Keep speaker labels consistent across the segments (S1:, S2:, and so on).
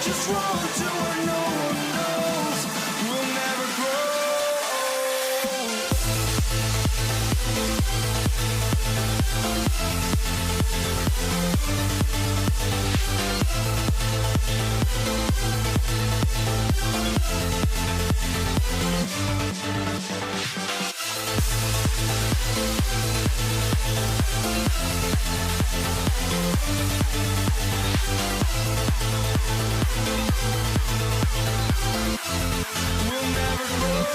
S1: us run to where no one knows. We'll never grow. We'll never grow.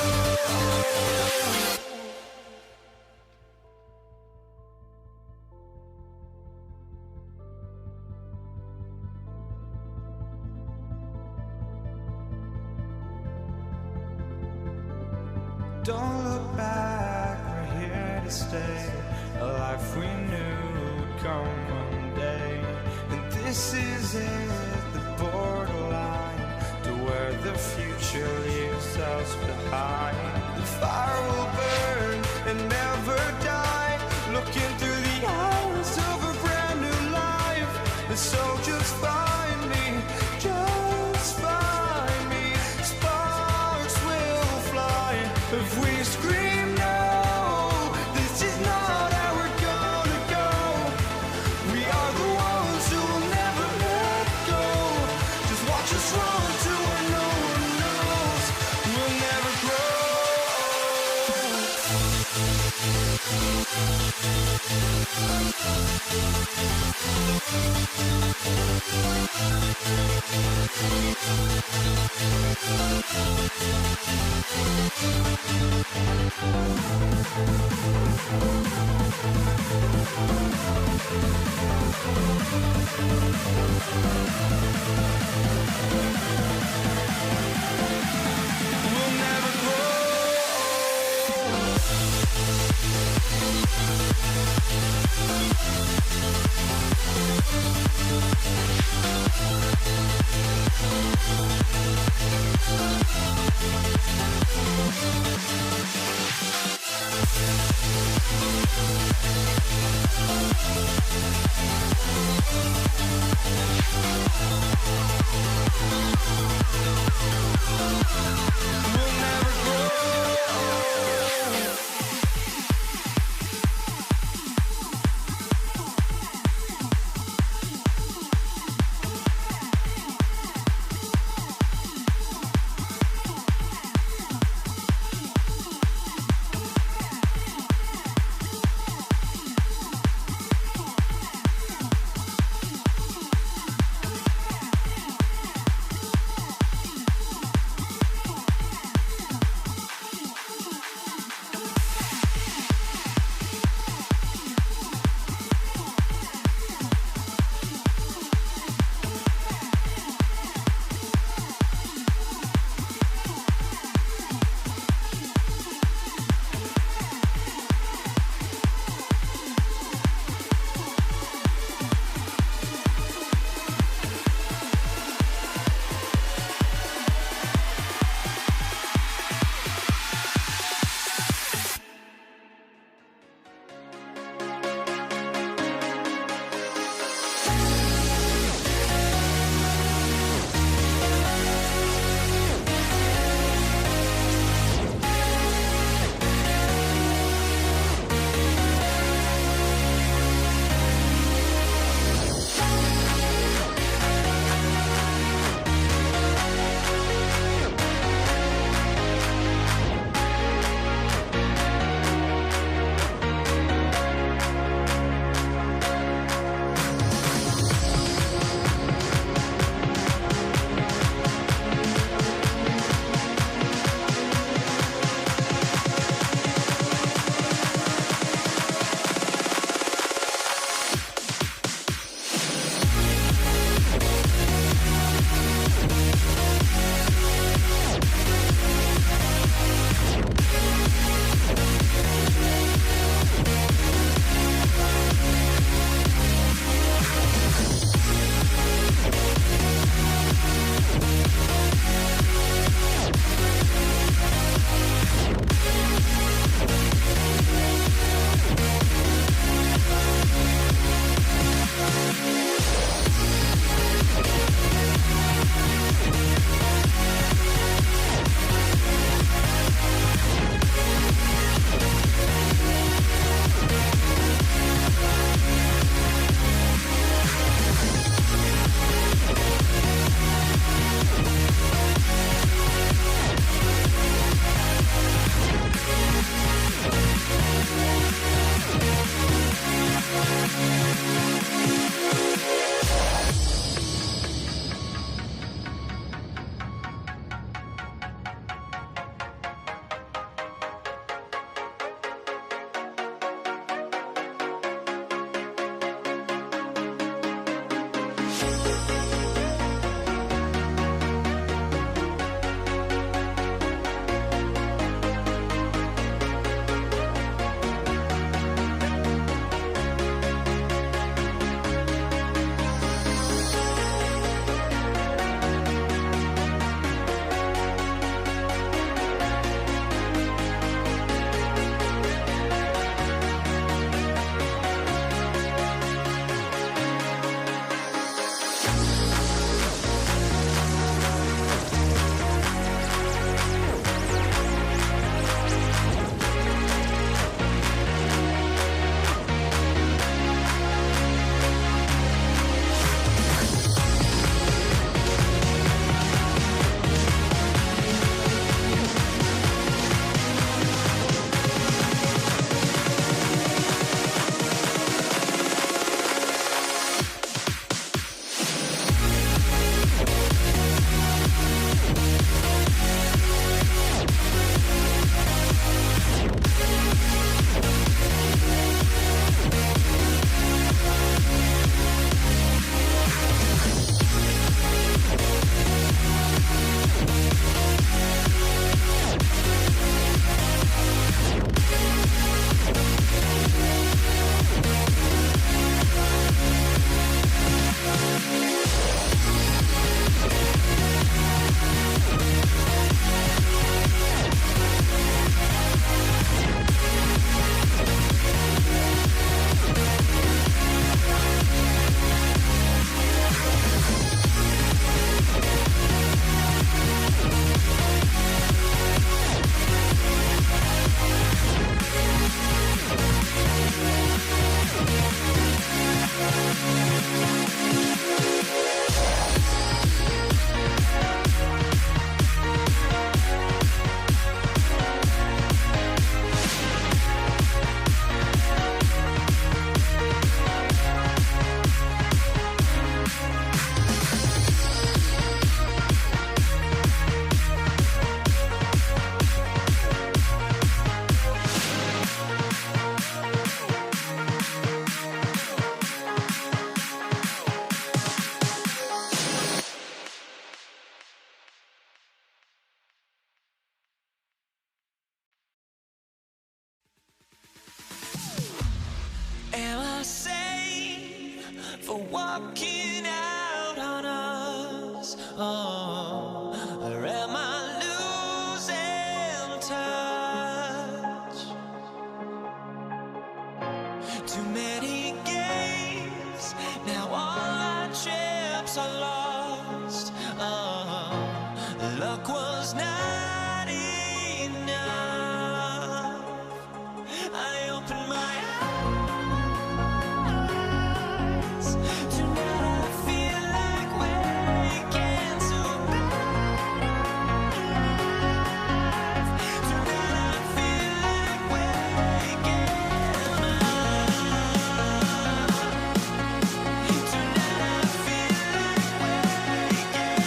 S1: Don't look back, we're here to stay. A life we knew would come one day. And this is it, the borderline to where the future leaves us behind. The fire will burn and never die, looking through the eyes of a brand new life. And so just find me, just find me. Sparks will fly if we scream no. This is not how we're gonna go. We are the ones who will never let go. Just watch us run to where no one knows. We'll never grow. We'll never grow. We'll never grow. for walking out on us. Oh, or am I losing touch? Too many games, now all our chips are lost. Oh, luck was not enough. I opened my eyes. Tonight I feel like waking to life. Tonight I feel like waking up. Tonight I feel like waking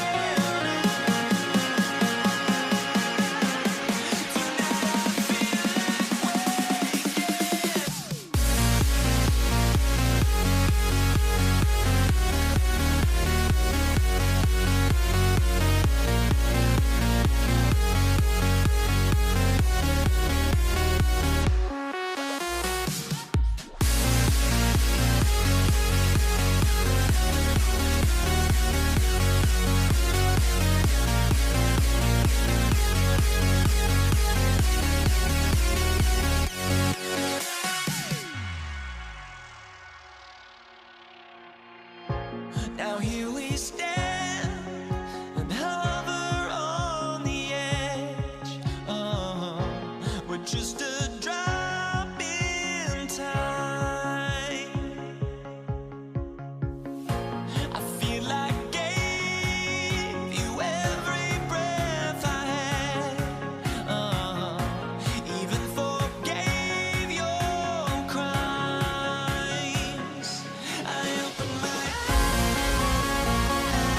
S1: now here we stand and hover on the edge. Oh, we're just a drop in time. I feel like I gave you every breath I had. Oh, even forgave your crimes. I opened my eyes.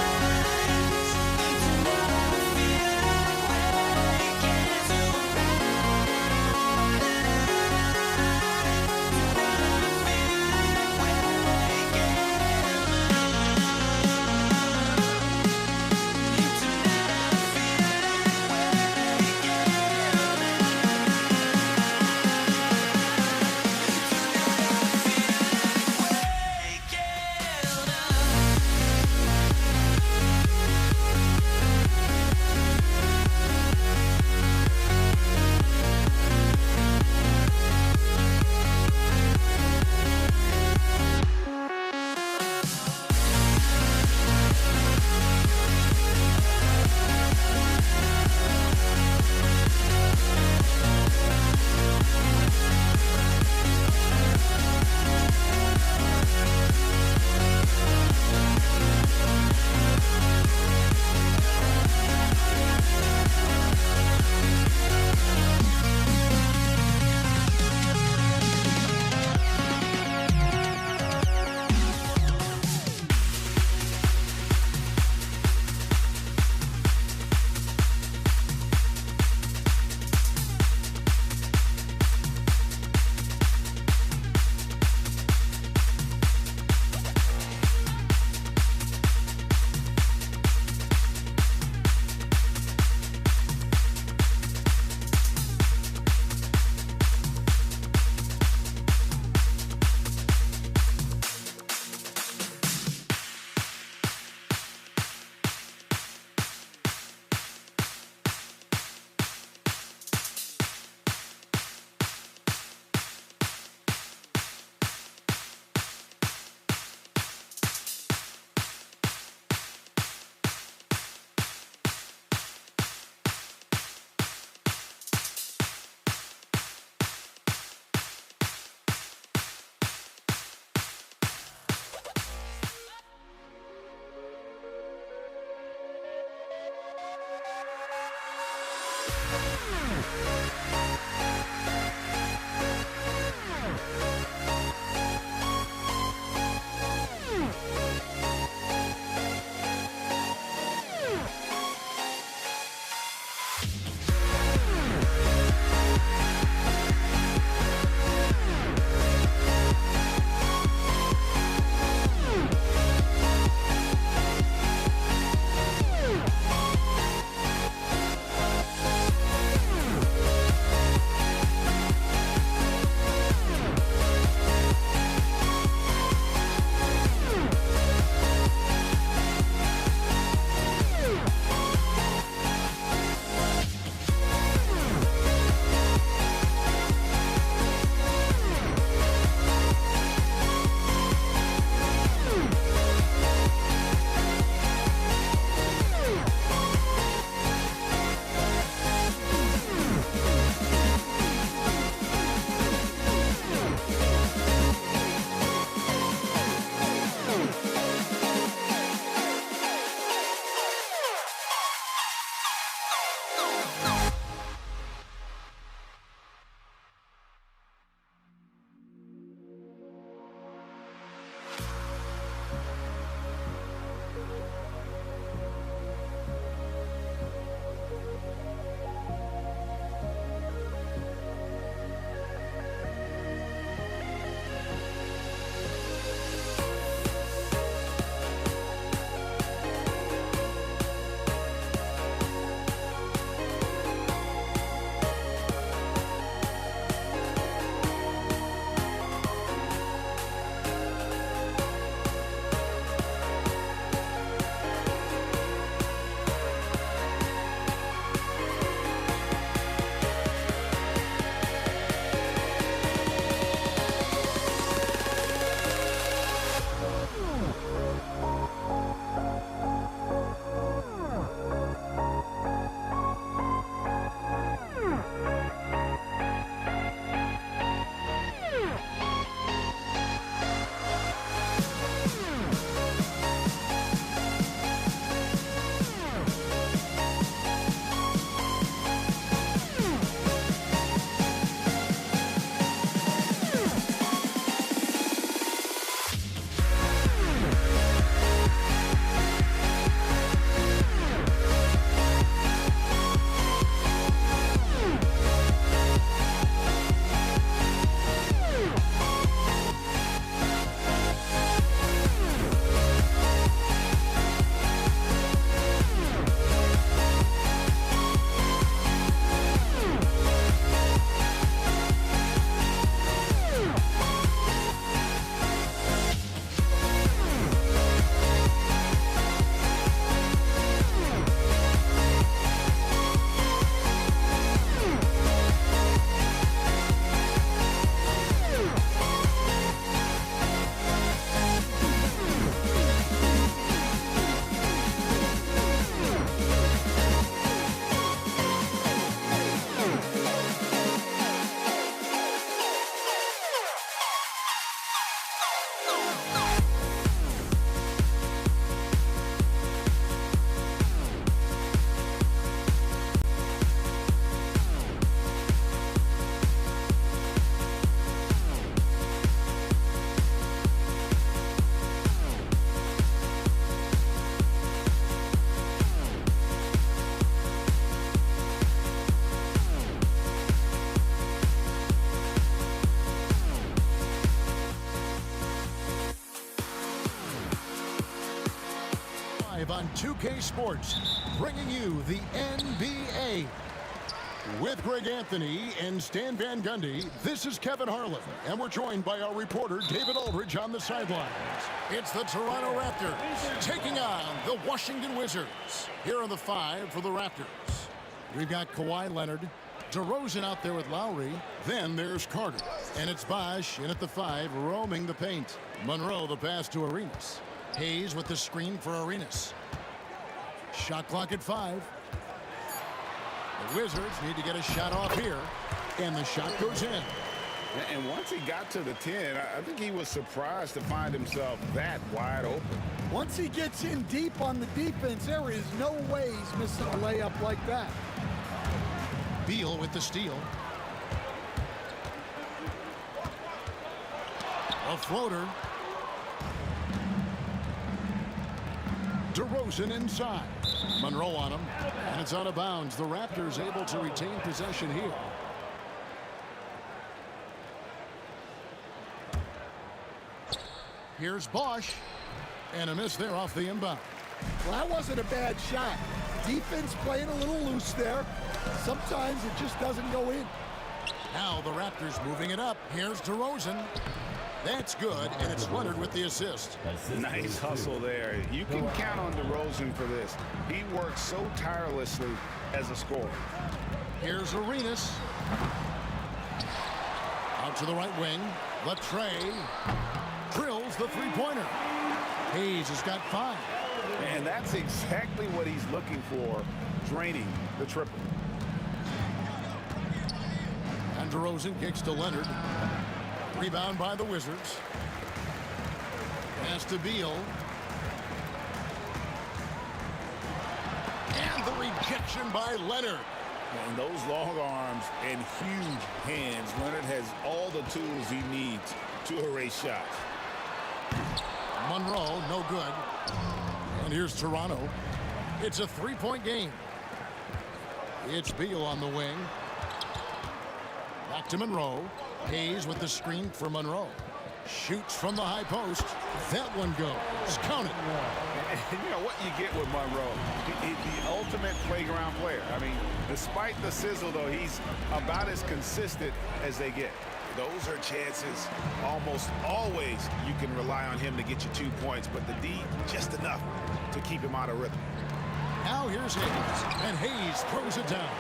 S2: live on 2K Sports, bringing you the NBA. With Greg Anthony and Stan Van Gundy, this is Kevin Harlan, and we're joined by our reporter David Aldridge on the sidelines. It's the Toronto Raptors taking on the Washington Wizards. Here are the 5 for the Raptors. We've got Kawhi Leonard, DeRozan out there with Lowry. Then there's Carter, and it's Bosh in at the 5, roaming the paint. Monroe the pass to Arenas. Hayes with the screen for Arenas. Shot clock at 5. The Wizards need to get a shot off here, and the shot goes in.
S3: And once he got to the 10, I think he was surprised to find himself that wide open.
S4: Once he gets in deep on the defense, there is no way he's missing a layup like that.
S2: Beal with the steal. A floater. DeRozan inside. Monroe on him, and it's out of bounds. The Raptors able to retain possession here. Here's Bosh, and a miss there off the inbound.
S4: Well, that wasn't a bad shot. Defense playing a little loose there. Sometimes it just doesn't go in.
S2: Now the Raptors moving it up. Here's DeRozan. That's good, and it's Leonard with the assist.
S3: Nice hustle there. You can count on DeRozan for this. He works so tirelessly as a scorer.
S2: Here's Arenas. Out to the right wing. Latrey drills the three-pointer. Hayes has got 5.
S3: And that's exactly what he's looking for, draining the triple.
S2: And DeRozan kicks to Leonard. Rebound by the Wizards. Pass to Beal. And the rejection by Leonard.
S3: And those long arms and huge hands. Leonard has all the tools he needs to erase shots.
S2: Monroe, no good. And here's Toronto. It's a 3-point game. It's Beal on the wing. Back to Monroe. Hayes with the screen for Monroe. Shoots from the high post. That one goes. Count it.
S3: And you know what you get with Monroe? The ultimate playground player. I mean, despite the sizzle, though, he's about as consistent as they get. Those are chances. Almost always you can rely on him to get you 2 points, but the D, just enough to keep him out of rhythm.
S2: Now here's Hayes, and Hayes throws it down.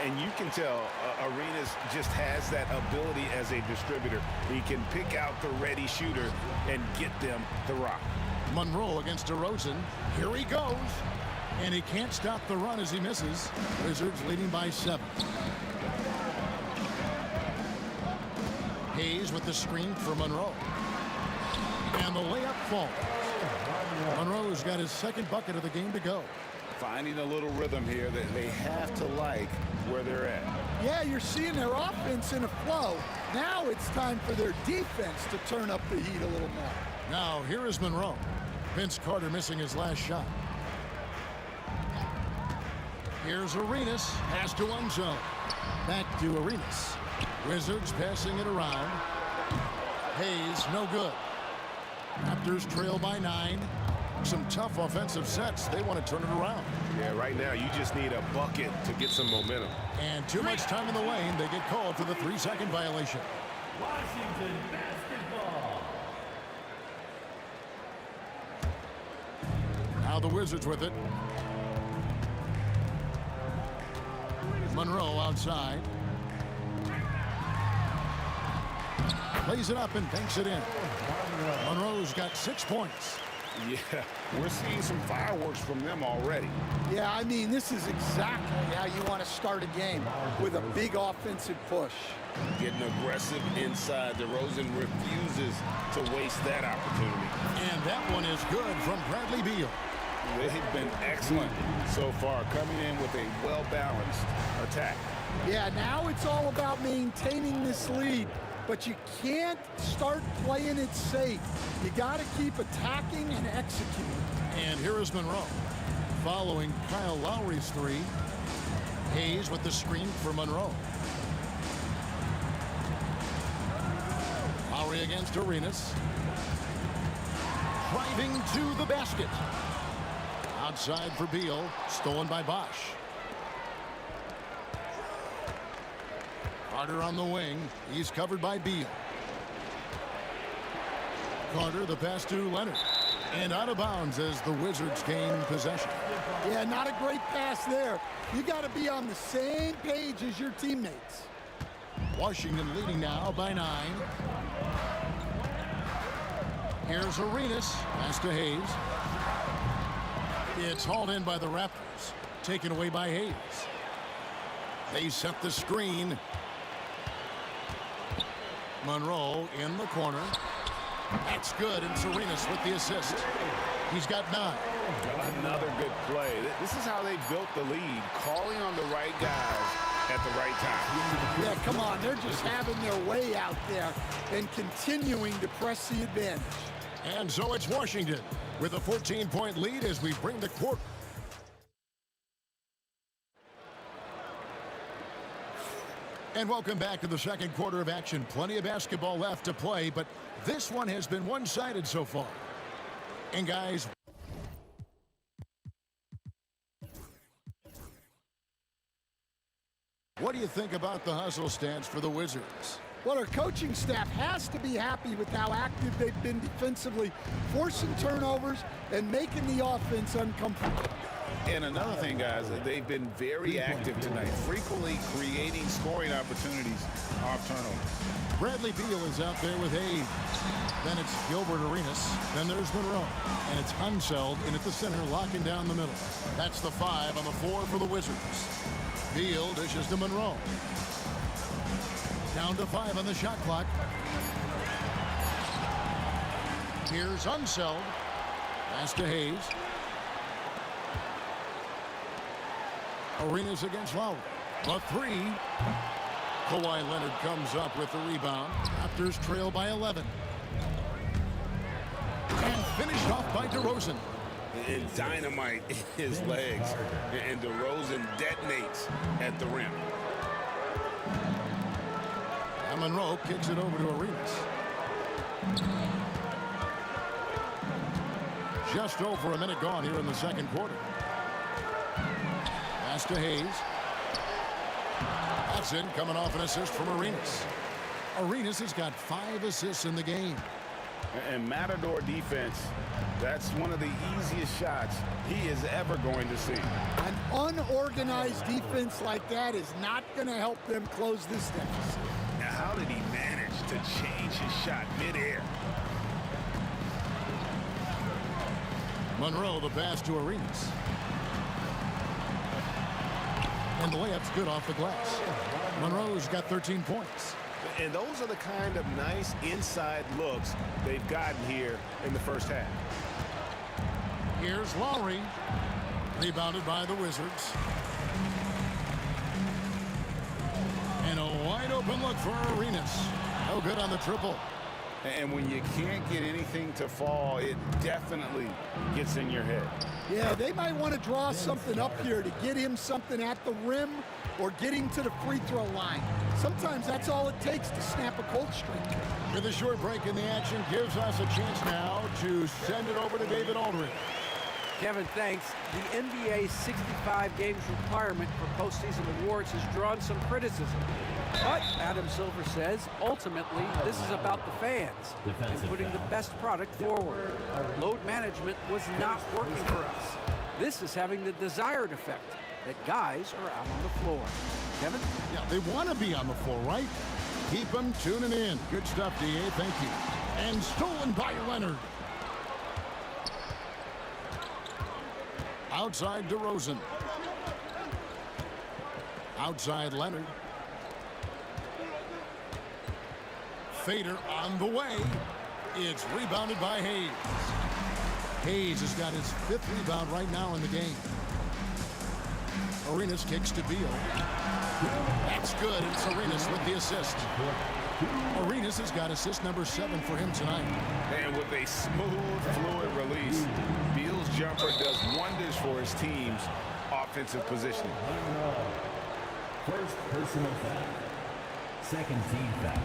S3: And you can tell Arenas just has that ability as a distributor. He can pick out the ready shooter and get them the rock.
S2: Monroe against DeRozan. Here he goes. And he can't stop the run as he misses. Wizards leading by 7. Hayes with the screen for Monroe. And the layup falls. Monroe's got his second bucket of the game to go.
S3: Finding a little rhythm here that they have to like where they're at.
S4: Yeah, you're seeing their offense in a flow. Now it's time for their defense to turn up the heat a little more.
S2: Now here is Monroe. Vince Carter missing his last shot. Here's Arenas. Pass to one zone. Back to Arenas. Wizards passing it around. Hayes, no good. Raptors trail by 9. Some tough offensive sets. They want to turn it around.
S3: Yeah, right now you just need a bucket to get some momentum.
S2: And too much time in the lane. They get called for the 3-second violation.
S5: Washington basketball.
S2: Now the Wizards with it. Monroe outside. Plays it up and banks it in. Monroe's got 6 points.
S3: Yeah, we're seeing some fireworks from them already.
S4: Yeah, I mean, this is exactly how you want to start a game, with a big offensive push.
S3: Getting aggressive inside. DeRozan refuses to waste that opportunity.
S2: And that one is good from Bradley Beal.
S3: They've been excellent so far, coming in with a well-balanced attack.
S4: Yeah, now it's all about maintaining this lead, but you can't start playing it safe. You got to keep attacking and executing.
S2: And here is Monroe. Following Kyle Lowry's 3. Hayes with the screen for Monroe. Lowry against Arenas. Driving to the basket. Outside for Beal. Stolen by Bosch. Carter on the wing. He's covered by Beal. Carter, the pass to Leonard. And out of bounds as the Wizards gain possession.
S4: Yeah, not a great pass there. You got to be on the same page as your teammates.
S2: Washington leading now by 9. Here's Arenas. Pass to Hayes. It's hauled in by the Raptors. Taken away by Hayes. They set the screen. Monroe in the corner. That's good, and Arenas with the assist. He's got 9.
S3: Another good play. This is how they built the lead, calling on the right guys at the right time.
S4: Yeah, come on. They're just having their way out there and continuing to press the advantage.
S2: And so it's Washington with a 14-point lead as we bring the quarter. And welcome back to the second quarter of action. Plenty of basketball left to play, but this one has been one-sided so far. And guys, what do you think about the hustle stance for the Wizards?
S4: Well, our coaching staff has to be happy with how active they've been defensively, forcing turnovers and making the offense uncomfortable.
S3: And another thing, guys, they've been very active tonight, frequently creating scoring opportunities off turnovers.
S2: Bradley Beal is out there with Hayes. Then it's Gilbert Arenas. Then there's Monroe. And it's Unseld in at the center, locking down the middle. That's the 5 on the 4 for the Wizards. Beal dishes to Monroe. Down to 5 on the shot clock. Here's Unseld. Pass to Hayes. Arenas against Lowry. The 3. Kawhi Leonard comes up with the rebound. Raptors trail by 11. And finished off by DeRozan.
S3: And dynamite in his legs. And DeRozan detonates at the rim.
S2: And Monroe kicks it over to Arenas. Just over a minute gone here in the second quarter. Pass to Hayes. That's in, coming off an assist from Arenas. Arenas has got 5 assists in the game.
S3: And Matador defense, that's one of the easiest shots he is ever going to see.
S4: An unorganized defense like that is not going to help them close this deficit.
S3: Now, how did he manage to change his shot midair?
S2: Monroe, the pass to Arenas. And the layup's good off the glass. Monroe's got 13 points.
S3: And those are the kind of nice inside looks they've gotten here in the first half.
S2: Here's Lowry. Rebounded by the Wizards. And a wide open look for Arenas. No good on the triple.
S3: And when you can't get anything to fall, it definitely gets in your head.
S4: Yeah, they might want to draw something up here to get him something at the rim or get him to the free throw line. Sometimes that's all it takes to snap a cold streak.
S2: With a short break in the action, gives us a chance now to send it over to David Aldridge.
S6: Kevin, thanks. The NBA 65 games requirement for postseason awards has drawn some criticism. But, Adam Silver says, ultimately, this is about the fans and putting the best product forward. Load management was not working for us. This is having the desired effect, that guys are out on the floor. Kevin?
S2: Yeah, they want to be on the floor, right? Keep them tuning in. Good stuff, D.A. Thank you. And stolen by Leonard. Outside DeRozan. Outside Leonard. Fader on the way. It's rebounded by Hayes. Hayes has got his 5th rebound right now in the game. Arenas kicks to Beal. That's good. It's Arenas with the assist. Arenas has got assist number 7 for him tonight.
S3: And with a smooth, fluid release, Beal's jumper does wonders for his team's offensive positioning.
S5: First personal foul. Second team foul.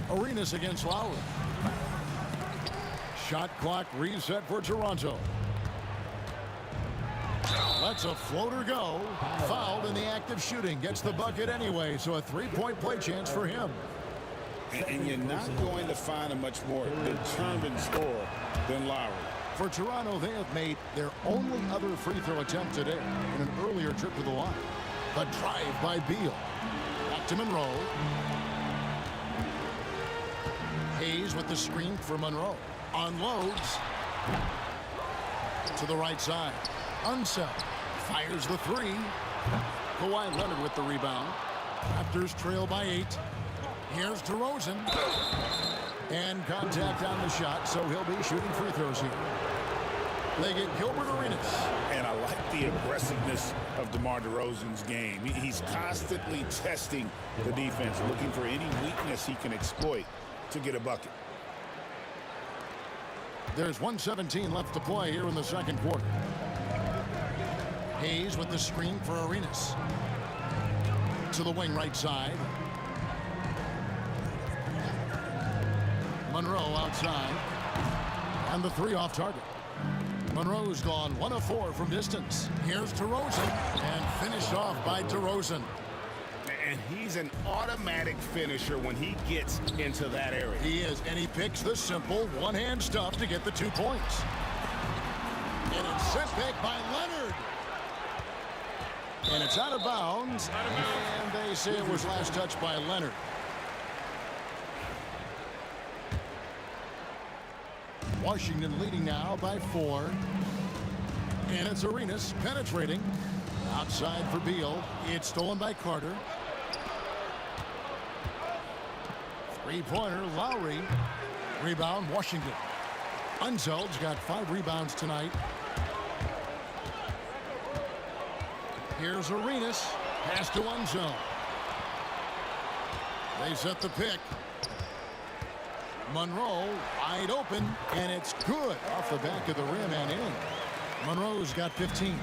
S2: Arenas against Lowry. Shot clock reset for Toronto. Lets a floater go. Fouled in the act of shooting. Gets the bucket anyway, so a three-point play chance for him.
S3: And you're not going to find a much more determined scorer than Lowry.
S2: For Toronto, they have made their only other free throw attempt today in an earlier trip to the line. A drive by Beal. Back to Monroe. Hayes with the screen for Monroe. Unloads. To the right side. Unseld. Fires the three. Kawhi Leonard with the rebound. Raptors trail by 8. Here's DeRozan. And contact on the shot, so he'll be shooting free throws here. They get Gilbert Arenas.
S3: And I like the aggressiveness of DeMar DeRozan's game. He's constantly testing the defense, looking for any weakness he can exploit to get a bucket.
S2: There's 1:17 left to play here in the second quarter. Hayes with the screen for Arenas. To the wing right side. Monroe outside. And the three off target. Monroe's gone 1 of 4 from distance. Here's DeRozan. And finished off by DeRozan.
S3: And he's an automatic finisher when he gets into that area.
S2: He is, and he picks the simple one-hand stuff to get the 2 points. And it's sent back by Leonard. And it's out of bounds. And they say it was last touched by Leonard. Washington leading now by 4. And it's Arenas penetrating. Outside for Beal. It's stolen by Carter. Three-pointer, Lowry. Rebound, Washington. Unzeld's got 5 rebounds tonight. Here's Arenas. Pass to Unzeld. They set the pick. Monroe wide open, and it's good off the back of the rim and in. Monroe's got 15.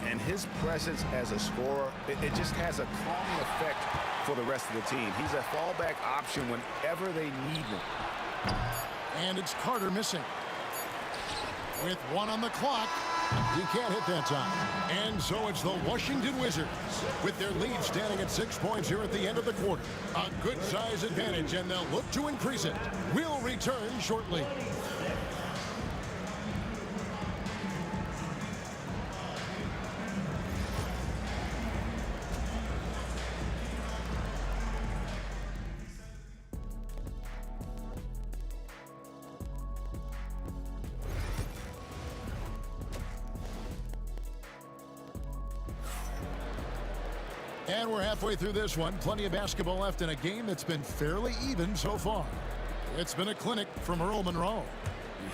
S3: And his presence as a scorer, it just has a calming effect for the rest of the team. He's a fallback option whenever they need him.
S2: And it's Carter missing. With 1 on the clock, he can't hit that time. And so it's the Washington Wizards with their lead standing at 6 points here at the end of the quarter. A good size advantage, and they'll look to increase it. We'll return shortly. And we're halfway through this one. Plenty of basketball left in a game that's been fairly even so far. It's been a clinic from Earl Monroe.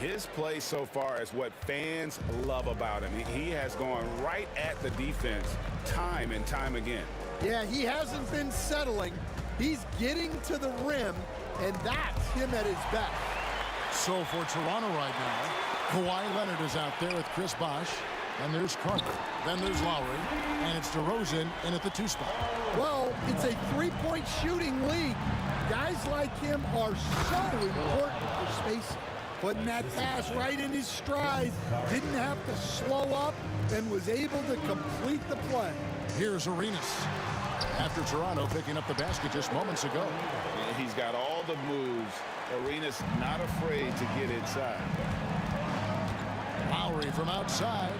S3: His play so far is what fans love about him. He has gone right at the defense time and time again.
S4: Yeah, he hasn't been settling. He's getting to the rim, and that's him at his best.
S2: So for Toronto right now, Kawhi Leonard is out there with Chris Bosh. And there's Carter. Then there's Lowry. And it's DeRozan in at the 2 spot.
S4: Well, it's a 3-point shooting league. Guys like him are so important for spacing. Putting that pass right in his stride. Didn't have to slow up and was able to complete the play.
S2: Here's Arenas. After Toronto picking up the basket just moments ago.
S3: He's got all the moves. Arenas not afraid to get inside.
S2: Lowry from outside.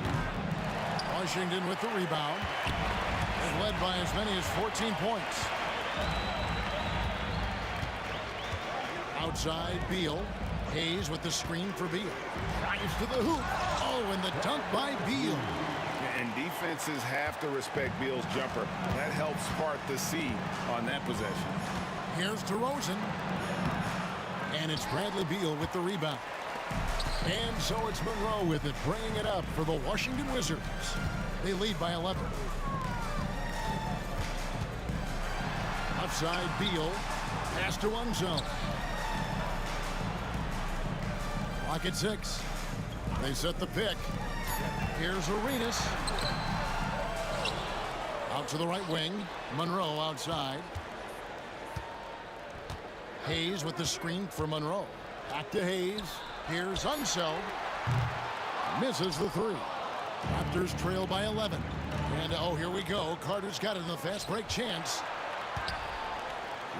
S2: Washington with the rebound. They've led by as many as 14 points. Outside, Beal. Hayes with the screen for Beal. Drives to the hoop. Oh, and the dunk by Beal.
S3: And defenses have to respect Beal's jumper. That helps part the seed on that possession.
S2: Here's DeRozan. And it's Bradley Beal with the rebound. And so it's Monroe with it, bringing it up for the Washington Wizards. They lead by 11. Outside, Beal. Pass to Unzeld. Clock at 6. They set the pick. Here's Arenas. Out to the right wing. Monroe outside. Hayes with the screen for Monroe. Back to Hayes. Here's Unseld. Misses the three. Raptors trail by 11. And, oh, here we go. Carter's got it in the fast break chance.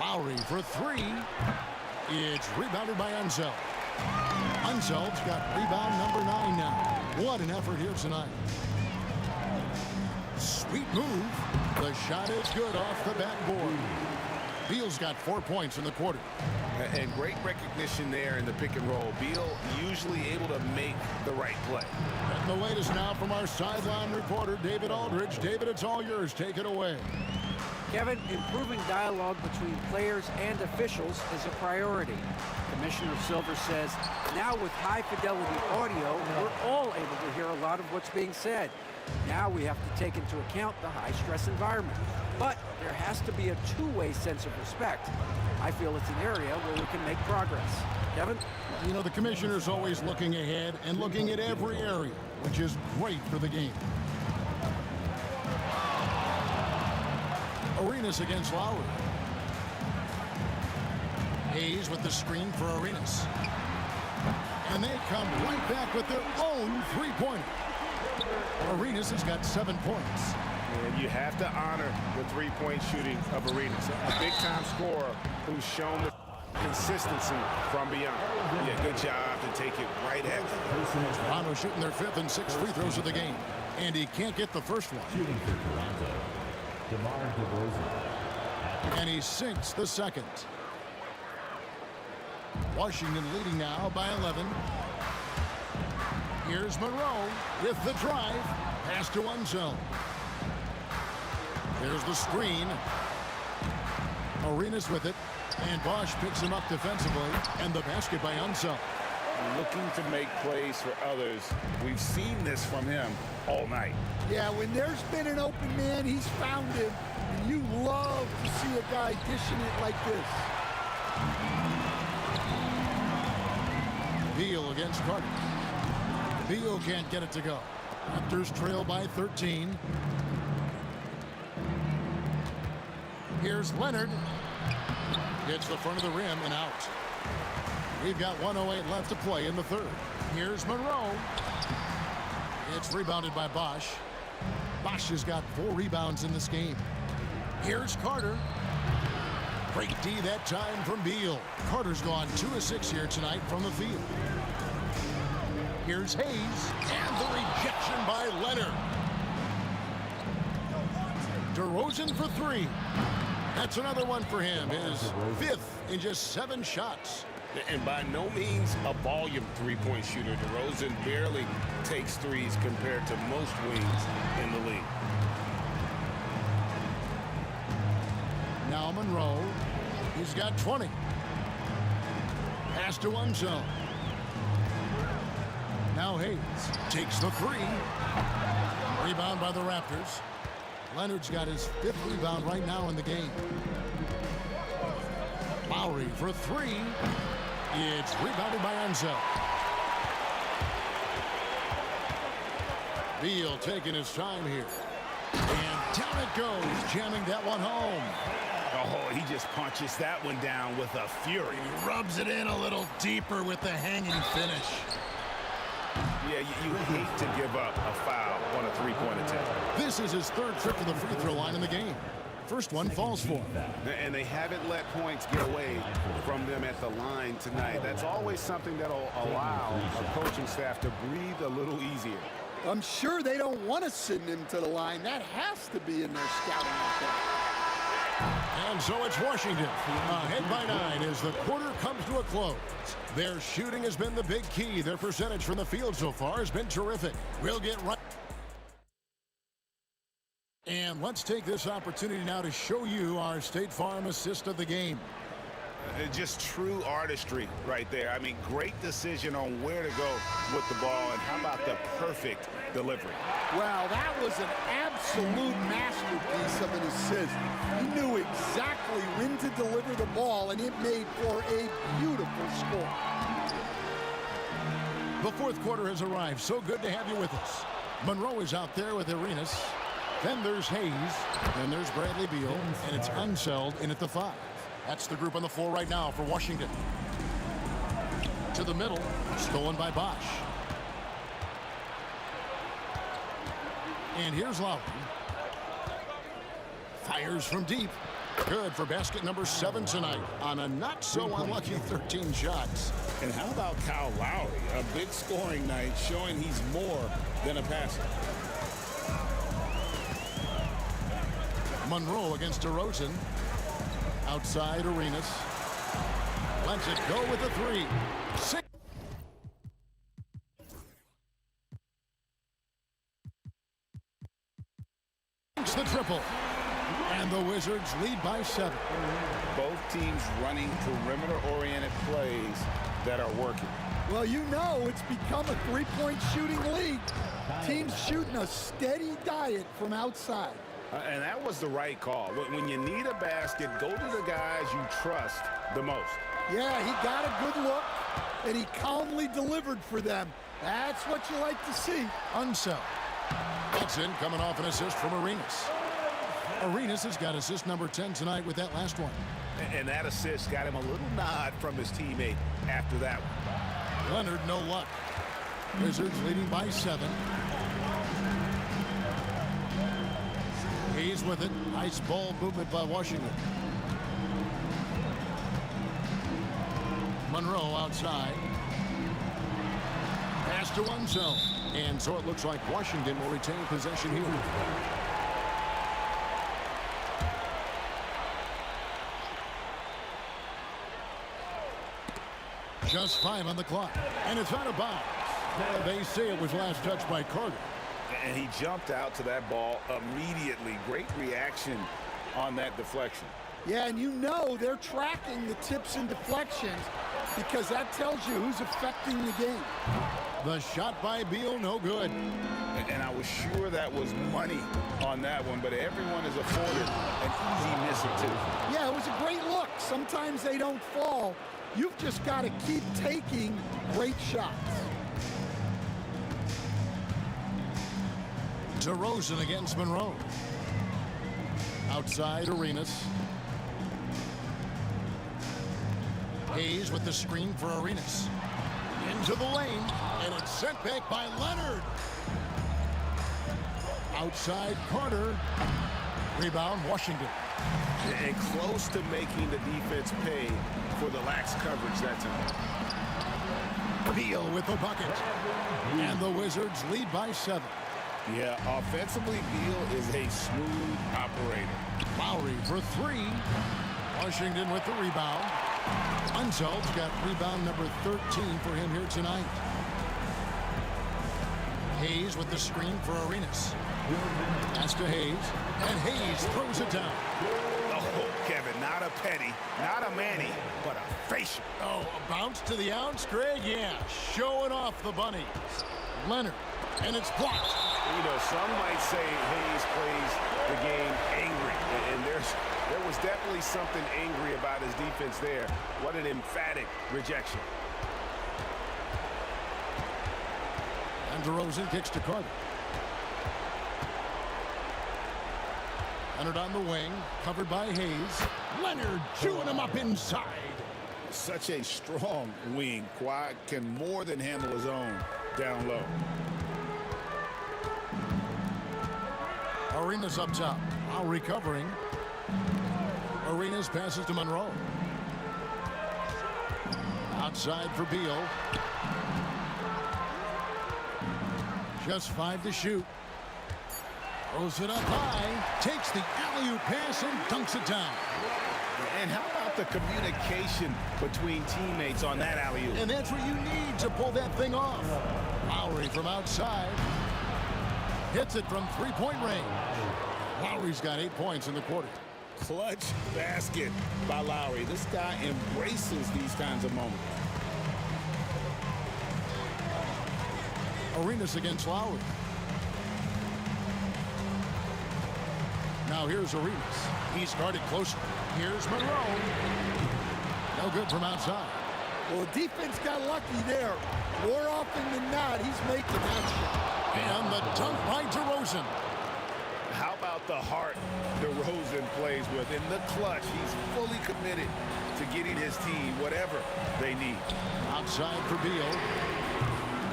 S2: Lowry for three. It's rebounded by Unseld. Unseld's got rebound number 9 now. What an effort here tonight. Sweet move. The shot is good off the backboard. Beal's got 4 points in the quarter.
S3: And great recognition there in the pick and roll. Beal usually able to make the right play.
S2: And the latest now from our sideline reporter, David Aldridge. David, it's all yours. Take it away.
S6: Kevin, improving dialogue between players and officials is a priority. Commissioner Silver says, now with high-fidelity audio, we're all able to hear a lot of what's being said. Now we have to take into account the high-stress environment. But there has to be a two-way sense of respect. I feel it's an area where we can make progress. Kevin?
S2: You know, the commissioner's always looking ahead and looking at every area, which is great for the game. Arenas against Lowry. Hayes with the screen for Arenas. And they come right back with their own three-pointer. Arenas has got 7 points.
S3: And you have to honor the three-point shooting of Arenas. A big-time scorer who's shown the consistency from beyond. Yeah, good job to take it right at them.
S2: Toronto shooting their 5th and 6th free throws of the game. And he can't get the first one.
S5: Shooting for Toronto, DeMar DeRozan.
S2: And he sinks the second. Washington leading now by 11. Here's Monroe with the drive. Pass to Unseld. There's the screen. Arenas with it. And Bosch picks him up defensively. And the basket by Unseld.
S3: Looking to make plays for others. We've seen this from him all night.
S4: Yeah, when there's been an open man, he's found him. And you love to see a guy dishing it like this.
S2: Beal against Carter. Beal can't get it to go. Raptors trail by 13. Here's Leonard. Hits the front of the rim and out. We've got 1:08 left to play in the third. Here's Monroe. It's rebounded by Bosch. Bosch has got 4 rebounds in this game. Here's Carter. Great D that time from Beal. Carter's gone 2 of 6 here tonight from the field. Here's Hayes. And the rejection by Leonard. DeRozan for 3. That's another one for him. His 5th in just 7 shots.
S3: And by no means a volume three-point shooter. DeRozan barely takes threes compared to most wings in the league.
S2: Now Monroe. He's got 20. Pass to Unseld. Now Hayes takes the 3. Rebound by the Raptors. Leonard's got his 5th rebound right now in the game. Lowry for 3. It's rebounded by Unseld. Beal taking his time here. And down it goes, jamming that one home.
S3: Oh, he just punches that one down with a fury.
S2: He rubs it in a little deeper with the hanging finish.
S3: Yeah, you hate to give up a foul on a three-point attempt.
S2: This is his 3rd trip to the free throw line in the game. First one falls for him.
S3: And they haven't let points get away from them at the line tonight. That's always something that'll allow a coaching staff to breathe a little easier.
S4: I'm sure they don't want to send him to the line. That has to be in their scouting report.
S2: And so it's Washington. Ahead by 9 as the quarter comes to a close. Their shooting has been the big key. Their percentage from the field so far has been terrific. We'll get right. And let's take this opportunity now to show you our State Farm assist of the game.
S3: Just true artistry right there. I mean, great decision on where to go with the ball, and how about the perfect delivery?
S4: Wow, that was an absolute masterpiece of an assist. He knew exactly when to deliver the ball, and it made for a beautiful score.
S2: The 4th quarter has arrived. So good to have you with us. Monroe is out there with Arenas. Then there's Hayes. Then there's Bradley Beal. And it's Unseld in at the 5. That's the group on the floor right now for Washington. To the middle, stolen by Bosch. And here's Lowry. Fires from deep. Good for basket number 7 tonight on a not-so-unlucky 13 shots.
S3: And how about Kyle Lowry? A big scoring night showing he's more than a passer.
S2: Monroe against DeRozan. Outside Arenas. Lets it go with a 3. 6. The triple. And the Wizards lead by 7.
S3: Both teams running perimeter-oriented plays that are working.
S4: Well, you know it's become a three-point shooting league. Teams shooting a steady diet from outside.
S3: And that was the right call. When you need a basket, go to the guys you trust the most.
S4: Yeah, he got a good look, and he calmly delivered for them. That's what you like to see.
S2: Unseld. Hudson coming off an assist from Arenas. Arenas has got assist number 10 tonight with that last one.
S3: And that assist got him a little nod from his teammate after that one.
S2: Leonard, no luck. Wizards leading by 7. He's with it. Nice ball movement by Washington. Monroe outside. Pass to one zone. And so it looks like Washington will retain possession here. Just 5 on the clock. And it's out of bounds. They say it was last touched by Carter.
S3: And he jumped out to that ball immediately. Great reaction on that deflection.
S4: Yeah, and you know they're tracking the tips and deflections because that tells you who's affecting the game.
S2: The shot by Beal, no good.
S3: And I was sure that was money on that one, but everyone is afforded an easy miss or two.
S4: Yeah, it was a great look. Sometimes they don't fall. You've just got to keep taking great shots.
S2: DeRozan against Monroe. Outside Arenas. Hayes with the screen for Arenas. Into the lane, and it's sent back by Leonard. Outside Carter. Rebound Washington.
S3: And close to making the defense pay for the lax coverage that time.
S2: Beal with the bucket. And the Wizards lead by 7.
S3: Yeah, offensively, Beal is a smooth operator.
S2: Lowry for 3. Washington with the rebound. Unseld's got rebound number 13 for him here tonight. Hayes with the screen for Arenas. Pass to Hayes. And Hayes throws it down.
S3: Oh, Kevin, not a penny, not a Manny, but a facial.
S2: Oh, a bounce to the ounce, Greg? Yeah, showing off the bunnies. Leonard, and it's blocked.
S3: You know, some might say Hayes plays the game angry, and there was definitely something angry about his defense there. What an emphatic rejection.
S2: And DeRozan kicks to Carter. Leonard on the wing, covered by Hayes. Leonard chewing him up inside.
S3: Such a strong wing. Kawhi can more than handle his own down low.
S2: Arenas up top. Now recovering. Arenas passes to Monroe. Outside for Beal. Just 5 to shoot. Throws it up high. Takes the alley-oop pass and dunks it down.
S3: And how about the communication between teammates on that alley-oop?
S2: And that's what you need to pull that thing off. Lowry from outside. Hits it from three-point range. Lowry's got 8 points in the quarter.
S3: Clutch basket by Lowry. This guy embraces these kinds of moments.
S2: Arenas against Lowry. Now here's Arenas. He started closer. Here's Monroe. No good from outside.
S4: Well, defense got lucky there. More often than not, he's making that shot.
S2: And the dunk by DeRozan.
S3: How about about the heart DeRozan plays with. In the clutch, he's fully committed to getting his team whatever they need.
S2: Outside for Beal.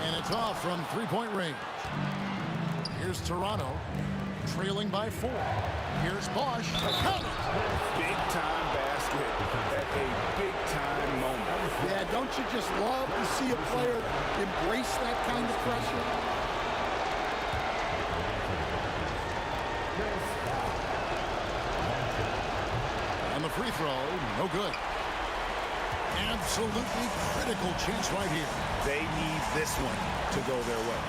S2: And it's off from three-point range. Here's Toronto, trailing by 4. Here's Bosch. Count it!
S3: Big-time basket at a big-time moment.
S4: Yeah, don't you just love to see a player embrace that kind of pressure?
S2: And the free throw, no good. Absolutely critical chance right here.
S3: They need this one to go their way.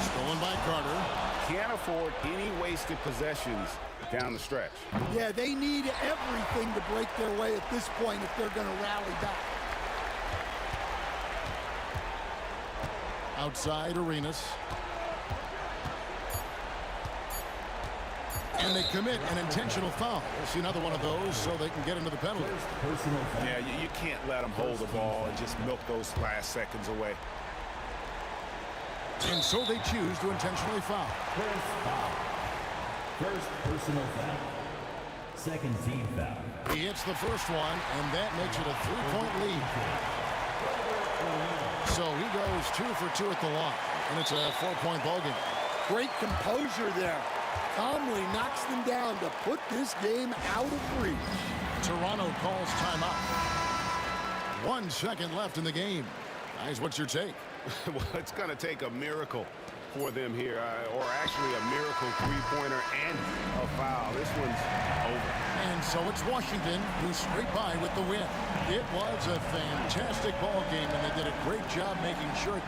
S2: Stolen by Carter.
S3: Can't afford any wasted possessions down the stretch.
S4: Yeah, they need everything to break their way at this point if they're going to rally back.
S2: Outside Arenas. And they commit an intentional foul. We'll see another one of those so they can get into the penalty.
S3: Yeah, you can't let them hold the ball and just milk those last seconds away.
S2: And so they choose to intentionally foul.
S5: First foul. First personal foul. Second team foul.
S2: He hits the first one, and that makes it a 3-point lead. So he goes 2 for 2 at the line, and it's a 4-point ballgame.
S4: Great composure there. Calmly knocks them down to put this game out of reach.
S2: Toronto calls timeout. 1 second left in the game. Guys, what's your take?
S3: Well, it's going to take a miracle for them here, or actually a miracle three-pointer and a foul. This one's over.
S2: And so it's Washington who scraped by with the win. It was a fantastic ball game, and they did a great job making sure.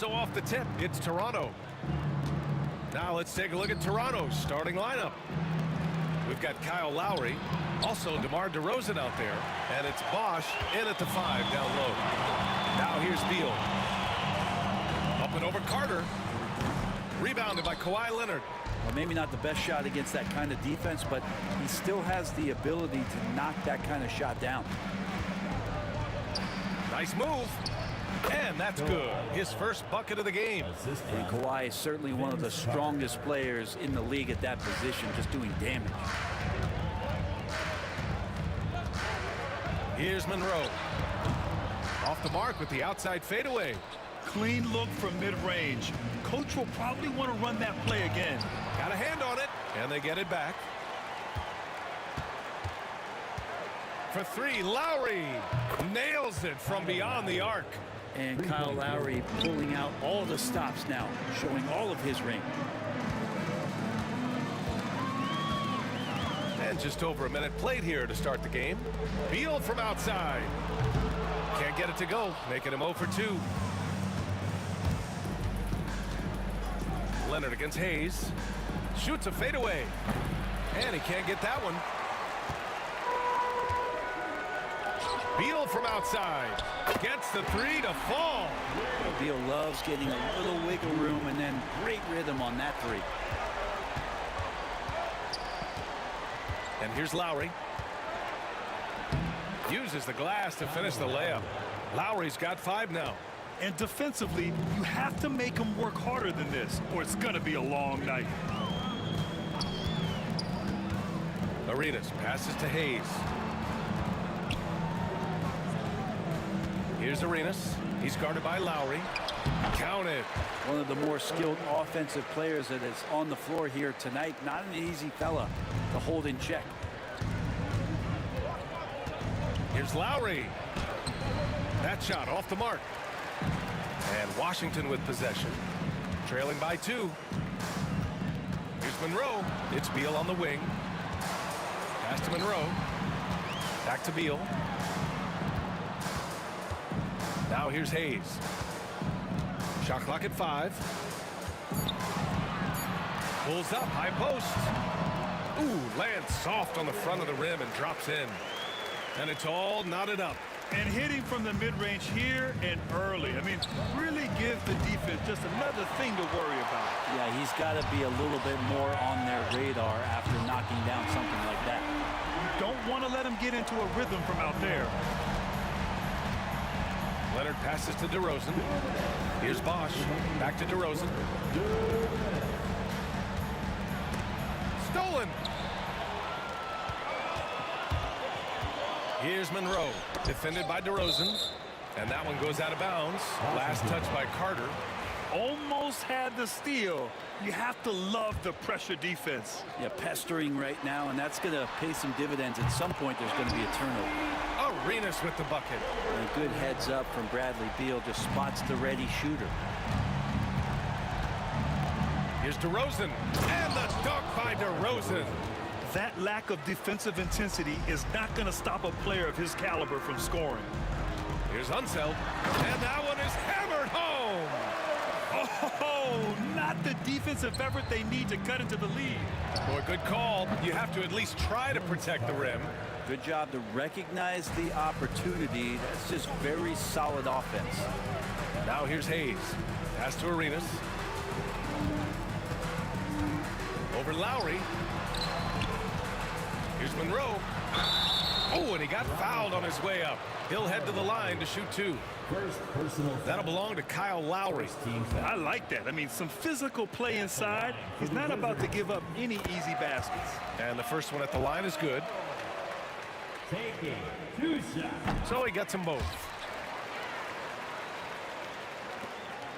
S7: So off the tip, it's Toronto. Now let's take a look at Toronto's starting lineup. We've got Kyle Lowry, also DeMar DeRozan out there, and it's Bosch in at the 5 down low. Now here's Beal. Up and over Carter. Rebounded by Kawhi Leonard.
S8: Well, maybe not the best shot against that kind of defense, but he still has the ability to knock that kind of shot down.
S7: Nice move. And that's good. His first bucket of the game.
S8: And Kawhi is certainly one of the strongest players in the league at that position, just doing damage.
S7: Here's Monroe. Off the mark with the outside fadeaway.
S9: Clean look from mid-range. Coach will probably want to run that play again.
S7: Got a hand on it, and they get it back. For 3, Lowry nails it from beyond the arc.
S8: And Kyle Lowry pulling out all the stops now, showing all of his range.
S7: And just over a minute played here to start the game. Beal from outside. Can't get it to go, making him 0 for 2. Leonard against Hayes. Shoots a fadeaway. And he can't get that one. Beal from outside. Gets the 3 to fall.
S8: Beal loves getting a little wiggle room and then great rhythm on that 3.
S7: And here's Lowry. Uses the glass to finish the layup. Lowry's got 5 now.
S9: And defensively, you have to make him work harder than this, or it's going to be a long night.
S7: Arenas passes to Hayes. Here's Arenas. He's guarded by Lowry. Counted.
S8: One of the more skilled offensive players that is on the floor here tonight. Not an easy fella to hold in check.
S7: Here's Lowry. That shot off the mark. And Washington with possession. Trailing by 2. Here's Monroe. It's Beal on the wing. Pass to Monroe. Back to Beal. Now here's Hayes. Shot clock at 5. Pulls up, high post. Ooh, lands soft on the front of the rim and drops in. And it's all knotted up.
S9: And hitting from the mid-range here and early. I mean, really give the defense just another thing to worry about.
S8: Yeah, he's got to be a little bit more on their radar after knocking down something like that.
S9: You don't want to let him get into a rhythm from out there.
S7: Leonard passes to DeRozan. Here's Bosch. Back to DeRozan. Stolen. Here's Monroe. Defended by DeRozan. And that one goes out of bounds. Last touch by Carter.
S9: Almost had the steal. You have to love the pressure defense.
S8: Yeah, pestering right now, and that's going to pay some dividends. At some point, there's going to be a turnover.
S7: Arenas with the bucket.
S8: And a good heads up from Bradley Beal, just spots the ready shooter.
S7: Here's DeRozan. And the dunk by DeRozan.
S9: That lack of defensive intensity is not going to stop a player of his caliber from scoring.
S7: Here's Unseld. And that one is hammered home.
S9: Oh, not the defensive effort they need to cut into the lead.
S7: Boy, good call. You have to at least try to protect the rim.
S8: Good job to recognize the opportunity. That's just very solid offense.
S7: Now here's Hayes. Pass to Arenas. Over Lowry. Here's Monroe. Oh, and he got fouled on his way up. He'll head to the line to shoot 2. That'll belong to Kyle Lowry.
S9: I like that. I mean, some physical play inside. He's not about to give up any easy baskets.
S7: And the first one at the line is good.
S5: Taking 2 shots.
S7: So he gets them both.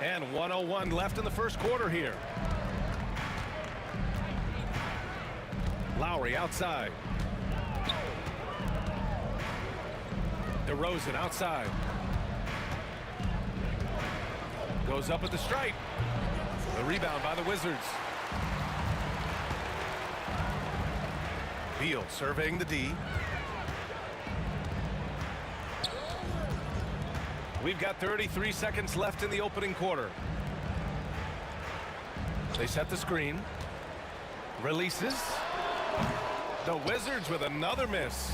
S7: And 1:01 left in the first quarter here. Lowry outside. DeRozan outside. Goes up at the stripe. The rebound by the Wizards. Beal surveying the D. We've got 33 seconds left in the opening quarter. They set the screen. Releases. The Wizards with another miss.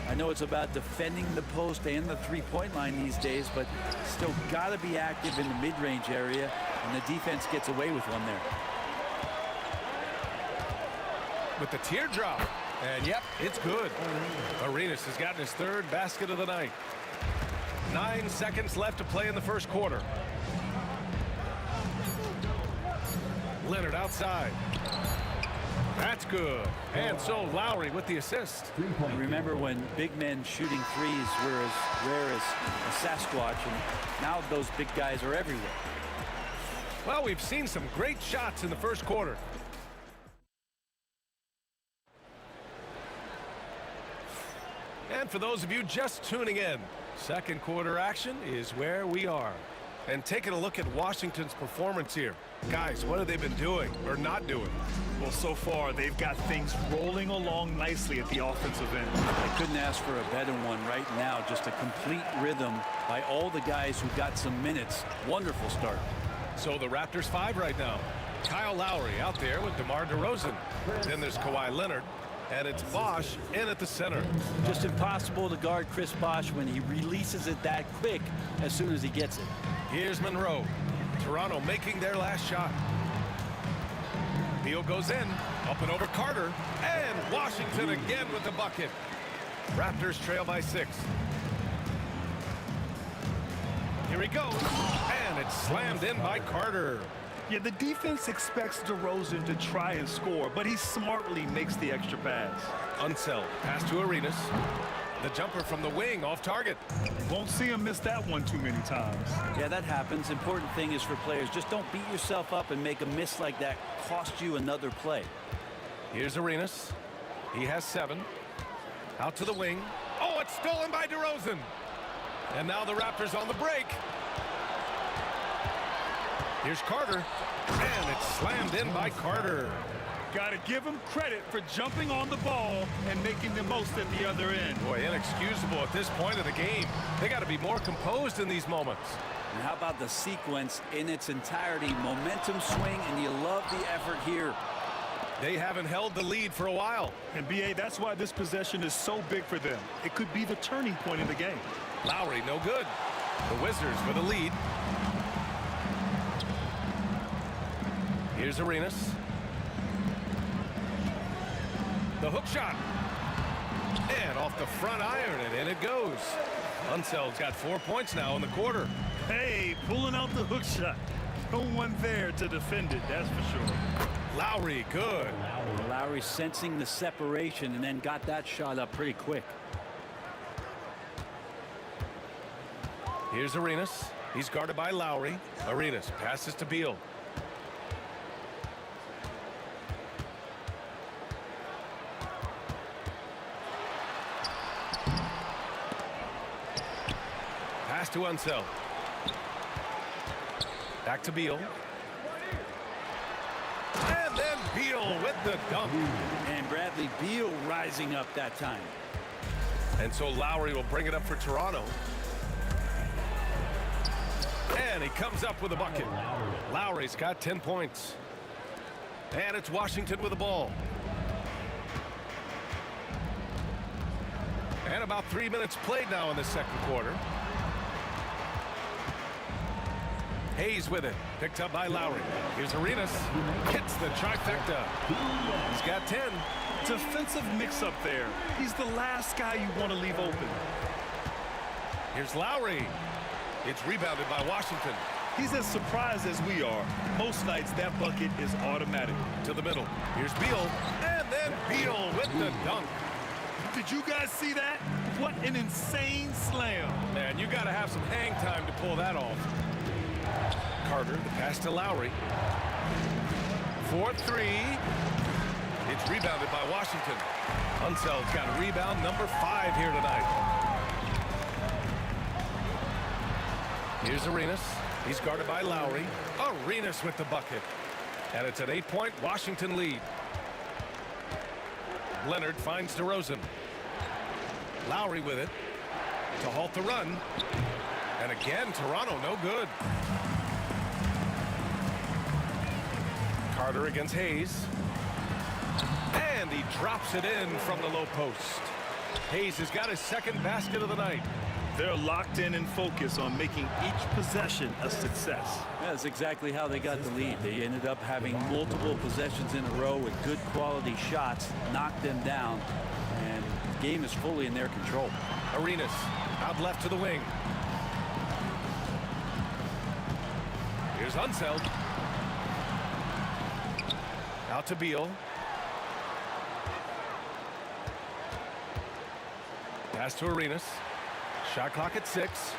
S8: I know it's about defending the post and the three-point line these days, but still got to be active in the mid-range area, and the defense gets away with one there.
S7: With the teardrop. And yep, it's good. Arenas has gotten his third basket of the night. 9 seconds left to play in the first quarter. Leonard outside. That's good. And so Lowry with the assist.
S8: Remember when big men shooting threes were as rare as a Sasquatch, and now those big guys are everywhere.
S7: Well, we've seen some great shots in the first quarter. And for those of you just tuning in, second quarter action is where we are. And taking a look at Washington's performance here. Guys, what have they been doing or not doing?
S9: Well, so far, they've got things rolling along nicely at the offensive end.
S8: I couldn't ask for a better one right now. Just a complete rhythm by all the guys who got some minutes. Wonderful start.
S7: So the Raptors 5 right now. Kyle Lowry out there with DeMar DeRozan. Then there's Kawhi Leonard. And it's Bosh in at the center.
S8: Just impossible to guard Chris Bosh when he releases it that quick as soon as he gets it.
S7: Here's Monroe. Toronto making their last shot. Beal goes in. Up and over Carter. And Washington again with the bucket. Raptors trail by 6. Here he goes. And it's slammed in by Carter.
S9: Yeah, the defense expects DeRozan to try and score, but he smartly makes the extra pass.
S7: Unseld. Pass to Arenas. The jumper from the wing off target.
S9: Won't see him miss that one too many times.
S8: Yeah, that happens. Important thing is for players, just don't beat yourself up and make a miss like that cost you another play.
S7: Here's Arenas. He has 7. Out to the wing. Oh, it's stolen by DeRozan. And now the Raptors on the break. Here's Carter. And it's slammed in by Carter.
S9: Got to give him credit for jumping on the ball and making the most at the other end.
S7: Boy, inexcusable at this point of the game. They got to be more composed in these moments.
S8: And how about the sequence in its entirety? Momentum swing, and you love the effort here.
S7: They haven't held the lead for a while.
S9: And B.A., that's why this possession is so big for them. It could be the turning point in the game.
S7: Lowry, no good. The Wizards with a lead. Here's Arenas. The hook shot. And off the front iron, and in it goes. Unseld's got 4 points now in the quarter.
S9: Hey, pulling out the hook shot. No one there to defend it, that's for sure.
S7: Lowry, good.
S8: Lowry sensing the separation and then got that shot up pretty quick.
S7: Here's Arenas. He's guarded by Lowry. Arenas passes to Beal. Pass to Unseld. Back to Beal. And then Beal with the dunk.
S8: And Bradley Beal rising up that time.
S7: And so Lowry will bring it up for Toronto. And he comes up with a bucket. Lowry's got 10 points. And it's Washington with the ball. And about 3 minutes played now in the second quarter. Hayes with it. Picked up by Lowry. Here's Arenas. Hits the trifecta. He's got 10.
S9: Defensive mix-up there. He's the last guy you want to leave open.
S7: Here's Lowry. It's rebounded by Washington.
S9: He's as surprised as we are. Most nights, that bucket is automatic.
S7: To the middle. Here's Beal. And then Beal with the dunk.
S9: Did you guys see that? What an insane slam.
S7: Man, you got to have some hang time to pull that off. Carter, the pass to Lowry. 4-3. It's rebounded by Washington. Unseld's got a rebound number 5 here tonight. Here's Arenas. He's guarded by Lowry. Arenas with the bucket. And it's an 8-point Washington lead. Leonard finds DeRozan. Lowry with it to halt the run. And again, Toronto no good. Carter against Hayes. And he drops it in from the low post. Hayes has got his second basket of the night.
S9: They're locked in and focused on making each possession a success.
S8: That's exactly how they got the lead. They ended up having multiple possessions in a row with good quality shots, knocked them down, and the game is fully in their control.
S7: Arenas out left to the wing. Here's Unseld. Out to Beal. Pass to Arenas. Shot clock at 6.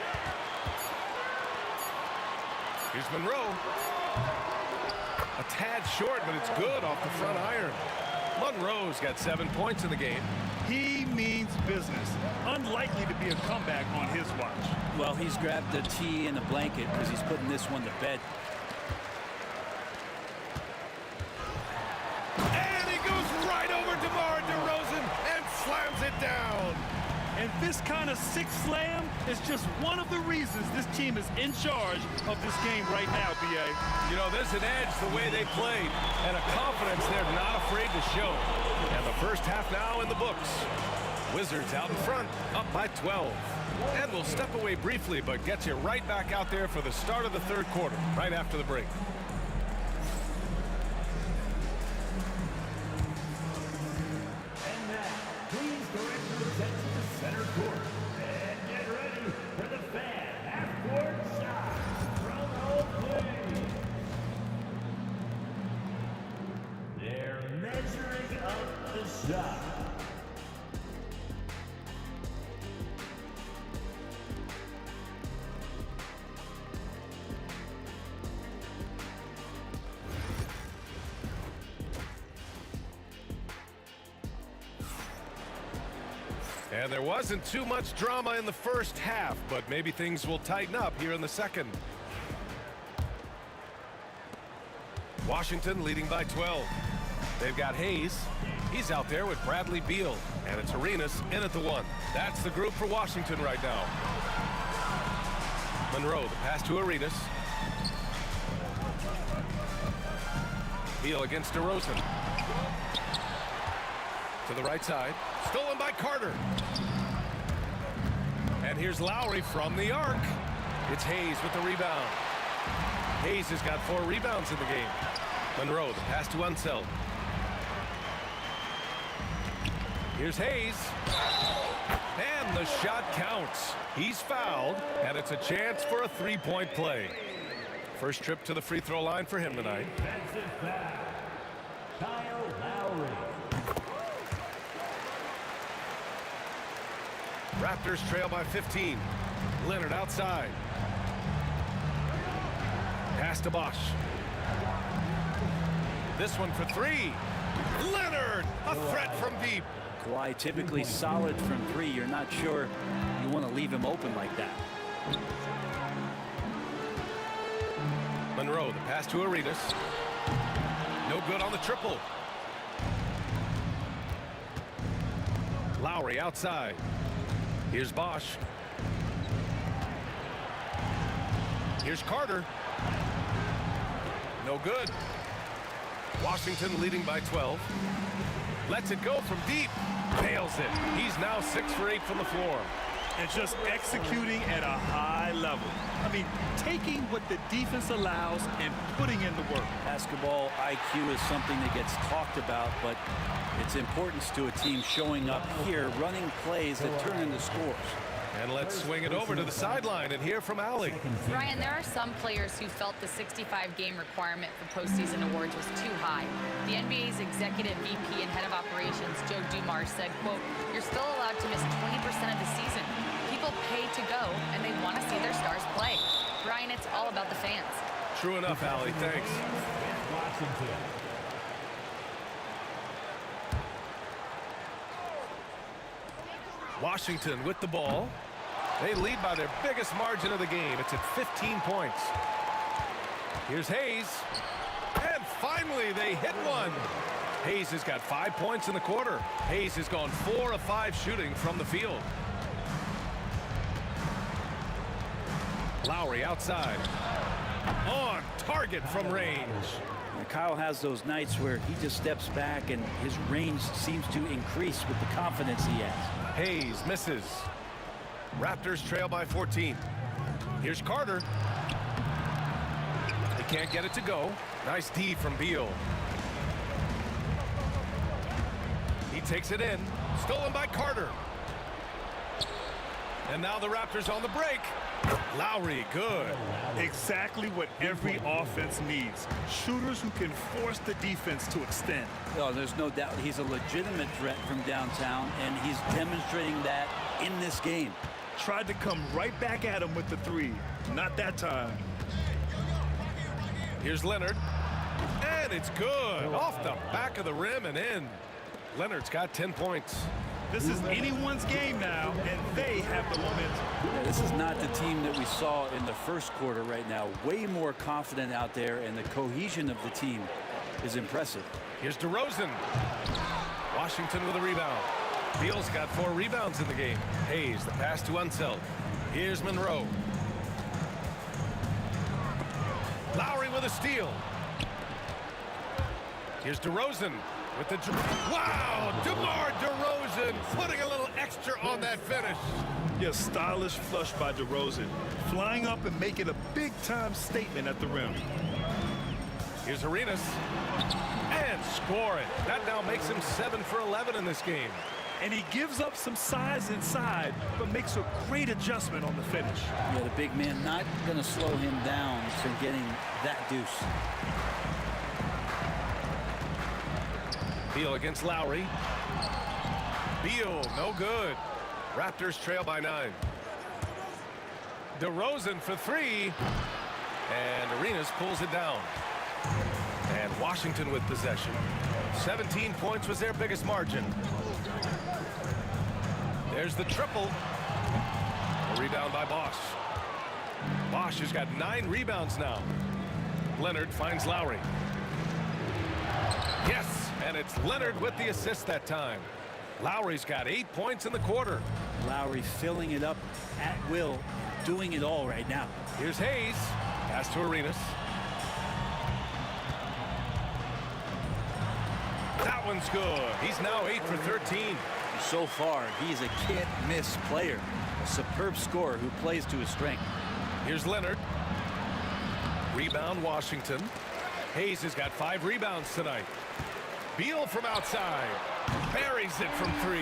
S7: Here's Monroe. A tad short, but it's good off the front iron. Monroe's got 7 points in the game.
S9: He means business. Unlikely to be a comeback on his watch.
S8: Well, he's grabbed the tee and a blanket because he's putting this one to bed.
S7: And he goes right over DeMar DeRozan and slams it down.
S9: And this kind of six slam is just one of the reasons this team is in charge of this game right now, B.A.
S7: You know, there's an edge the way they played and a confidence they're not afraid to show. And the first half now in the books. Wizards out in front, up by 12. And we'll step away briefly, but get you right back out there for the start of the third quarter, right after the break. And there wasn't too much drama in the first half, but maybe things will tighten up here in the second. Washington leading by 12. They've got Hayes. He's out there with Bradley Beal. And it's Arenas in at the 1. That's the group for Washington right now. Monroe, the pass to Arenas. Beal against DeRozan. To the right side. Stolen by Carter. And here's Lowry from the arc. It's Hayes with the rebound. Hayes has got 4 rebounds in the game. Monroe, the pass to Unseld. Here's Hayes. And the shot counts. He's fouled, and it's a chance for a 3-point play. First trip to the free throw line for him tonight.
S5: Kyle Lowry.
S7: Raptors trail by 15. Leonard outside. Pass to Bosch. This one for 3. Leonard, a threat from deep.
S8: Kawhi typically solid from 3. You're not sure you want to leave him open like that.
S7: Monroe, the pass to Arenas. No good on the triple. Lowry outside. Here's Bosch. Here's Carter. No good. Washington leading by 12. Lets it go from deep. Nails it. He's now 6 for 8 from the floor.
S9: And just executing at a high level. I mean, taking what the defense allows and putting in the work.
S8: Basketball IQ is something that gets talked about, but its importance to a team showing up here, running plays that turn into scores.
S7: And let's swing it over to the sideline and hear from Allie.
S10: Ryan, there are some players who felt the 65-game requirement for postseason awards was too high. The NBA's executive VP and head of operations, Joe Dumars, said, quote, "You're still allowed to miss 20% of the season. People pay to go, and they want to see their stars play." Ryan, it's all about the fans.
S7: True enough, Allie. Thanks. Washington with the ball. They lead by their biggest margin of the game. It's at 15 points. Here's Hayes. And finally, they hit one. Hayes has got 5 points in the quarter. Hayes has gone 4 of 5 shooting from the field. Lowry outside. On target from range.
S8: And Kyle has those nights where he just steps back and his range seems to increase with the confidence he has.
S7: Hayes misses. Raptors trail by 14. Here's Carter. He can't get it to go. Nice D from Beal. He takes it in. Stolen by Carter. And now the Raptors on the break. Lowry, good.
S9: Exactly what every offense needs. Shooters who can force the defense to extend.
S8: Oh, there's no doubt he's a legitimate threat from downtown, and he's demonstrating that in this game.
S9: Tried to come right back at him with the three. Not that time.
S7: Here's Leonard. And it's good. Off the back of the rim and in. Leonard's got 10 points.
S9: This is anyone's game now, and they have the momentum.
S8: Yeah, this is not the team that we saw in the first quarter right now. Way more confident out there, and the cohesion of the team is impressive.
S7: Here's DeRozan. Washington with a rebound. Beal's got 4 rebounds in the game. Hayes, the pass to Unseld. Here's Monroe. Lowry with a steal. Here's DeRozan with the... Wow! DeMar DeRozan putting a little extra on that finish.
S9: Yeah, stylish flush by DeRozan. Flying up and making a big-time statement at the rim.
S7: Here's Arenas. And scoring. That now makes him 7 for 11 in this game.
S9: And he gives up some size inside, but makes a great adjustment on the finish.
S8: Yeah, the big man not going to slow him down from getting that deuce.
S7: Beal against Lowry. Beal, no good. Raptors trail by 9. DeRozan for 3. And Arenas pulls it down. And Washington with possession. 17 points was their biggest margin. There's the triple. A rebound by Bosch. Bosch has got 9 rebounds now. Leonard finds Lowry. Yes, and it's Leonard with the assist that time. Lowry's got 8 points in the quarter.
S8: Lowry filling it up at will, doing it all right now.
S7: Here's Hayes. Pass to Arenas. That one's good. He's now 8 for 13.
S8: So far, he's a can't-miss player. A superb scorer who plays to his strength.
S7: Here's Leonard. Rebound, Washington. Hayes has got 5 rebounds tonight. Beal from outside. Buries it from 3.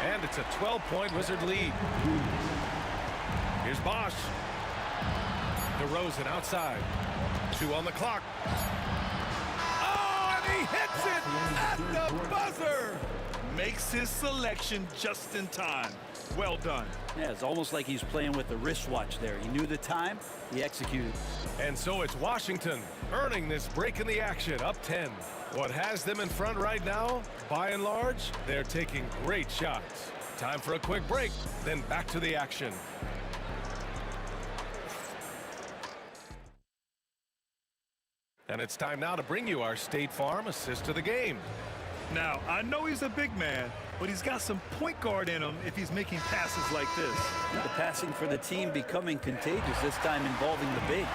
S7: And it's a 12-point Wizard lead. Here's Bosch. DeRozan outside. 2 on the clock. Oh, and he hits it at the buzzer.
S9: Makes his selection just in time. Well done.
S8: Yeah, it's almost like he's playing with the wristwatch there. He knew the time, he executed.
S7: And so it's Washington earning this break in the action, up 10. What has them in front right now, by and large, they're taking great shots. Time for a quick break, then back to the action. And it's time now to bring you our State Farm assist of the game.
S9: Now, I know he's a big man, but he's got some point guard in him if he's making passes like this.
S8: The passing for the team becoming contagious, this time involving the big.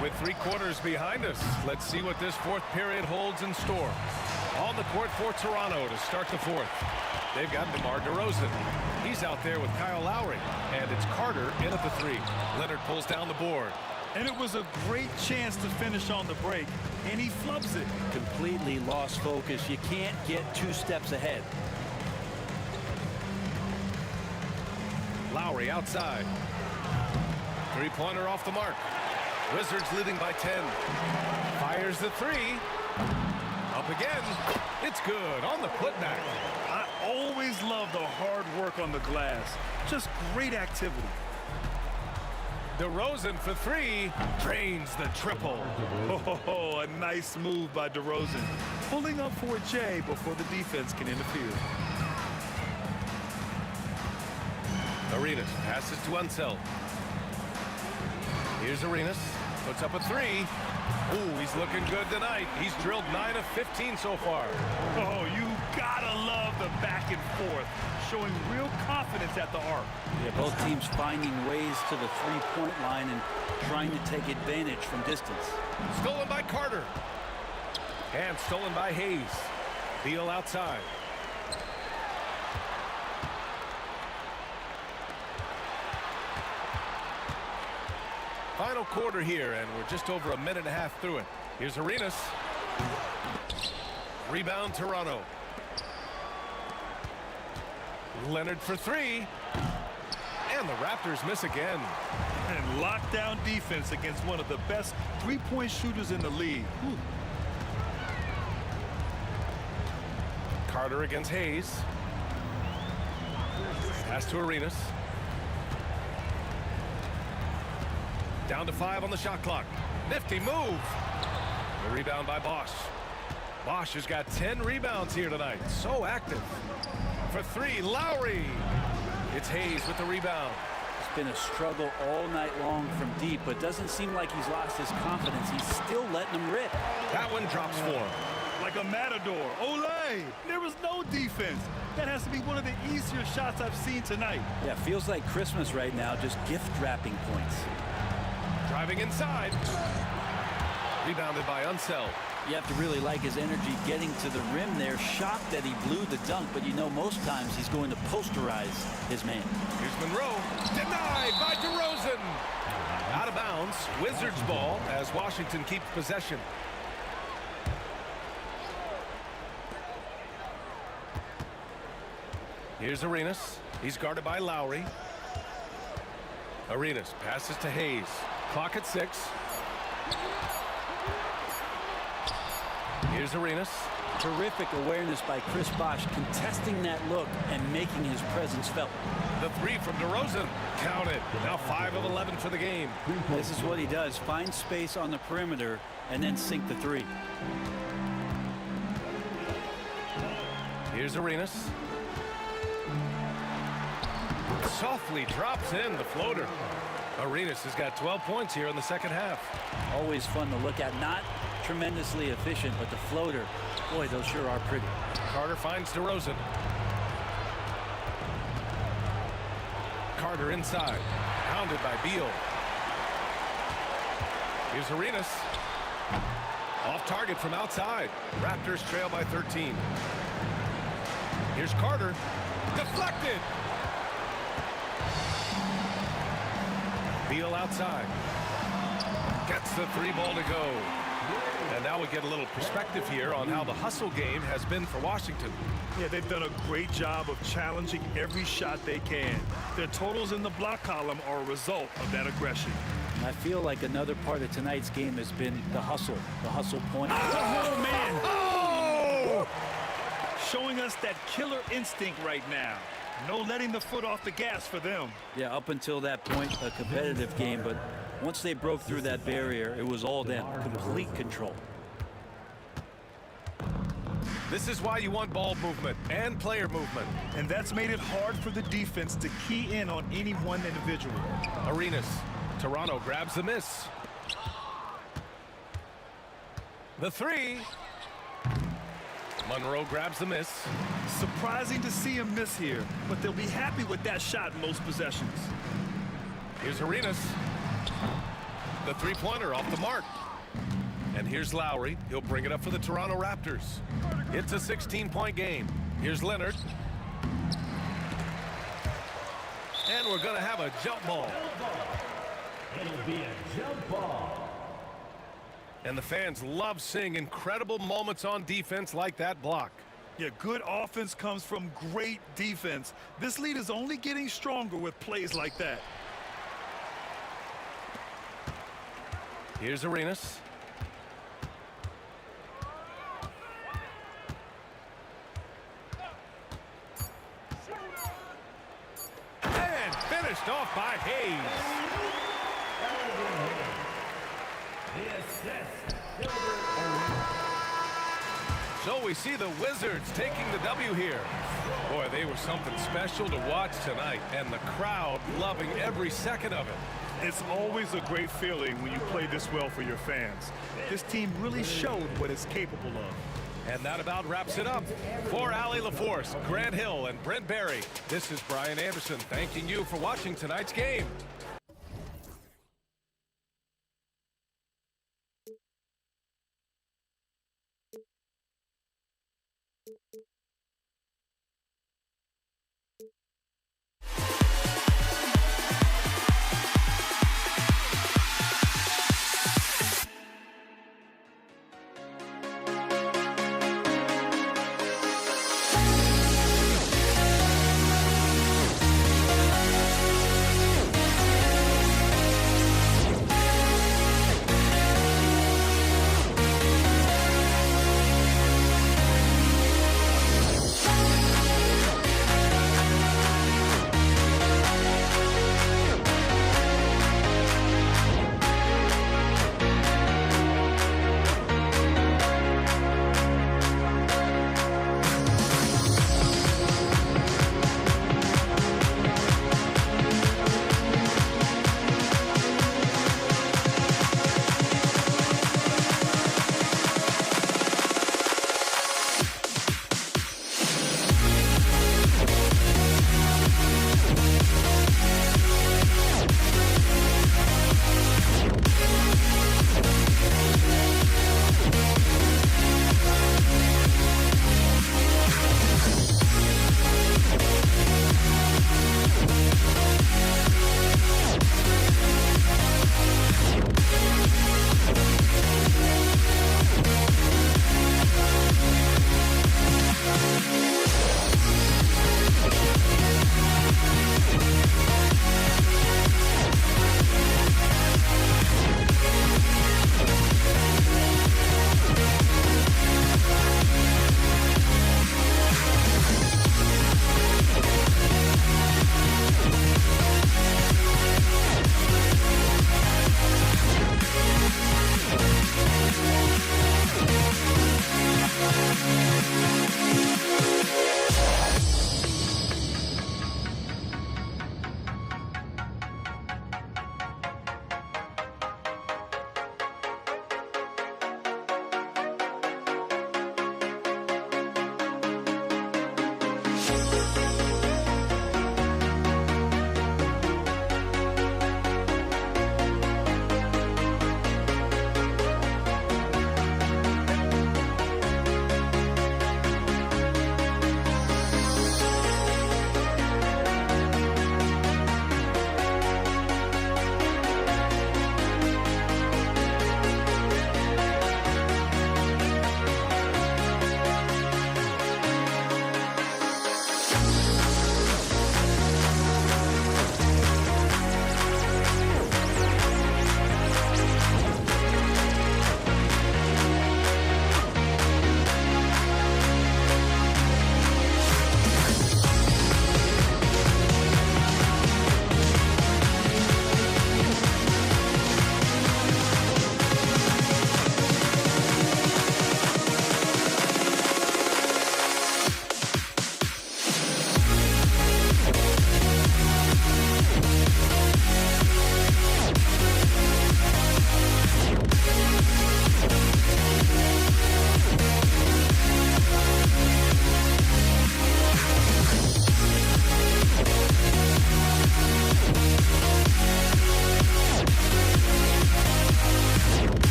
S7: With 3 quarters behind us, let's see what this 4th period holds in store. On the court for Toronto to start the 4th. They've got DeMar DeRozan. He's out there with Kyle Lowry. And it's Carter in at the 3. Leonard pulls down the board.
S9: And it was a great chance to finish on the break, and he flubs it.
S8: Completely lost focus. You can't get 2 steps ahead.
S7: Lowry outside. 3-pointer off the mark. Wizards leading by 10. Fires the 3. Up again. It's good on the putback.
S9: I always love the hard work on the glass. Just great activity.
S7: DeRozan for 3. Drains the triple.
S9: Oh, a nice move by DeRozan. Pulling up for a J before the defense can interfere.
S7: Arenas passes to Unseld. Here's Arenas. Puts up a 3. Ooh, he's looking good tonight. He's drilled 9 of 15 so far.
S9: Oh, you gotta love the back and forth, showing real confidence at the arc.
S8: Yeah, both teams finding ways to the three-point line and trying to take advantage from distance.
S7: Stolen by Carter. And stolen by Hayes. Beal outside. Final quarter here, and we're just over a minute and a half through it. Here's Arenas. Rebound, Toronto. Leonard for three. And the Raptors miss again.
S9: And lockdown defense against one of the best three-point shooters in the league. Whew.
S7: Carter against Hayes. Pass to Arenas. Down to 5 on the shot clock. Nifty move. The rebound by Bosch. Bosch has got 10 rebounds here tonight. So active. For three, Lowry. It's Hayes with the rebound.
S8: It's been a struggle all night long from deep, but doesn't seem like he's lost his confidence. He's still letting them rip.
S7: That one drops for him.
S9: Like a matador. Olay! There was no defense. That has to be one of the easier shots I've seen tonight.
S8: Yeah, feels like Christmas right now, just gift wrapping points.
S7: Driving inside. Rebounded by Unseld.
S8: You have to really like his energy getting to the rim there. Shocked that he blew the dunk, but you know most times he's going to posterize his man.
S7: Here's Monroe. Denied by DeRozan. Out of bounds. Wizards ball as Washington keeps possession. Here's Arenas. He's guarded by Lowry. Arenas passes to Hayes. Clock at 6. Here's Arenas.
S8: Terrific awareness by Chris Bosh, contesting that look and making his presence felt.
S7: The three from DeRozan. Counted. Now 5 of 11 for the game.
S8: This is what he does. Find space on the perimeter and then sink the three.
S7: Here's Arenas. Softly drops in the floater. Arenas has got 12 points here in the second half.
S8: Always fun to look at. Not tremendously efficient, but the floater, boy, those sure are pretty.
S7: Carter finds DeRozan. Carter inside. Pounded by Beal. Here's Arenas. Off target from outside. Raptors trail by 13. Here's Carter. Deflected. Beal outside. Gets the three ball to go. And now we get a little perspective here on how the hustle game has been for Washington.
S9: Yeah, they've done a great job of challenging every shot they can. Their totals in the block column are a result of that aggression.
S8: I feel like another part of tonight's game has been the hustle point.
S9: Oh, man! Oh! Showing us that killer instinct right now. No letting the foot off the gas for them.
S8: Yeah, up until that point, a competitive game, but once they broke through that barrier, it was all them. Complete control.
S7: This is why you want ball movement and player movement.
S9: And that's made it hard for the defense to key in on any one individual.
S7: Arenas. Toronto grabs the miss. The three. Monroe grabs the miss.
S9: Surprising to see him miss here, but they'll be happy with that shot in most possessions.
S7: Here's Arenas. The three-pointer off the mark. And here's Lowry. He'll bring it up for the Toronto Raptors. It's a 16-point game. Here's Leonard. And we're going to have a jump ball.
S5: It'll be a jump ball.
S7: And the fans love seeing incredible moments on defense like that block.
S9: Yeah, good offense comes from great defense. This lead is only getting stronger with plays like that.
S7: Here's Arenas. And finished off by Hayes. So we see the Wizards taking the W here. Boy, they were something special to watch tonight, and the crowd loving every second of it.
S9: It's always a great feeling when you play this well for your fans. This team really showed what it's capable of.
S7: And that about wraps it up. For Allie LaForce, Grant Hill, and Brent Barry, this is Brian Anderson thanking you for watching tonight's game.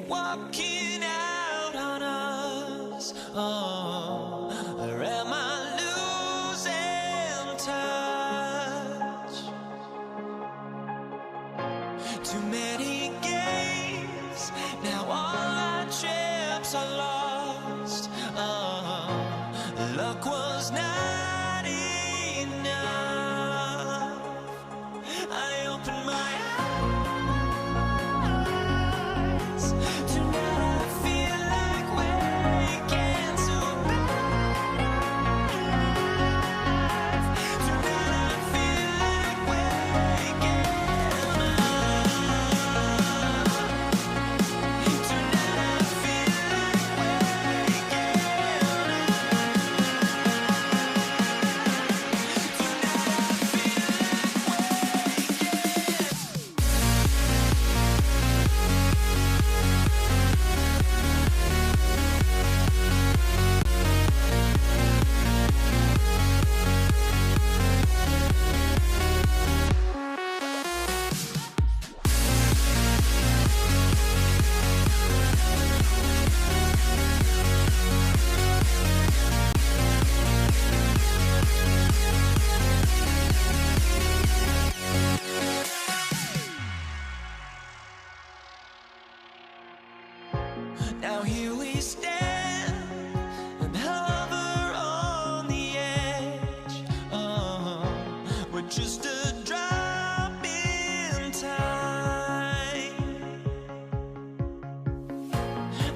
S1: walking out on us. Oh, or am I losing touch? Too many games, now all our chips are lost. Oh, luck was not enough. I opened my eyes. Tonight I feel like waking to life. Tonight I feel like waking up. Tonight I feel like waking Now here we stand and hover on the edge. We're just a drop in time.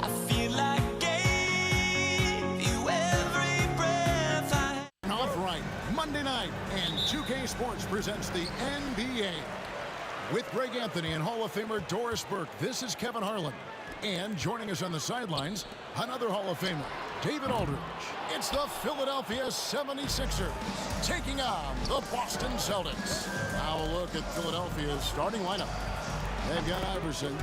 S1: I feel like gave you every breath I
S2: Off right, Monday night, and 2K Sports presents the NBA. With Greg Anthony and Hall of Famer Doris Burke, this is Kevin Harlan. And joining us on the sidelines, another Hall of Famer, David Aldridge. It's the Philadelphia 76ers taking on the Boston Celtics. Now a look at Philadelphia's starting lineup. They've got Iverson.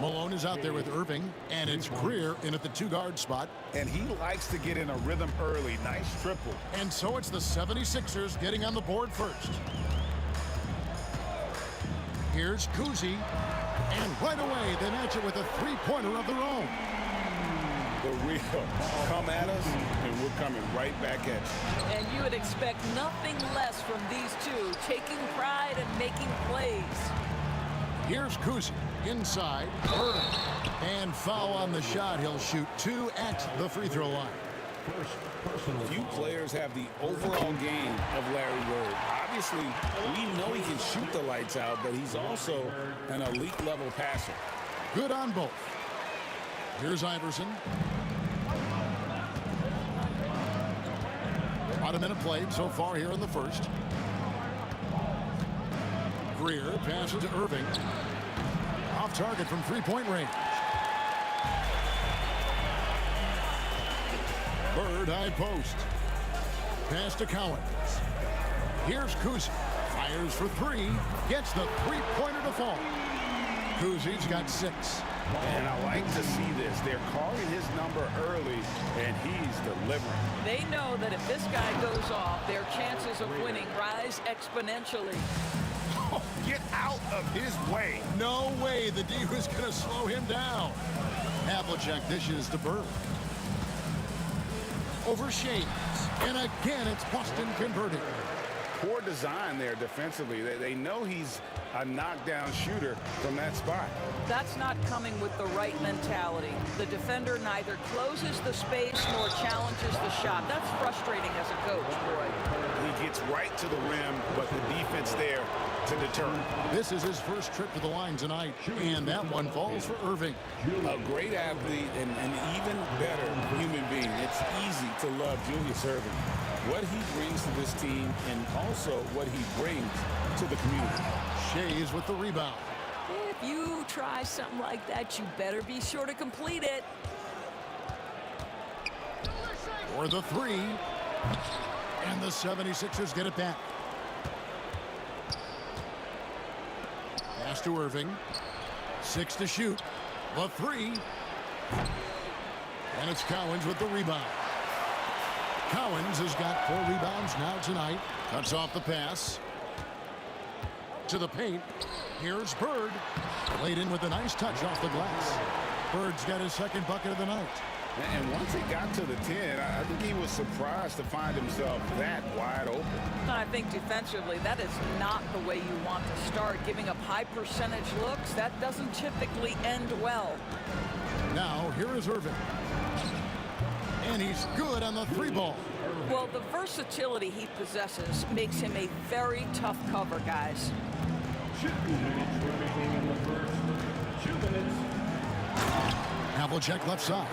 S2: Malone is out there with Irving, and it's Greer in at the two-guard spot.
S3: And he likes to get in a rhythm early. Nice triple.
S2: And so it's the 76ers getting on the board first. Here's Kuzi. And right away, they match it with a three-pointer of their own.
S3: The real come at us, and we're coming right back at you.
S11: And you would expect nothing less from these two, taking pride and making plays.
S2: Here's Kuzi inside. Bird. And foul on the shot. He'll shoot 2 at the free throw line.
S3: Few players have the overall game of Larry Bird. Obviously, we know he can shoot the lights out, but he's also an elite level passer.
S2: Good on both. Here's Iverson. About a minute played so far here in the first. Greer passes to Irving. Off target from three-point range. Bird high post. Pass to Cowens. Here's Kuzi. Fires for three. Gets the three-pointer to fall. Kuzi's got 6.
S3: And I like to see this. They're calling his number early, and he's delivering.
S11: They know that if this guy goes off, their chances of winning rise exponentially.
S3: Oh, get out of his way.
S2: No way the D was going to slow him down. Havlicek dishes to Bird. Over Shades. And again, it's Boston converting.
S3: Poor design there defensively. They know he's a knockdown shooter from that spot.
S11: That's not coming with the right mentality. The defender neither closes the space nor challenges the shot. That's frustrating as a coach, boy.
S3: He gets right to the rim, but the defense there to deter him.
S2: This is his first trip to the line tonight, and that one falls for Irving.
S3: A great athlete and an even better human being. It's easy to love Julius Irving. What he brings to this team and also what he brings to the community.
S2: Shays with the rebound.
S11: If you try something like that, you better be sure to complete it.
S2: For the three. And the 76ers get it back. Pass to Irving. 6 to shoot. The three. And it's Cowens with the rebound. Cowens has got 4 rebounds now tonight. Cuts off the pass. To the paint. Here's Bird. Laid in with a nice touch off the glass. Bird's got his second bucket of the night.
S3: And once he got to the 10, I think he was surprised to find himself that wide open.
S11: I think defensively, that is not the way you want to start. Giving up high percentage looks, that doesn't typically end well.
S2: Now, here is Irving. And he's good on the 3-ball.
S11: Well, the versatility he possesses makes him a very tough cover, guys.
S5: 2 minutes remaining in the first. 2 minutes.
S2: Havlicek left side.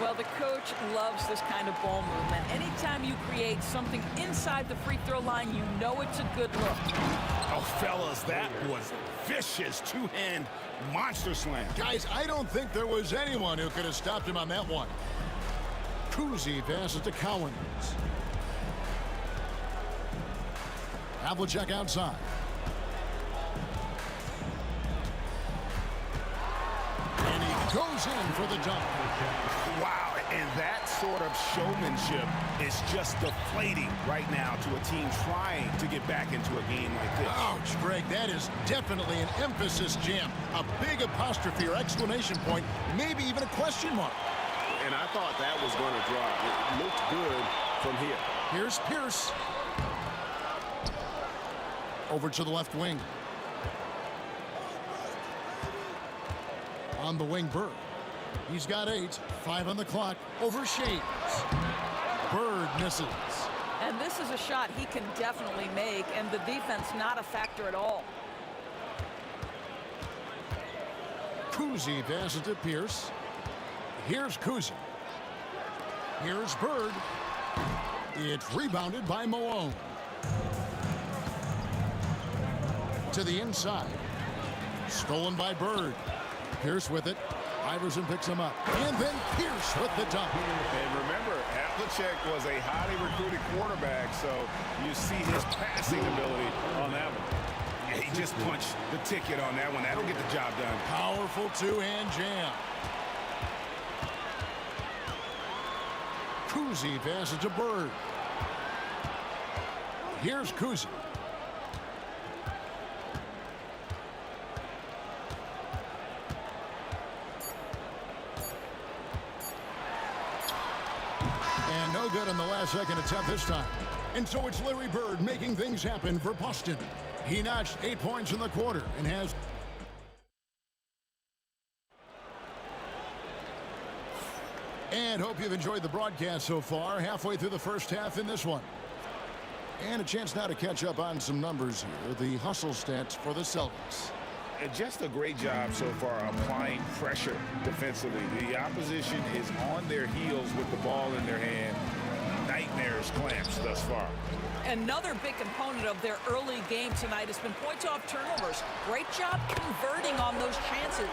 S11: Well, the coach loves this kind of ball movement. Anytime you create something inside the free throw line, you know it's a good look.
S3: Oh, fellas, that was vicious two-hand monster slam.
S2: Guys, I don't think there was anyone who could have stopped him on that one. Kuzi passes to Cowens. Havlicek outside. And he goes in for the dunk.
S3: Wow, and that sort of showmanship is just deflating right now to a team trying to get back into a game like this.
S2: Ouch, Greg, that is definitely an emphasis jam. A big apostrophe or exclamation point, maybe even a question mark.
S3: And I thought that was going to drop. It looked good from here.
S2: Here's Pierce. Over to the left wing. On the wing, Bird. He's got 8. 5 on the clock. Over Shades. Bird misses.
S11: And this is a shot he can definitely make, and the defense not a factor at all.
S2: Kuzi passes to Pierce. Here's Kuzi. Here's Bird. It's rebounded by Malone. To the inside. Stolen by Bird. Pierce with it. Iverson picks him up. And then Pierce with the dunk.
S3: And remember, Havlicek was a highly recruited quarterback, so you see his passing ability on that one. Yeah, he just punched the ticket on that one. That'll get the job done.
S2: Powerful two-hand jam. Kuzi passes to Bird. Here's Kuzi. And no good on the last second attempt this time. And so it's Larry Bird making things happen for Boston. He notched 8 points in the quarter and has... And hope you've enjoyed the broadcast so far. Halfway through the first half in this one. And a chance now to catch up on some numbers here. The hustle stats for the Celtics.
S3: And just a great job so far applying pressure defensively. The opposition is on their heels with the ball in their hand. Nightmares clamps thus far.
S11: Another big component of their early game tonight has been points off turnovers. Great job converting on those chances.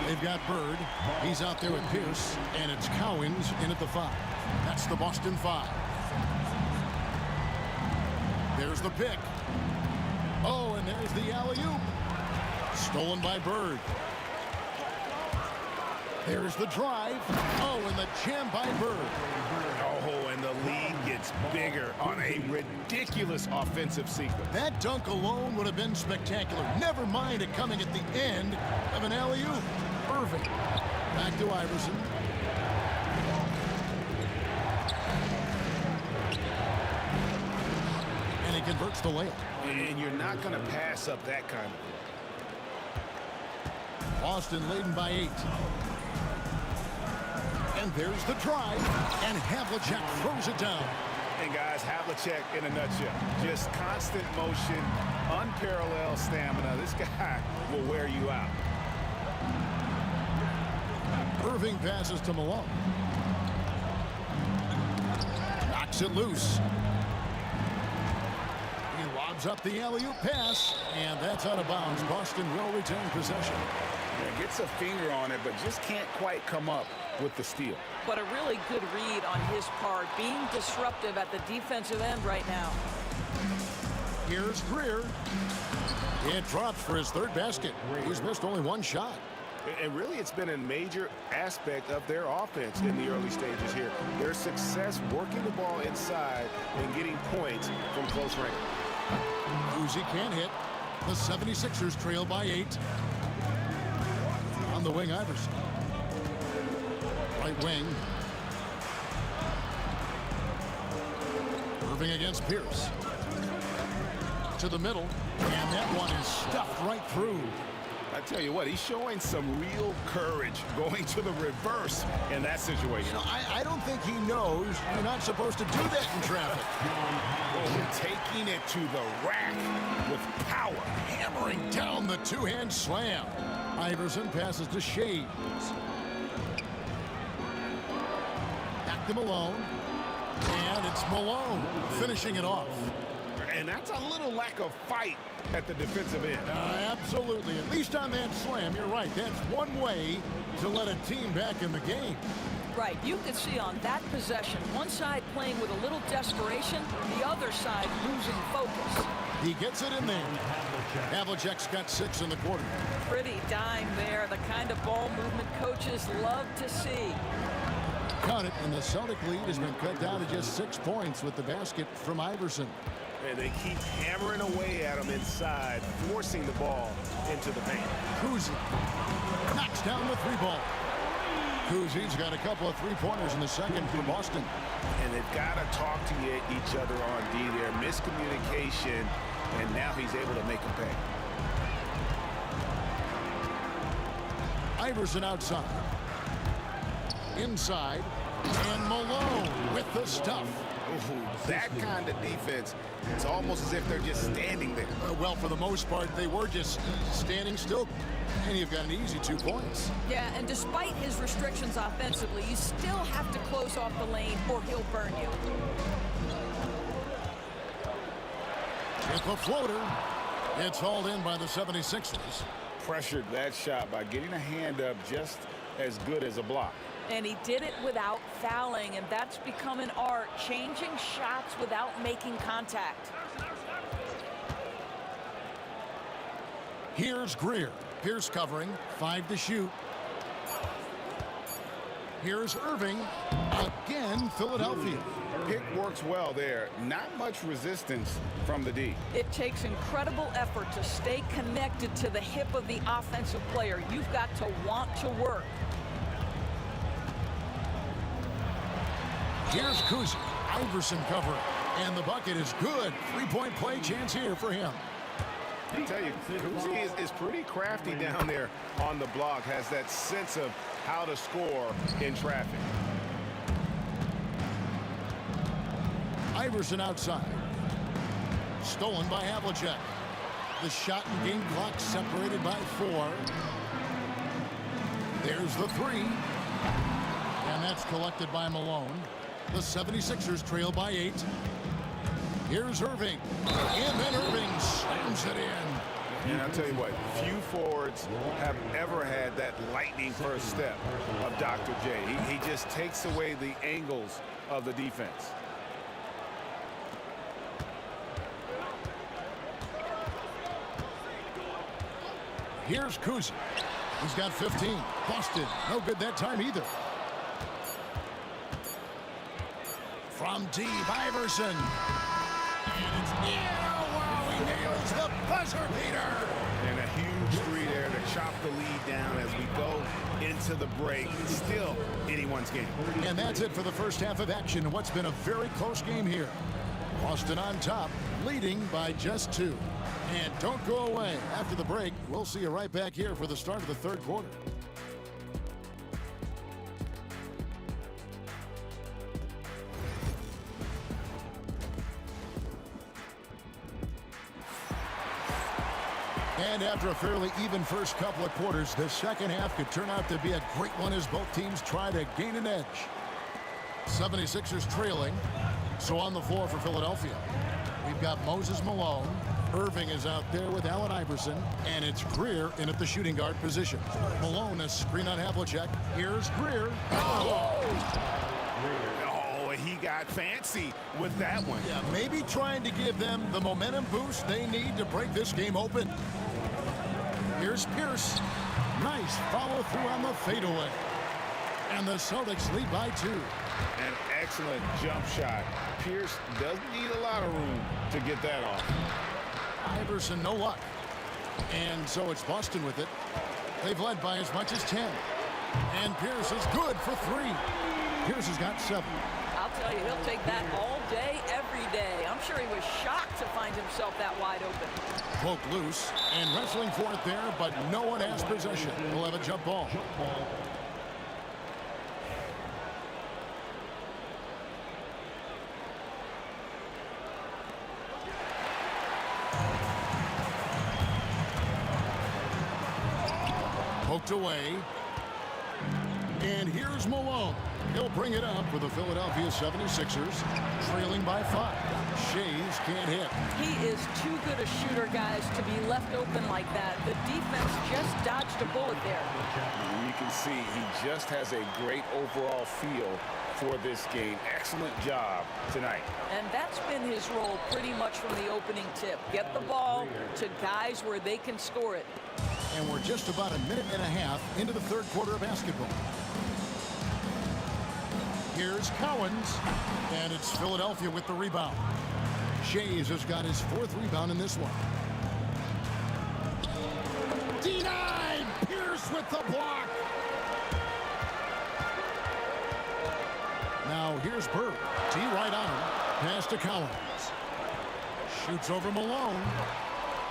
S2: They've got Bird. He's out there with Pierce. And it's Cowens in at the 5. That's the Boston 5. There's the pick. Oh, and there's the alley-oop. Stolen by Bird. There's the drive. Oh, and the jam by Bird.
S3: Oh, and the lead gets bigger on a ridiculous offensive sequence.
S2: That dunk alone would have been spectacular. Never mind it coming at the end of an alley-oop. Perfect. Back to Iverson. And he converts the layup.
S3: And you're not going to pass up that kind of thing.
S2: Boston leading by 8. And there's the drive. And Havlicek throws it down.
S3: And guys, Havlicek in a nutshell. Just constant motion, unparalleled stamina. This guy will wear you out.
S2: Irving passes to Malone. Knocks it loose. He lobs up the alley-oop pass. And that's out of bounds. Boston will retain possession.
S3: Yeah, gets a finger on it, but just can't quite come up with the steal.
S11: But a really good read on his part, being disruptive at the defensive end right now.
S2: Here's Greer. It drops for his 3rd basket. He's missed only 1 shot.
S3: And really, it's been a major aspect of their offense in the early stages here. Their success working the ball inside and getting points from close range.
S2: Uzi can't hit. The 76ers trail by 8. On the wing, Iverson. Right wing. Irving against Pierce. To the middle. And that one is stuffed right through.
S3: I tell you what, he's showing some real courage going to the reverse in that situation.
S2: You know, I don't think he knows you're not supposed to do that in traffic.
S3: Oh, taking it to the rack with power.
S2: Hammering down the two-hand slam. Iverson passes to Shades. Back to Malone. And it's Malone finishing it off.
S3: And that's a little lack of fight at the defensive end.
S2: Absolutely. At least on that slam, you're right. That's one way to let a team back in the game.
S11: Right. You could see on that possession, one side playing with a little desperation, the other side losing focus.
S2: He gets it in there. Havlicek's got 6 in the quarter.
S11: Pretty dime there. The kind of ball movement coaches love to see.
S2: Cut it, and the Celtic lead has been cut down to just 6 points with the basket from Iverson.
S3: And they keep hammering away at him inside, forcing the ball into the paint.
S2: Kuzi knocks down the 3-ball. Kuzi's got a couple of 3-pointers in the second for Boston.
S3: And they've got to talk to each other on D there. Miscommunication, and now he's able to make them pay.
S2: Iverson outside. Inside. And Malone with the stuff.
S3: Ooh, that kind of defense, it's almost as if they're just standing there.
S2: Well, for the most part, they were just standing still. And you've got an easy 2 points.
S11: Yeah, and despite his restrictions offensively, you still have to close off the lane or he'll burn you.
S2: With the floater, it's hauled in by the 76ers.
S3: Pressured that shot by getting a hand up just as good as a block.
S11: And he did it without fouling, and that's become an art, changing shots without making contact.
S2: Here's Greer. Pierce covering, 5 to shoot. Here's Irving. Again, Philadelphia.
S3: Pick works well there. Not much resistance from the D.
S11: It takes incredible effort to stay connected to the hip of the offensive player. You've got to want to work.
S2: Here's Kuzi. Iverson covering. And the bucket is good. 3-point play chance here for him.
S3: I tell you, Kuzi is pretty crafty down there on the block. Has that sense of how to score in traffic.
S2: Iverson outside. Stolen by Havlicek. The shot and game clock separated by 4. There's the 3. And that's collected by Malone. The 76ers trail by 8. Here's Irving. And then Irving slams it in.
S3: And I'll tell you what, few forwards have ever had that lightning first step of Dr. J. He just takes away the angles of the defense.
S2: Here's Kuzi. He's got 15. Busted. No good that time either. From deep, Iverson. And it's he nails the buzzer beater.
S3: And a huge three there to chop the lead down as we go into the break. Still anyone's game.
S2: And that's it for the first half of action. What's been a very close game here. Boston on top, leading by just 2. And don't go away. After the break, we'll see you right back here for the start of the third quarter. And after a fairly even first couple of quarters, the second half could turn out to be a great one as both teams try to gain an edge. 76ers trailing. So on the floor for Philadelphia, we've got Moses Malone. Irving is out there with Allen Iverson, and it's Greer in at the shooting guard position. Malone, a screen on Havlicek. Here's Greer.
S3: Oh, he got fancy with that one.
S2: Yeah, maybe trying to give them the momentum boost they need to break this game open. Here's Pierce. Nice follow through on the fadeaway. And the Celtics lead by 2.
S3: An excellent jump shot. Pierce doesn't need a lot of room to get that off.
S2: Iverson, no luck. And so it's Boston with it. They've led by as much as 10. And Pierce is good for 3. Pierce has got 7.
S11: I'll tell you, he'll take that all day, every day. I'm sure he was shocked to find himself that wide open.
S2: Poke loose and wrestling for it there, but no one has possession. We'll have a jump ball. Poked away. And here's Malone. He'll bring it up for the Philadelphia 76ers, trailing by 5. Shays can't hit.
S11: He is too good a shooter, guys, to be left open like that. The defense just dodged a bullet there.
S3: You can see he just has a great overall feel for this game. Excellent job tonight.
S11: And that's been his role pretty much from the opening tip. Get the ball to guys where they can score it.
S2: And we're just about a minute and a half into the third quarter of basketball. Here's Cowens, and it's Philadelphia with the rebound. Shays has got his 4th rebound in this one. Denied! Pierce with the block. Now here's Bird. T right on him. Pass to Cowens. Shoots over Malone.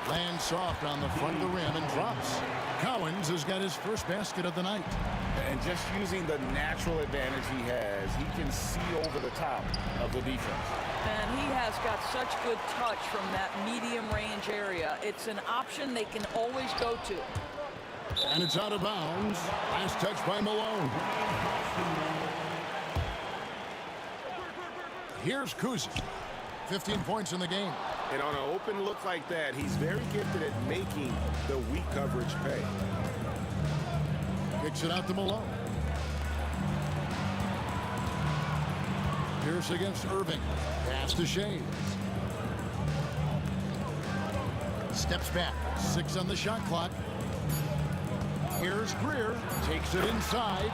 S2: Lands soft on the front of the rim and drops. Cowens has got his first basket of the night.
S3: And just using the natural advantage he has, he can see over the top of the defense.
S11: And he has got such good touch from that medium range area. It's an option they can always go to.
S2: And it's out of bounds. Last touch by Malone. Here's Kuzic. 15 points in the game.
S3: And on an open look like that, he's very gifted at making the weak coverage pay.
S2: Kicks it out to Malone. Pierce against Irving. Pass to Shays. Steps back. 6 on the shot clock. Here's Greer. Takes it inside.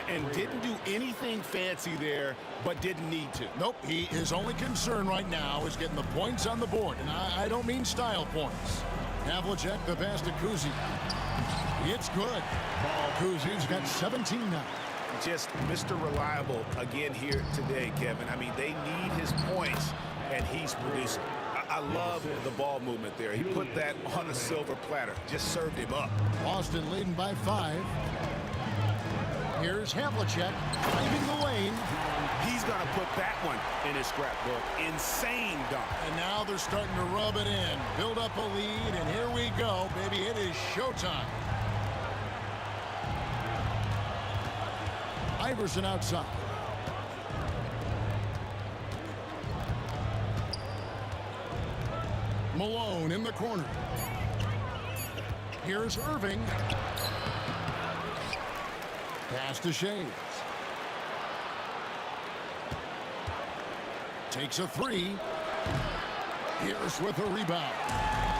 S3: And didn't do anything fancy there, but didn't need to.
S2: Nope. His only concern right now is getting the points on the board. And I don't mean style points. Havlicek the pass to Kuzic. It's good. Kuzic's got 17 now.
S3: Just Mr. Reliable again here today, Kevin. I mean, they need his points, and he's producing. I love the ball movement there. He put that on a silver platter. Just served him up.
S2: Boston leading by 5. Here's Havlicek driving the lane.
S3: He's going to put that one in his scrapbook. Insane dunk.
S2: And now they're starting to rub it in. Build up a lead, and here we go, baby. It is showtime. Iverson outside. Malone in the corner. Here's Irving. Pass to Shays. Takes a 3. Pierce with a rebound.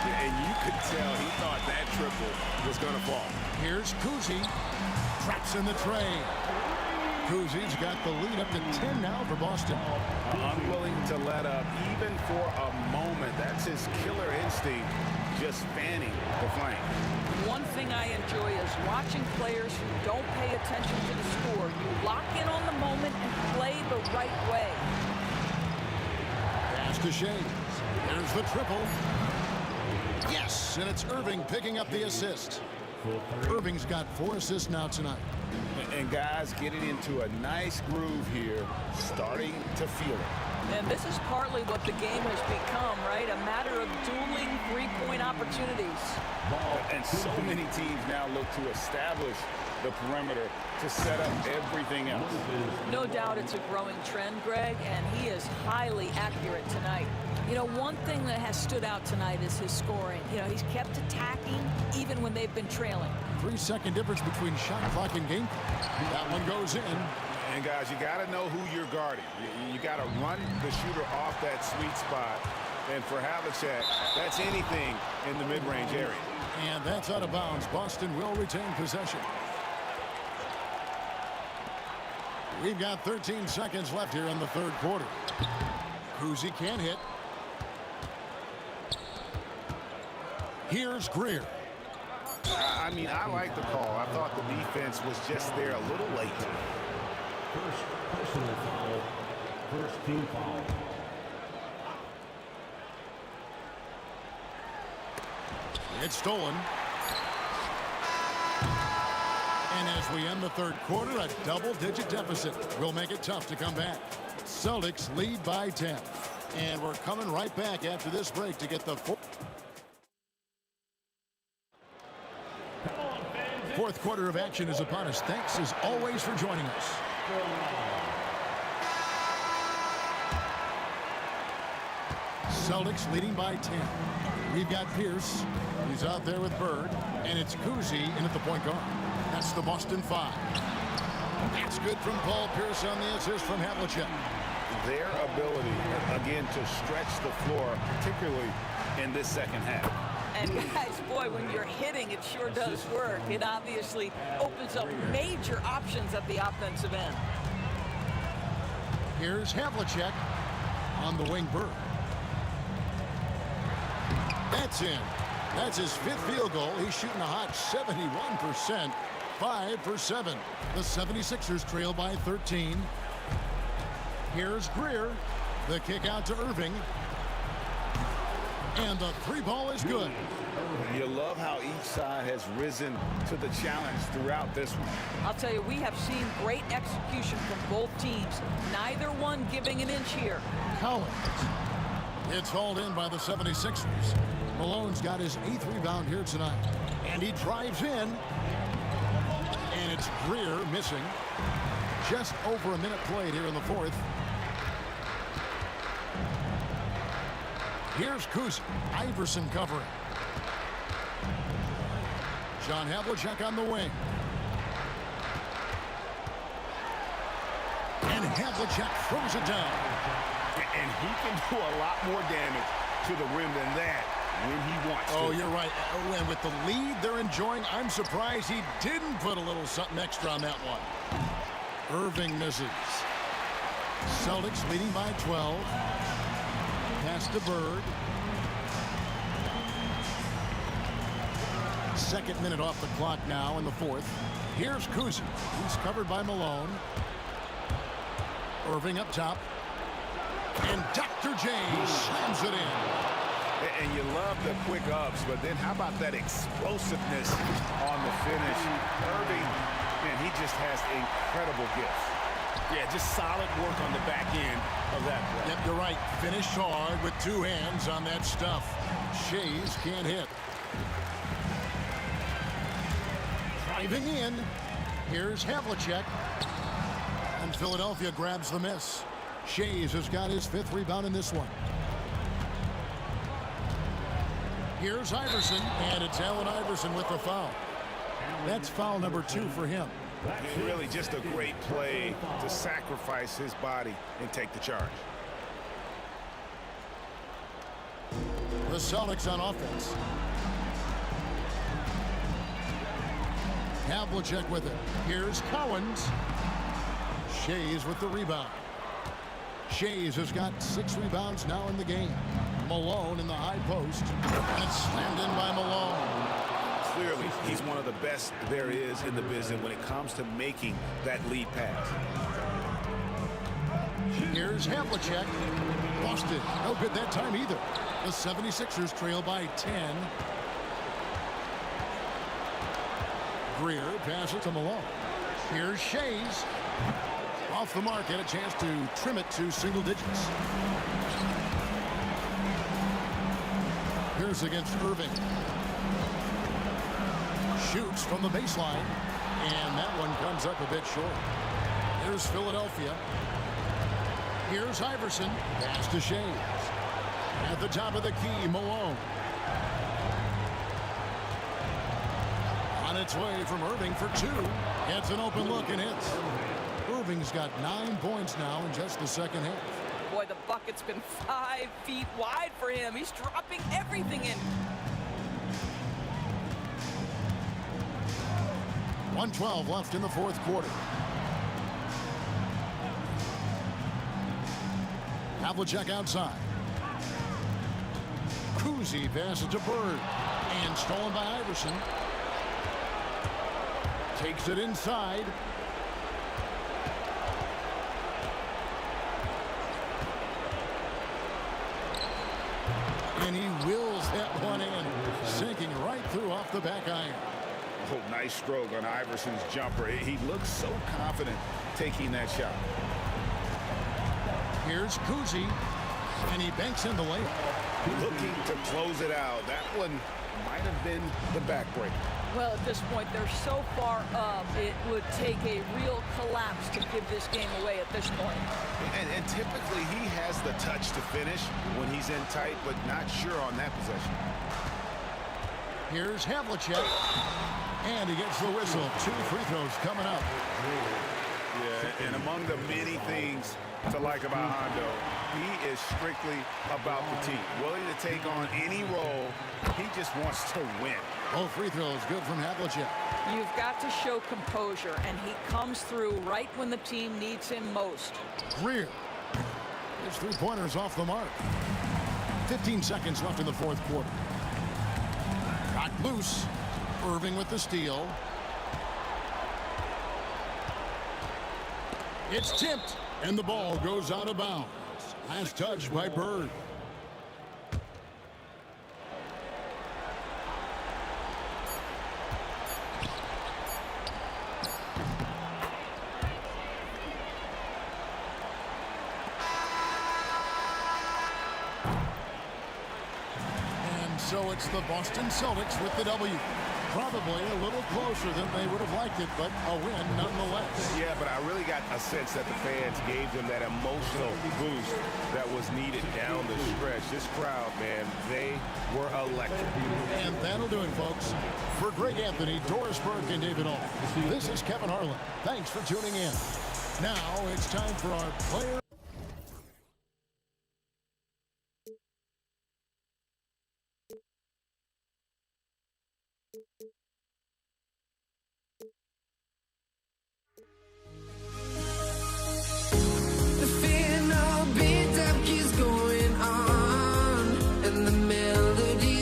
S3: And you could tell he thought that triple was going to fall.
S2: Here's Kuzic. Traps in the tray. Kuzic's got the lead up to 10 now for Boston.
S3: Unwilling to let up even for a moment. That's his killer instinct, just fanning the flame.
S11: One thing I enjoy is watching players who don't pay attention to the score. You lock in on the moment and play the right way.
S2: Pass to Shays. There's the triple. Yes, and it's Irving picking up the assist. Irving's got 4 assists now tonight.
S3: And guys getting into a nice groove here, starting to feel it.
S11: And this is partly what the game has become, right? A matter of dueling three-point opportunities.
S3: And so many teams now look to establish the perimeter to set up everything else.
S11: No doubt it's a growing trend, Greg, and he is highly accurate tonight. You know, one thing that has stood out tonight is his scoring. You know, he's kept attacking even when they've been trailing.
S2: 3-second difference between shot clock and game clock. That one goes in.
S3: And guys, you got to know who you're guarding. You got to run the shooter off that sweet spot. And for Havlicek, that's anything in the mid-range area.
S2: And that's out of bounds. Boston will retain possession. We've got 13 seconds left here in the third quarter. Kuzic can't hit. Here's Greer.
S3: I mean, I like the call. I thought the defense was just there a little late.
S5: First personal foul. First team foul.
S2: It's stolen. And as we end the third quarter, a double-digit deficit will make it tough to come back. Celtics lead by 10. And we're coming right back after this break to get the fourth quarter of action is upon us. Thanks as always for joining us. Celtics leading by 10. We've got Pierce. He's out there with Bird. And it's Kuzi in at the point guard. That's the Boston 5. That's good from Paul Pierce on the assist from Havlicek.
S3: Their ability, again, to stretch the floor, particularly in this second half.
S11: And guys, boy, when you're hitting, it sure does work. It obviously opens up major options at the offensive end.
S2: Here's Havlicek on the wing. Bird. That's in. That's his 5th field goal. He's shooting a hot 71%. 5 for 7. The 76ers trail by 13. Here's Greer. The kick out to Irving. And the 3-ball is good.
S3: You love how each side has risen to the challenge throughout this one.
S11: I'll tell you, we have seen great execution from both teams. Neither one giving an inch here.
S2: Collins. It's hauled in by the 76ers. Malone's got his 8th rebound here tonight. And he drives in. And it's Greer missing. Just over a minute played here in the fourth. Here's Kuzi. Iverson covering. John Havlicek on the wing. And Havlicek throws it down.
S3: And he can do a lot more damage to the rim than that when he wants to.
S2: Oh, you're right. And with the lead they're enjoying, I'm surprised he didn't put a little something extra on that one. Irving misses. Celtics leading by 12. Pass to Bird. Second minute off the clock now in the fourth. Here's Kuzi. He's covered by Malone. Irving up top. And Dr. J slams it in.
S3: And you love the quick ups, but then how about that explosiveness on the finish? Irving, man, he just has incredible gifts.
S12: Yeah, just solid work on the back end of that play.
S2: Yep, you're right. Finished hard with 2 hands on that stuff. Shays can't hit. Driving in. Here's Havlicek. And Philadelphia grabs the miss. Shays has got his 5th rebound in this one. Here's Iverson, and it's Allen Iverson with the foul. That's foul number 2 for him.
S3: Really just a great play to sacrifice his body and take the charge.
S2: The Celtics on offense. Havlicek with it. Here's Collins. Shays with the rebound. Shays has got 6 rebounds now in the game. Malone in the high post. And it's slammed in by Malone.
S3: Clearly, he's one of the best there is in the business when it comes to making that lead pass.
S2: Here's Havlicek. Busted. No good that time either. The 76ers trail by 10. Greer passes to Malone. Here's Shays. Off the mark, and a chance to trim it to single digits. Here's against Irving. Shoots from the baseline, and that one comes up a bit short. Here's Philadelphia. Here's Iverson. Pass to Shays. At the top of the key, Malone. On its way from Irving for 2. Gets an open look and hits. Irving's got 9 points now in just the second half.
S11: Boy, the bucket's been 5 feet wide for him. He's dropping everything in.
S2: 1:12 left in the fourth quarter. Havlicek outside. Kuzi passes to Bird. And stolen by Iverson. Takes it inside. And he wills that one in, sinking right through off the back iron.
S3: Oh, nice stroke on Iverson's jumper. He looks so confident taking that shot.
S2: Here's Kuzi, and he banks in the layup.
S3: Looking to close it out. That one might have been the backbreaker.
S11: Well, at this point, they're so far up, it would take a real collapse to give this game away at this point.
S3: And typically, he has the touch to finish when he's in tight, but not sure on that possession.
S2: Here's Havlicek, and he gets the whistle. 2 free throws coming up.
S3: Yeah, and among the many things to like about Hondo, he is strictly about the team. Willing to take on any role. He just wants to win.
S2: Oh, free throws good from Havlicek.
S11: You've got to show composure, and he comes through right when the team needs him most.
S2: Greer. His three-pointers off the mark. 15 seconds left in the fourth quarter. Got loose. Irving with the steal. It's tipped, and the ball goes out of bounds. Last touch by Bird. And so it's the Boston Celtics with the W. Probably a little closer than they would have liked it, but a win nonetheless.
S3: Yeah, but I really got a sense that the fans gave them that emotional boost that was needed down the stretch. This crowd, man, they were electric.
S2: And that'll do it, folks. For Greg Anthony, Doris Burke, and David All, this is Kevin Harlan. Thanks for tuning in. Now it's time for our player.
S1: Melody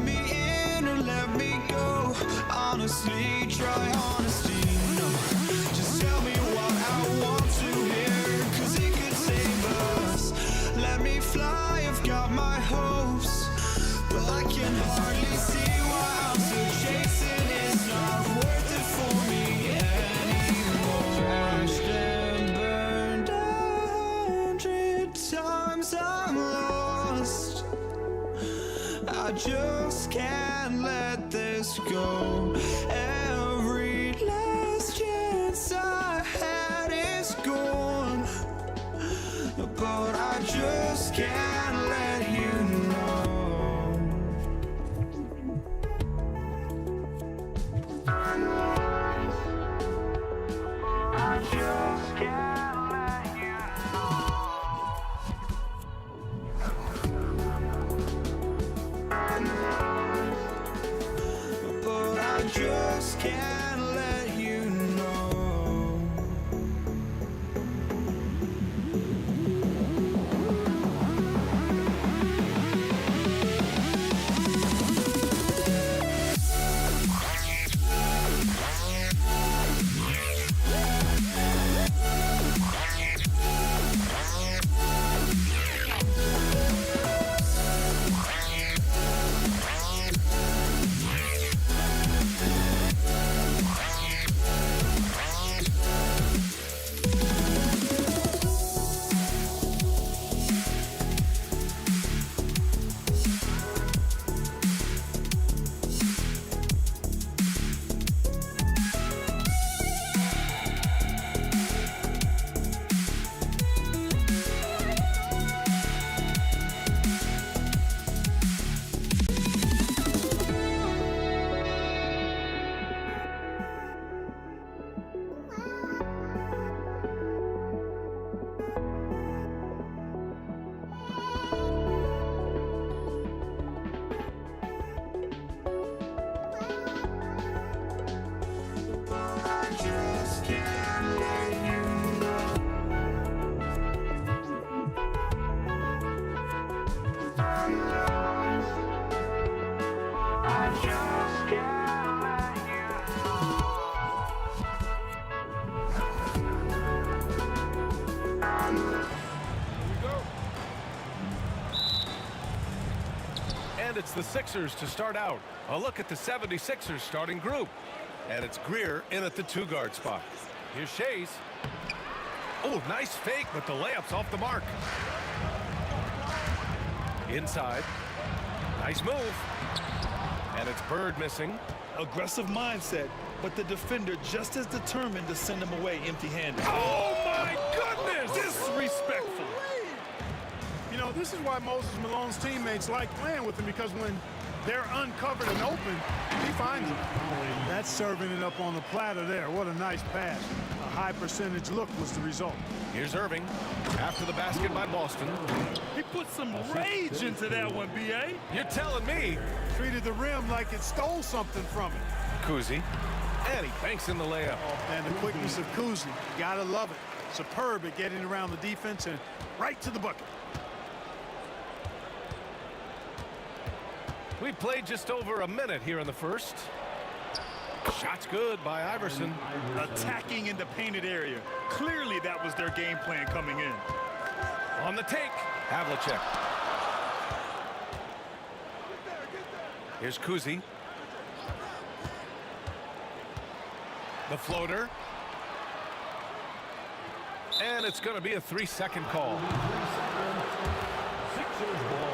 S1: let me in or let me go. Honestly, try honesty. No, just tell me what I want to hear, 'cause it could save us. Let me fly, I've got my hopes, but I can hardly see why I'm still chasing. It's not worth it for me anymore. Crashed and burned 100 times, I'm lost. I just can't let this go. Every last chance I had is gone, but I just can't let you know. I just can't let you know. But I just can't let you know.
S7: And it's the Sixers to start out. A look at the 76ers starting group. And it's Greer in at the two-guard spot. Here's Shays. Oh, nice fake, but the layup's off the mark. Inside. Nice move. And it's Bird missing.
S9: Aggressive mindset, but the defender just as determined to send him away empty-handed.
S7: Oh, my goodness!
S9: Disrespectful.
S13: You know, this is why Moses Malone's teammates like playing with him, because when they're uncovered and open, he finds them. That's serving it up on the platter there. What a nice pass. A high percentage look was the result.
S7: Here's Irving after the basket by Boston.
S9: He put some rage into that one, B.A.
S7: You're telling me.
S13: Treated the rim like it stole something from it.
S7: Kuzi. And he banks in the layup.
S13: And the quickness of Kuzi. Gotta love it. Superb at getting around the defense and right to the bucket.
S7: We played just over a minute here in the first. Shot's good by Iverson.
S9: Attacking in the painted area. Clearly that was their game plan coming in.
S7: On the take, Havlicek. Here's Kuzi. The floater. And it's going to be a 3-second call.
S5: Sixers ball.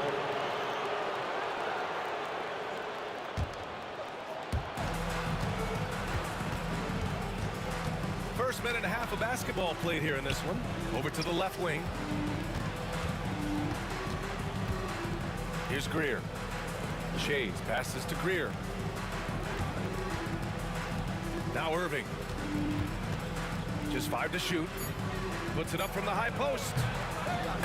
S7: First minute and a half of basketball played here in this one. Over to the left wing. Here's Greer. Shays passes to Greer. Now Irving. Just 5 to shoot. Puts it up from the high post.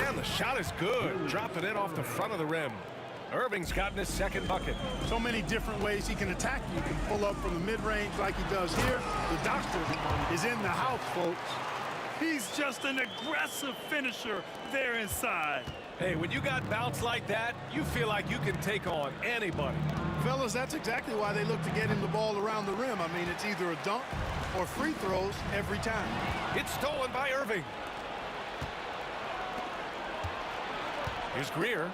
S7: And the shot is good. Dropping it off the front of the rim. Irving's gotten his second bucket.
S13: So many different ways he can attack you. You can pull up from the mid-range like he does here. The doctor is in the house, folks.
S9: He's just an aggressive finisher there inside.
S7: Hey, when you got bounce like that, you feel like you can take on anybody.
S13: Fellas, that's exactly why they look to get him the ball around the rim. I mean, it's either a dunk or free throws every time.
S7: It's stolen by Irving. Here's Greer.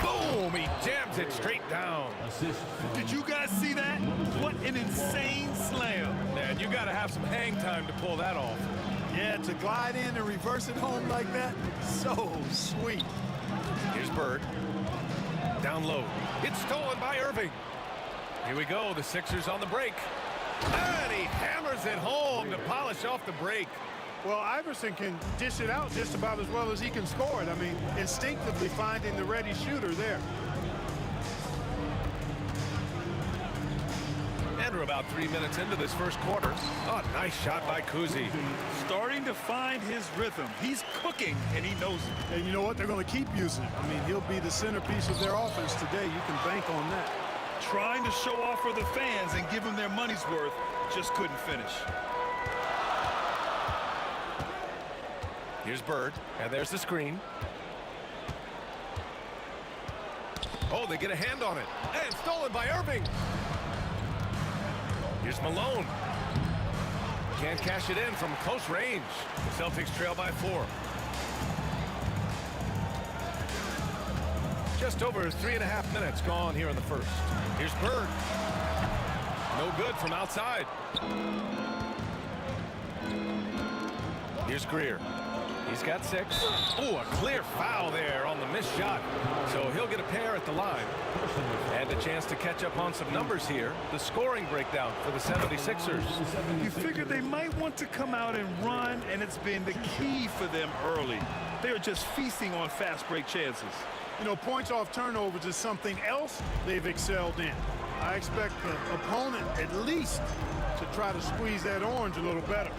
S7: Boom! He jams it straight down.
S9: Did you guys see that? What an insane slam.
S7: Man, you got to have some hang time to pull that off.
S13: Yeah, to glide in and reverse it home like that, so sweet.
S7: Here's Bird. Down low. It's stolen by Irving. Here we go. The Sixers on the break. And he hammers it home to polish off the break.
S13: Well, Iverson can dish it out just about as well as he can score it. I mean, instinctively finding the ready shooter there.
S7: And we're about 3 minutes into this first quarter. Oh, nice shot by Kuzi.
S9: Starting to find his rhythm. He's cooking, and he knows it.
S13: And you know what? They're going to keep using it. I mean, he'll be the centerpiece of their offense today. You can bank on that.
S9: Trying to show off for the fans and give them their money's worth, just couldn't finish.
S7: Here's Bird, and there's the screen. Oh, they get a hand on it. And stolen by Irving. Here's Malone. Can't cash it in from close range. The Celtics trail by 4. Just over 3.5 minutes gone here in the first. Here's Bird. No good from outside. Here's Greer. He's got 6. Oh, a clear foul there on the missed shot. So he'll get a pair at the line. And a chance to catch up on some numbers here. The scoring breakdown for the 76ers.
S9: You figured they might want to come out and run, and it's been the key for them early. They're just feasting on fast break chances.
S13: You know, points off turnovers is something else they've excelled in. I expect the opponent at least to try to squeeze that orange a little better.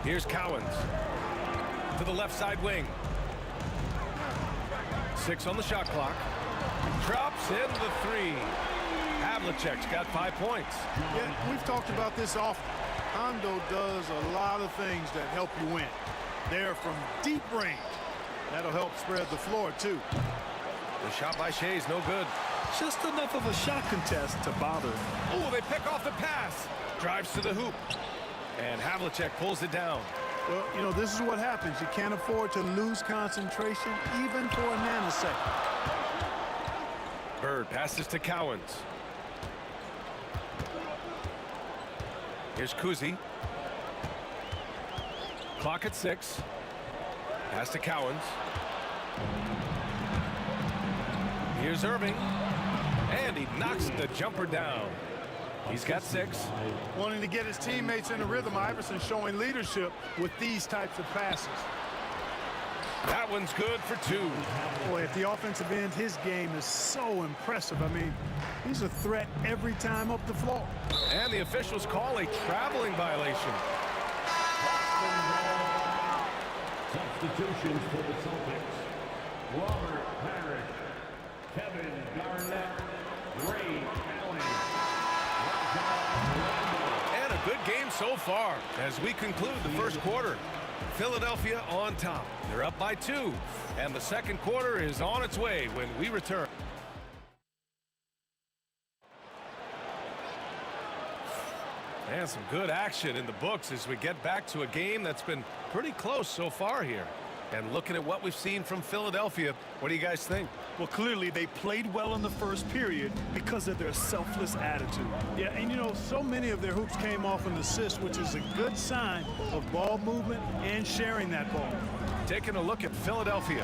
S7: Here's Cowens. To the left side wing. 6 on the shot clock. Drops in the 3. Havlicek's got 5 points.
S13: Yeah, we've talked about this often. Hondo does a lot of things that help you win. They're from deep range. That'll help spread the floor, too.
S7: The shot by Shea's no good.
S9: Just enough of a shot contest to bother.
S7: Oh, they pick off the pass. Drives to the hoop. And Havlicek pulls it down.
S13: Well, you know, this is what happens. You can't afford to lose concentration even for a nanosecond.
S7: Bird passes to Cowens. Here's Kuzi. Clock at 6. Pass to Cowens. Here's Irving. And he knocks the jumper down. He's got 6.
S13: Wanting to get his teammates in a rhythm, Iverson showing leadership with these types of passes.
S7: That one's good for 2.
S13: Boy, at the offensive end, his game is so impressive. I mean, he's a threat every time up the floor.
S7: And the officials call a traveling violation.
S5: Substitutions for the Celtics. Robert Parrish, Kevin Garnett, Ray Allen.
S7: And a good game so far as we conclude the first quarter. Philadelphia on top. They're up by 2. And the second quarter is on its way when we return. And some good action in the books as we get back to a game that's been pretty close so far here. And looking at what we've seen from Philadelphia, what do you guys think?
S9: Well, clearly they played well in the first period because of their selfless attitude.
S13: Yeah, and you know, so many of their hoops came off an assist, which is a good sign of ball movement and sharing that ball.
S7: Taking a look at Philadelphia.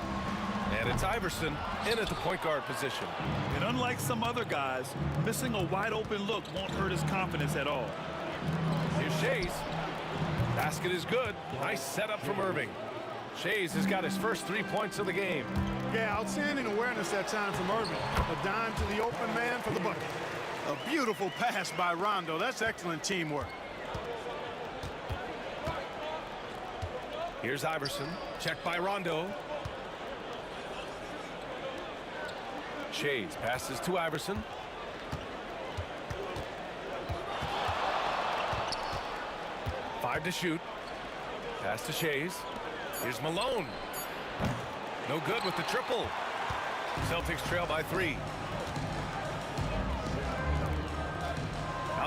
S7: And it's Iverson in at the point guard position.
S9: And unlike some other guys, missing a wide open look won't hurt his confidence at all.
S7: Here's Shea's. Basket is good. Nice setup from Irving. Shea's has got his first 3 points of the game.
S13: Yeah, outstanding awareness that time from Irving. A dime to the open man for the bucket. A beautiful pass by Rondo. That's excellent teamwork.
S7: Here's Iverson. Checked by Rondo. Shea's passes to Iverson. Five to shoot. Pass to Shea's. Here's Malone. No good with the triple. Celtics trail by 3.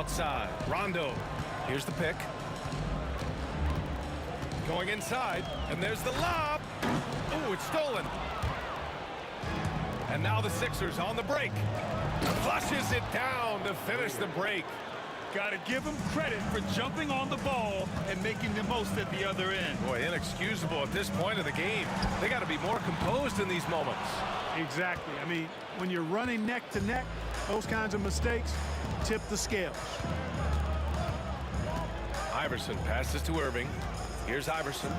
S7: outside. Rondo. Here's the pick. Going inside, and there's the lob. Oh, it's stolen. And now the Sixers on the break. Flushes it down to finish the break.
S9: Got to give him credit for jumping on the ball and making the most at the other end.
S7: Boy, inexcusable at this point of the game. They got to be more composed in these moments.
S13: Exactly. I mean, when you're running neck to neck, those kinds of mistakes tip the scales.
S7: Iverson passes to Irving. Here's Iverson.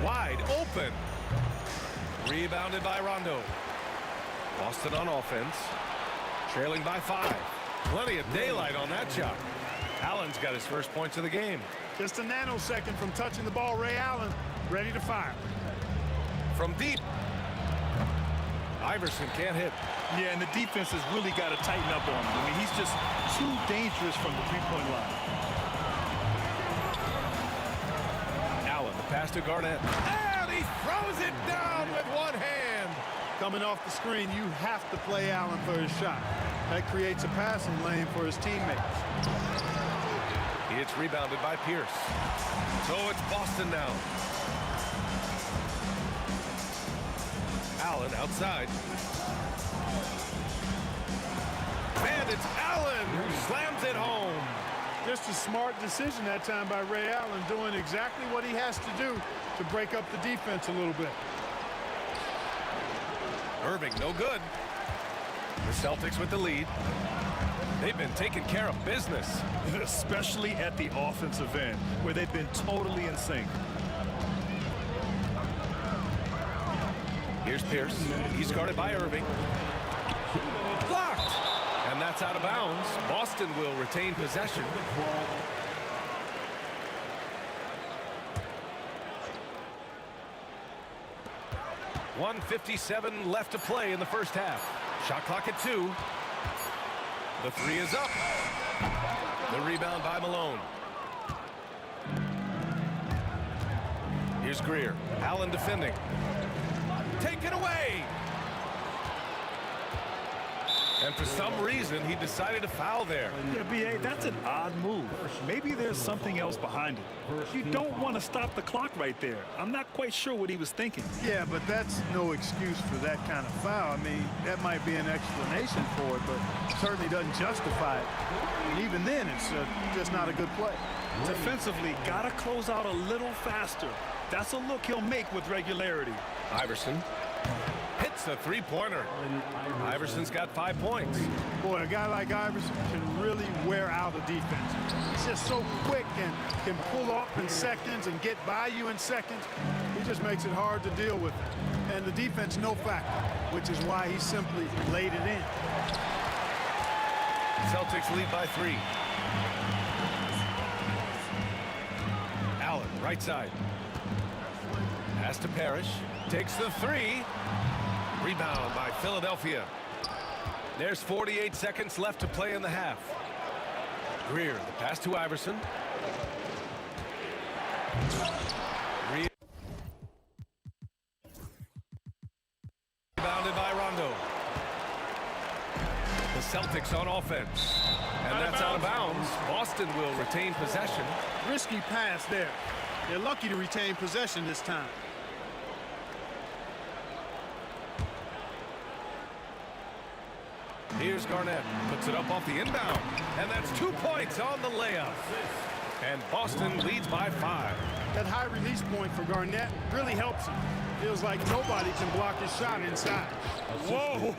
S7: Wide open. Rebounded by Rondo. Boston on offense. Trailing by 5. Plenty of daylight on that shot. Allen's got his first points of the game.
S13: Just a nanosecond from touching the ball, Ray Allen ready to fire.
S7: From deep. Iverson can't hit.
S9: Yeah, and the defense has really got to tighten up on him. I mean, he's just too dangerous from the three-point line.
S7: Allen, the pass to Garnett. And he throws it down with one hand.
S13: Coming off the screen, you have to play Allen for his shot. That creates a passing lane for his teammates.
S7: It's rebounded by Pierce. So it's Boston now. Allen outside. And it's Allen who slams it home.
S13: Just a smart decision that time by Ray Allen, doing exactly what he has to do to break up the defense a little bit.
S7: Irving, no good. The Celtics with the lead. They've been taking care of business.
S9: Especially at the offensive end, where they've been totally in sync.
S7: Here's Pierce. He's guarded by Irving. Blocked! And that's out of bounds. Boston will retain possession. .157 left to play in the first half. Shot clock at 2. The 3 is up. The rebound by Malone. Here's Greer. Allen defending. Taken away. And for some reason, he decided to foul there.
S9: Yeah, B.A., that's an odd move. Maybe there's something else behind it. You don't want to stop the clock right there. I'm not quite sure what he was thinking.
S13: Yeah, but that's no excuse for that kind of foul. I mean, that might be an explanation for it, but certainly doesn't justify it. And even then, it's just not a good play.
S9: Defensively, got to close out a little faster. That's a look he'll make with regularity.
S7: Iverson hits a three-pointer. Iverson's got 5 points.
S13: Boy, a guy like Iverson can really wear out a defense. He's just so quick and can pull up in seconds and get by you in seconds. He just makes it hard to deal with it. And the defense, no factor, which is why he simply laid it in.
S7: Celtics lead by 3. Allen, right side. Pass to Parrish. Takes the 3. Rebound by Philadelphia. There's 48 seconds left to play in the half. Greer, the pass to Iverson. Rebounded by Rondo. The Celtics on offense. And that's out of bounds. Boston will retain possession.
S13: Risky pass there. They're lucky to retain possession this time.
S7: Here's Garnett. Puts it up off the inbound. And that's 2 points on the layup. And Boston leads by 5.
S13: That high release point for Garnett really helps him. Feels like nobody can block his shot inside.
S9: Whoa!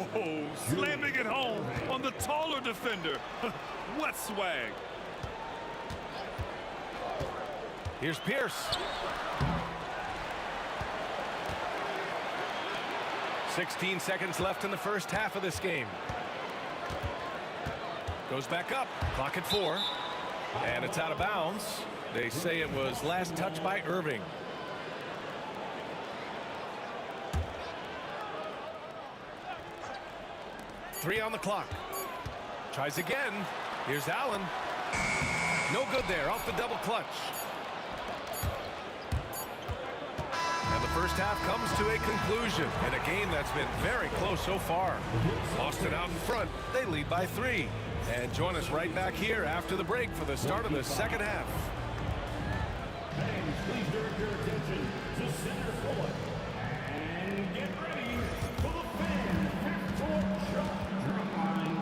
S9: Slamming it home on the taller defender. What swag.
S7: Here's Pierce. 16 seconds left in the first half of this game. Goes back up. Clock at 4. And it's out of bounds. They say it was last touched by Irving. Three on the clock. Tries again. Here's Allen. No good there. Off the double clutch. And the first half comes to a conclusion in a game that's been very close so far. Boston out in front. They lead by 3. And join us right back here after the break for the start of the second half.
S5: Fans, please direct your attention to center court. And get ready for the fan half-court shot drum line.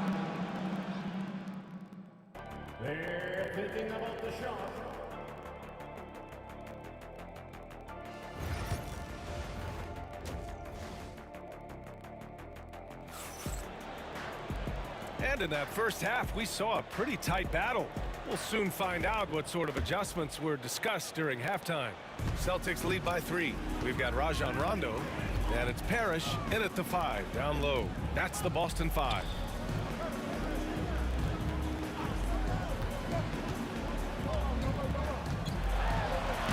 S5: They're thinking about the shot.
S7: And in that first half, we saw a pretty tight battle. We'll soon find out what sort of adjustments were discussed during halftime. Celtics lead by 3. We've got Rajon Rondo, and it's Parrish in at the 5, down low. That's the Boston 5.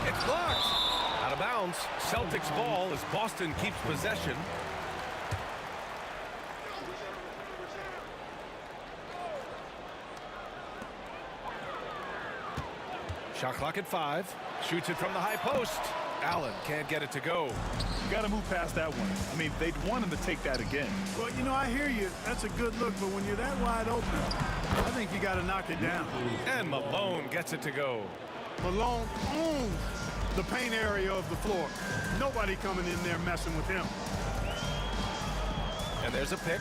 S7: It's blocked. Out of bounds. Celtics ball as Boston keeps possession. Shot clock at 5. Shoots it from the high post. Allen can't get it to go.
S9: You got to move past that one. I mean, they'd want him to take that again.
S13: Well, you know, I hear you. That's a good look, but when you're that wide open, I think you got to knock it down.
S7: And Malone gets it to go.
S13: Malone owns the paint area of the floor. Nobody coming in there messing with him.
S7: And there's a pick.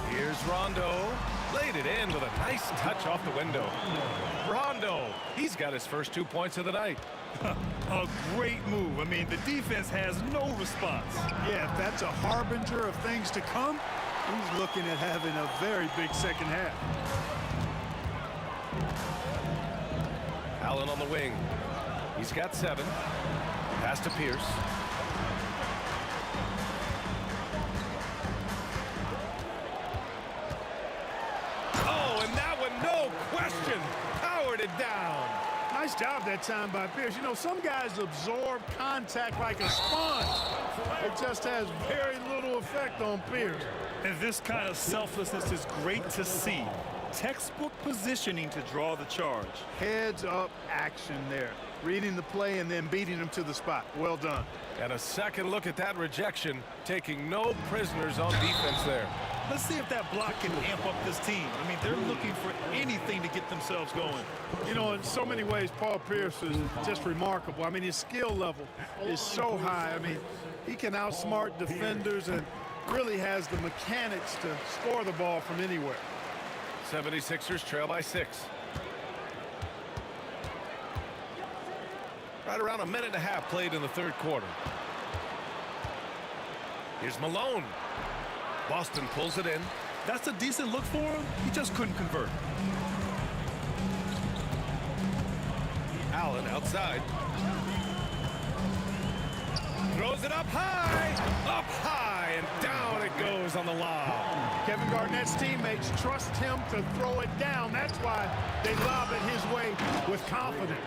S7: Here's Rondo. Laid it in with a nice touch off the window. Rondo, he's got his first 2 points of the night.
S9: A great move. I mean, the defense has no response.
S13: Yeah, if that's a harbinger of things to come, he's looking at having a very big second half.
S7: Allen on the wing. He's got 7. Pass to Pierce. Question, powered it down.
S13: Nice job that time by Pierce. You know, some guys absorb contact like a sponge. It just has very little effect on Pierce.
S9: And this kind of selflessness is great to see. Textbook positioning to draw the charge.
S13: Heads up action there. Reading the play and then beating him to the spot. Well done.
S7: And a second look at that rejection, taking no prisoners on defense there.
S9: Let's see if that block can amp up this team. I mean, they're looking for anything to get themselves going.
S13: You know, in so many ways, Paul Pierce is just remarkable. I mean, his skill level is so high. I mean, he can outsmart defenders and really has the mechanics to score the ball from anywhere.
S7: 76ers trail by 6. Right around a minute and a half played in the third quarter. Here's Malone. Boston pulls it in.
S9: That's a decent look for him. He just couldn't convert.
S7: Allen outside. Throws it up high, and down it goes on the lob.
S13: Kevin Garnett's teammates trust him to throw it down. That's why they lob it his way with confidence.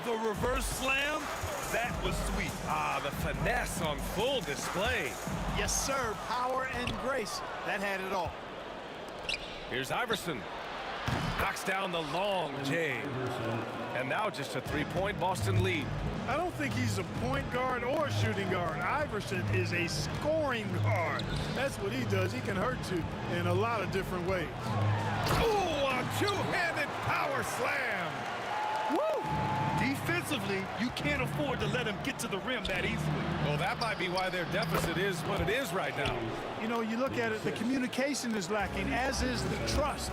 S9: The reverse slam, that was sweet.
S7: The finesse on full display.
S13: Yes, sir. Power and grace. That had it all.
S7: Here's Iverson. Knocks down the long J. And now just a 3-point Boston lead.
S13: I don't think he's a point guard or a shooting guard. Iverson is a scoring guard. That's what he does. He can hurt you in a lot of different ways.
S7: Ooh, a two-handed power slam.
S9: Woo! Defensively, you can't afford to let him get to the rim that easily.
S7: Well, that might be why their deficit is what it is right now.
S13: You know, you look at it, the communication is lacking, as is the trust.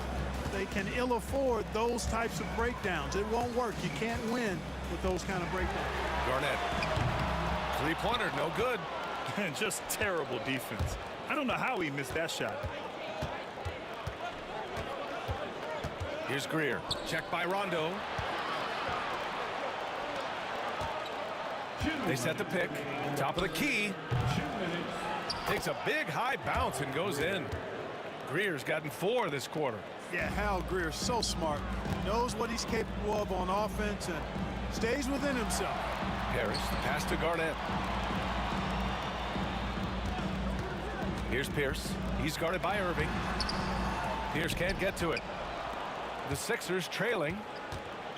S13: They can ill afford those types of breakdowns. It won't work. You can't win with those kind of breakdowns.
S7: Garnett. Three-pointer, no good.
S9: And just terrible defense. I don't know how he missed that shot.
S7: Here's Greer. Checked by Rondo. They set the pick. Top of the key. Takes a big high bounce and goes in. Greer's gotten 4 this quarter.
S13: Yeah, Hal Greer's so smart. Knows what he's capable of on offense and stays within himself.
S7: Harris, pass to Garnett. Here's Pierce. He's guarded by Irving. Pierce can't get to it. The Sixers trailing.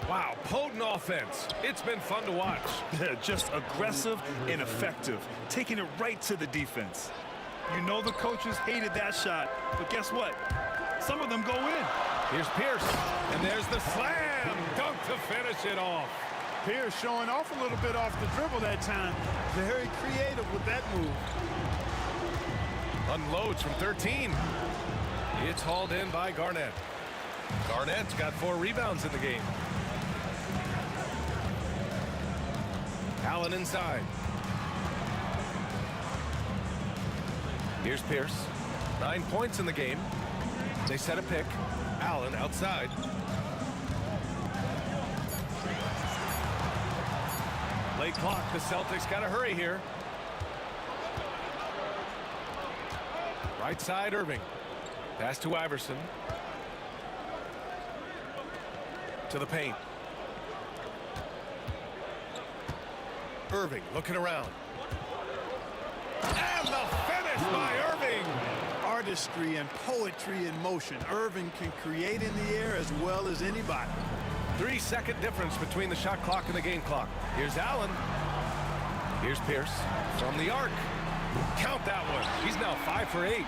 S7: Wow, potent offense. It's been fun to watch.
S9: Yeah, just aggressive and effective, taking it right to the defense. You know the coaches hated that shot, but guess what? Some of them go in.
S7: Here's Pierce, and there's the slam dunk to finish it off.
S13: Pierce showing off a little bit off the dribble that time. Very creative with that move.
S7: Unloads from 13. It's hauled in by Garnett. Garnett's got 4 rebounds in the game. Allen inside. Here's Pierce. 9 points in the game. They set a pick. Allen outside. Late clock. The Celtics got to hurry here. Right side, Irving. Pass to Iverson. To the paint. Irving looking around. And the finish by Irving.
S13: Artistry and poetry in motion. Irving can create in the air as well as anybody.
S7: 3-second difference between the shot clock and the game clock. Here's Allen. Here's Pierce from the arc. Count that one. He's now 5 for 8.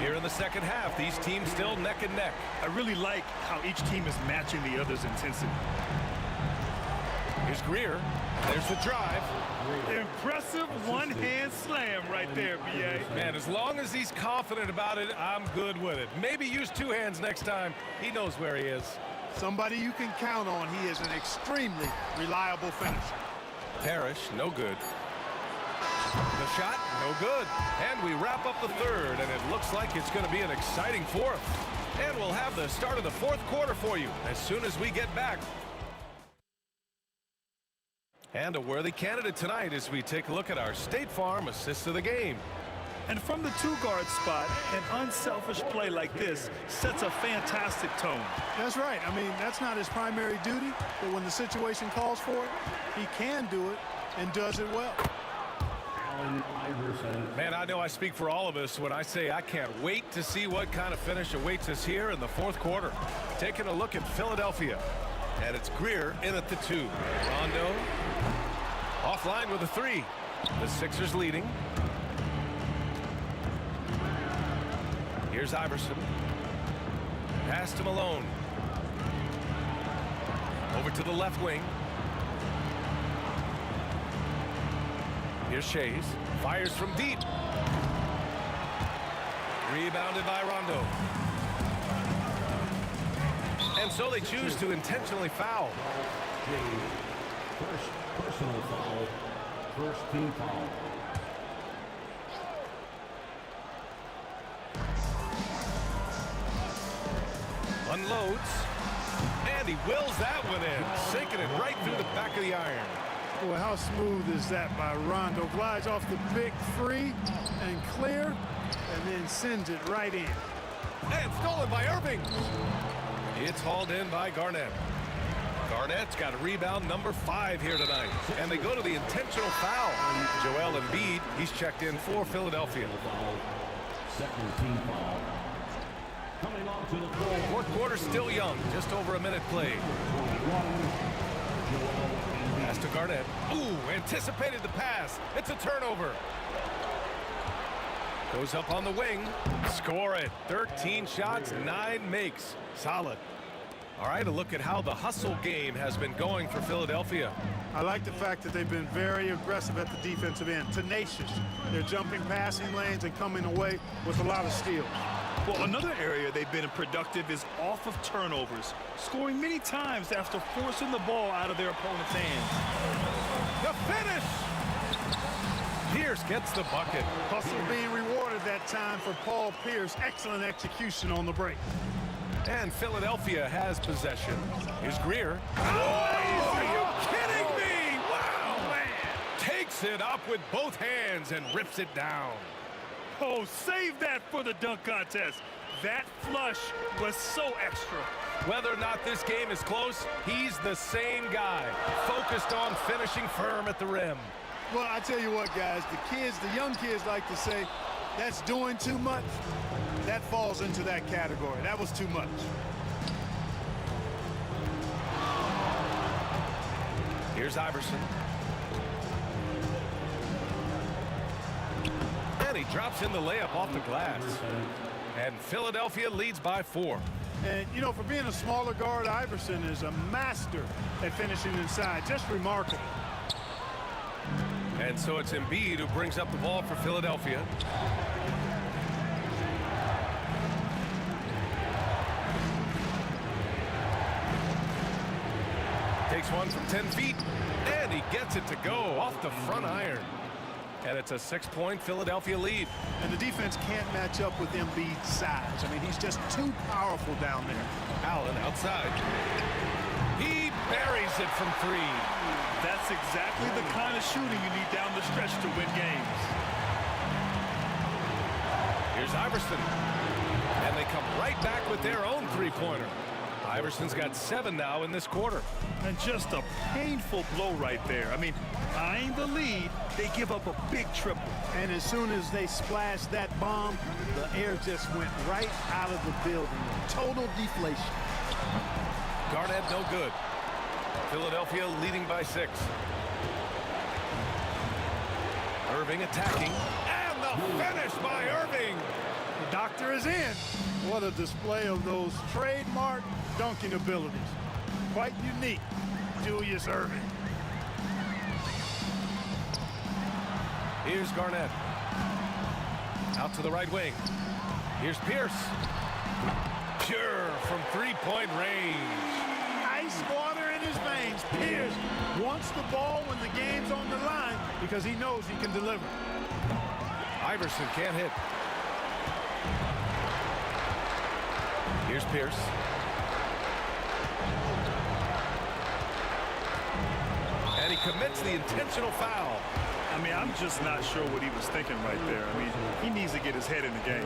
S7: Here in the second half, these teams still neck and neck.
S9: I really like how each team is matching the other's intensity.
S7: Here's Greer. There's the drive.
S9: Impressive one-hand slam right there, B.A.
S7: Man, as long as he's confident about it, I'm good with it. Maybe use 2 hands next time. He knows where he is.
S13: Somebody you can count on. He is an extremely reliable finisher.
S7: Parrish, no good. The shot, no good. And we wrap up the third, and it looks like it's going to be an exciting fourth. And we'll have the start of the fourth quarter for you as soon as we get back. And a worthy candidate tonight as we take a look at our State Farm assist of the game.
S9: And from the 2-guard spot, an unselfish play like this sets a fantastic tone.
S13: That's right. I mean, that's not his primary duty, but when the situation calls for it, he can do it and does it well.
S7: Man, I know I speak for all of us when I say I can't wait to see what kind of finish awaits us here in the fourth quarter. Taking a look at Philadelphia. And it's Greer in at the 2. Rondo offline with a 3. The Sixers leading. Here's Iverson. Pass to Malone. Over to the left wing. Here's Shays. Fires from deep. Rebounded by Rondo. And so they choose to intentionally foul.
S5: First personal foul. First team foul.
S7: Unloads. And he wills that one in. Sinking it right through the back of the iron.
S13: Boy, how smooth is that by Rondo? Glides off the big free and clear, and then sends it right in.
S7: And stolen by Irving. It's hauled in by Garnett. Garnett's got a rebound number 5 here tonight. And they go to the intentional foul. Joel Embiid, he's checked in for Philadelphia.
S5: Second team foul. Coming on to the floor.
S7: Fourth quarter still young, just over a minute played. Pass to Garnett. Ooh, anticipated the pass. It's a turnover. Goes up on the wing. Score it. 13 shots, 9 makes. Solid. All right, a look at how the hustle game has been going for Philadelphia.
S13: I like the fact that they've been very aggressive at the defensive end. Tenacious. They're jumping passing lanes and coming away with a lot of steals.
S9: Well, another area they've been productive is off of turnovers, scoring many times after forcing the ball out of their opponent's hands.
S7: The finish! Pierce gets the bucket.
S13: Hustle being rewarded that time for Paul Pierce. Excellent execution on the break.
S7: And Philadelphia has possession. Here's Greer. Oh, are you kidding me? Wow, man. Takes it up with both hands and rips it down.
S9: Oh, save that for the dunk contest. That flush was so extra.
S7: Whether or not this game is close, he's the same guy, focused on finishing firm at the rim.
S13: Well, I tell you what, guys, the young kids like to say, that's doing too much. That falls into that category. That was too much.
S7: Here's Iverson. And he drops in the layup off the glass. And Philadelphia leads by 4.
S13: And, you know, for being a smaller guard, Iverson is a master at finishing inside. Just remarkable.
S7: And so it's Embiid who brings up the ball for Philadelphia. Takes one from 10 feet, and he gets it to go off the front iron. And it's a 6-point Philadelphia lead.
S13: And the defense can't match up with Embiid's size. I mean, he's just too powerful down there.
S7: Allen outside. He buries it from 3.
S9: That's exactly the kind of shooting you need down the stretch to win games.
S7: Here's Iverson. And they come right back with their own 3-pointer. Iverson's got 7 now in this quarter.
S9: And just a painful blow right there. I mean, eyeing the lead, they give up a big triple.
S13: And as soon as they splashed that bomb, the air just went right out of the building. Total deflation.
S7: Garnett no good. Philadelphia leading by 6. Irving attacking. And the finish by Irving.
S13: The doctor is in. What a display of those trademark dunking abilities. Quite unique, Julius Irving.
S7: Here's Garnett. Out to the right wing. Here's Pierce. Pure from 3-point range.
S13: Ice water in his veins. Pierce wants the ball when the game's on the line because he knows he can deliver.
S7: Iverson can't hit. Here's Pierce. And he commits the intentional foul.
S9: I mean, I'm just not sure what he was thinking right there. I mean, he needs to get his head in the game.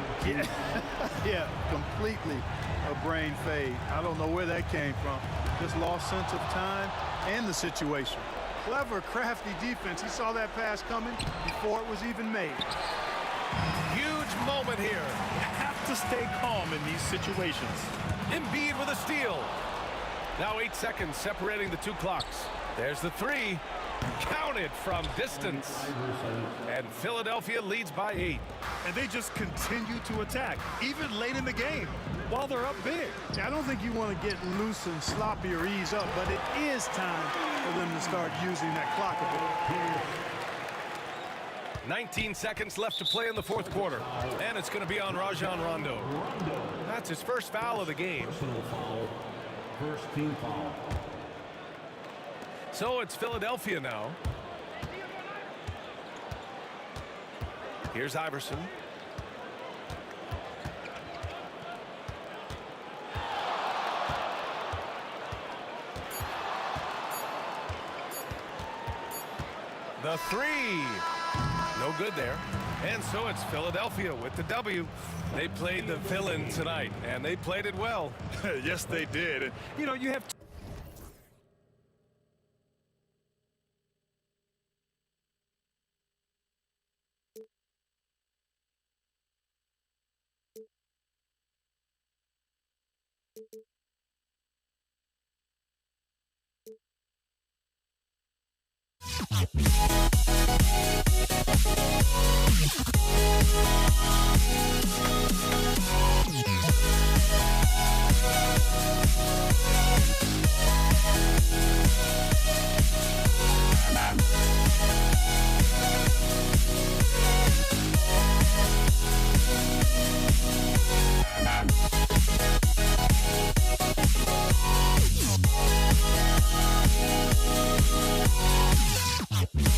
S13: Yeah, completely a brain fade. I don't know where that came from. Just lost sense of time and the situation. Clever, crafty defense. He saw that pass coming before it was even made.
S7: Huge moment here.
S9: You have to stay calm in these situations.
S7: Embiid with a steal. Now 8 seconds separating the 2 clocks. There's the 3. Counted from distance. And Philadelphia leads by 8.
S9: And they just continue to attack, even late in the game, while they're up big.
S13: I don't think you want to get loose and sloppy or ease up, but it is time for them to start using that clock a bit.
S7: 19 seconds left to play in the 4th quarter. And it's going to be on Rajon Rondo. That's his first foul of the game.
S5: First team foul.
S7: So it's Philadelphia now. Here's Iverson. The 3. No good there. And so it's Philadelphia with the W. They played the villain tonight, and they played it well.
S9: Yes, they did. And, you know, you have
S14: Yeah.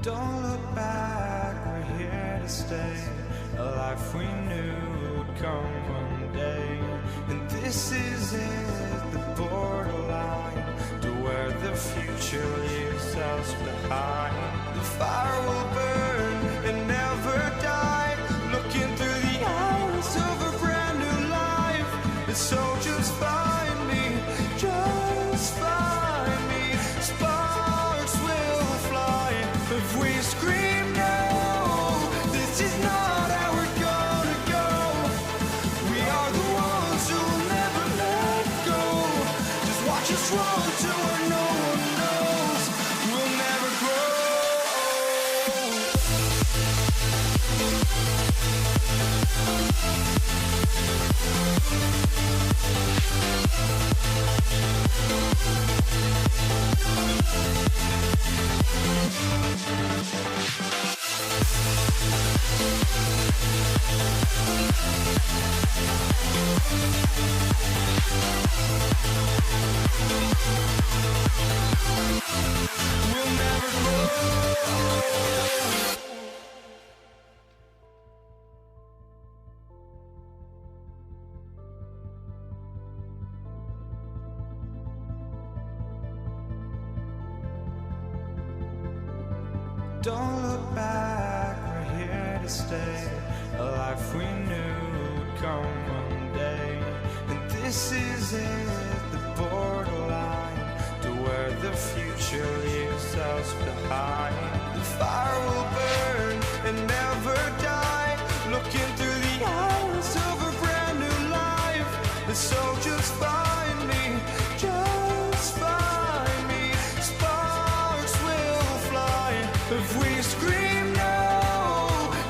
S1: Don't look back, we're here to stay. A life we knew would come one day. And this is it, the borderline to where the future leaves us behind. The fire will burn and never die, looking through the eyes of a brand new life. And so just find me, just find me. Sparks will fly if we scream no. This is not how we're gonna go. We are the ones who will never let go. Just watch us run to where no one knows. We'll never grow. We'll never grow. Don't look back, we're here to stay. A life we knew would come one day. And this is it, the borderline to where the future leaves us behind. The fire will burn and never die, looking through the eyes of a brand new life. And so just find me, just find me. Sparks will fly if we scream no.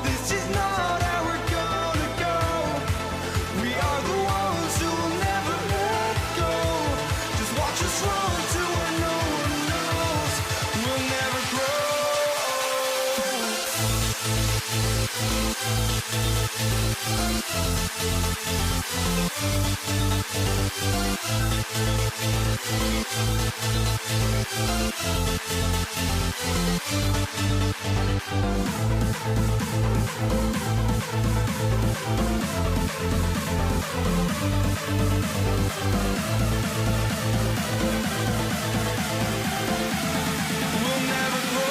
S1: This is not how we're gonna go. We are the ones who will never let go. Just watch us run to where no one knows. We'll never grow. We'll never grow. We'll never grow.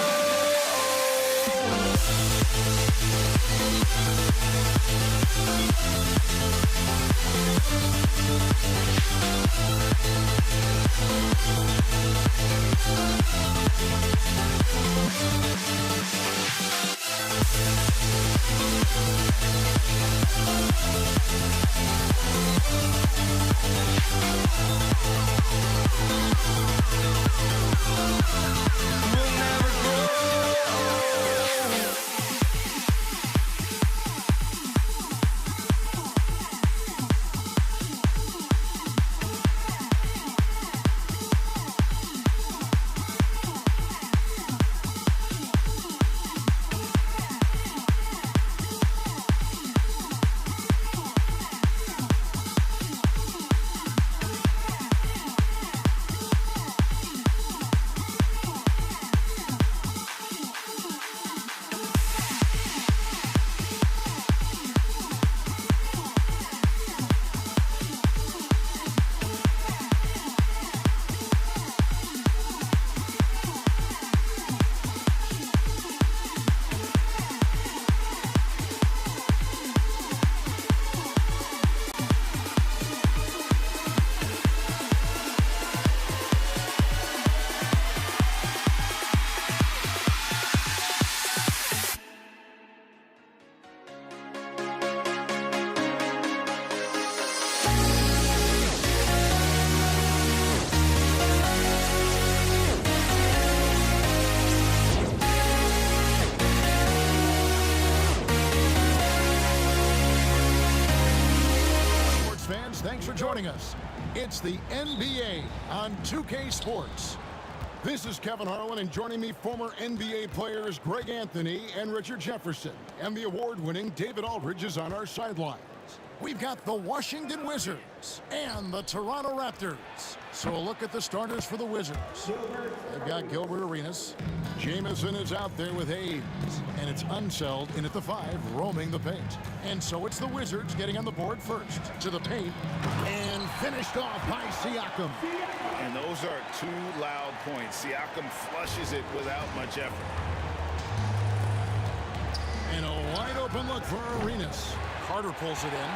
S2: Thanks for joining us. It's the NBA on 2K Sports. This is Kevin Harlan, and joining me, former NBA players Greg Anthony and Richard Jefferson, and the award-winning David Aldridge is on our sidelines. We've got the Washington Wizards and the Toronto Raptors. So a look at the starters for the Wizards. They've got Gilbert Arenas. Jamison is out there with Hayes. And it's Unseld in at the 5, roaming the paint. And so it's the Wizards getting on the board first. To the paint. And finished off by Siakam.
S3: And those are 2 loud points. Siakam flushes it without much effort.
S2: And a wide open look for Arenas. Carter pulls it in.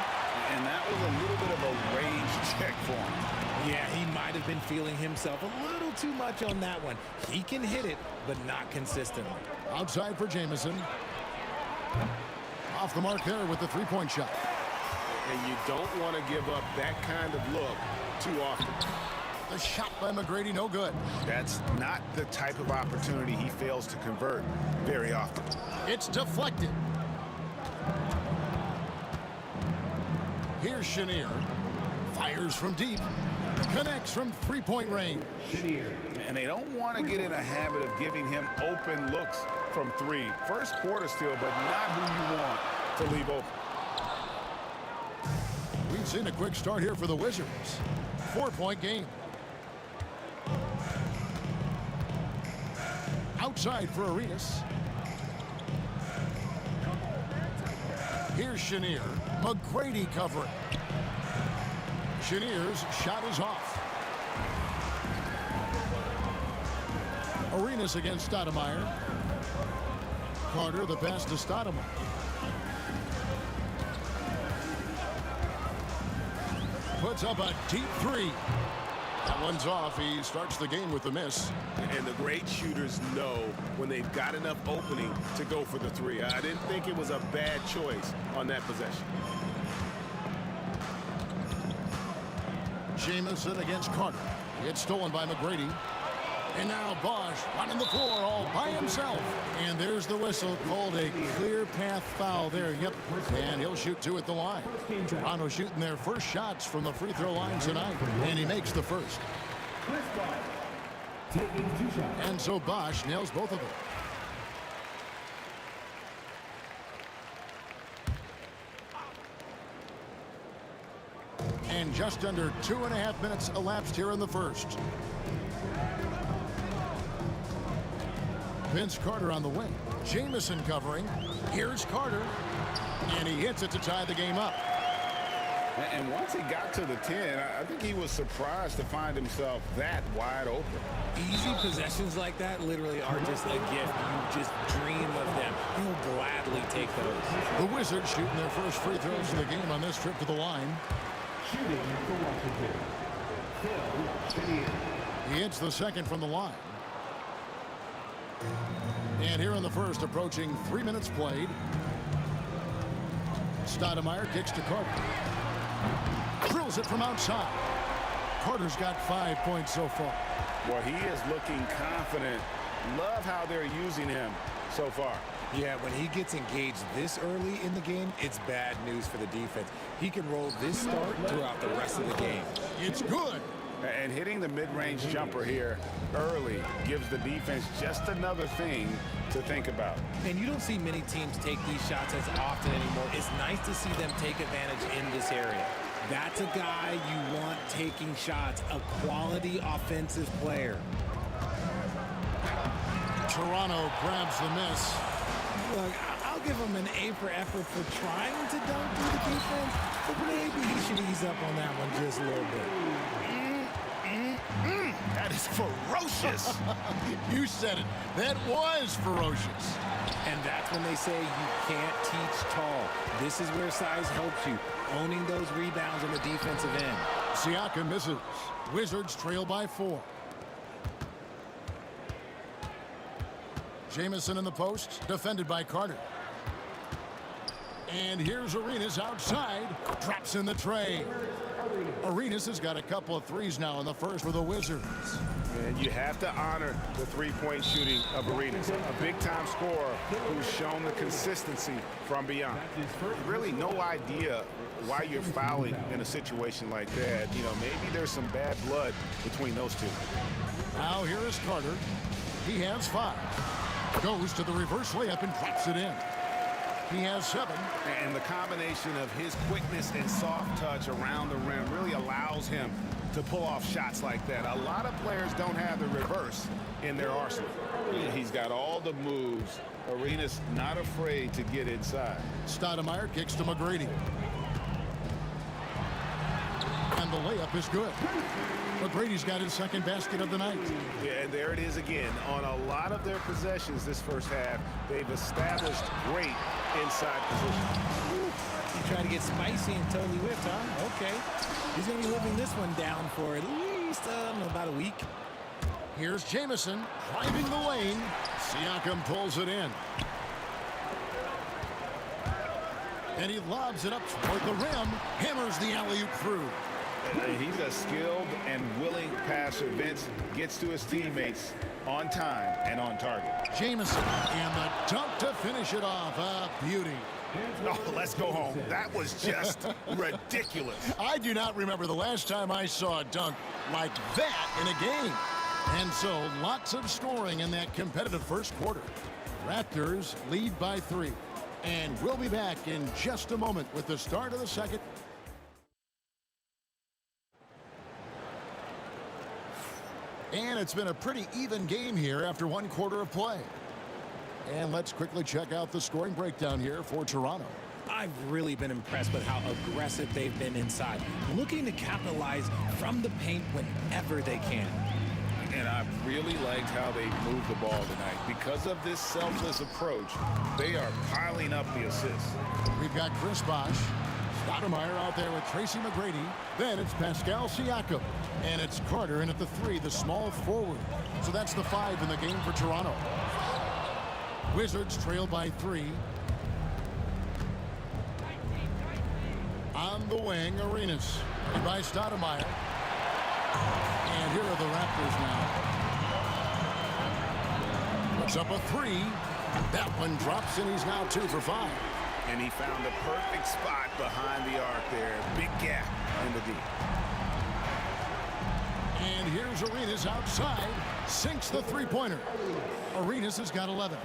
S3: And that was a little bit of a rage check for him.
S12: Yeah, he might have been feeling himself a little too much on that one. He can hit it, but not consistently.
S2: Outside for Jamison. Off the mark there with the 3-point shot.
S12: And you don't want to give up that kind of look too often.
S2: The shot by McGrady, no good.
S3: That's not the type of opportunity he fails to convert very often.
S2: It's deflected. Here's Chenier. Fires from deep. Connects from 3-point range.
S3: And they don't want to get in a habit of giving him open looks from 3. First quarter still, but not who you want to leave open.
S2: We've seen a quick start here for the Wizards. 4-point game. Outside for Arenas. Here's Chenier. McGrady covering. Chenier's shot is off. Arenas against Stoudemire. Carter, the pass to Stoudemire. Puts up a deep 3. That one's off. He starts the game with the miss.
S12: And the great shooters know when they've got enough opening to go for the 3. I didn't think it was a bad choice on that possession.
S2: Jamison against Carter. It's stolen by McGrady. And now Bosch running the floor all by himself. And there's the whistle, called a clear path foul there. Yep, and he'll shoot 2 at the line. Toronto shooting their first shots from the free throw line tonight. And he makes the first. And so Bosch nails both of them. And just under 2.5 minutes elapsed here in the first. Vince Carter on the wing. Jamison covering. Here's Carter. And he hits it to tie the game up.
S3: And once he got to the 10, I think he was surprised to find himself that wide open.
S12: Easy possessions like that literally are just a gift. You just dream of them. He'll gladly take those.
S2: The Wizards shooting their first free throws of the game on this trip to the line.
S5: Shooting for Washington, Phil Chenier.
S2: He hits the second from the line. And here in the first, approaching 3 minutes played. Stoudemire kicks to Carter. Drills it from outside. Carter's got 5 points so far.
S3: Well, he is looking confident. Love how they're using him so far.
S12: Yeah, when he gets engaged this early in the game, it's bad news for the defense. He can roll this start throughout the rest of the game.
S2: It's good.
S3: And hitting the mid-range jumper here early gives the defense just another thing to think about.
S12: And you don't see many teams take these shots as often anymore. It's nice to see them take advantage in this area. That's a guy you want taking shots, a quality offensive player.
S2: Toronto grabs the miss.
S12: Look, I'll give him an A for effort for trying to dunk through the defense, but maybe he should ease up on that one just a little bit.
S3: That is ferocious.
S2: You said it. That was ferocious.
S12: And that's when they say you can't teach tall. This is where size helps you, owning those rebounds on the defensive end.
S2: Siakam misses. Wizards trail by 4. Jamison in the post, defended by Carter. And here's Arenas outside, drops in the tray. Arenas has got a couple of threes now in the first for the Wizards.
S3: And you have to honor the three-point shooting of Arenas, a big-time scorer who's shown the consistency from beyond. Really no idea why you're fouling in a situation like that. You know, maybe there's some bad blood between those two.
S2: Now here is Carter. He has 5. Goes to the reverse layup and drops it in. He has 7.
S3: And the combination of his quickness and soft touch around the rim really allows him to pull off shots like that. A lot of players don't have the reverse in their arsenal. He's got all the moves. Arenas not afraid to get inside.
S2: Stoudemire kicks to McGrady. And the layup is good. McGrady's got his second basket of the night.
S3: Yeah, and there it is again. On a lot of their possessions this first half, they've established great inside position.
S12: He tried to get spicy and totally whipped, huh? Okay. He's going to be living this one down for at least, about a week.
S2: Here's Jamison driving the lane. Siakam pulls it in. And he lobs it up toward the rim. Hammers the alley-oop through.
S3: He's a skilled and willing passer. Vince gets to his teammates on time and on target.
S2: Jamison and the dunk to finish it off. A beauty.
S3: Oh, let's go home. That was just ridiculous.
S2: I do not remember the last time I saw a dunk like that in a game. And so lots of scoring in that competitive first quarter. Raptors lead by 3. And we'll be back in just a moment with the start of the second. And it's been a pretty even game here after one quarter of play. And let's quickly check out the scoring breakdown here for Toronto.
S12: I've really been impressed with how aggressive they've been inside, looking to capitalize from the paint whenever they can.
S3: And I really liked how they moved the ball tonight. Because of this selfless approach, they are piling up the assists.
S2: We've got Chris Bosh, Stoudemire out there with Tracy McGrady. Then it's Pascal Siakam. And it's Carter in at the 3, the small forward. So that's the 5 in the game for Toronto. Wizards trail by 3. On the wing, Arenas. By Stoudemire. And here are the Raptors now. Puts up a 3. That one drops, and he's now 2 for 5.
S3: And he found the perfect spot behind the arc there. Big gap in the D.
S2: And here's Arenas outside. Sinks the three-pointer. Arenas has got 11.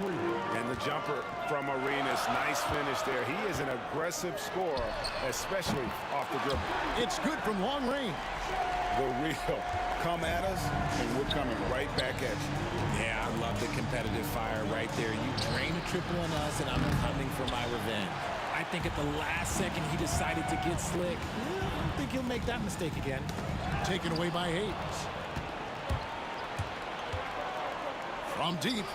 S3: And the jumper from Arenas. Nice finish there. He is an aggressive scorer, especially off the dribble.
S2: It's good from long range.
S3: The real. Come at us, and we're coming right back at you.
S12: Yeah, I love the competitive fire right there. You drain a triple on us, and I'm coming for my revenge. I think at the last second he decided to get slick. I don't think he'll make that mistake again.
S2: Taken away by Hayes. From deep.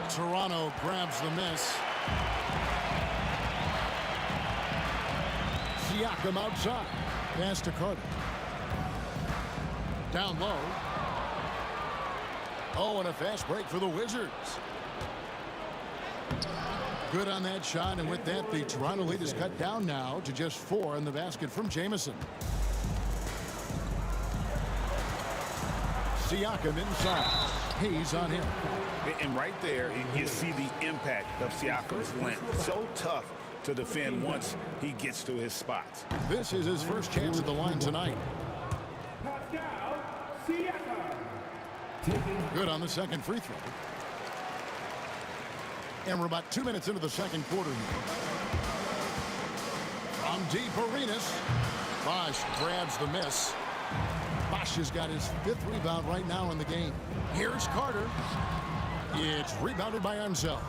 S2: Toronto grabs the miss. Siakam outside. Pass to Carter. Down low. Oh, and a fast break for the Wizards. Good on that shot, and with that, the Toronto lead is cut down now to just 4 in the basket from Jamison. Siakam inside. Hayes on him.
S3: And right there, you see the impact of Siakam's length. So tough to defend once he gets to his spots.
S2: This is his first chance at the line tonight. Good on the second free throw. And we're about 2 minutes into the second quarter here. From deep, Arenas. Bosh grabs the miss. Bosh has got his 5th rebound right now in the game. Here's Carter. It's rebounded by Ansel.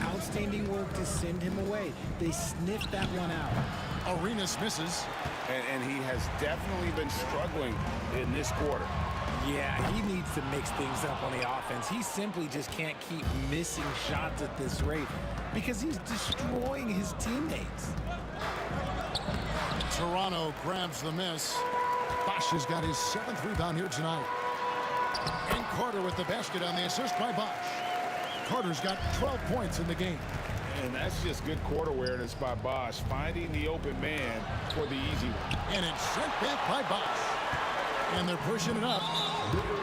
S12: Outstanding work to send him away. They sniffed that one out.
S2: Arenas misses.
S3: And he has definitely been struggling in this quarter.
S12: Yeah, he needs to mix things up on the offense. He simply just can't keep missing shots at this rate because he's destroying his teammates.
S2: Toronto grabs the miss. Bosh has got his 7th rebound here tonight. And Carter with the basket on the assist by Bosh. Carter's got 12 points in the game.
S3: And that's just good court awareness by Bosh, finding the open man for the easy one.
S2: And it's sent back by Bosh. And they're pushing it up.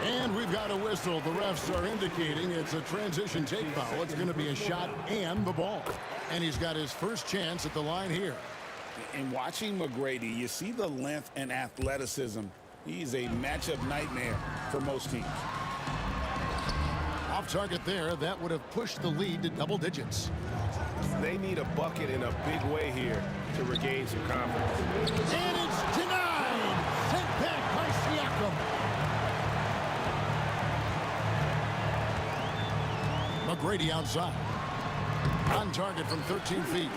S2: And we've got a whistle. The refs are indicating it's a transition take foul. It's going to be a shot and the ball. And he's got his first chance at the line here.
S3: And watching McGrady, you see the length and athleticism. He's a matchup nightmare for most teams.
S2: Off target there. That would have pushed the lead to double digits.
S3: They need a bucket in a big way here to regain some confidence.
S2: And it's denied. Sent back by Siakam. McGrady outside. On target from 13 feet.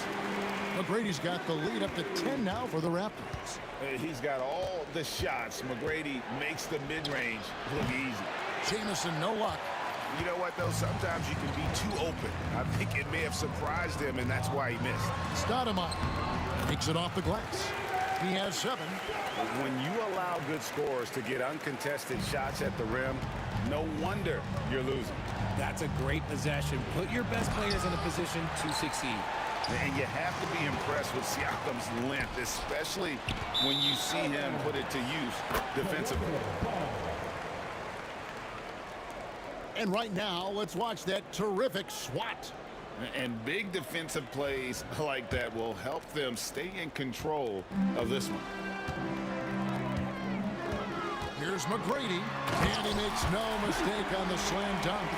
S2: McGrady's got the lead up to 10 now for the Raptors.
S3: He's got all the shots. McGrady makes the mid-range look easy.
S2: Jamison, no luck.
S3: You know what, though? Sometimes you can be too open. I think it may have surprised him, and that's why he missed.
S2: Stoudemire takes it off the glass. He has 7.
S3: When you allow good scorers to get uncontested shots at the rim, no wonder you're losing.
S12: That's a great possession. Put your best players in a position to succeed.
S3: And you have to be impressed with Siakam's length, especially when you see him put it to use defensively.
S2: And right now, let's watch that terrific swat.
S3: And big defensive plays like that will help them stay in control of this one.
S2: Here's McGrady, and he makes no mistake on the slam dunk.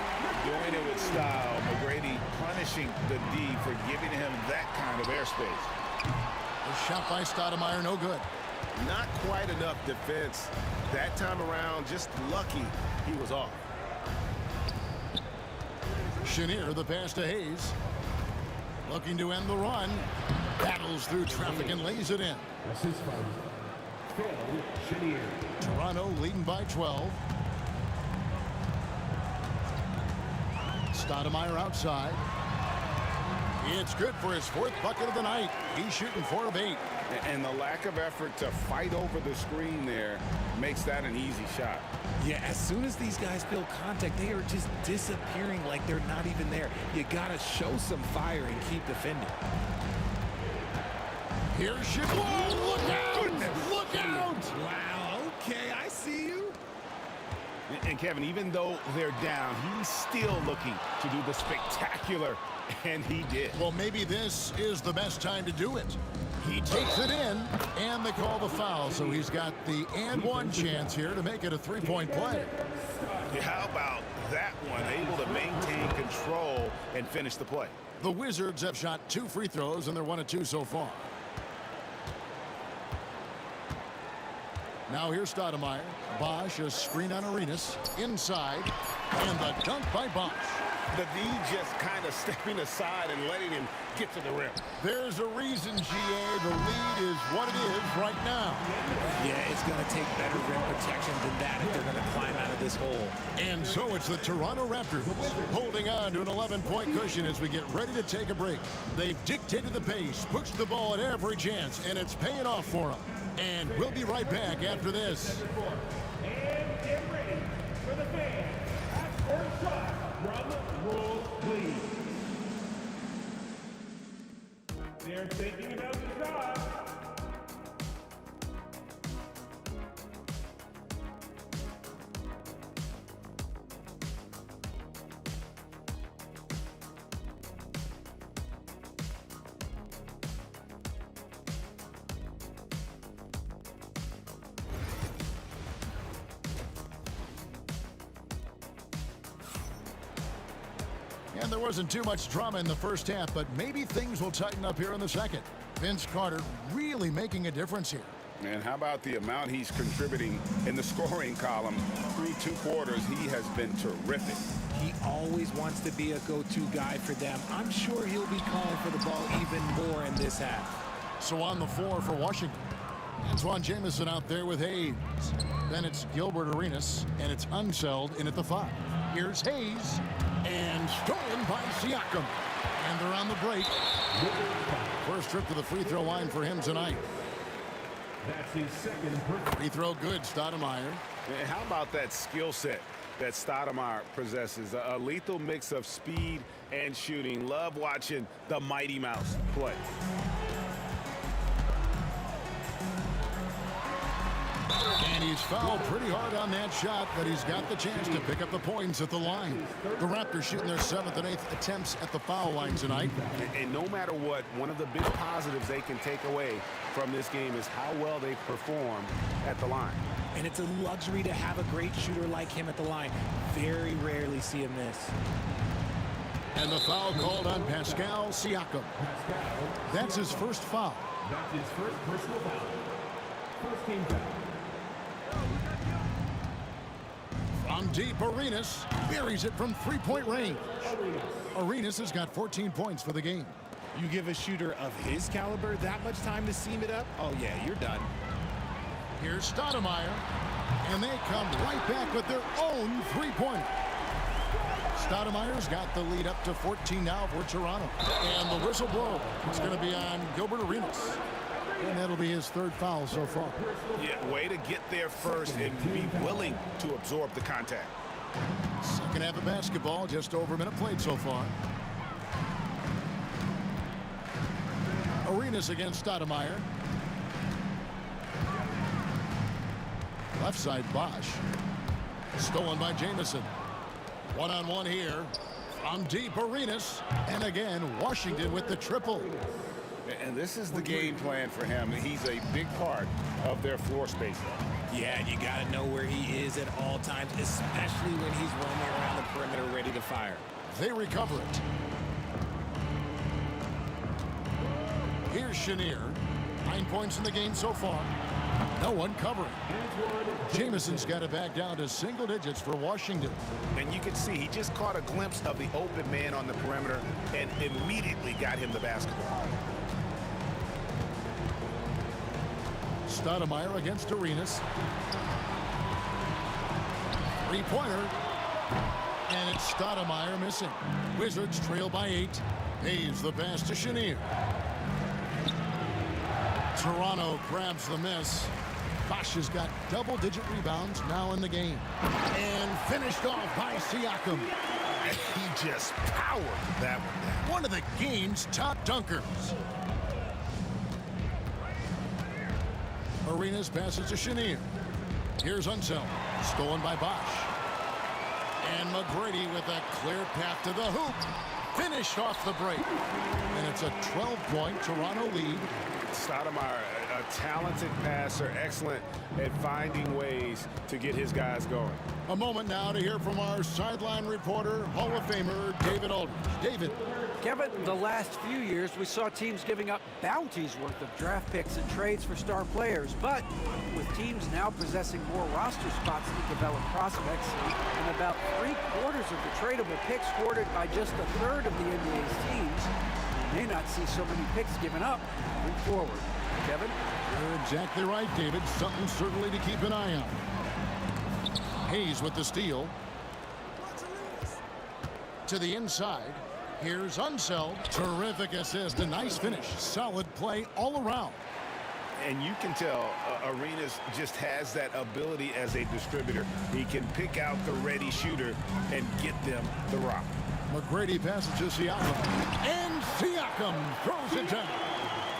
S3: Doing it with style. McGrady punishing the D for giving him that kind of airspace.
S2: The shot by Stoudemire, no good.
S3: Not quite enough defense. That time around, just lucky he was off.
S2: Chenier, the pass to Hayes. Looking to end the run. Battles through traffic and lays it in. Toronto leading by 12. Stoudemire outside. It's good for his 4th bucket of the night. He's shooting 4 of 8.
S3: And the lack of effort to fight over the screen there makes that an easy shot.
S12: Yeah, as soon as these guys feel contact, they are just disappearing like they're not even there. You got to show some fire and keep defending.
S2: Here's Whoa, look out! Goodness. Look out!
S12: Wow, okay, I see you.
S3: And Kevin, even though they're down, he's still looking to do the spectacular, and he did.
S2: Well, maybe this is the best time to do it. He takes it in, and they call the foul, so he's got the and one chance here to make it a 3-point play.
S3: How about that one? Able to maintain control and finish the play.
S2: The Wizards have shot 2 free throws, and they're 1 of 2 so far. Now here's Stoudemire. Bosch, a screen on Arenas. Inside, and the dunk by Bosch.
S3: The D just kind of stepping aside and letting him get to the rim.
S2: There's a reason, GA. The lead is what it is right now.
S12: Yeah, it's going to take better rim protection than that if they're going to climb out of this hole.
S2: And so it's the Toronto Raptors holding on to an 11-point cushion as we get ready to take a break. They've dictated the pace, pushed the ball at every chance, and it's paying off for them. And we'll be right back after this.
S5: And get ready for the fans. At first shot from Rose, please. They're thinking about the shot.
S2: And there wasn't too much drama in the first half, but maybe things will tighten up here in the second. Vince Carter really making a difference here.
S3: And how about the amount he's contributing in the scoring column? Through 2 quarters, he has been terrific.
S12: He always wants to be a go-to guy for them. I'm sure he'll be calling for the ball even more in this half.
S2: So on the floor for Washington, Antoine Jamison out there with Hayes. Then it's Gilbert Arenas, and it's Unseld in at the 5. Here's Hayes, and stolen by Siakam. And they're on the break. First trip to the free throw line for him tonight.
S5: That's his second perfect.
S2: Free throw good, Stoudemire.
S3: And how about that skill set that Stoudemire possesses? A lethal mix of speed and shooting. Love watching the Mighty Mouse play.
S2: And he's fouled pretty hard on that shot, but he's got the chance to pick up the points at the line. The Raptors shooting their 7th and 8th attempts at the foul line tonight.
S3: And no matter what, one of the big positives they can take away from this game is how well they perform at the line.
S12: And it's a luxury to have a great shooter like him at the line. Very rarely see him miss.
S2: And the foul called on Pascal Siakam. That's his first foul.
S5: That's his first personal foul. First team foul.
S2: From deep, Arenas buries it from three-point range. Arenas has got 14 points for the game.
S12: You give a shooter of his caliber that much time to seam it up? Oh, yeah, you're done.
S2: Here's Stoudemire, and they come right back with their own three-pointer. Stoudemire's got the lead up to 14 now for Toronto. And the whistle blow. It's going to be on Gilbert Arenas. And that'll be his third foul so far.
S3: Yeah, way to get there first and be willing to absorb the contact.
S2: Second half of basketball, just over a minute played so far. Arenas against Stoudemire. Left side, Bosch. Stolen by Jamison. One-on-one here from deep, Arenas. And again, Washington with the triple.
S3: And this is the game plan for him. He's a big part of their floor space.
S12: Yeah, you got to know where he is at all times, especially when he's roaming around the perimeter ready to fire.
S2: They recover it. Here's Chenier. 9 points in the game so far. No one covering. Jamison's got it back down to single digits for Washington.
S3: And you can see he just caught a glimpse of the open man on the perimeter and immediately got him the basketball.
S2: Stoudemire against Arenas. Three-pointer. And it's Stoudemire missing. Wizards trail by 8. Hayes the pass to Chenier. Toronto grabs the miss. Bosch has got double-digit rebounds now in the game. And finished off by Siakam.
S3: He just powered that one down.
S2: One of the game's top dunkers. Arenas passes to Chenier. Here's Unseld. Stolen by Bosch. And McGrady with a clear path to the hoop. Finished off the break. And it's a 12-point Toronto lead.
S3: Stoudemire, a talented passer, excellent at finding ways to get his guys going.
S2: A moment now to hear from our sideline reporter, Hall of Famer David Aldridge. David.
S6: Kevin, the last few years we saw teams giving up bounties worth of draft picks and trades for star players, but with teams now possessing more roster spots to develop prospects and about 3/4 of the tradable picks hoarded by just a third of the NBA's teams, we may not see so many picks given up moving forward. Kevin?
S2: You're exactly right, David. Something certainly to keep an eye on. Hayes with the steal. To the inside. Here's Unseld. Terrific assist. A nice finish. Solid play all around.
S3: And you can tell Arenas just has that ability as a distributor. He can pick out the ready shooter and get them the rock.
S2: McGrady passes to Siakam. And Siakam throws it down.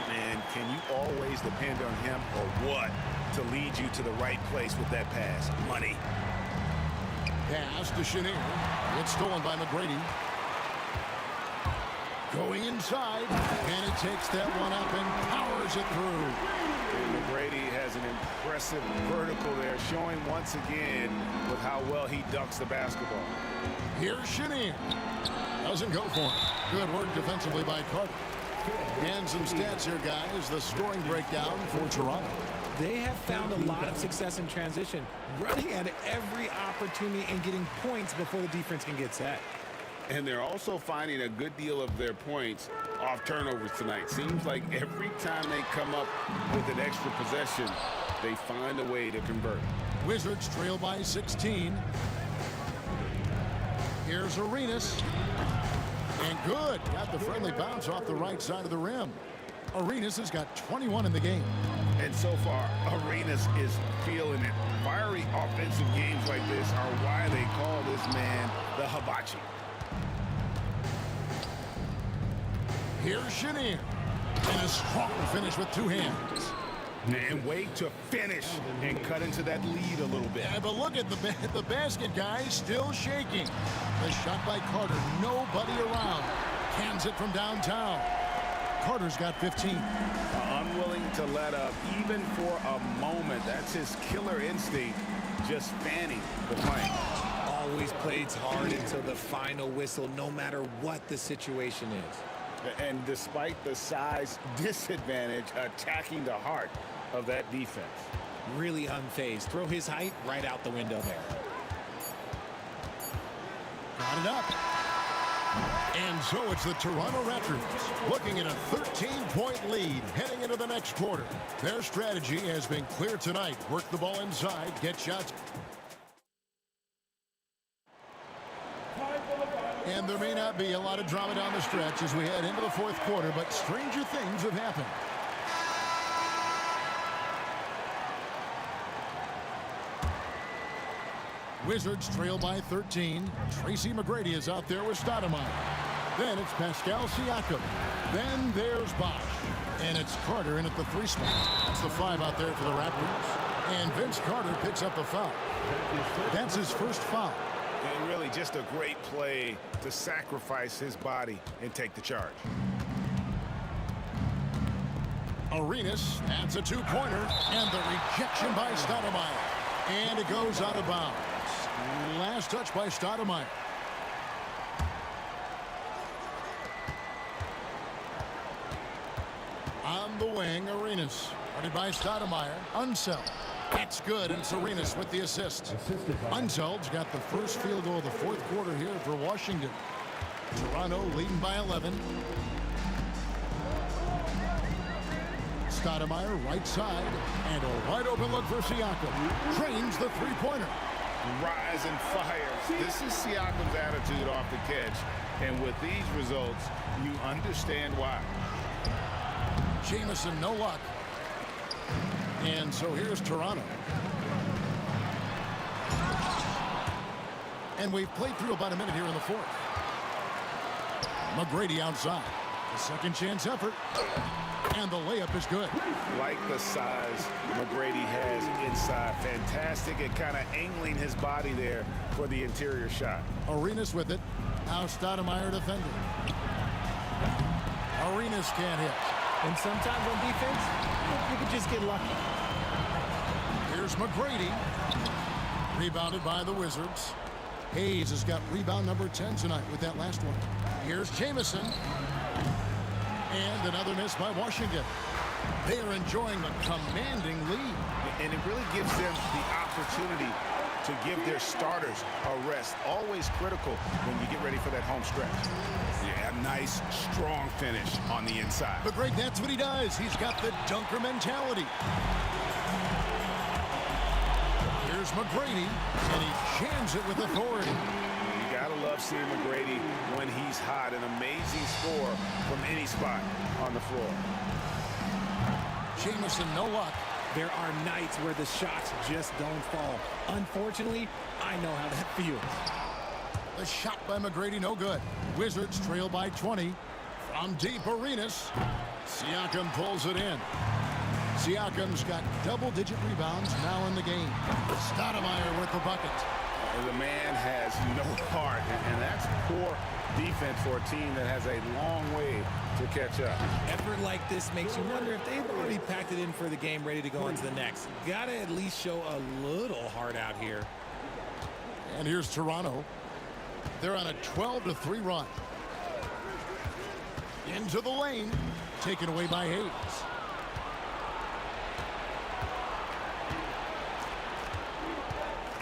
S3: Man, can you always depend on him or what to lead you to the right place with that pass? Money.
S2: Pass to Chenier. It's stolen by McGrady. Going inside, and it takes that one up and powers it through.
S3: And McGrady has an impressive vertical there, showing once again with how well he dunks the basketball.
S2: Here's Chenier. Doesn't go for it. Good work defensively by Carter. And some stats here, guys. The scoring breakdown for Toronto.
S12: They have found a lot of success in transition, running at every opportunity and getting points before the defense can get set.
S3: And they're also finding a good deal of their points off turnovers tonight. Seems like every time they come up with an extra possession, they find a way to convert.
S2: Wizards trail by 16. Here's Arenas. And good. Got the friendly bounce off the right side of the rim. Arenas has got 21 in the game.
S3: And so far, Arenas is feeling it. Fiery offensive games like this are why they call this man the hibachi.
S2: Here's Chenier. And a strong finish with two hands.
S3: And wait to finish and cut into that lead a little bit.
S2: Yeah, but look at the basket, guys, still shaking. The shot by Carter, nobody around. Cans it from downtown. Carter's got 15.
S3: Unwilling to let up, even for a moment. That's his killer instinct, just fanning the flank.
S12: All always plays hard until the final whistle, no matter what the situation is.
S3: And despite the size disadvantage, attacking the heart of that defense.
S12: Really unfazed. Throw his height right out the window there.
S2: Got it up. And so it's the Toronto Raptors looking at a 13-point lead heading into the next quarter. Their strategy has been clear tonight. Work the ball inside, get shots. And there may not be a lot of drama down the stretch as we head into the fourth quarter, but stranger things have happened. Wizards trail by 13. Tracy McGrady is out there with Stoudemire. Then it's Pascal Siakam. Then there's Bosch. And it's Carter in at the 3 spot. That's the 5 out there for the Raptors. And Vince Carter picks up the foul. That's his first foul.
S3: And really just a great play to sacrifice his body and take the charge.
S2: Arenas adds a 2-pointer. And the rejection by Stoudemire. And it goes out of bounds. Last touch by Stoudemire. On the wing, Arenas. Guarded by Stoudemire. Unseld. That's good, and it's Arenas with the assist. Unseld's got the first field goal of the fourth quarter here for Washington. Toronto leading by 11. Stoudemire right side, and a wide open look for Siakam. Trains the 3-pointer.
S3: Rise and fire. This is Siakam's attitude off the catch. And with these results, you understand why.
S2: Jamison, no luck. And so here's Toronto. And we've played through about a minute here in the fourth. McGrady outside. A second chance effort. And the layup is good.
S3: Like the size McGrady has inside. Fantastic at kind of angling his body there for the interior shot.
S2: Arenas with it. Now Stoudemire defending. Arenas can't hit.
S12: And sometimes on defense, you could just get lucky.
S2: Here's McGrady. Rebounded by the Wizards. Hayes has got rebound number 10 tonight with that last one. Here's Jamison. And another miss by Washington. They are enjoying a commanding lead.
S3: And it really gives them the opportunity to give their starters a rest. Always critical when you get ready for that home stretch. Yeah, nice, strong finish on the inside.
S2: But Greg, that's what he does. He's got the dunker mentality. Here's McGrady, and he jams it with authority.
S3: You gotta love seeing McGrady when he's hot. An amazing score from any spot on the floor.
S2: Jamison, no luck.
S12: There are nights where the shots just don't fall. Unfortunately, I know how that feels.
S2: The shot by McGrady, no good. Wizards trail by 20. From deep, Arenas. Siakam pulls it in. Siakam's got double-digit rebounds now in the game. Stoudemire with the bucket.
S3: The man has no heart, and that's poor defense for a team that has a long way to catch up.
S12: Effort like this makes you wonder if they've already packed it in for the game, ready to go into the next. Gotta at least show a little heart out here.
S2: And here's Toronto. They're on a 12-3 run. Into the lane. Taken away by Hayes.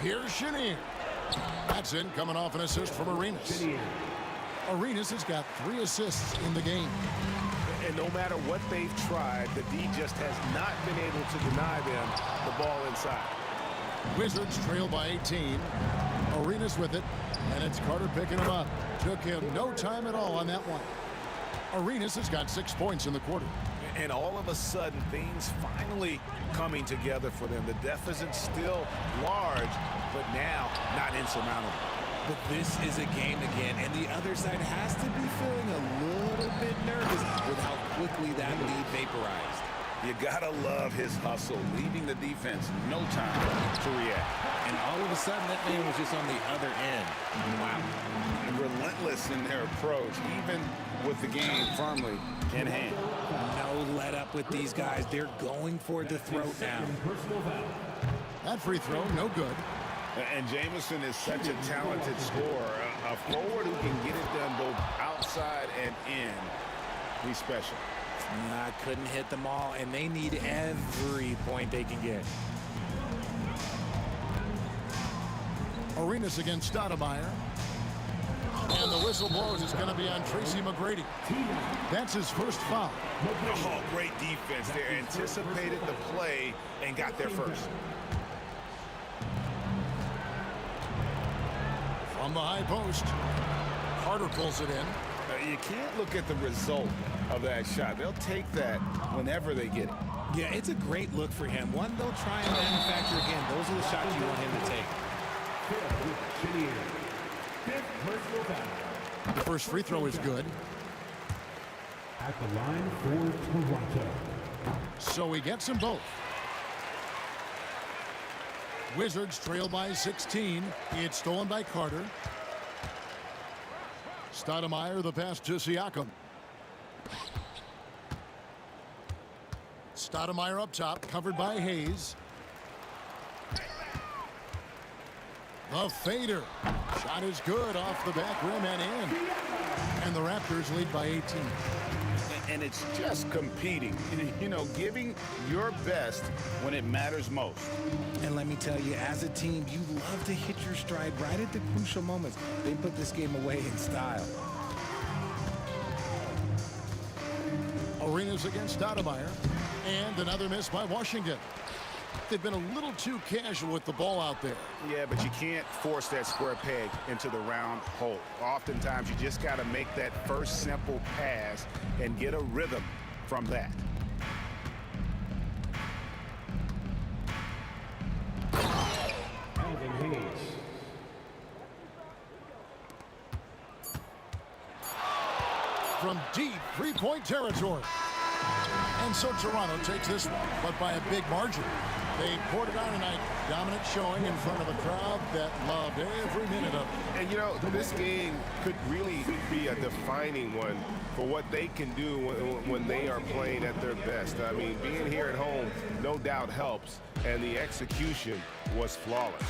S2: Here's Chenier. That's in, coming off an assist from Arenas. Arenas has got 3 assists in the game.
S3: And no matter what they've tried, the D just has not been able to deny them the ball inside.
S2: Wizards trail by 18. Arenas with it, and it's Carter picking him up. Took him no time at all on that one. Arenas has got 6 points in the quarter.
S3: And all of a sudden, things finally coming together for them. The deficit still large, but now not insurmountable.
S12: But this is a game again, and the other side has to be feeling a little bit nervous with how quickly that lead vaporized.
S3: You gotta love his hustle, leaving the defense no time to react.
S12: And all of a sudden, that man was just on the other end. Wow.
S3: And relentless in their approach, even with the game firmly in hand.
S12: No let up with these guys. They're going for the throat now.
S2: That free throw, no good.
S3: And Jamison is such a talented scorer. A forward who can get it done both outside and in. He's special.
S12: Couldn't hit them all, and they need every point they can get.
S2: Arenas against Stoudemire. And the whistle blows. It's going to be on Tracy McGrady. That's his first foul.
S3: Oh, great defense there. Anticipated the play and got there first.
S2: From the high post, Carter pulls it in.
S3: You can't look at the result of that shot. They'll take that whenever they get it.
S12: Yeah, it's a great look for him. One they'll try and manufacture again. Those are the shots you want him to take.
S2: The first free throw is good.
S5: At the line for Toronto.
S2: So he gets them both. Wizards trail by 16. It's stolen by Carter. Stoudemire, the pass to Siakam. Stoudemire up top, covered by Hayes. The fader. Shot is good off the back rim and in. And the Raptors lead by 18.
S3: And it's just competing, you know, giving your best when it matters most.
S12: And let me tell you, as a team, you love to hit your stride right at the crucial moments. They put this game away in style.
S2: Arenas against Stoudemire. And another miss by Washington. They've been a little too casual with the ball out there.
S3: Yeah, but you can't force that square peg into the round hole. Oftentimes, you just got to make that first simple pass and get a rhythm from that.
S5: Alvin Hayes.
S2: From deep three-point territory. And so Toronto takes this one, but by a big margin. They poured it on tonight. Dominant showing in front of a crowd that loved every minute of it.
S3: And, you know, this game could really be a defining one for what they can do when they are playing at their best. I mean, being here at home no doubt helps, and the execution was flawless.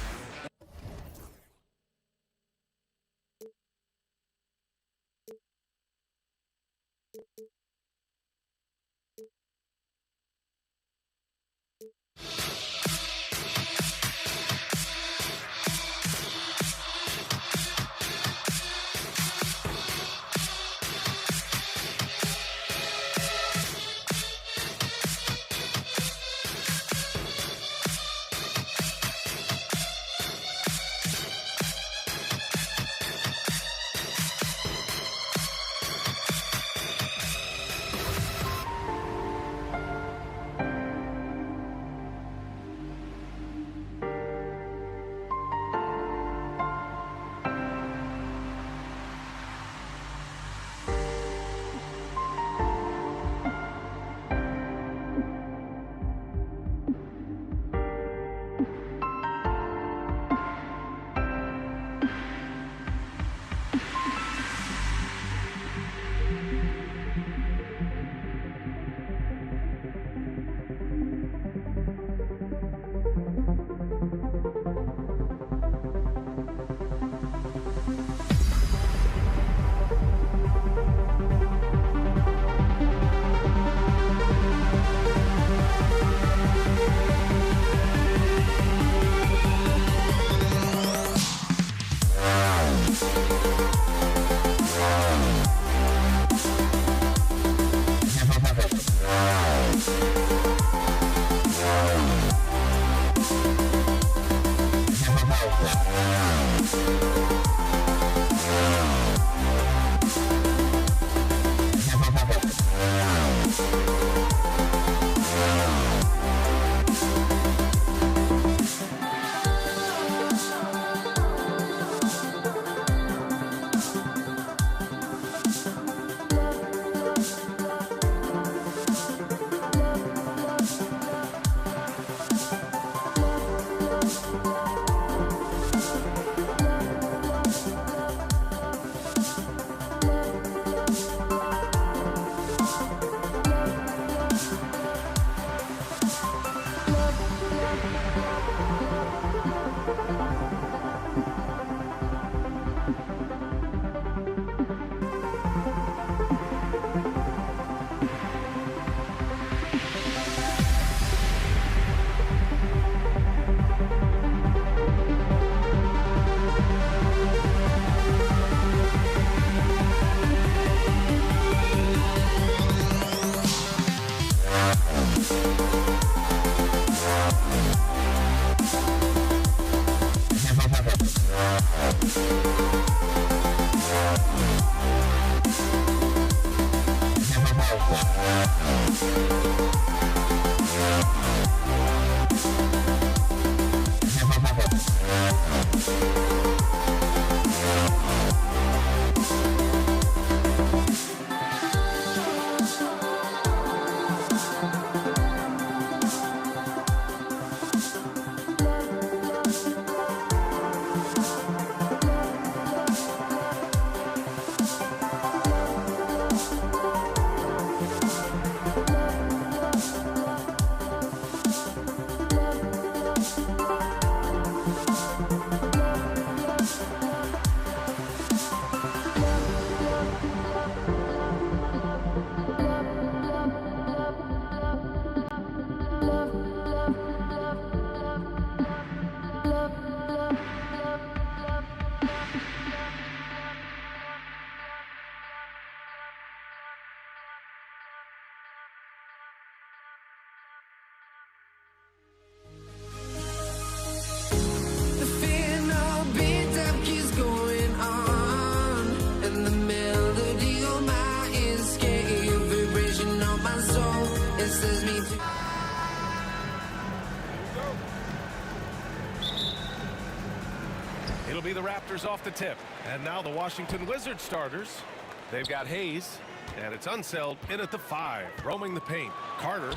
S7: It'll be the Raptors off the tip. And now the Washington Wizards starters. They've got Hayes, and it's Unseld in at the 5, roaming the paint. Carter,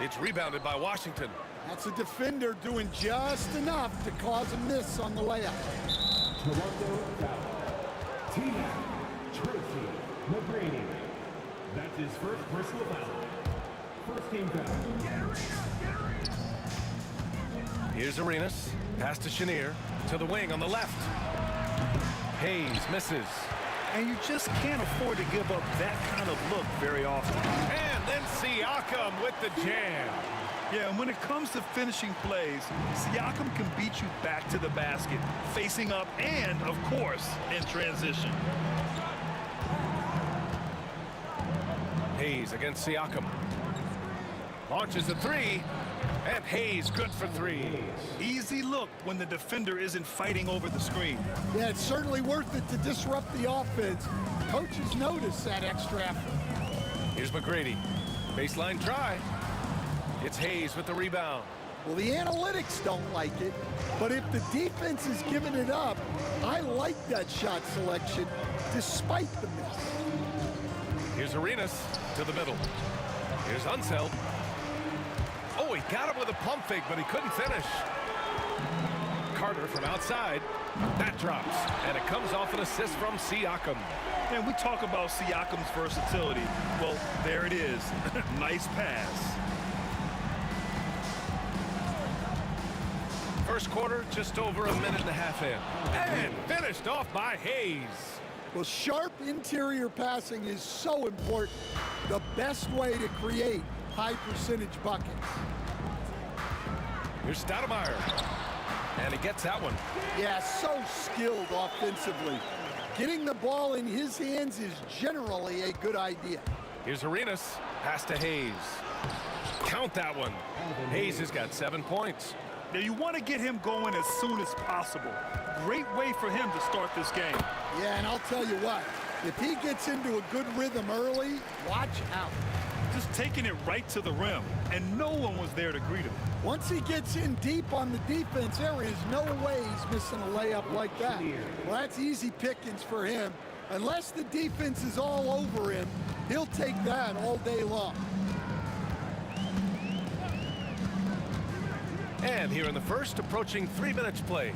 S7: it's rebounded by Washington.
S4: That's a defender doing just enough to cause a miss on the layup.
S5: Toronto foul. Team Tracy McGrady. That's his first personal foul. First team foul.
S7: Here's Arenas. Pass to Chenier. To the wing on the left. Hayes misses.
S9: And you just can't afford to give up that kind of look very often.
S7: And then Siakam with the jam.
S9: Yeah, and when it comes to finishing plays, Siakam can beat you back to the basket, facing up and, of course, in transition.
S7: Hayes against Siakam. Launches a 3, and Hayes good for 3.
S9: Easy look when the defender isn't fighting over the screen.
S4: Yeah, it's certainly worth it to disrupt the offense. Coaches notice that extra effort.
S7: Here's McGrady. Baseline try. It's Hayes with the rebound.
S4: Well, the analytics don't like it, but if the defense is giving it up, I like that shot selection despite the miss.
S7: Here's Arenas to the middle. Here's Unseld. Oh, he got him with a pump fake, but he couldn't finish. Carter from outside. That drops, and it comes off an assist from Siakam.
S9: And we talk about Siakam's versatility. Well, there it is. Nice pass.
S7: First quarter, just over a minute and a half in. And finished off by Hayes.
S4: Well, sharp interior passing is so important. The best way to create high percentage buckets.
S7: Here's Stoudemire. And he gets that one.
S4: Yeah, so skilled offensively. Getting the ball in his hands is generally a good idea.
S7: Here's Arenas. Pass to Hayes. Count that one. Hayes has got 7 points.
S9: Now you want to get him going as soon as possible. Great way for him to start this game.
S4: Yeah, and I'll tell you what, if he gets into a good rhythm early, watch out.
S9: Just taking it right to the rim, and no one was there to greet him.
S4: Once he gets in deep on the defense, there is no way he's missing a layup like that. Well, that's easy pickings for him. Unless the defense is all over him, he'll take that all day long.
S7: And here in the first, approaching 3 minutes play.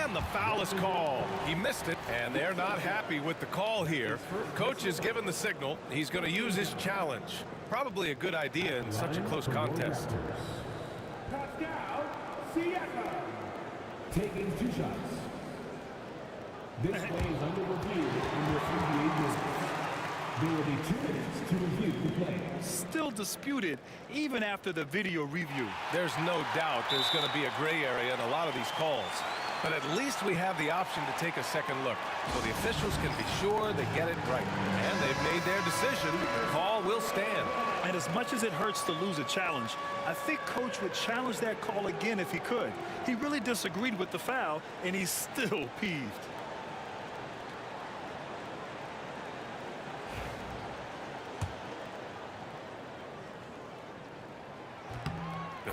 S7: And the foul is called. He missed it, and they're not happy with the call here. Coach is given the signal. He's going to use his challenge. Probably a good idea in such a close contest.
S5: Pascal Siakam taking 2 shots. This play is under review in the 38 minutes. There will be 2 minutes to review the play.
S9: Still disputed even after the video review.
S7: There's no doubt there's going to be a gray area in a lot of these calls. But at least we have the option to take a second look. So the officials can be sure they get it right. And they've made their decision. The call will stand.
S9: And as much as it hurts to lose a challenge, I think Coach would challenge that call again if he could. He really disagreed with the foul, and he's still peeved.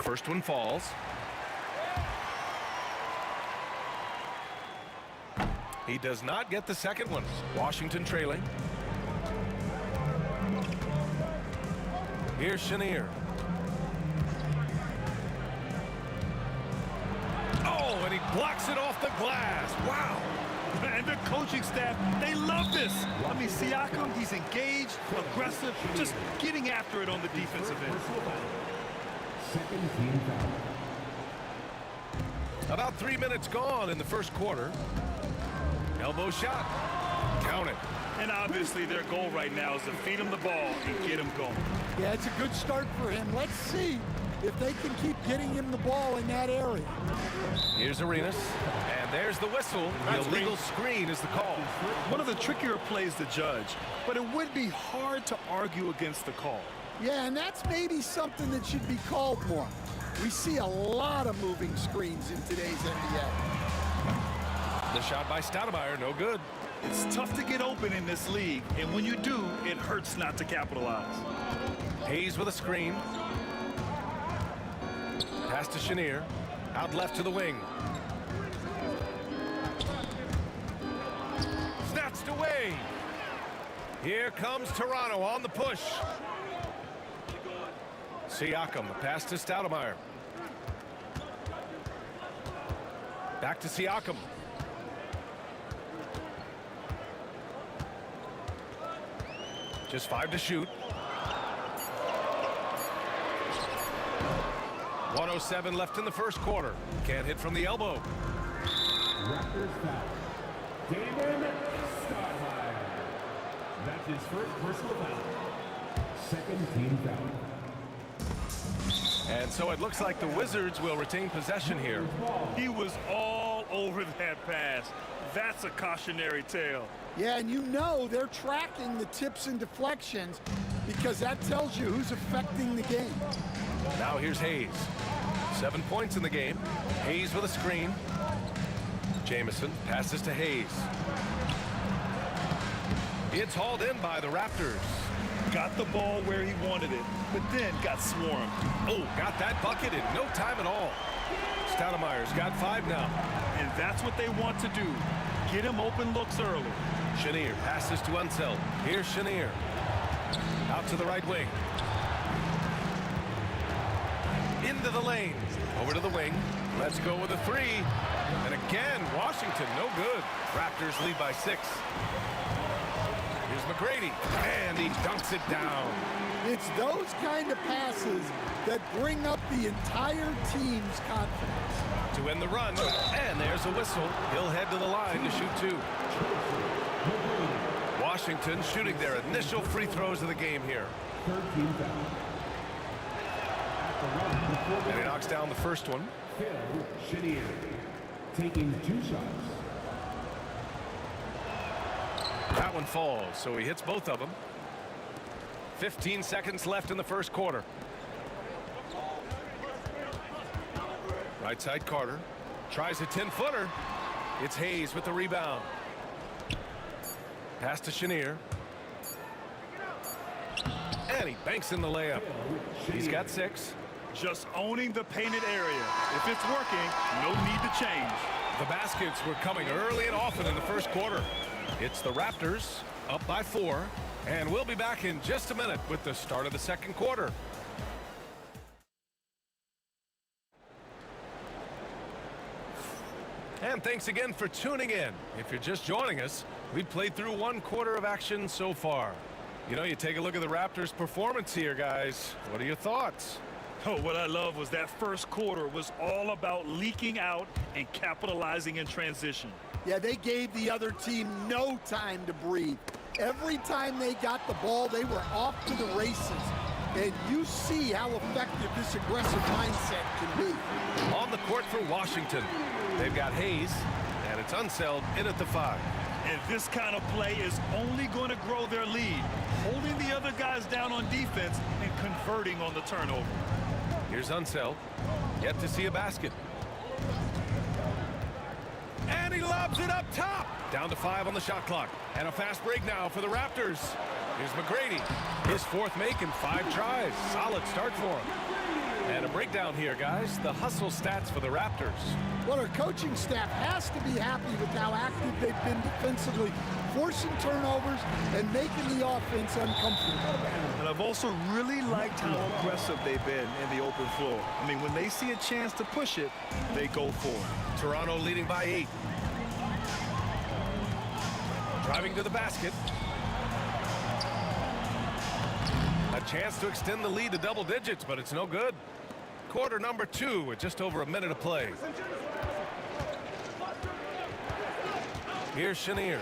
S7: First one falls. He does not get the second one. Washington trailing. Here's Chenier. Oh, and he blocks it off the glass. Wow.
S9: And the coaching staff, they love this. I mean, Siakam, he's engaged, aggressive, just getting after it on the defensive end.
S5: Second team foul.
S7: About 3 minutes gone in the first quarter. Elbow shot. Count it.
S9: And obviously their goal right now is to feed him the ball and get him going.
S4: Yeah, it's a good start for him. Let's see if they can keep getting him the ball in that area.
S7: Here's Arenas. And there's the whistle. The illegal screen is the call.
S9: One of the trickier plays to judge, but it would be hard to argue against the call.
S4: Yeah, and that's maybe something that should be called more. We see a lot of moving screens in today's NBA.
S7: The shot by Stoudemire, no good.
S9: It's tough to get open in this league, and when you do, it hurts not to capitalize.
S7: Hayes with a screen. Pass to Chenier. Out left to the wing. Snatched away. Here comes Toronto on the push. Siakam, the pass to Stoudemire. Back to Siakam. Just 5 to shoot. 1:07 left in the first quarter. Can't hit from the elbow.
S5: Raptors foul. Damon Stoudemire. That's his first personal foul. Second team foul.
S7: And so it looks like the Wizards will retain possession here.
S9: He was all over that pass. That's a cautionary tale.
S4: Yeah, and you know they're tracking the tips and deflections because that tells you who's affecting the game.
S7: Now here's Hayes. 7 points in the game. Hayes with a screen. Jamison passes to Hayes. It's hauled in by the Raptors.
S9: Got the ball where he wanted it, but then got swarmed.
S7: Oh, got that bucket in no time at all. Stoudemire's got 5 now.
S9: And that's what they want to do. Get him open looks early.
S7: Chenier passes to Unseld. Here's Chenier. Out to the right wing. Into the lane. Over to the wing. Let's go with a 3. And again, Washington, no good. Raptors lead by 6. Here's McGrady. And he dunks it down.
S4: It's those kind of passes that bring up the entire team's confidence.
S7: To end the run. And there's a whistle. He'll head to the line to shoot 2. Washington shooting their initial free throws of the game here.
S5: Third team foul.
S7: And he knocks down the first one.
S5: Phil Chenier taking 2 shots.
S7: That one falls, so he hits both of them. 15 seconds left in the first quarter. Right side Carter. Tries a 10-footer. It's Hayes with the rebound. Pass to Chenier. And he banks in the layup. He's got 6.
S9: Just owning the painted area. If it's working, no need to change.
S7: The baskets were coming early and often in the first quarter. It's the Raptors up by 4. And we'll be back in just a minute with the start of the second quarter. And thanks again for tuning in. If you're just joining us, we've played through 1 quarter of action so far. You know, you take a look at the Raptors' performance here, guys. What are your thoughts?
S9: Oh, what I love was that first quarter was all about leaking out and capitalizing in transition.
S4: Yeah, they gave the other team no time to breathe. Every time they got the ball, they were off to the races. And you see how effective this aggressive mindset can be.
S7: On the court for Washington, they've got Hayes, and it's Unseld in at the 5.
S9: And this kind of play is only going to grow their lead, holding the other guys down on defense and converting on the turnover.
S7: Here's Unseld, yet to see a basket. And he lobs it up top. Down to 5 on the shot clock. And a fast break now for the Raptors. Here's McGrady. His 4th make in 5 tries. Solid start for him. And a breakdown here, guys. The hustle stats for the Raptors.
S4: Well, our coaching staff has to be happy with how active they've been defensively, forcing turnovers and making the offense uncomfortable.
S9: And I've also really liked how aggressive they've been in the open floor. I mean, when they see a chance to push it, they go for it.
S7: Toronto leading by 8. Driving to the basket. A chance to extend the lead to double digits, but it's no good. Quarter number 2 with just over a minute of play. Here's Chenier.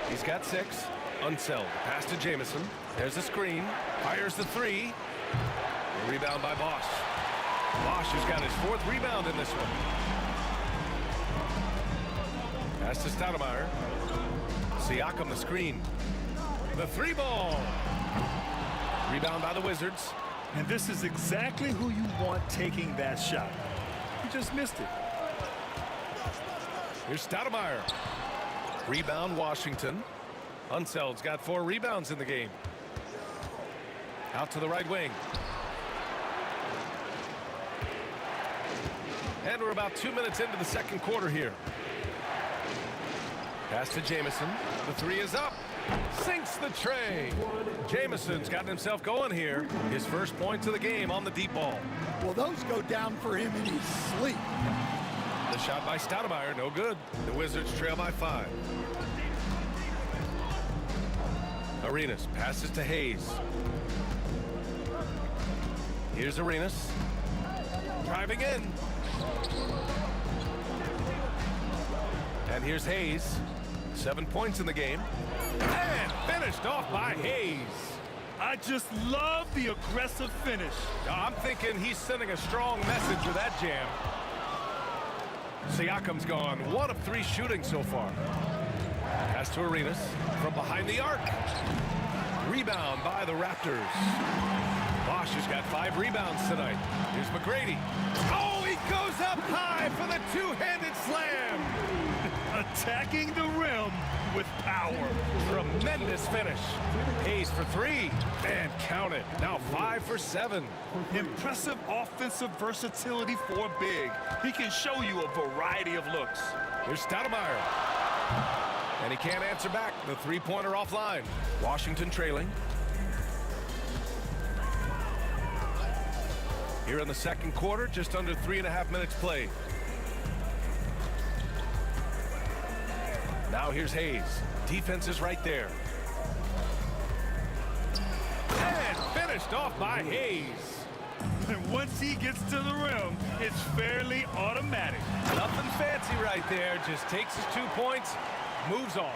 S7: He's got 6. Unseld. Pass to Jamison. There's a screen. Fires the 3. Rebound by Bosch. Bosch has got his 4th rebound in this one. Pass to Stoudemire. Siakam the screen. The 3 ball. Rebound by the Wizards.
S9: And this is exactly who you want taking that shot. He just missed it.
S7: Here's Stoudemire. Rebound Washington. Unseld's got 4 rebounds in the game. Out to the right wing. And we're about 2 minutes into the second quarter here. Pass to Jamison. The 3 is up. Sinks the tray. Jamison's gotten himself going here. His first points of the game on the deep ball.
S4: Well, those go down for him in his sleep.
S7: The shot by Stoudemire, no good. The Wizards trail by 5. Arenas passes to Hayes. Here's Arenas. Driving in. And here's Hayes. 7 points in the game. And finished off by Hayes.
S9: I just love the aggressive finish.
S7: I'm thinking he's sending a strong message with that jam. Siakam's gone 1 of 3 shooting so far. Pass to Arenas from behind the arc. Rebound by the Raptors. Bosch has got 5 rebounds tonight. Here's McGrady. Oh, he goes up high for the 2-handed slam.
S9: Attacking the rim with power.
S7: Tremendous finish. Hayes for 3. And count it. Now 5 for 7.
S9: Impressive offensive versatility for a big. He can show you a variety of looks.
S7: Here's Stoudemire. And he can't answer back. The 3-pointer offline. Washington trailing. Here in the second quarter, just under 3.5 minutes played. Now here's Hayes. Defense is right there. And finished off by Hayes.
S9: And once he gets to the rim, it's fairly automatic.
S7: Nothing fancy right there. Just takes his 2 points, moves on.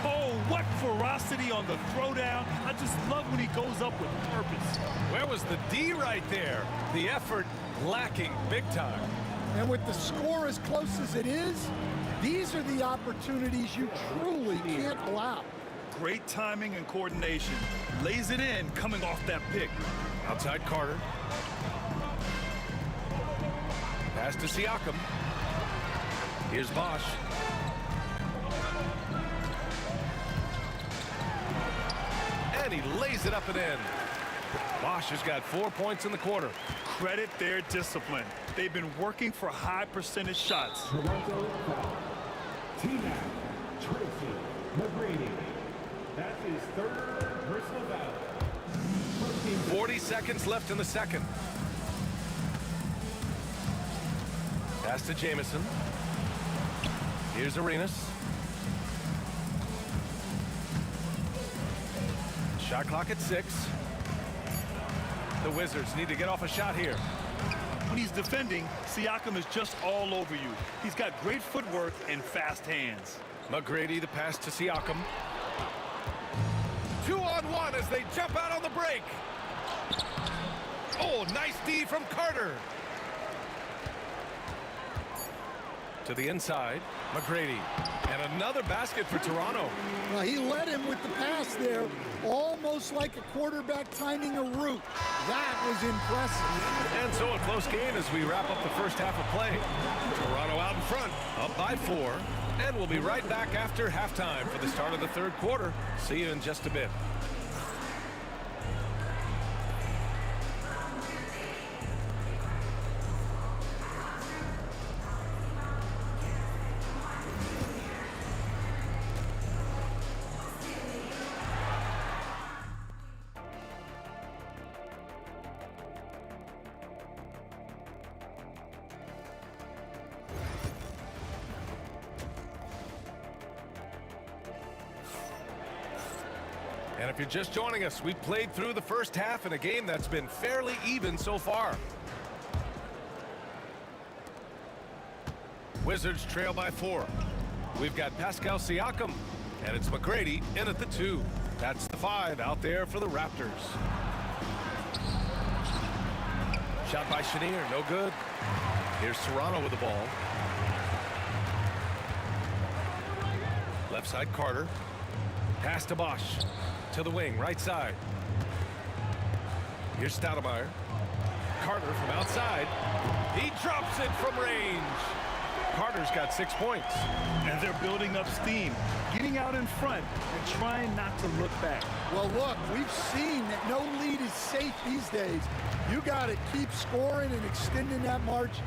S9: Oh, what ferocity on the throwdown. I just love when he goes up with purpose.
S7: Where was the D right there? The effort lacking big time.
S4: And with the score as close as it is, these are the opportunities you truly can't allow.
S9: Great timing and coordination. Lays it in coming off that pick.
S7: Outside Carter. Pass to Siakam. Here's Bosch. And he lays it up and in. Bosch has got 4 points in the quarter.
S9: Credit their discipline. They've been working for high percentage shots.
S5: Toronto foul. T-Mac, Tracy McGrady. That's his 3rd personal foul.
S7: 40 seconds left in the second. Pass to Jamison. Here's Arenas. Shot clock at 6. The Wizards need to get off a shot here.
S9: When he's defending, Siakam is just all over you. He's got great footwork and fast hands.
S7: McGrady, the pass to Siakam. 2-on-1 as they jump out on the break. Oh, nice D from Carter. To the inside, McGrady. And another basket for Toronto.
S4: Well, he led him with the pass there, almost like a quarterback timing a route. That was impressive.
S7: And so a close game as we wrap up the first half of play. Toronto out in front, up by 4. And we'll be right back after halftime for the start of the third quarter. See you in just a bit. And if you're just joining us, we've played through the first half in a game that's been fairly even so far. Wizards trail by 4. We've got Pascal Siakam, and it's McGrady in at the 2. That's the 5 out there for the Raptors. Shot by Chenier, no good. Here's Toronto with the ball. Left side Carter. Pass to Bosch. To the wing, right side. Here's Stoudemire. Carter from outside. He drops it from range. Carter's got 6 points.
S9: And they're building up steam, getting out in front and trying not to look back.
S4: Well, look, we've seen that no lead is safe these days. You got to keep scoring and extending that margin.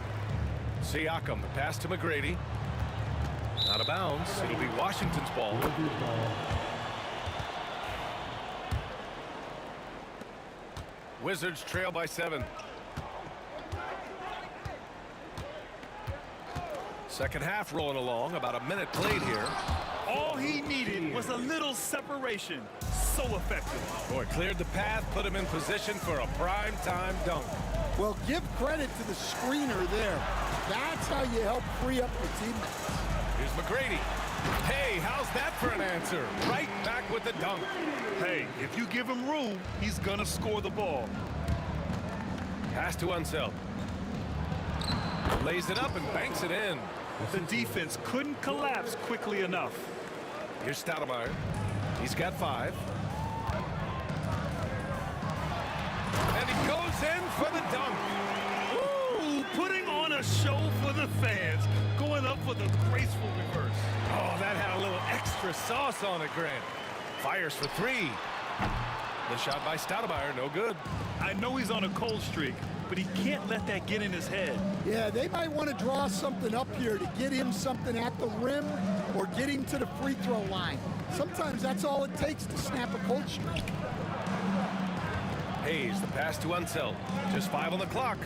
S7: Siakam, the pass to McGrady. Out of bounds. It'll be Washington's ball. Wizards trail by 7. Second half rolling along. About a minute played here.
S9: All he needed was a little separation. So effective.
S7: Boy, cleared the path, put him in position for a prime-time dunk.
S4: Well, give credit to the screener there. That's how you help free up your teammates.
S7: Here's McGrady. Hey, how's that for an answer? Right back with the dunk.
S9: Hey, if you give him room, he's gonna score the ball.
S7: Pass to Unseld. Lays it up and banks it in.
S9: The defense couldn't collapse quickly enough.
S7: Here's Stoudemire. He's got 5. And he goes in for the dunk.
S9: Ooh, putting on a show for the fans. Going up for the graceful reverse.
S7: Oh, that had a little extra sauce on it, Grant. Fires for 3. The shot by Stoudemire, no good.
S9: I know he's on a cold streak, but he can't let that get in his head.
S4: Yeah, they might want to draw something up here to get him something at the rim or get him to the free throw line. Sometimes that's all it takes to snap a cold streak.
S7: Hayes, the pass to Unseld. Just 5 on the clock.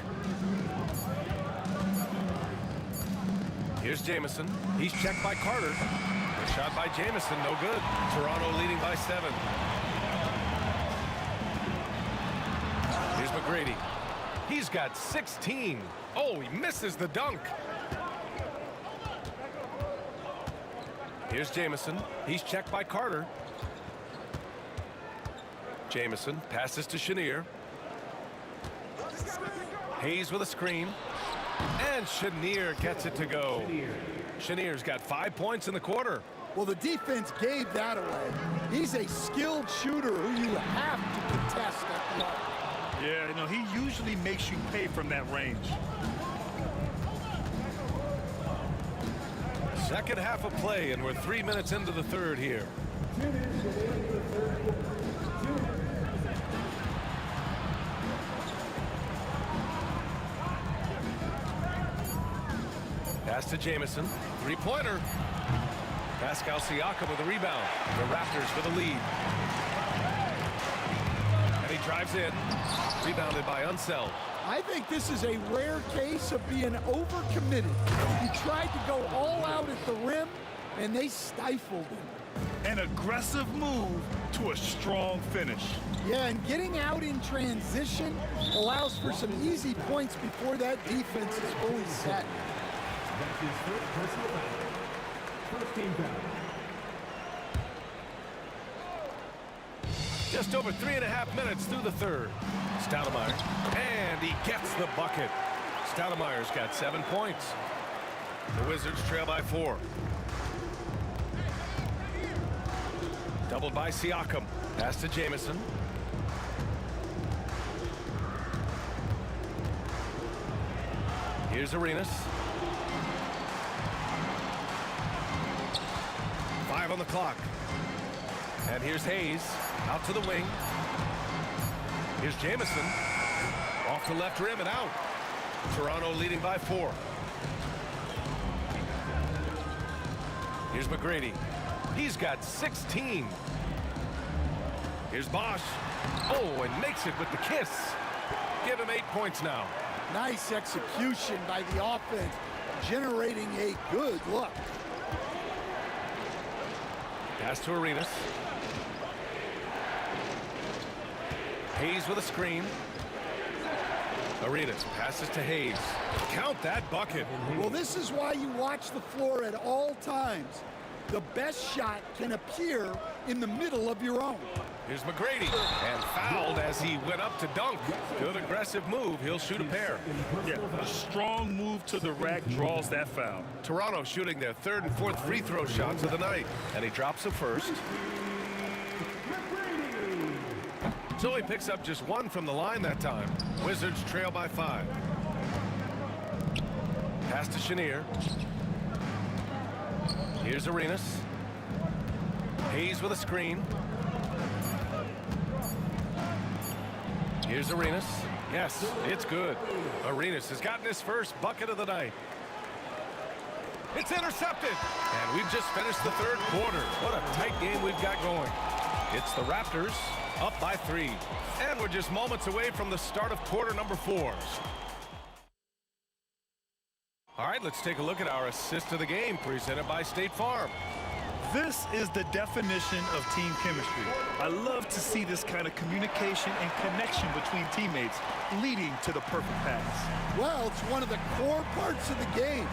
S7: Here's Jamison. He's checked by Carter. The shot by Jamison, no good. Toronto leading by 7. Here's McGrady. He's got 16. Oh, he misses the dunk. Here's Jamison. He's checked by Carter. Jamison passes to Chenier. Hayes with a screen. And Chenier gets it to go. Chenier's got 5 points in the quarter.
S4: Well, the defense gave that away. He's a skilled shooter who you have to contest at the arc.
S9: Yeah, you know, he usually makes you pay from that range.
S7: Second half of play, and we're 3 minutes into the third here. Pass to Jamison. Three-pointer. Pascal Siakam with a rebound. The Raptors for the lead. And he drives in. Rebounded by Unseld.
S4: I think this is a rare case of being overcommitted. He tried to go all out at the rim, and they stifled him.
S9: An aggressive move to a strong finish.
S4: Yeah, and getting out in transition allows for some easy points before that defense is fully set.
S5: That's his first personal foul. First team foul.
S7: Just over 3.5 minutes through the third. Stoudemire, and he gets the bucket. Stoudemire's got 7 points. The Wizards trail by 4. Doubled by Siakam. Pass to Jamison. Here's Arenas. 5 on the clock. And here's Hayes. Out to the wing. Here's Jamison. Off the left rim and out. Toronto leading by 4. Here's McGrady. He's got 16. Here's Bosch. Oh, and makes it with the kiss. Give him 8 points now.
S4: Nice execution by the offense, generating a good look.
S7: Pass to Arenas. Hayes with a screen. Arenas passes to Hayes. Count that bucket.
S4: Well, this is why you watch the floor at all times. The best shot can appear in the middle of your own.
S7: Here's McGrady, and fouled as he went up to dunk. Good aggressive move. He'll shoot a pair.
S9: Yeah, a strong move to the rack draws that foul.
S7: Toronto shooting their third and fourth free throw shots of the night, and he drops the first. So he picks up just one from the line that time. Wizards trail by 5. Pass to Chenier. Here's Arenas. Hayes with a screen. Here's Arenas. Yes, it's good. Arenas has gotten his first bucket of the night. It's intercepted. And we've just finished the third quarter. What a tight game we've got going. It's the Raptors up by 3. And we're just moments away from the start of quarter number 4. All right, let's take a look at our assist of the game presented by State Farm.
S9: This is the definition of team chemistry. I love to see this kind of communication and connection between teammates leading to the perfect pass.
S4: Well, it's one of the core parts of the game.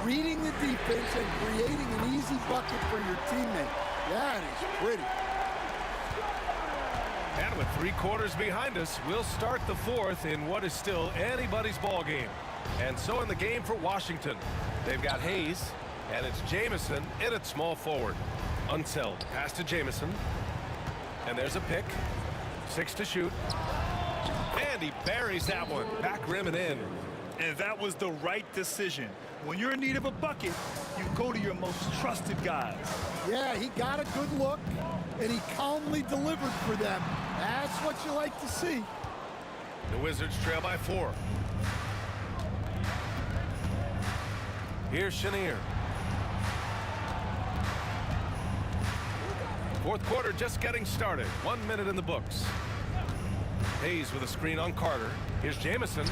S4: Reading the defense and creating an easy bucket for your teammate. That is pretty.
S7: And with 3 quarters behind us, we'll start the 4th in what is still anybody's ball game. And so in the game for Washington, they've got Hayes, and it's Jamison in at small forward. Unseld, pass to Jamison. And there's a pick. 6 to shoot. And he buries that one. Back rim and in.
S9: And that was the right decision. When you're in need of a bucket, you go to your most trusted guys.
S4: Yeah, he got a good look, and he calmly delivered for them. That's what you like to see.
S7: The Wizards trail by 4. Here's Chenier. 4th quarter just getting started. 1 minute in the books. Hayes with a screen on Carter. Here's Jamison.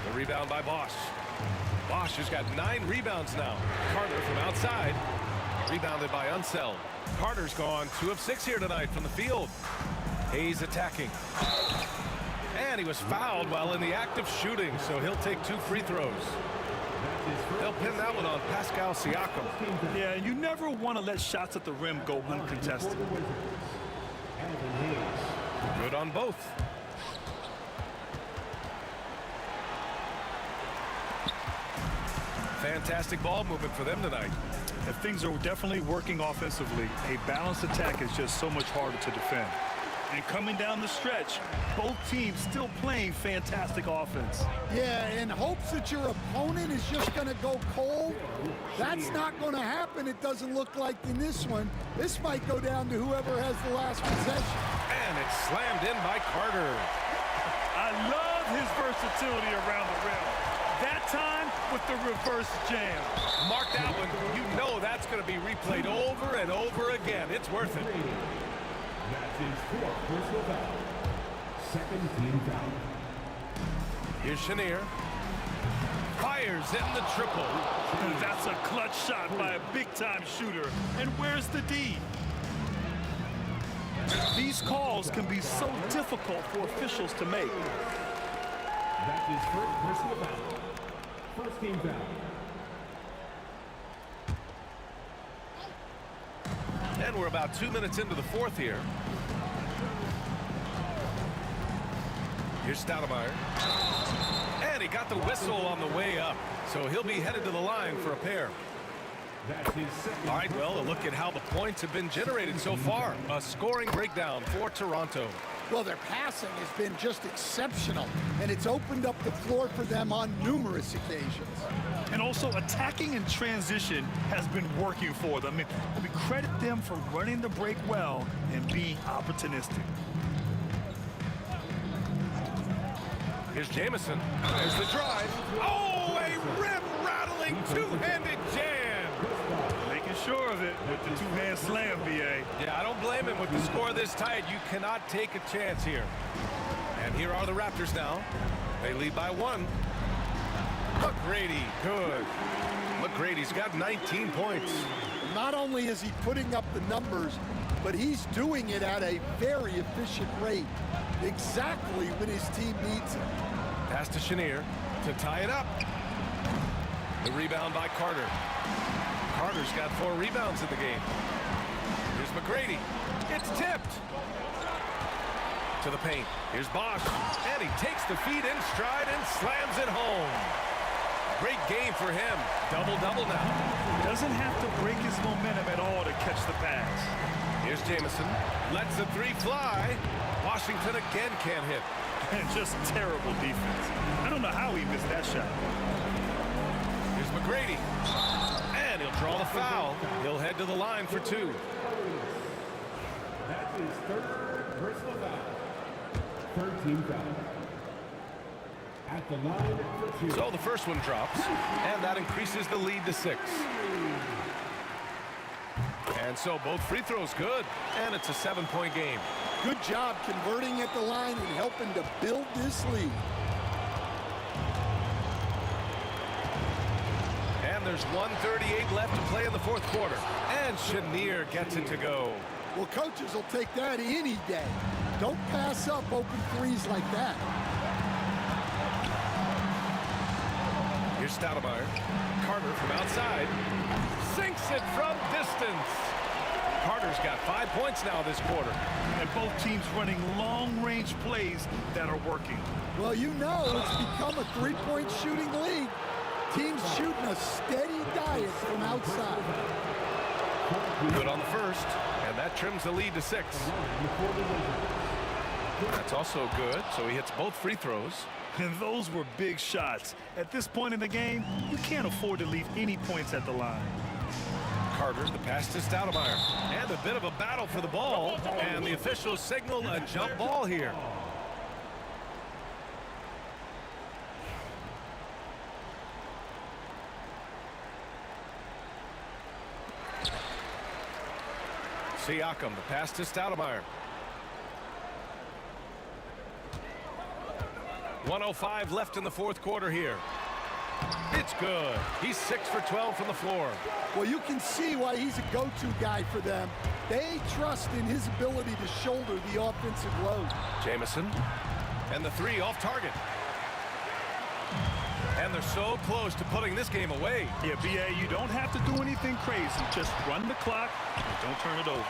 S7: The rebound by Bosch. Bosch has got 9 rebounds now. Carter from outside. Rebounded by Unseld. Carter's gone 2 of 6 here tonight from the field. Hayes attacking. And he was fouled while in the act of shooting, so he'll take 2 free throws. They'll pin that one on Pascal Siakam.
S9: Yeah, you never want to let shots at the rim go uncontested.
S7: Good on both. Fantastic ball movement for them tonight.
S9: And things are definitely working offensively. A balanced attack is just so much harder to defend. And coming down the stretch, both teams still playing fantastic offense.
S4: Yeah, in hopes that your opponent is just going to go cold. That's not going to happen, it doesn't look like in this one. This might go down to whoever has the last possession.
S7: And it's slammed in by Carter.
S9: I love his versatility around the rim. That time with the reverse jam.
S7: Mark that one. You know that's going to be replayed over and over again. It's worth it.
S5: That's his 4th personal foul. 2nd team foul.
S7: Here's Chenier. Fires in the triple.
S9: That's a clutch shot by a big-time shooter. And where's the D? These calls can be so difficult for officials to make.
S5: That's his 1st personal foul. 1st team foul.
S7: And we're about 2 minutes into the 4th here. Here's Stoudemire. And he got the whistle on the way up. So he'll be headed to the line for a pair.
S5: That's his 2nd.
S7: All right, well, a look at how the points have been generated so far. A scoring breakdown for Toronto.
S4: Well, their passing has been just exceptional, and it's opened up the floor for them on numerous occasions.
S9: And also attacking in transition has been working for them. I mean, credit them for running the break well and being opportunistic.
S7: Here's Jamison. There's the drive. Oh, a rim-rattling two-handed jam.
S9: Making sure of it with the two-hand slam, B.A.
S7: Yeah, I don't blame him with the score this tight. You cannot take a chance here. And here are the Raptors now. They lead by 1. McGrady, good. McGrady's got 19 points.
S4: Not only is he putting up the numbers, but he's doing it at a very efficient rate, exactly when his team needs it.
S7: Pass to Chenier to tie it up. The rebound by Carter. Carter's got 4 rebounds in the game. Here's McGrady. It's tipped. To the paint. Here's Bosch. And he takes the feed in stride and slams it home. Great game for him. Double-double now.
S9: Doesn't have to break his momentum at all to catch the pass.
S7: Here's Jamison. Lets the 3 fly. Washington again can't hit.
S9: And just terrible defense. I don't know how he missed that shot.
S7: Here's McGrady. And he'll draw the foul. He'll head to the line for 2.
S5: That's his 3rd personal foul. 3rd team foul. At the line for 2.
S7: So the first one drops, and that increases the lead to 6. And so both free throws good, and it's a 7-point game.
S4: Good job converting at the line and helping to build this lead.
S7: And there's 1:38 left to play in the 4th quarter. And Chenier gets it to go.
S4: Well, coaches will take that any day. Don't pass up open threes like that.
S7: Here's Stoudemire. Carter from outside. Sinks it from distance. Carter's got 5 points now this quarter.
S9: And both teams running long-range plays that are working.
S4: Well, you know it's become a 3-point shooting league. Teams shooting a steady diet from outside.
S7: Good on the first, and that trims the lead to 6. That's also good, so he hits both free throws.
S9: And those were big shots. At this point in the game, you can't afford to leave any points at the line.
S7: Carter, the pass to Stoudemire. And a bit of a battle for the ball. And the officials signal a jump ball here. Siakam, the pass to Stoudemire. 1:05 left in the 4th quarter here. It's good. He's 6 for 12 from the floor.
S4: Well, you can see why he's a go-to guy for them. They trust in his ability to shoulder the offensive load.
S7: Jamison. And the 3 off target. And they're so close to putting this game away.
S9: Yeah, B.A., you don't have to do anything crazy. Just run the clock and don't turn it over.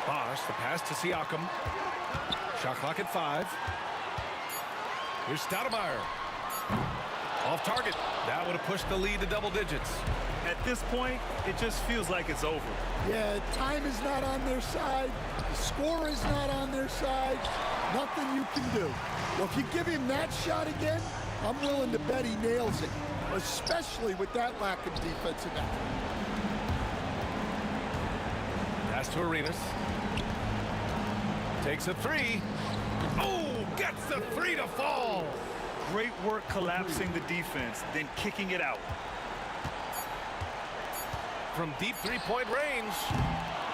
S7: Bosch, the pass to Siakam. Shot clock at 5. Here's Stoudemire. Off target. That would have pushed the lead to double digits.
S9: At this point, it just feels like it's over.
S4: Yeah, time is not on their side. The score is not on their side. Nothing you can do. Well, if you give him that shot again, I'm willing to bet he nails it, especially with that lack of defensive effort.
S7: Pass to Arenas. Takes a 3. Oh, gets the 3 to fall.
S9: Great work collapsing the defense, then kicking it out.
S7: From deep 3-point range.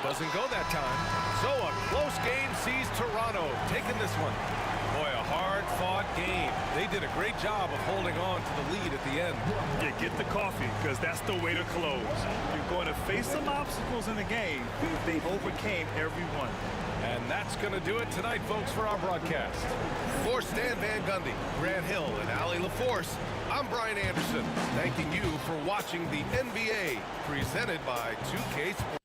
S7: Doesn't go that time. So a close game sees Toronto taking this one. Boy, a hard-fought game. They did a great job of holding on to the lead at the end.
S9: Yeah, get the coffee, because that's the way to close. You're going to face some obstacles in the game. They overcame every one.
S7: And that's going to do it tonight, folks, for our broadcast. For Stan Van Gundy, Grant Hill, and Allie LaForce, I'm Brian Anderson, thanking you for watching the NBA, presented by 2K Sports.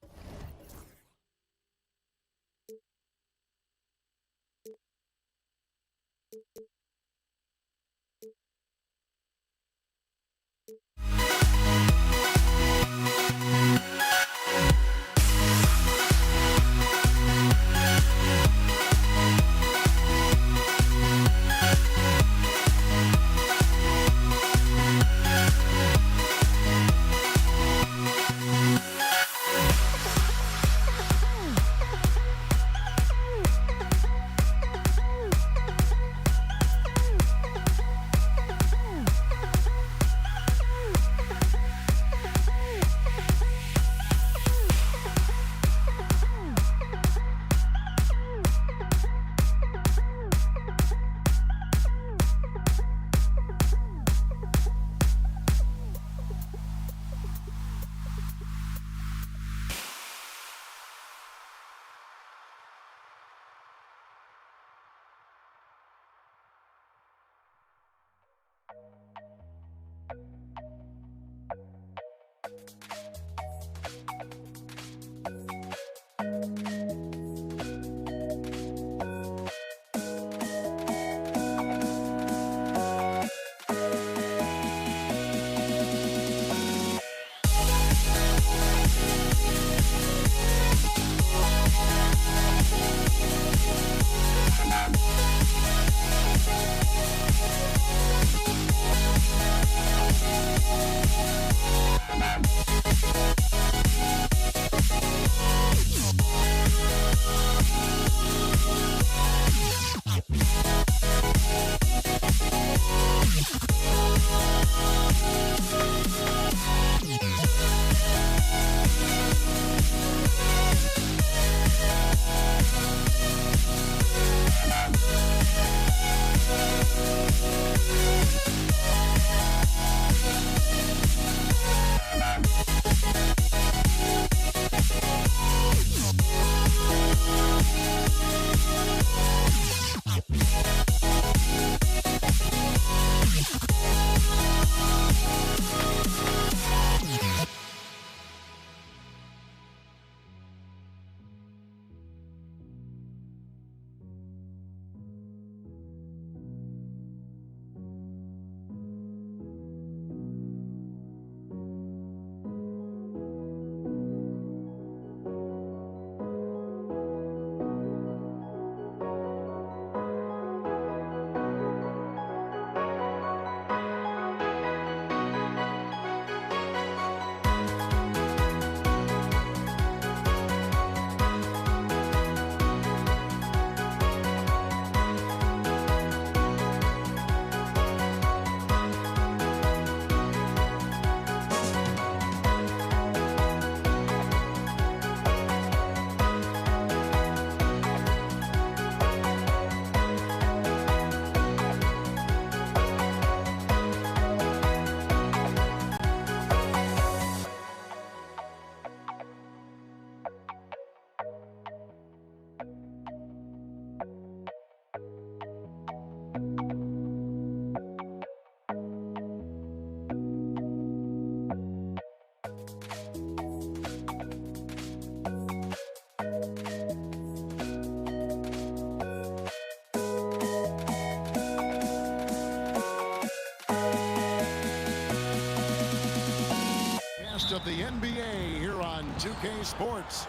S2: Of the NBA here on 2K Sports.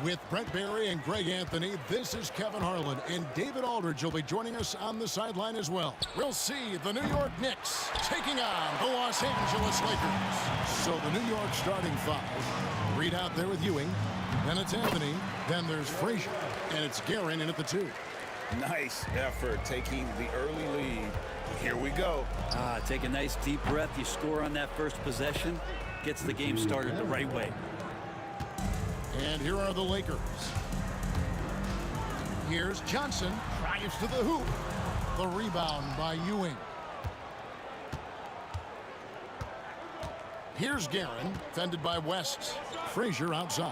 S2: With Brett Barry and Greg Anthony, this is Kevin Harlan, and David Aldridge will be joining us on the sideline as well. We'll see the New York Knicks taking on the Los Angeles Lakers. So the New York starting five. Reed out there with Ewing. Then it's Anthony. Then there's Frazier. And it's Guerin in at the 2.
S3: Nice effort taking the early lead. Here we go.
S8: Take a nice deep breath. You score on that first possession. Gets the game started the right way.
S2: And here are the Lakers. Here's Johnson. Drives to the hoop. The rebound by Ewing. Here's Guerin. Defended by West. Frazier outside.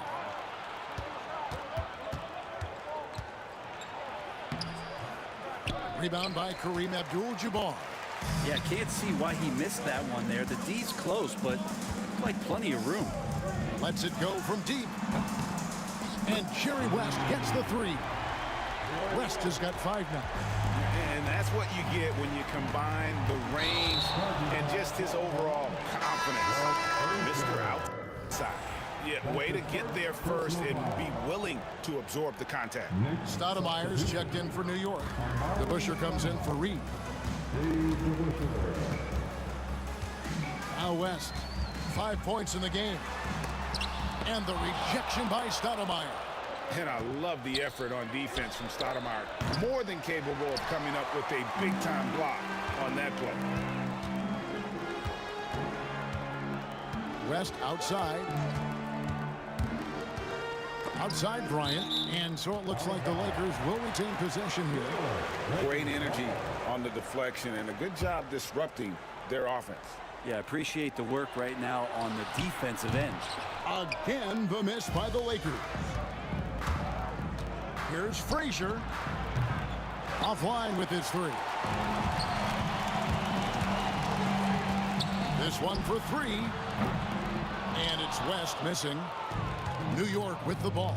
S2: Rebound by Kareem Abdul-Jabbar.
S8: Yeah, can't see why he missed that one there. The D's close, but like plenty of room.
S2: Lets it go from deep. And Jerry West gets the 3. West has got 5 now.
S3: And that's what you get when you combine the range and just his overall confidence. Mr. Outside. Yeah, way to get there first and be willing to absorb the contact.
S2: Stoudemire's checked in for New York. DeBusschere comes in for Reed. Now West. 5 points in the game. And the rejection by Stoudemire.
S3: And I love the effort on defense from Stoudemire. More than capable of coming up with a big-time block on that play.
S2: West outside. Outside Bryant. And so it looks like the Lakers will retain possession here.
S3: Great energy on the deflection and a good job disrupting their offense.
S8: Yeah, appreciate the work right now on the defensive end.
S2: Again, the miss by the Lakers. Here's Frazier. Offline with his 3. This one for 3. And it's West missing. New York with the ball.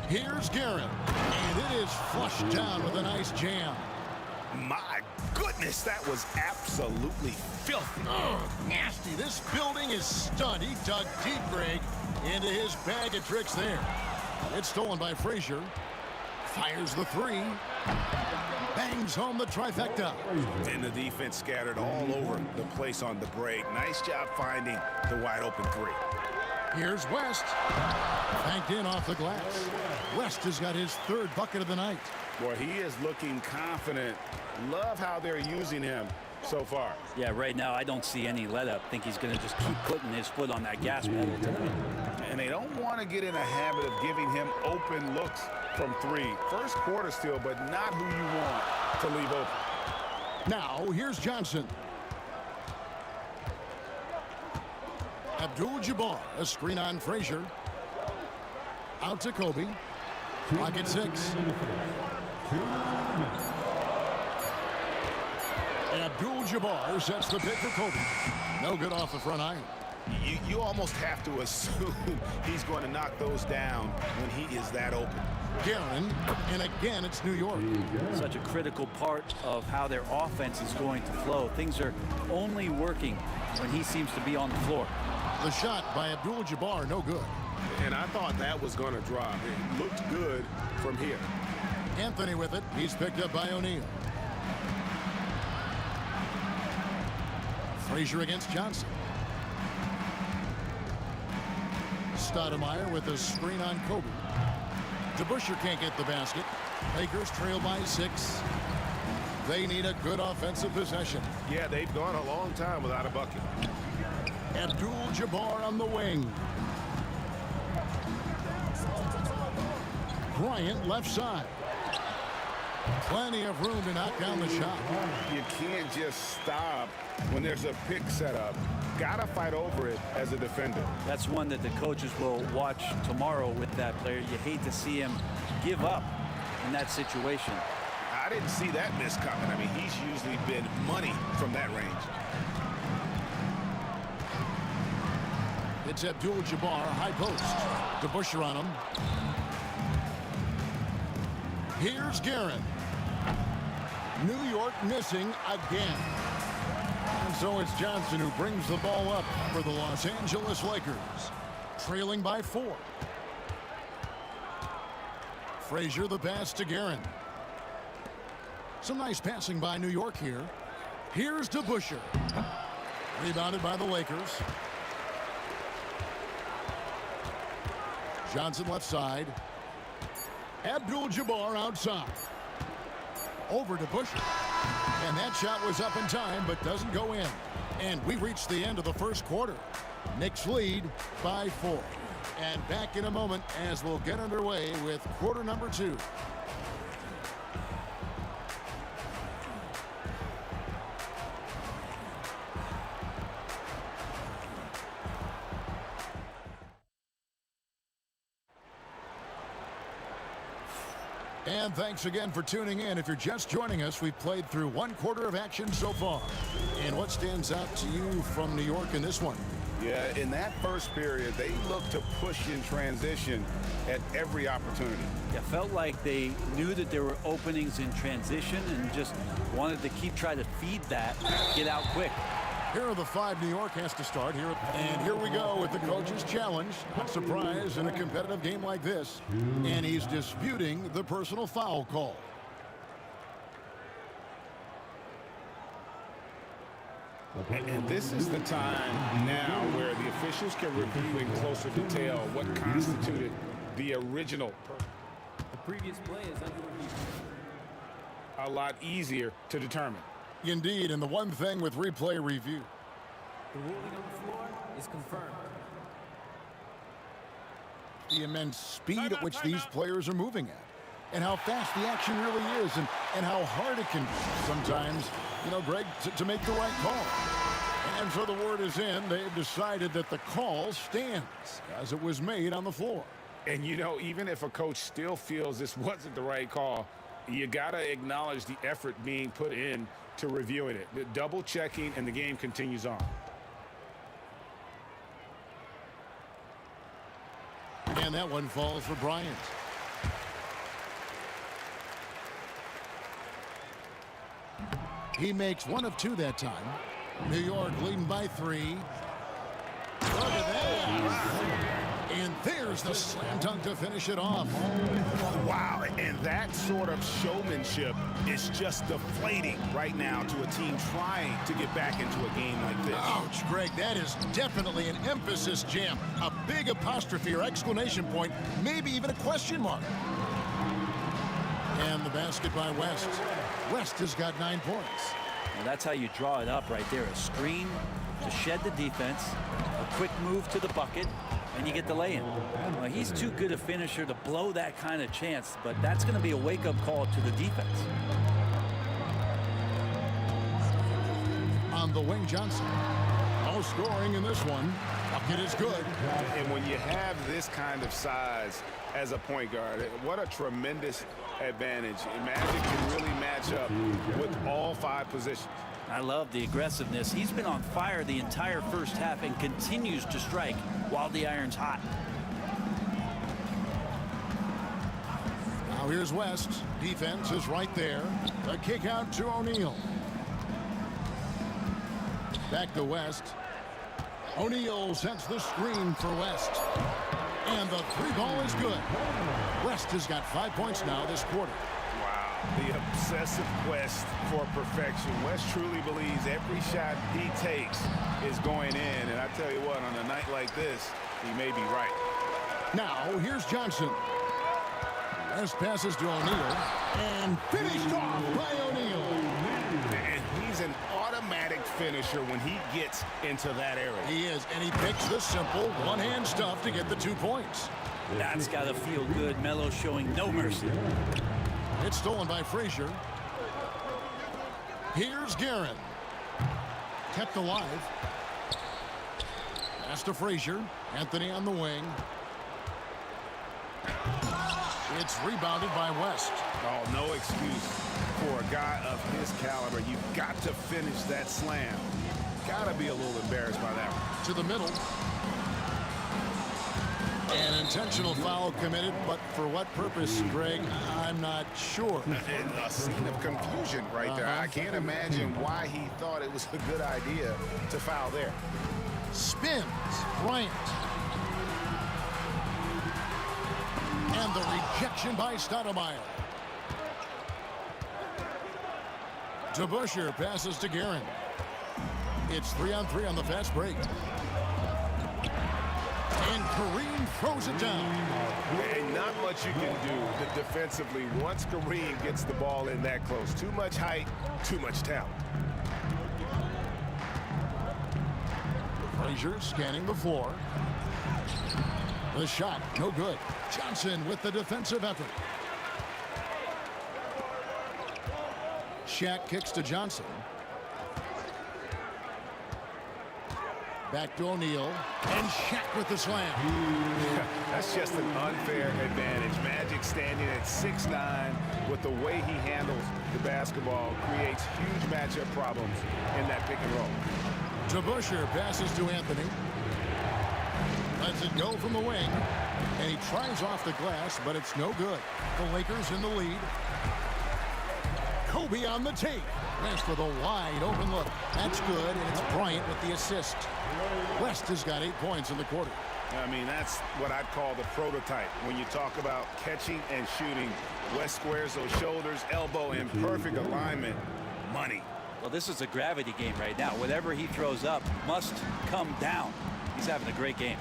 S2: Here's Guerin. And it is flushed down with a nice jam.
S3: My goodness, that was absolutely filthy.
S2: Oh, nasty. This building is stunned. He dug deep, Greg, into his bag of tricks there. It's stolen by Frazier. Fires the 3. Bangs home the trifecta.
S3: And the defense scattered all over the place on the break. Nice job finding the wide open 3.
S2: Here's West. Banked in off the glass. West has got his 3rd bucket of the night.
S3: Boy, he is looking confident. Love how they're using him so far.
S8: Yeah, right now I don't see any let up. Think he's going to just keep putting his foot on that gas pedal tonight.
S3: And they don't want to get in a habit of giving him open looks from 3. First quarter still, but not who you want to leave open.
S2: Now, here's Johnson. Abdul-Jabbar, a screen on Frazier. Out to Kobe. Clock at 6. Abdul-Jabbar sets the pick for Kobe. No good off the front iron.
S3: You almost have to assume he's going to knock those down when he is that open.
S2: Guerin, and again it's New York.
S8: Such a critical part of how their offense is going to flow. Things are only working when he seems to be on the floor.
S2: The shot by Abdul-Jabbar, no good.
S3: And I thought that was going to drop. It looked good from here.
S2: Anthony with it. He's picked up by O'Neal. Frazier against Johnson. Stoudemire with a screen on Kobe. DeBusschere can't get the basket. Lakers trail by 6. They need a good offensive possession.
S3: Yeah, they've gone a long time without a bucket.
S2: Abdul-Jabbar on the wing. Bryant left side. Plenty of room to knock down the shot.
S3: You can't just stop when there's a pick set up. got to fight over it as a defender.
S8: That's one that the coaches will watch tomorrow with that player. You hate to see him give up in that situation.
S3: I didn't see that miss coming. I mean, he's usually been money from that range.
S2: It's Abdul-Jabbar, high post. DeBusschere on him. Here's Guerin. New York missing again. And so it's Johnson who brings the ball up for the Los Angeles Lakers. Trailing by 4. Frazier the pass to Guerin. Some nice passing by New York here. Here's DeBusschere. Rebounded by the Lakers. Johnson left side. Abdul-Jabbar outside. Over to DeBusschere. And that shot was up in time, but doesn't go in. And we reached the end of the first quarter. Knicks lead by 4. And back in a moment as we'll get underway with quarter number 2. And thanks again for tuning in. If you're just joining us, we've played through 1 quarter of action so far. And what stands out to you from New York in this one?
S3: Yeah, in that first period, they looked to push in transition at every opportunity.
S8: Yeah, felt like they knew that there were openings in transition and just wanted to keep trying to feed that, get out quick.
S2: Here are the 5 New York has to start here. And here we go with the coach's challenge. Not surprised in a competitive game like this. And he's disputing the personal foul call.
S3: And this is the time now where the officials can review in closer detail what constituted the original.
S5: The previous play is under review.
S3: A lot easier to determine.
S2: Indeed, and the one thing with replay review.
S5: The ruling on the floor is confirmed.
S2: The immense speed at which these players are moving at. And how fast the action really is. And how hard it can be sometimes, Greg, to make the right call. And so the word is in. They've decided that the call stands as it was made on the floor.
S3: And, even if a coach still feels this wasn't the right call, you got to acknowledge the effort being put in to reviewing it. The double checking, and the game continues on.
S2: And that one falls for Bryant. He makes 1 of 2 that time. New York leading by 3. Look at that. And there's the slam dunk to finish it off.
S3: Wow, and that sort of showmanship is just deflating right now to a team trying to get back into a game like this.
S2: Ouch, Greg, that is definitely an emphasis jam. A big apostrophe or exclamation point, maybe even a question mark. And the basket by West. West has got 9 points.
S8: Well, that's how you draw it up right there. A screen to shed the defense, a quick move to the bucket, and you get the lay-in. Well, he's too good a finisher to blow that kind of chance, but that's going to be a wake-up call to the defense.
S2: On the wing, Johnson. No scoring in this one. Bucket is good.
S3: And when you have this kind of size as a point guard, what a tremendous advantage. Magic can really match up with all 5 positions.
S8: I love the aggressiveness. He's been on fire the entire first half and continues to strike while the iron's hot.
S2: Now here's West. Defense is right there. A kick out to O'Neal. Back to West. O'Neal sets the screen for West. And the 3-ball is good. West has got 5 points now this quarter.
S3: The obsessive quest for perfection. West truly believes every shot he takes is going in. And I tell you what, on a night like this, he may be right.
S2: Now, here's Johnson. West passes to O'Neal. And finished off by O'Neal.
S3: And he's an automatic finisher when he gets into that area.
S2: He is, and he picks the simple one-hand stuff to get the 2 points.
S8: That's got to feel good. Melo showing no mercy.
S2: It's stolen by Frazier. Here's Guerin. Kept alive. Pass to Frazier. Anthony on the wing. It's rebounded by West.
S3: Oh, no excuse for a guy of his caliber. You've got to finish that slam. Got to be a little embarrassed by that one.
S2: To the middle. An intentional foul committed, but for what purpose, Greg? I'm not sure.
S3: A scene of confusion right there. I can't imagine why he thought it was a good idea to foul there.
S2: Spins. Bryant. And the rejection by Stoudemire. DeBusschere passes to Guerin. It's 3-on-3 on the fast break. And Kareem throws it down.
S3: And not much you can do defensively once Kareem gets the ball in that close. Too much height, too much talent.
S2: Frazier scanning the floor. The shot, no good. Johnson with the defensive effort. Shaq kicks to Johnson. Back to O'Neal. And Shaq with the slam.
S3: That's just an unfair advantage. Magic standing at 6'9", with the way he handles the basketball, creates huge matchup problems in that pick and roll.
S2: DeBusschere passes to Anthony. Lets it go from the wing. And he tries off the glass, but it's no good. The Lakers in the lead. Kobe on the tape. West with a wide open look. That's good, and it's Bryant with the assist. West has got 8 points in the quarter.
S3: I mean, that's what I'd call the prototype. When you talk about catching and shooting, West squares those shoulders, elbow in perfect alignment. Money.
S8: Well, this is a gravity game right now. Whatever he throws up must come down. He's having a great game.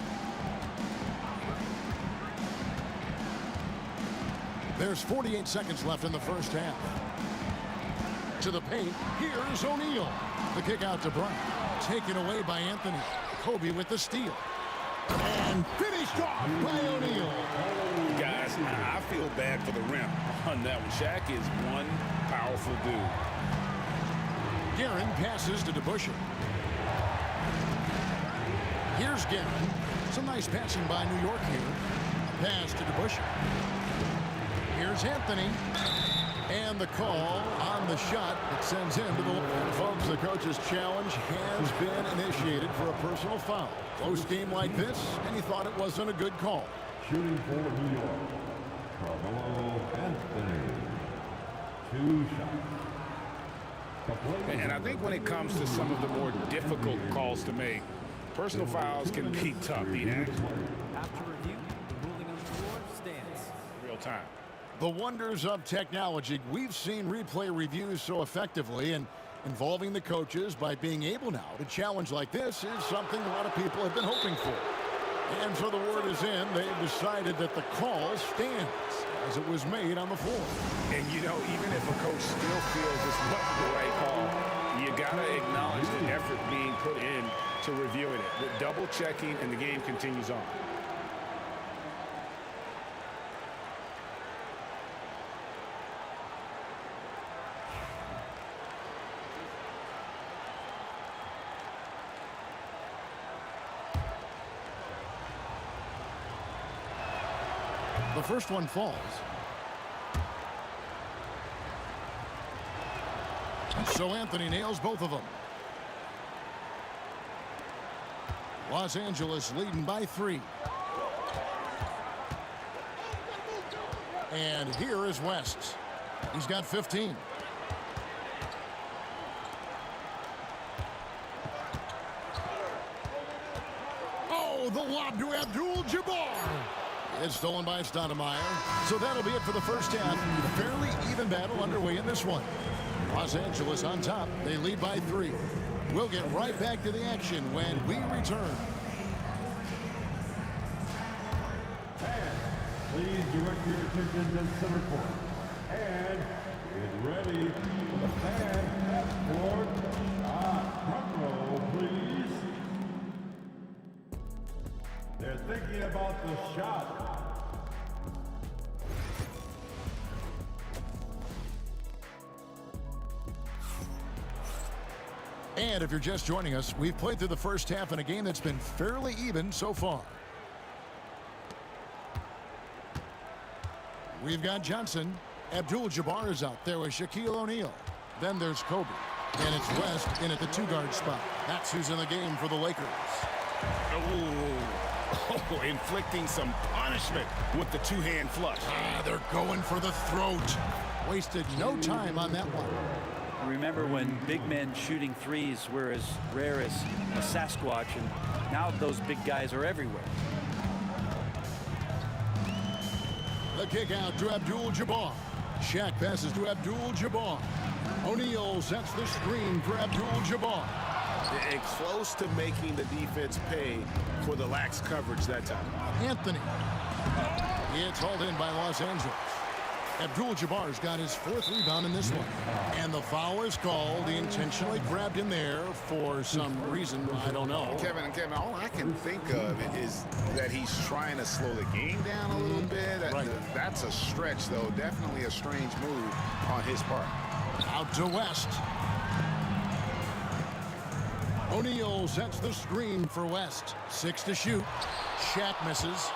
S2: There's 48 seconds left in the first half. To the paint, here's O'Neal. The kick out to Bryant. Taken away by Anthony. Kobe with the steal. And finished off by O'Neal.
S3: Guys, I feel bad for the rim on that one. Shaq is one powerful dude.
S2: Guerin passes to DeBusschere. Here's Guerin. Some nice passing by New York here. A pass to DeBusschere. Here's Anthony. And the call on the shot that sends him to the... Folks, the coach's challenge has been initiated for a personal foul. Close game like this, and he thought it wasn't a good call.
S5: Shooting for New York, Carmelo Anthony. 2 shots.
S3: And I think when it comes to some of the more difficult calls to make, personal fouls can be tough.
S6: After review, the ruling on the floor stands.
S3: Real time.
S2: The wonders of technology. We've seen replay reviews so effectively, and involving the coaches by being able now to challenge like this is something a lot of people have been hoping for. And so the word is in. They've decided that the call stands as it was made on the floor.
S3: And, you know, even if a coach still feels this wasn't the right call, you got to acknowledge the effort being put in to reviewing it. With double checking, and the game continues on.
S2: The first one falls. So Anthony nails both of them. Los Angeles leading by 3. And here is West. He's got 15. Oh, the lob to Abdul-Jabbar. It's stolen by Stoudemire. So that'll be it for the first half. Fairly even battle underway in this one. Los Angeles on top. They lead by 3. We'll get right back to the action when we return.
S5: Please direct your attention to center court. And get ready for the fan court shot. Drum roll, please. They're thinking about the shot.
S2: And if you're just joining us, we've played through the first half in a game that's been fairly even so far. We've got Johnson. Abdul-Jabbar is out there with Shaquille O'Neal. Then there's Kobe. And it's West in at the 2-guard spot. That's who's in the game for the Lakers.
S3: Oh, inflicting some punishment with the two-hand flush.
S2: They're going for the throat. Wasted no time on that one.
S8: Remember when big men shooting threes were as rare as a Sasquatch, and now those big guys are everywhere.
S2: The kick out to Abdul-Jabbar. Shaq passes to Abdul-Jabbar. O'Neal sets the screen for Abdul-Jabbar.
S3: Close to making the defense pay for the lax coverage that time.
S2: Anthony. It's hauled in by Los Angeles. Abdul-Jabbar's got his 4th rebound in this one. And the foul is called. He intentionally grabbed him there for some reason. I don't know.
S3: Kevin, all I can think of is that he's trying to slow the game down a little bit. That's a stretch, though. Definitely a strange move on his part.
S2: Out to West. O'Neal sets the screen for West. 6 to shoot. Shaq misses.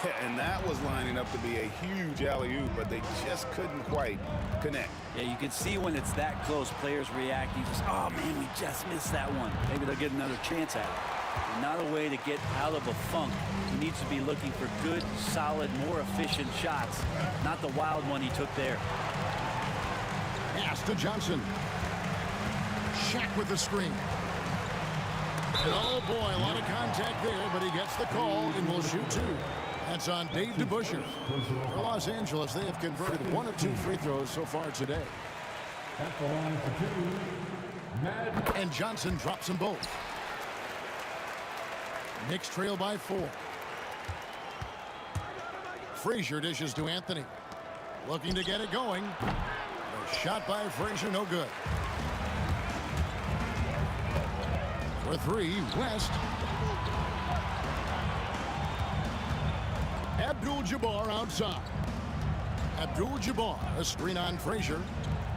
S3: Yeah, and that was lining up to be a huge alley-oop, but they just couldn't quite connect.
S8: Yeah, you can see when it's that close, players reacting. Just, oh, man, we just missed that one. Maybe they'll get another chance at it. And not a way to get out of a funk. He needs to be looking for good, solid, more efficient shots, not the wild one he took there.
S2: Pass to Johnson. Shaq with the screen. And oh boy, a lot of contact there, but he gets the call and will shoot 2. That's on Dave DeBusschere. For Los Angeles, they have converted 1 of 2 free throws so far today. And Johnson drops them both. Knicks trail by 4. Frazier dishes to Anthony. Looking to get it going. A shot by Frazier, no good. For 3, West. Abdul-Jabbar outside. Abdul-Jabbar, a screen on Frazier.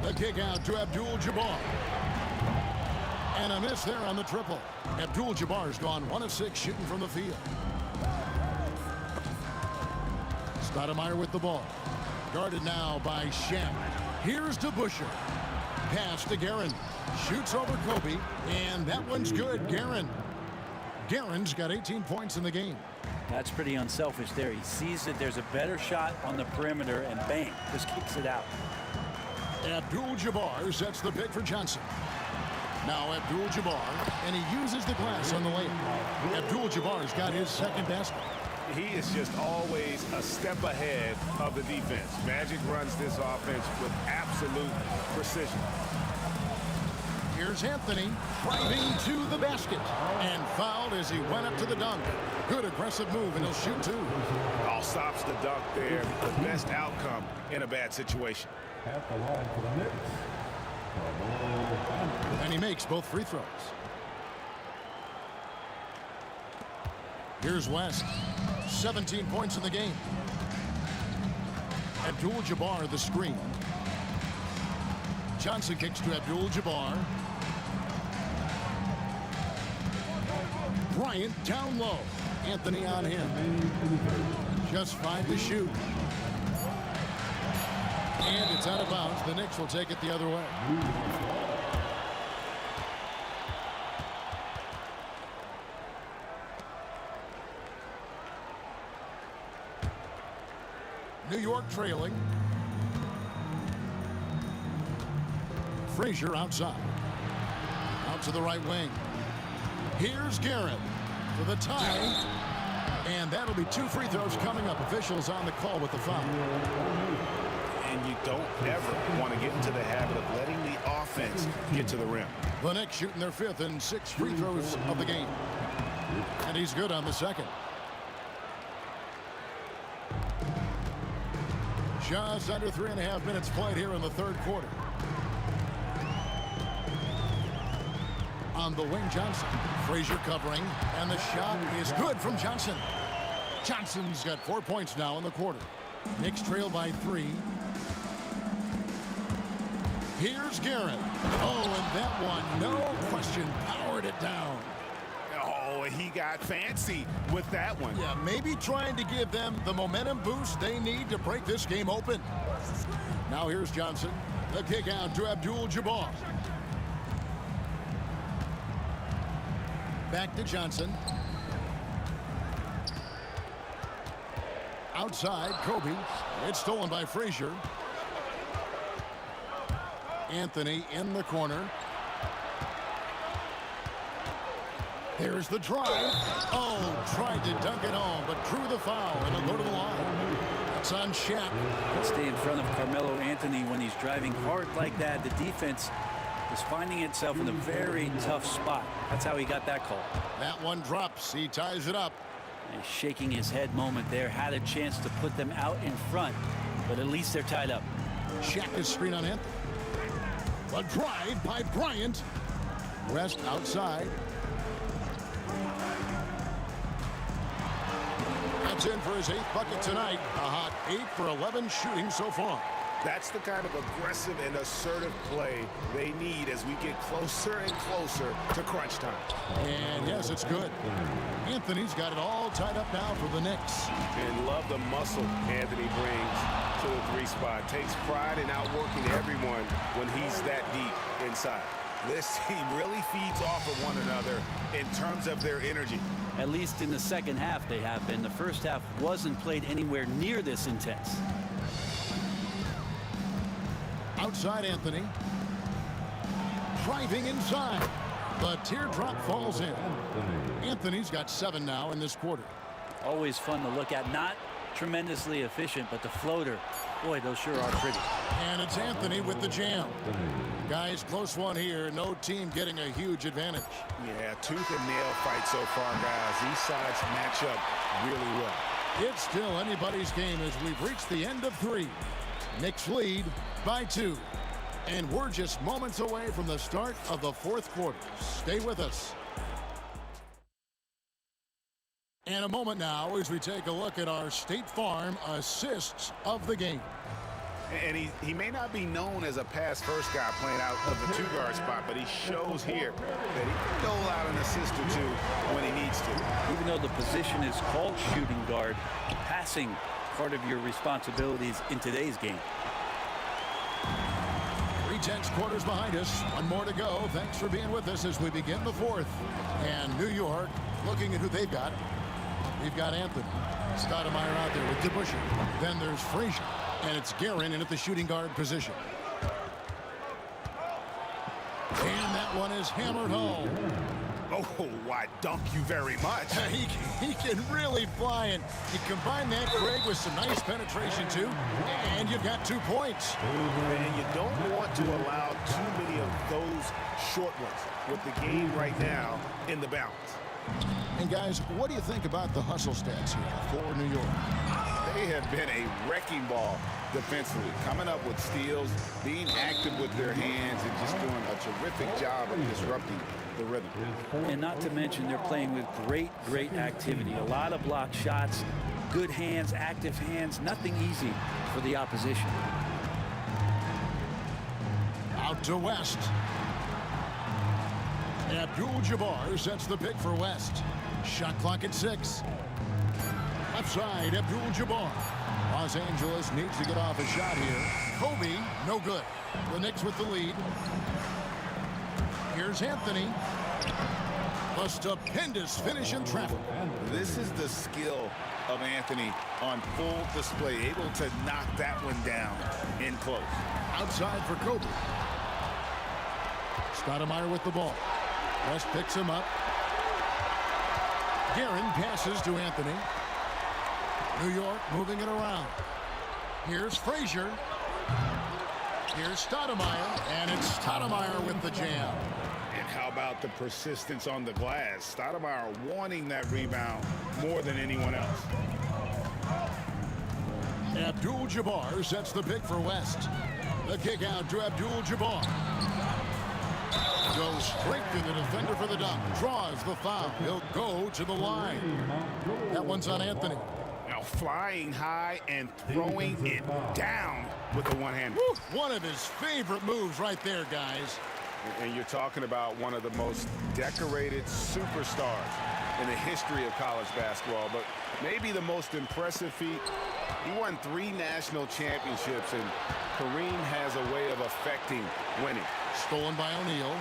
S2: The kick out to Abdul-Jabbar. And a miss there on the triple. Abdul-Jabbar's gone 1 of 6 shooting from the field. Stoudemire with the ball. Guarded now by Shaq. Here's DeBusschere. Pass to Guerin. Shoots over Kobe, and that one's good. Guerin's got 18 points in the game.
S8: That's pretty unselfish there. He sees that there's a better shot on the perimeter, and bang, just kicks it out.
S2: Abdul-Jabbar sets the pick for Johnson. Now Abdul-Jabbar, and he uses the glass on the layup. Abdul-Jabbar's got his 2nd basket.
S3: He is just always a step ahead of the defense. Magic runs this offense with absolute precision.
S2: Here's Anthony driving to the basket and fouled as he went up to the dunk. Good aggressive move, and he'll shoot 2.
S3: All stops the dunk there. The best outcome in a bad situation.
S5: At the line for the Knicks.
S2: And he makes both free throws. Here's West. 17 points in the game. Abdul-Jabbar the screen. Johnson kicks to Abdul-Jabbar. Bryant down low. Anthony on him. Just 5 to shoot. And it's out of bounds. The Knicks will take it the other way. New York trailing. Frazier outside. Out to the right wing. Here's Guerin for the tie. And that'll be 2 free throws coming up. Officials on the call with the foul.
S3: And you don't ever want to get into the habit of letting the offense get to the rim.
S2: The Knicks shooting their 5th and 6th free throws of the game. And he's good on the 2nd. Just under 3.5 minutes played here in the 3rd quarter. On the wing, Johnson. Frazier covering, and the shot is good from Johnson. Johnson's got 4 points now in the quarter. Knicks trail by 3. Here's Garrett. Oh, and that one, no question, powered it down.
S3: Oh, he got fancy with that one.
S2: Yeah, maybe trying to give them the momentum boost they need to break this game open. Now here's Johnson. The kick out to Abdul-Jabbar. Back to Johnson. Outside, Kobe. It's stolen by Frazier. Anthony in the corner. There's the drive. Oh, tried to dunk it home, but drew the foul, and it'll go to the line. It's on Shaq.
S8: Stay in front of Carmelo Anthony when he's driving hard like that. The defense is finding itself in a very tough spot. That's how he got that call.
S2: That one drops. He ties it up.
S8: A shaking his head moment there. Had a chance to put them out in front, but at least they're tied up.
S2: Shaq is screen on Anthony. A drive by Bryant. West outside. That's in for his 8th bucket tonight. A hot 8 for 11 shooting so far.
S3: That's the kind of aggressive and assertive play they need as we get closer and closer to crunch time.
S2: And yes, it's good. Anthony's got it all tied up now for the Knicks.
S3: And love the muscle Anthony brings to the 3 spot. Takes pride in outworking everyone when he's that deep inside. This team really feeds off of one another in terms of their energy.
S8: At least in the second half they have been. The first half wasn't played anywhere near this intense.
S2: Outside Anthony. Driving inside. The teardrop falls in. Anthony's got 7 now in this quarter.
S8: Always fun to look at. Not tremendously efficient, but the floater, boy, those sure are pretty.
S2: And it's Anthony with the jam. Guys, close one here. No team getting a huge advantage.
S3: Yeah, tooth and nail fight so far, guys. These sides match up really well.
S2: It's still anybody's game as we've reached the end of 3. Knicks lead by 2. And we're just moments away from the start of the 4th quarter. Stay with us. And a moment now as we take a look at our State Farm assists of the game.
S3: And he may not be known as a pass-first guy playing out of the 2-guard spot, but he shows here that he can dole out an assist or 2 when he needs to.
S8: Even though the position is called shooting guard, passing part of your responsibilities in today's game.
S2: 3/10 quarters behind us. One more to go. Thanks for being with us as we begin the 4th. And New York looking at who they've got. We've got Anthony. Stoudemire out there with DeBusschere. Then there's Frazier. And it's Guerin in at the shooting guard position. And that one is hammered home.
S3: Oh, why, dunk you very much.
S2: He can really fly, and you combine that, Greg, with some nice penetration, too, and you've got 2 points.
S3: And you don't want to allow too many of those short ones with the game right now in the balance.
S2: And, guys, what do you think about the hustle stats here for New York?
S3: They have been a wrecking ball defensively, coming up with steals, being active with their hands, and just doing a terrific job of disrupting the rhythm.
S8: And not to mention they're playing with great activity. A lot of block shots, good hands, active hands, nothing easy for the opposition.
S2: Out to West. Abdul-Jabbar sets the pick for West. Shot clock at 6. Left side, Abdul-Jabbar. Los Angeles needs to get off a shot here. Kobe, no good. The Knicks with the lead. Here's Anthony. A stupendous finish in traffic.
S3: This is the skill of Anthony on full display, able to knock that one down in close.
S2: Outside for Kobe. Stoudemire with the ball. West picks him up. Guerin passes to Anthony. New York moving it around. Here's Frazier. Here's Stoudemire, and it's Stoudemire with the jam.
S3: And how about the persistence on the glass? Stoudemire wanting that rebound more than anyone else.
S2: Abdul-Jabbar sets the pick for West. The kick out to Abdul-Jabbar. Goes straight to the defender for the dunk. Draws the foul. He'll go to the line. That one's on Anthony.
S3: Now Wow, flying high and throwing it down with the one-hand.
S2: One of his favorite moves right there, guys.
S3: And you're talking about one of the most decorated superstars in the history of college basketball, but maybe the most impressive feat. He won 3 national championships, and Kareem has a way of affecting winning.
S2: Stolen by O'Neal.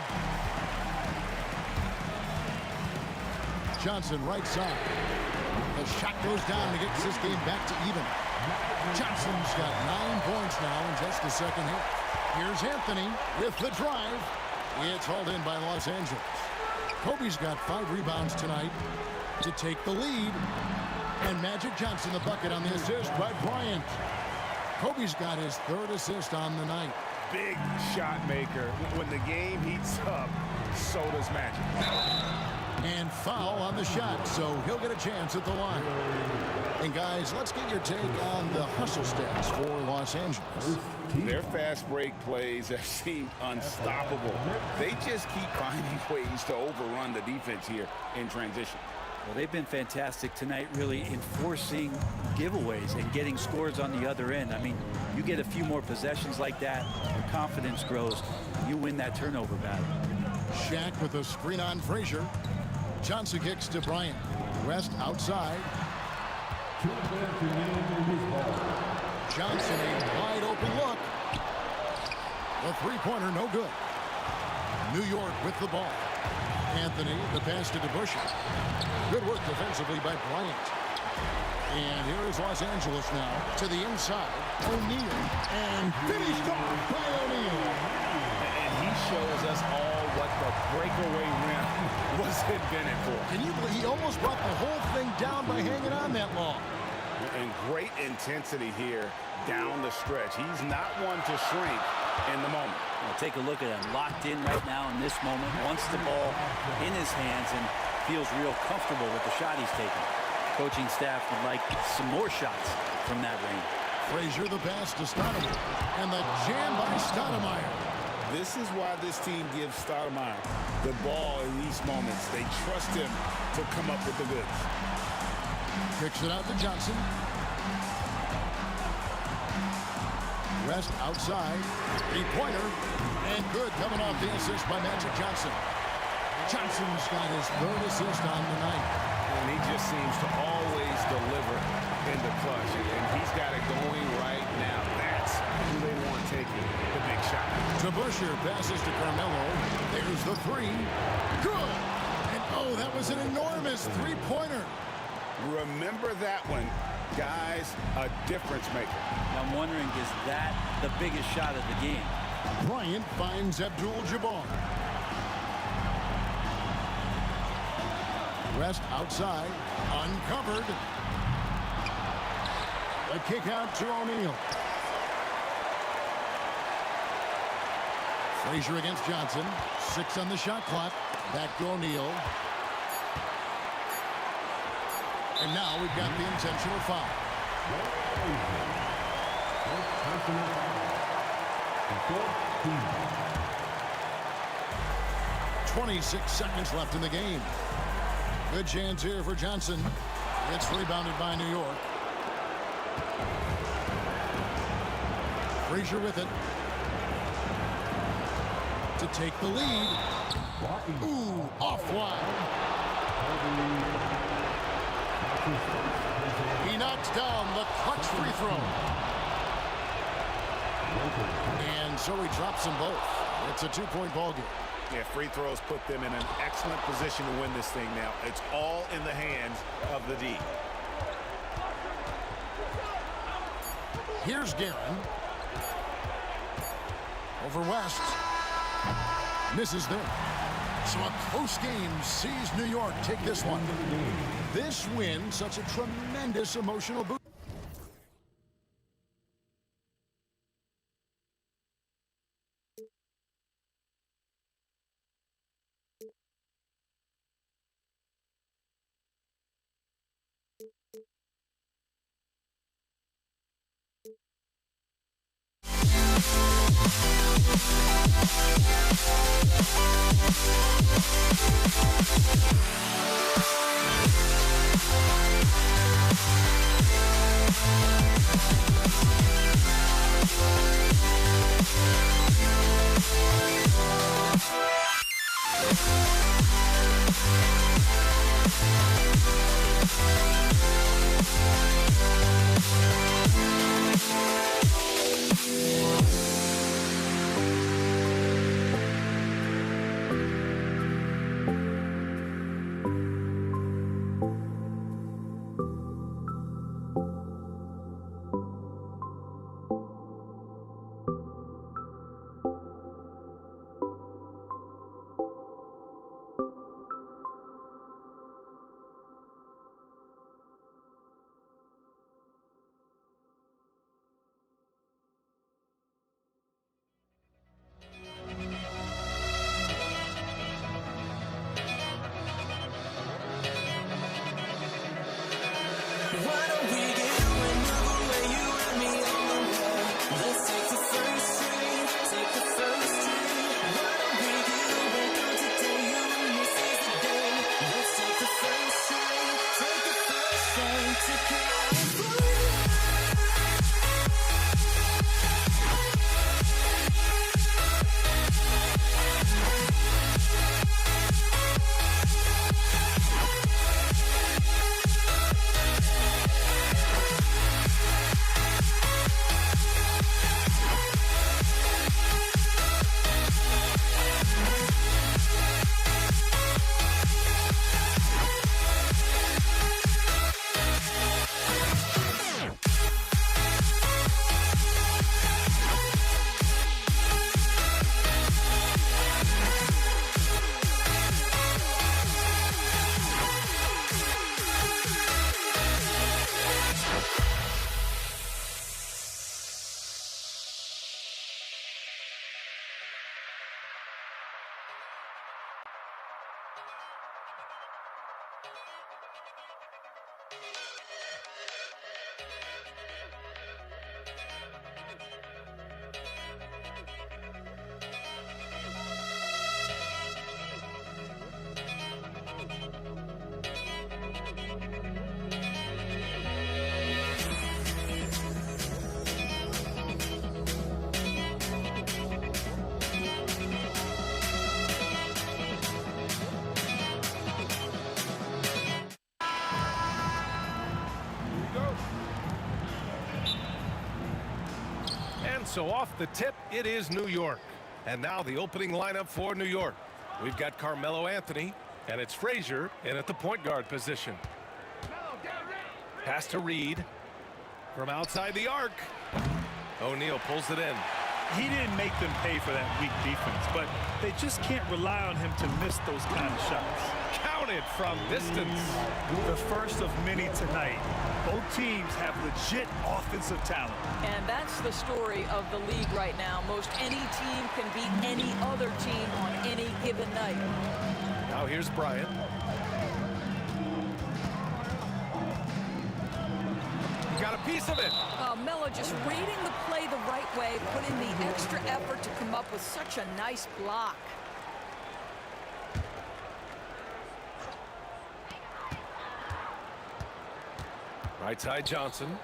S2: Johnson right side. The shot goes down and gets this game back to even. Johnson's got 9 points now in just the second hit. Here's Anthony with the drive. It's hauled in by Los Angeles. Kobe's got 5 rebounds tonight to take the lead. And Magic Johnson the bucket on the assist by Bryant. Kobe's got his 3rd assist on the night.
S3: Big shot maker. When the game heats up, so does Magic.
S2: And foul on the shot, so he'll get a chance at the line. And guys, let's get your take on the hustle stats for Los Angeles.
S3: Their fast break plays have seemed unstoppable. They just keep finding ways to overrun the defense here in transition.
S8: Well, they've been fantastic tonight, really enforcing giveaways and getting scores on the other end. I mean, you get a few more possessions like that, your confidence grows, you win that turnover battle.
S2: Shaq with a screen on Frazier. Johnson kicks to Bryant. West outside. Johnson, a wide open look. The three-pointer, no good. New York with the ball. Anthony, the pass to DeBusschere. Good work defensively by Bryant. And here is Los Angeles now to the inside. O'Neal. And finished off by O'Neal.
S3: And he shows us all what the breakaway rim was invented for.
S2: Can you believe he almost brought the whole thing down by hanging on that long?
S3: And great intensity here down the stretch. He's not one to shrink in the moment.
S8: Well, take a look at him, locked in right now in this moment, wants the ball in his hands and feels real comfortable with the shot he's taking. Coaching staff would like some more shots from that range.
S2: Frazier the pass to Stoudemire. And the jam by Stoudemire.
S3: This is why this team gives Stoudemire the ball in these moments. They trust him to come up with the goods.
S2: Kicks it out to Johnson. West outside. Three-pointer. And good coming off the assist by Magic Johnson. Johnson's got his 3rd assist on the night.
S3: And he just seems to always deliver in the clutch. And he's got it going right now. That's who they want taking the big shot.
S2: DeBusschere passes to Carmelo. There's the 3. Good! And oh, that was an enormous three-pointer.
S3: Remember that one, guys, a difference maker.
S8: I'm wondering, is that the biggest shot of the game?
S2: Bryant finds Abdul-Jabbar. West outside, uncovered. A kick out to O'Neal. Frazier against Johnson. 6 on the shot clock. Back to O'Neal. And now we've got the intentional foul. 26 seconds left in the game. Good chance here for Johnson. It's rebounded by New York. Frazier with it. To take the lead. Ooh, off wide. He knocks down the clutch free throw. And so he drops them both. It's a 2-point ball game.
S3: Yeah, free throws put them in an excellent position to win this thing now. It's all in the hands of the D.
S2: Here's Guerin. Over West. Misses there. So a close game sees New York take this one. This win, such a tremendous emotional boost.
S7: So off the tip, it is New York. And now the opening lineup for New York. We've got Carmelo Anthony, and it's Frazier in at the point guard position. Pass to Reed from outside the arc. O'Neal pulls it in.
S9: He didn't make them pay for that weak defense, but they just can't rely on him to miss those kind of shots.
S7: Counted from distance.
S9: The first of many tonight. Both teams have legit offensive talent.
S11: And that's the story of the league right now. Most any team can beat any other team on any given night.
S7: Now here's Bryant. Got a piece of it.
S11: Melo just reading the play the right way, putting the extra effort to come up with such a nice block.
S7: Right side Johnson.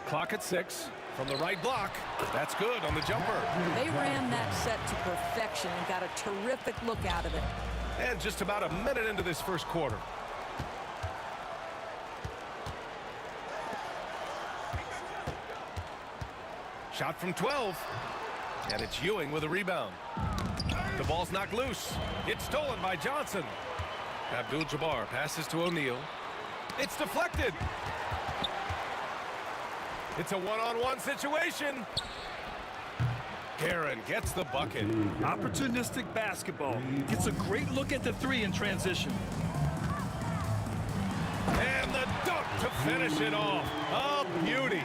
S7: Clock at 6 from the right block. That's good on the jumper.
S11: They ran that set to perfection and got a terrific look out of it.
S7: And just about a minute into this first quarter. Shot from 12. And it's Ewing with a rebound. The ball's knocked loose. It's stolen by Johnson. Abdul-Jabbar passes to O'Neal. It's deflected. It's a one-on-one situation. Guerin gets the bucket.
S9: Opportunistic basketball. Gets a great look at the three in transition.
S7: And the dunk to finish it off. A beauty.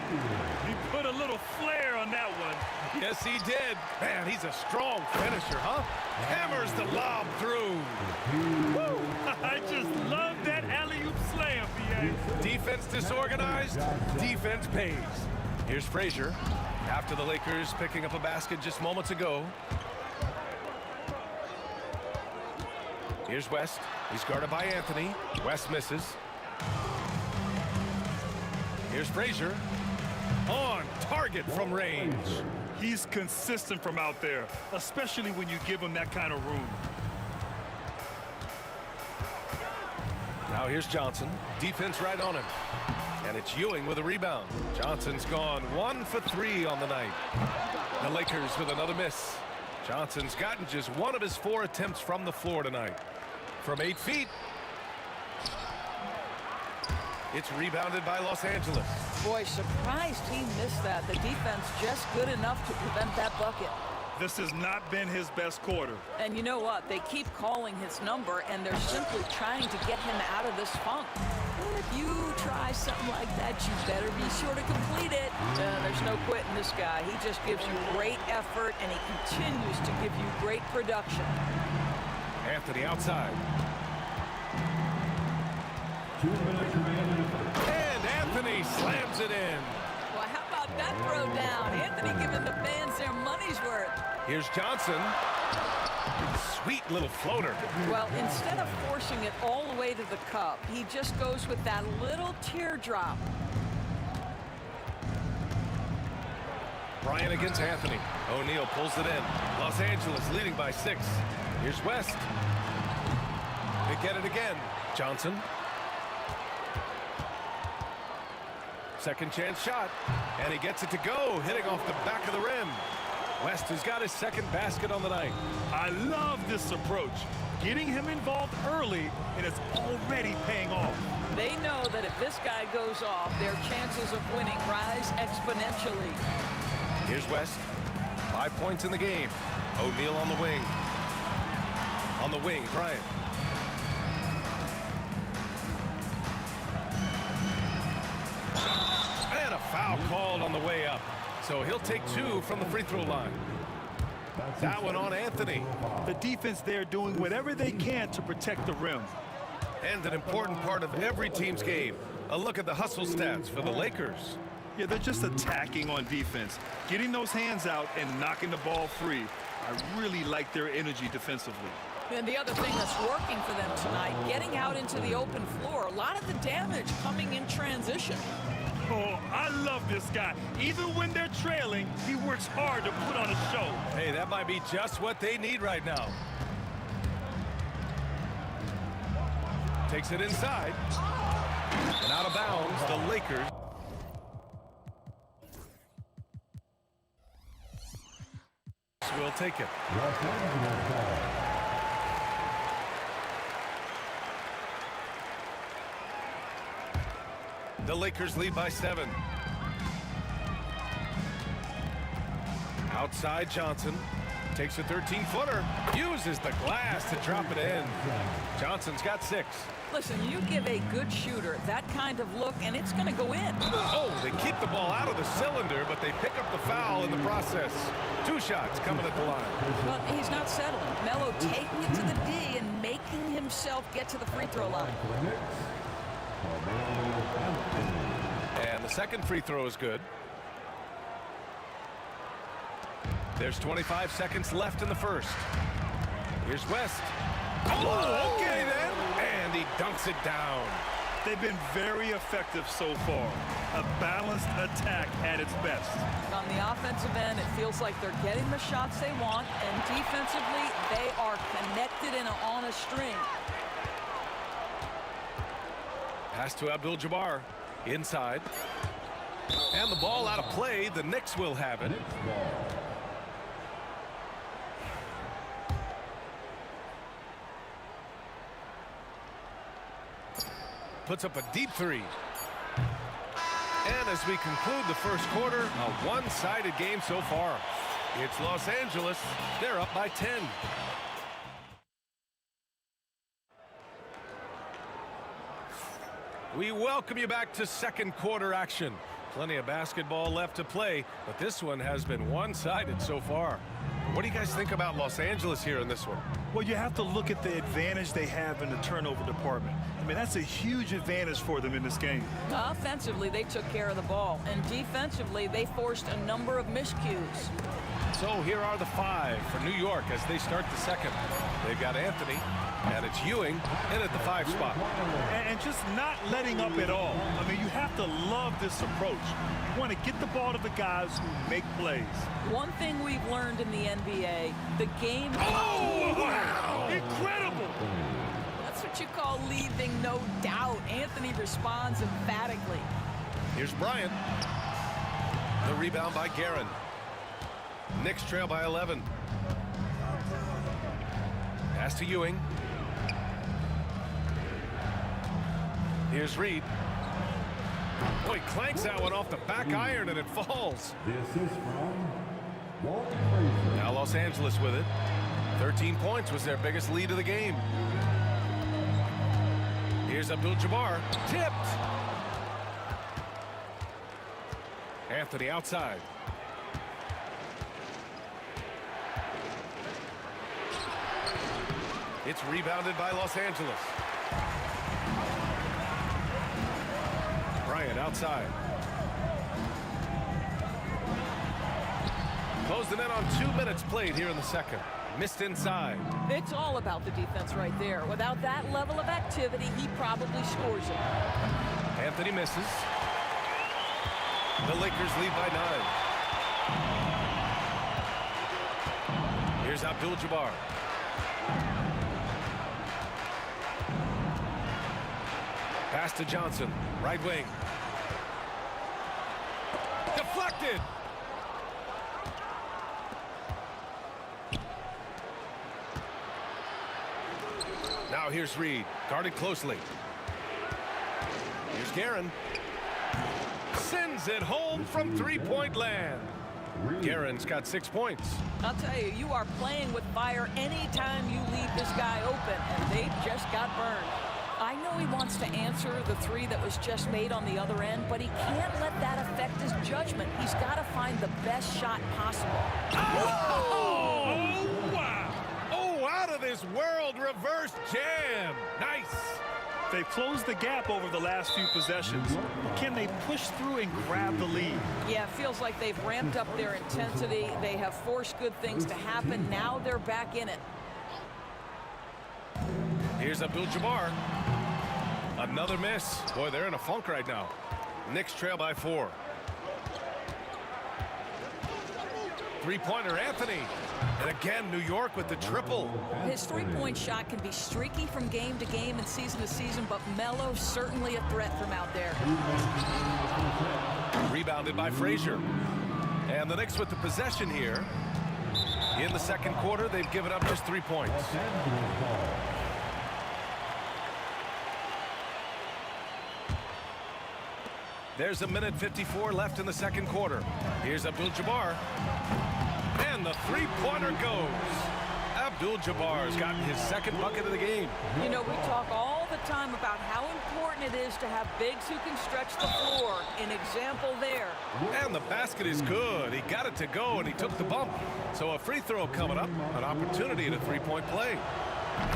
S9: He put a little flair on that one.
S7: Yes, he did. Man, he's a strong finisher, huh? Hammers the lob through.
S9: Woo! I just love that alley-oop slam, B.A.
S7: Defense disorganized, defense pays. Here's Frazier after the Lakers picking up a basket just moments ago. Here's West. He's guarded by Anthony. West misses. Here's Frazier. On target from range.
S9: He's consistent from out there, especially when you give him that kind of room.
S7: Now here's Johnson. Defense right on him. And it's Ewing with a rebound. Johnson's gone 1 for 3 on the night. The Lakers with another miss. Johnson's gotten just 1 of his 4 attempts from the floor tonight. From 8 feet. It's rebounded by Los Angeles.
S11: Boy, surprised he missed that. The defense just good enough to prevent that bucket.
S9: This has not been his best quarter.
S11: And you know what? They keep calling his number, and they're simply trying to get him out of this funk. And if you try something like that, you better be sure to complete it. There's no quitting this guy. He just gives you great effort, and he continues to give you great production.
S7: Anthony outside. And Anthony slams it in.
S11: Well, how about that throw down? Anthony giving the fans their money's worth.
S7: Here's Johnson. Sweet little floater.
S11: Well, instead of forcing it all the way to the cup, he just goes with that little teardrop.
S7: Bryant against Anthony. O'Neal pulls it in. Los Angeles leading by 6. Here's West. They get it again. Johnson. Second chance shot. And he gets it to go, hitting off the back of the rim. West has got his second basket on the night.
S9: I love this approach. Getting him involved early, and it's already paying off.
S11: They know that if this guy goes off, their chances of winning rise exponentially.
S7: Here's West. 5 points in the game. O'Neal on the wing. On the wing, Bryant. And a foul called on the way up. So he'll take 2 from the free throw line. That one on Anthony.
S9: The defense there doing whatever they can to protect the rim.
S7: And an important part of every team's game. A look at the hustle stats for the Lakers.
S9: Yeah, they're just attacking on defense, getting those hands out and knocking the ball free. I really like their energy defensively.
S11: And the other thing that's working for them tonight, getting out into the open floor. A lot of the damage coming in transition.
S9: Oh, I love this guy. Even when they're trailing, he works hard to put on a show.
S7: Hey, that might be just what they need right now. Takes it inside. And out of bounds, the Lakers. Will take it. The Lakers lead by 7. Outside Johnson takes a 13-footer, uses the glass to drop it in. Johnson's got 6.
S11: Listen, you give a good shooter that kind of look, and it's going to go in.
S7: Oh, they keep the ball out of the cylinder, but they pick up the foul in the process. 2 shots coming at the line.
S11: Well, he's not settling. Melo taking it to the D and making himself get to the free throw line.
S7: And the second free throw is good. There's 25 seconds left in the first. Here's West. Oh, okay then. And he dunks it down.
S9: They've been very effective so far. A balanced attack at its best.
S11: On the offensive end, it feels like they're getting the shots they want, and defensively, they are connected and on a string.
S7: Pass to Abdul-Jabbar. Inside. And the ball out of play. The Knicks will have it. Puts up a deep 3. And as we conclude the first quarter, a one-sided game so far. It's Los Angeles. They're up by 10. We welcome you back to second quarter action. Plenty of basketball left to play, but this one has been one-sided so far. What do you guys think about Los Angeles here in this one?
S9: Well, you have to look at the advantage they have in the turnover department. I mean, that's a huge advantage for them in this game.
S11: Offensively, they took care of the ball, and defensively, they forced a number of miscues.
S7: So here are the 5 for New York as they start the second. They've got Anthony, and it's Ewing in at the 5 spot.
S9: And just not letting up at all. I mean, you have to love this approach. You want to get the ball to the guys who make plays.
S11: One thing we've learned in the NBA, the game...
S9: Oh, wow! Incredible!
S11: That's what you call leaving no doubt. Anthony responds emphatically.
S7: Here's Bryant. The rebound by Guerin. Knicks trail by 11. Pass to Ewing. Here's Reed. Oh, he clanks that one off the back iron and it falls.
S5: The assist from
S7: Now Los Angeles with it. 13 points was their biggest lead of the game. Here's Abdul-Jabbar. Tipped. Anthony outside. It's rebounded by Los Angeles. Bryant outside. Closed it in on 2 minutes played here in the second. Missed inside.
S11: It's all about the defense right there. Without that level of activity, he probably scores it.
S7: Anthony misses. The Lakers lead by 9. Here's Abdul-Jabbar. Pass to Johnson, right wing. Deflected. Now here's Reed, guarded closely. Here's Guerin. Sends it home from three-point land. Guerin's got 6 points.
S11: I'll tell you, you are playing with fire anytime you leave this guy open, and they just got burned. I know he wants to answer the 3 that was just made on the other end, but he can't let that affect his judgment. He's got to find the best shot possible.
S7: Oh, wow. Oh, out of this world reverse jam. Nice.
S9: They've closed the gap over the last few possessions. Can they push through and grab the lead?
S11: Yeah, it feels like they've ramped up their intensity. They have forced good things to happen. Now they're back in it.
S7: Here's Abdul-Jabbar. Another miss. Boy, they're in a funk right now. Knicks trail by 4. Three-pointer, Anthony. And again, New York with the triple.
S11: His three-point shot can be streaky from game to game and season to season, but Melo certainly a threat from out there.
S7: Rebounded by Frazier. And the Knicks with the possession here. In the second quarter, they've given up just 3 points. There's 1:54 left in the second quarter. Here's Abdul-Jabbar. And the three-pointer goes. Abdul-Jabbar's gotten his second bucket of the game.
S11: You know, we talk all the time about how important it is to have bigs who can stretch the floor. An example there.
S7: And the basket is good. He got it to go, and he took the bump. So a free throw coming up, an opportunity at a three-point play.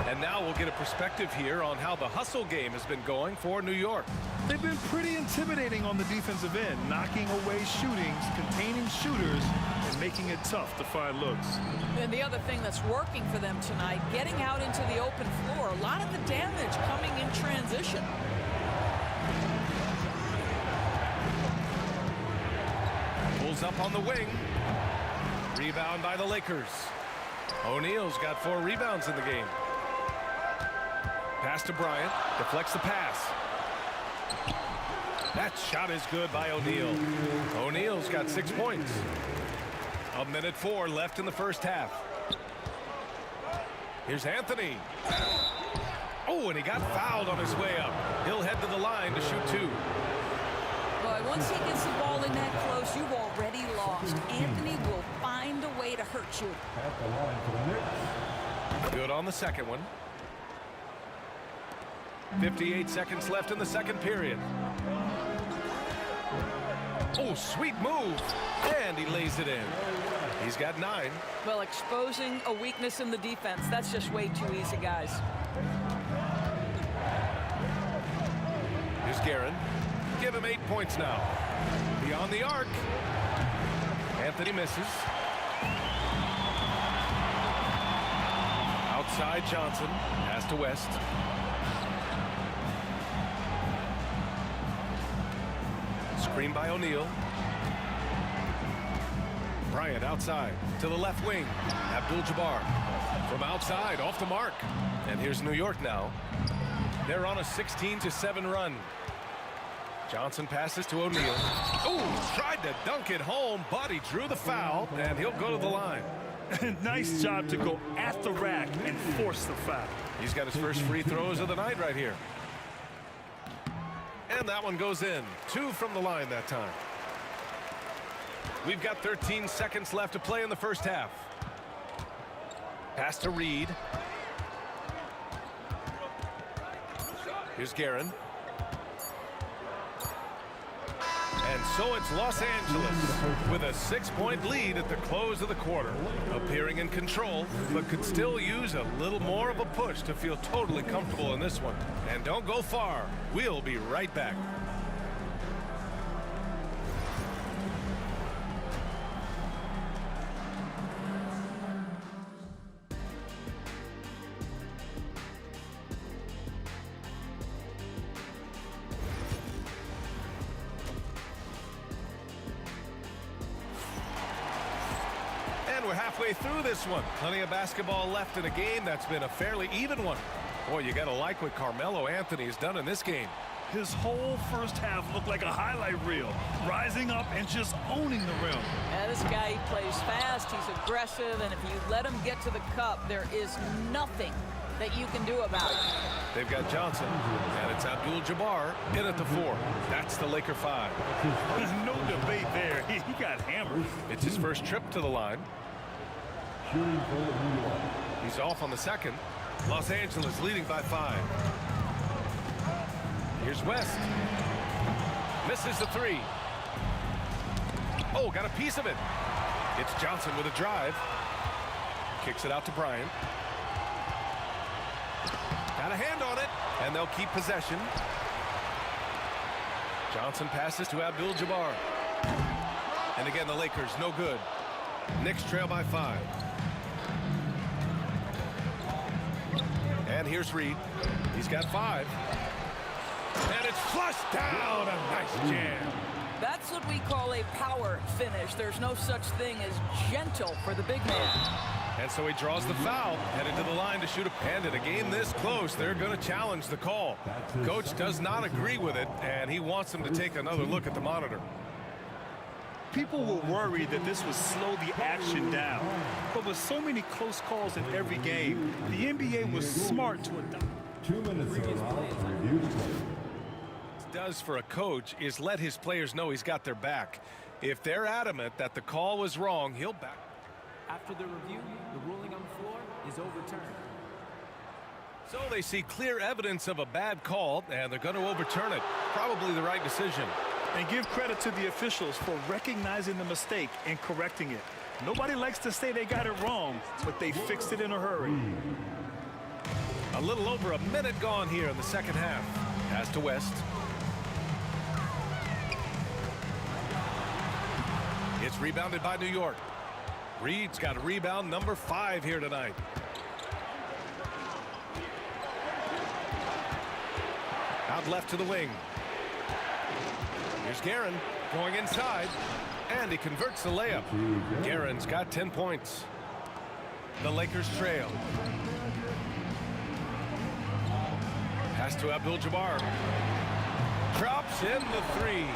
S7: And now we'll get a perspective here on how the hustle game has been going for New York.
S9: They've been pretty intimidating on the defensive end, knocking away shootings, containing shooters, and making it tough to find looks.
S11: And the other thing that's working for them tonight, getting out into the open floor. A lot of the damage coming in transition.
S7: Pulls up on the wing. Rebound by the Lakers. O'Neal's got 4 rebounds in the game. Pass to Bryant. Deflects the pass. That shot is good by O'Neal. O'Neal's got 6 points. 1:04 left in the first half. Here's Anthony. Oh, and he got fouled on his way up. He'll head to the line to shoot 2.
S11: But once he gets the ball in that close, you've already lost. Anthony will find a way to hurt you.
S7: Good on the second one. 58 seconds left in the second period. Oh, sweet move. And he lays it in. He's got 9.
S11: Well, exposing a weakness in the defense, that's just way too easy, guys.
S7: Here's Guerin. Give him 8 points now. Beyond the arc. Anthony misses. Outside Johnson. Pass to West. Screen by O'Neal. Bryant outside to the left wing. Abdul-Jabbar from outside off the mark. And here's New York now. They're on a 16-7 run. Johnson passes to O'Neal. Oh, tried to dunk it home, but he drew the foul, and he'll go to the line.
S9: Nice job to go at the rack and force the foul.
S7: He's got his first free throws of the night right here. And that one goes in. 2 from the line that time. We've got 13 seconds left to play in the first half. Pass to Reed. Here's Guerin. And so it's Los Angeles with a 6-point lead at the close of the quarter. Appearing in control, but could still use a little more of a push to feel totally comfortable in this one. And don't go far. We'll be right back. We're halfway through this one. Plenty of basketball left in a game that's been a fairly even one. Boy, you got to like what Carmelo Anthony has done in this game.
S9: His whole first half looked like a highlight reel, rising up and just owning the rim.
S11: Yeah, this guy, he plays fast, he's aggressive, and if you let him get to the cup, there is nothing that you can do about it.
S7: They've got Johnson, and it's Abdul-Jabbar in at the 4. That's the Laker 5.
S9: There's no debate there. He got hammered.
S7: It's his first trip to the line. He's off on the second. Los Angeles leading by 5. Here's West. Misses the 3. Oh, got a piece of it. It's Johnson with a drive. Kicks it out to Bryant. Got a hand on it, and they'll keep possession. Johnson passes to Abdul-Jabbar. And again, the Lakers, no good. Knicks trail by 5. And here's Reed. He's got 5. And it's flushed down. A nice jam.
S11: That's what we call a power finish. There's no such thing as gentle for the big man.
S7: And so he draws the foul, headed to the line to shoot a and in a game this close, they're going to challenge the call. Coach does not agree with it, and he wants them to take another look at the monitor.
S9: People were worried that this would slow the action down. But with so many close calls in every game, the NBA was smart to adopt.
S5: 2 minutes review the play.
S7: Does for a coach is let his players know he's got their back. If they're adamant that the call was wrong, he'll back.
S14: After the review, the ruling on the floor is overturned.
S7: So they see clear evidence of a bad call, and they're going to overturn it. Probably the right decision.
S9: And give credit to the officials for recognizing the mistake and correcting it. Nobody likes to say they got it wrong, but they fixed it in a hurry.
S7: A little over a minute gone here in the second half. Pass to West. It's rebounded by New York. Reed's got a rebound number 5 here tonight. Out left to the wing. Here's Guerin going inside, and he converts the layup. Guerin's got 10 points. The Lakers trail. Pass to Abdul-Jabbar. Drops in the 3.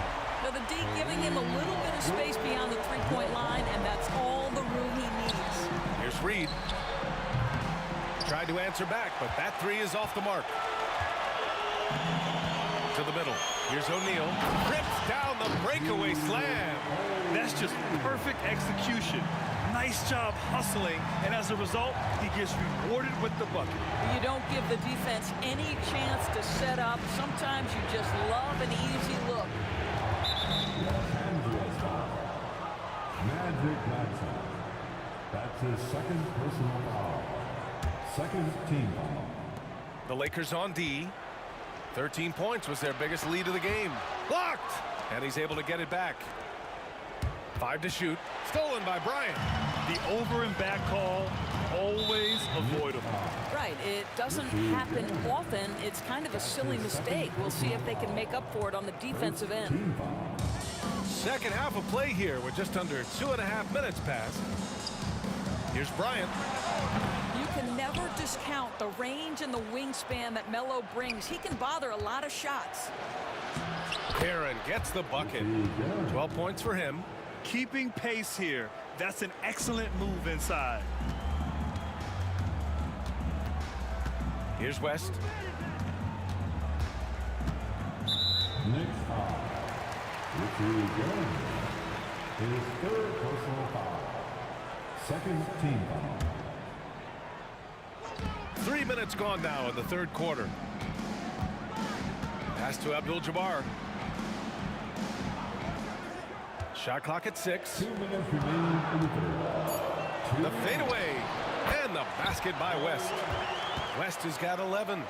S11: Now the D giving him a little bit of space beyond the three-point line, and that's all the room he needs.
S7: Here's Reed. Tried to answer back, but that 3 is off the mark. To the middle. Here's O'Neal. Rips down the breakaway slam.
S9: That's just perfect execution. Nice job hustling, and as a result, he gets rewarded with the bucket.
S11: You don't give the defense any chance to set up. Sometimes you just love an easy look.
S5: Magic Johnson. That's his second personal foul. Second team foul.
S7: The Lakers on D. 13 points was their biggest lead of the game. Blocked! And he's able to get it back. 5 to shoot. Stolen by Bryant.
S9: The over and back call, always avoidable.
S11: Right, it doesn't happen often. It's kind of a silly mistake. We'll see if they can make up for it on the defensive end.
S7: Second half of play here with just under 2.5 minutes passed. Here's Bryant.
S11: You can never discount the range and the wingspan that Melo brings. He can bother a lot of shots.
S7: Guerin gets the bucket. 12 points for him.
S9: Keeping pace here. That's an excellent move inside.
S7: Here's West.
S5: Next foul. Richard Guerin. His third personal foul. Second team foul.
S7: 3 minutes gone now in the third quarter. Pass to Abdul-Jabbar. Shot clock at 6.
S5: 2 minutes remaining in the third.
S7: The fadeaway and the basket by West. West has got 11.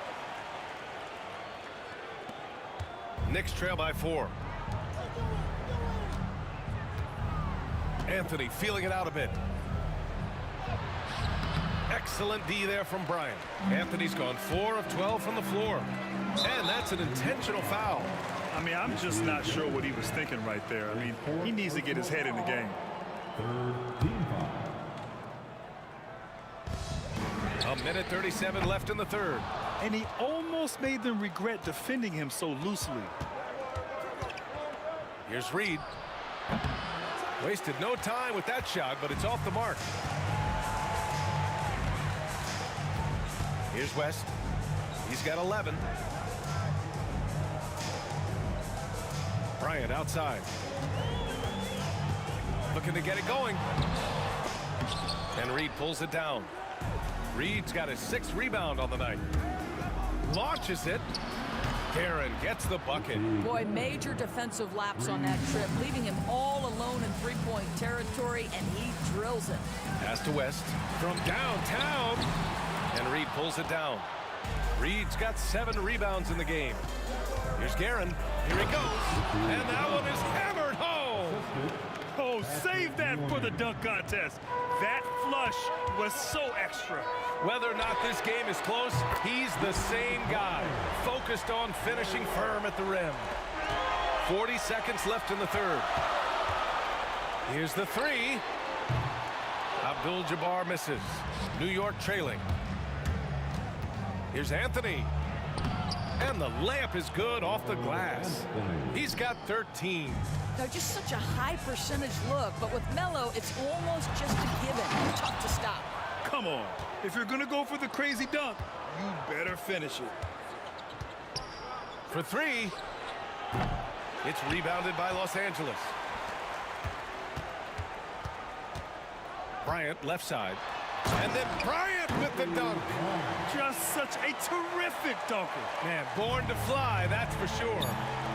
S7: Knicks trail by 4. Anthony feeling it out a bit. Excellent D there from Bryant. Anthony's gone 4 of 12 from the floor. And that's an intentional foul.
S9: I mean, I'm just not sure what he was thinking right there. I mean, he needs to get his head in the game.
S5: Third team foul.
S7: 1:37 left in the third.
S9: And he almost made them regret defending him so loosely.
S7: Here's Reed. Wasted no time with that shot, but it's off the mark. Here's West. He's got 11. Bryant outside. Looking to get it going. And Reed pulls it down. Reed's got his 6th rebound on the night. Launches it. Guerin gets the bucket.
S11: Boy, major defensive lapse on that trip, leaving him all alone in three-point territory, and he drills it.
S7: Pass to West from downtown. And Reed pulls it down. Reed's got 7 rebounds in the game. Here's Guerin. Here he goes. And that one is hammered home.
S9: Oh, save that for the dunk contest. That flush was so extra.
S7: Whether or not this game is close, he's the same guy, focused on finishing firm at the rim. 40 seconds left in the third. Here's the 3. Abdul-Jabbar misses. New York trailing. Here's Anthony. And the layup is good off the glass. He's got 13.
S11: They're just such a high percentage look, but with Melo, it's almost just a given. Tough to stop.
S9: Come on. If you're going to go for the crazy dunk, you better finish it.
S7: For 3. It's rebounded by Los Angeles. Bryant left side. And then Bryant with the dunk.
S9: Just such a terrific dunker.
S7: Man, born to fly, that's for sure.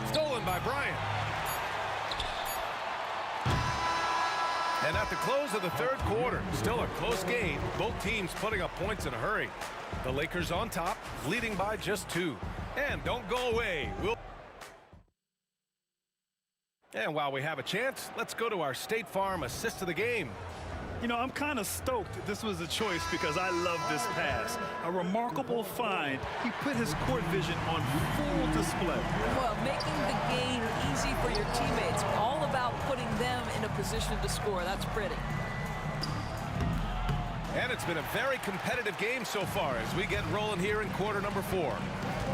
S7: Stolen by Bryant. And at the close of the third quarter, still a close game. Both teams putting up points in a hurry. The Lakers on top, leading by just 2. And don't go away. And while we have a chance, let's go to our State Farm assist of the game.
S9: You know, I'm kind of stoked this was a choice because I love this pass. A remarkable find. He put his court vision on full display.
S11: Well, making the game easy for your teammates. All about putting them in a position to score. That's pretty.
S7: And it's been a very competitive game so far as we get rolling here in quarter number 4.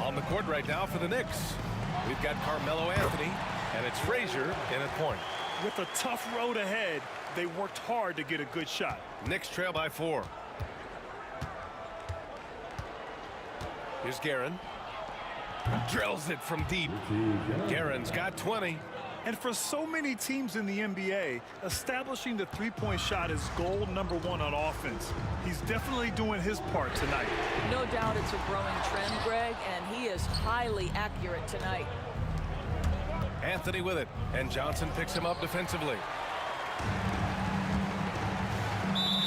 S7: On the court right now for the Knicks, we've got Carmelo Anthony, and it's Frazier in at point.
S9: With a tough road ahead, they worked hard to get a good shot.
S7: Knicks trail by 4. Here's Guerin. Drills it from deep. Guerin's got 20.
S9: And for so many teams in the NBA, establishing the three-point shot is goal number 1 on offense. He's definitely doing his part tonight.
S11: No doubt it's a growing trend, Greg, and he is highly accurate tonight.
S7: Anthony with it, and Johnson picks him up defensively.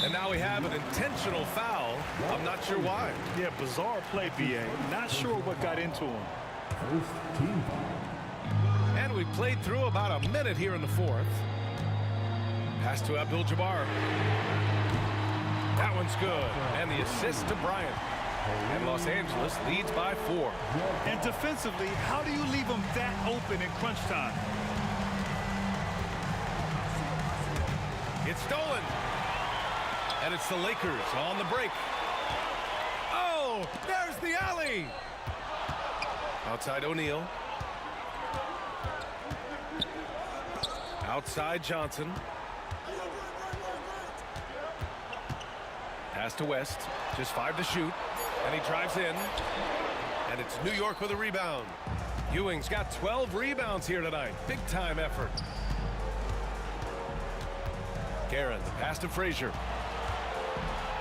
S7: And now we have an intentional foul. I'm not sure why.
S9: Yeah, bizarre play, B.A. Not sure what got into him.
S7: And we played through about a minute here in the 4th. Pass to Abdul-Jabbar. That one's good. And the assist to Bryant. And Los Angeles leads by 4.
S9: And defensively, how do you leave them that open in crunch time?
S7: It's stolen. And it's the Lakers on the break. Oh, there's the alley. Outside O'Neal. Outside Johnson. Pass to West. Just 5 to shoot. And he drives in. And it's New York with a rebound. Ewing's got 12 rebounds here tonight. Big time effort. Guerin, the pass to Frazier.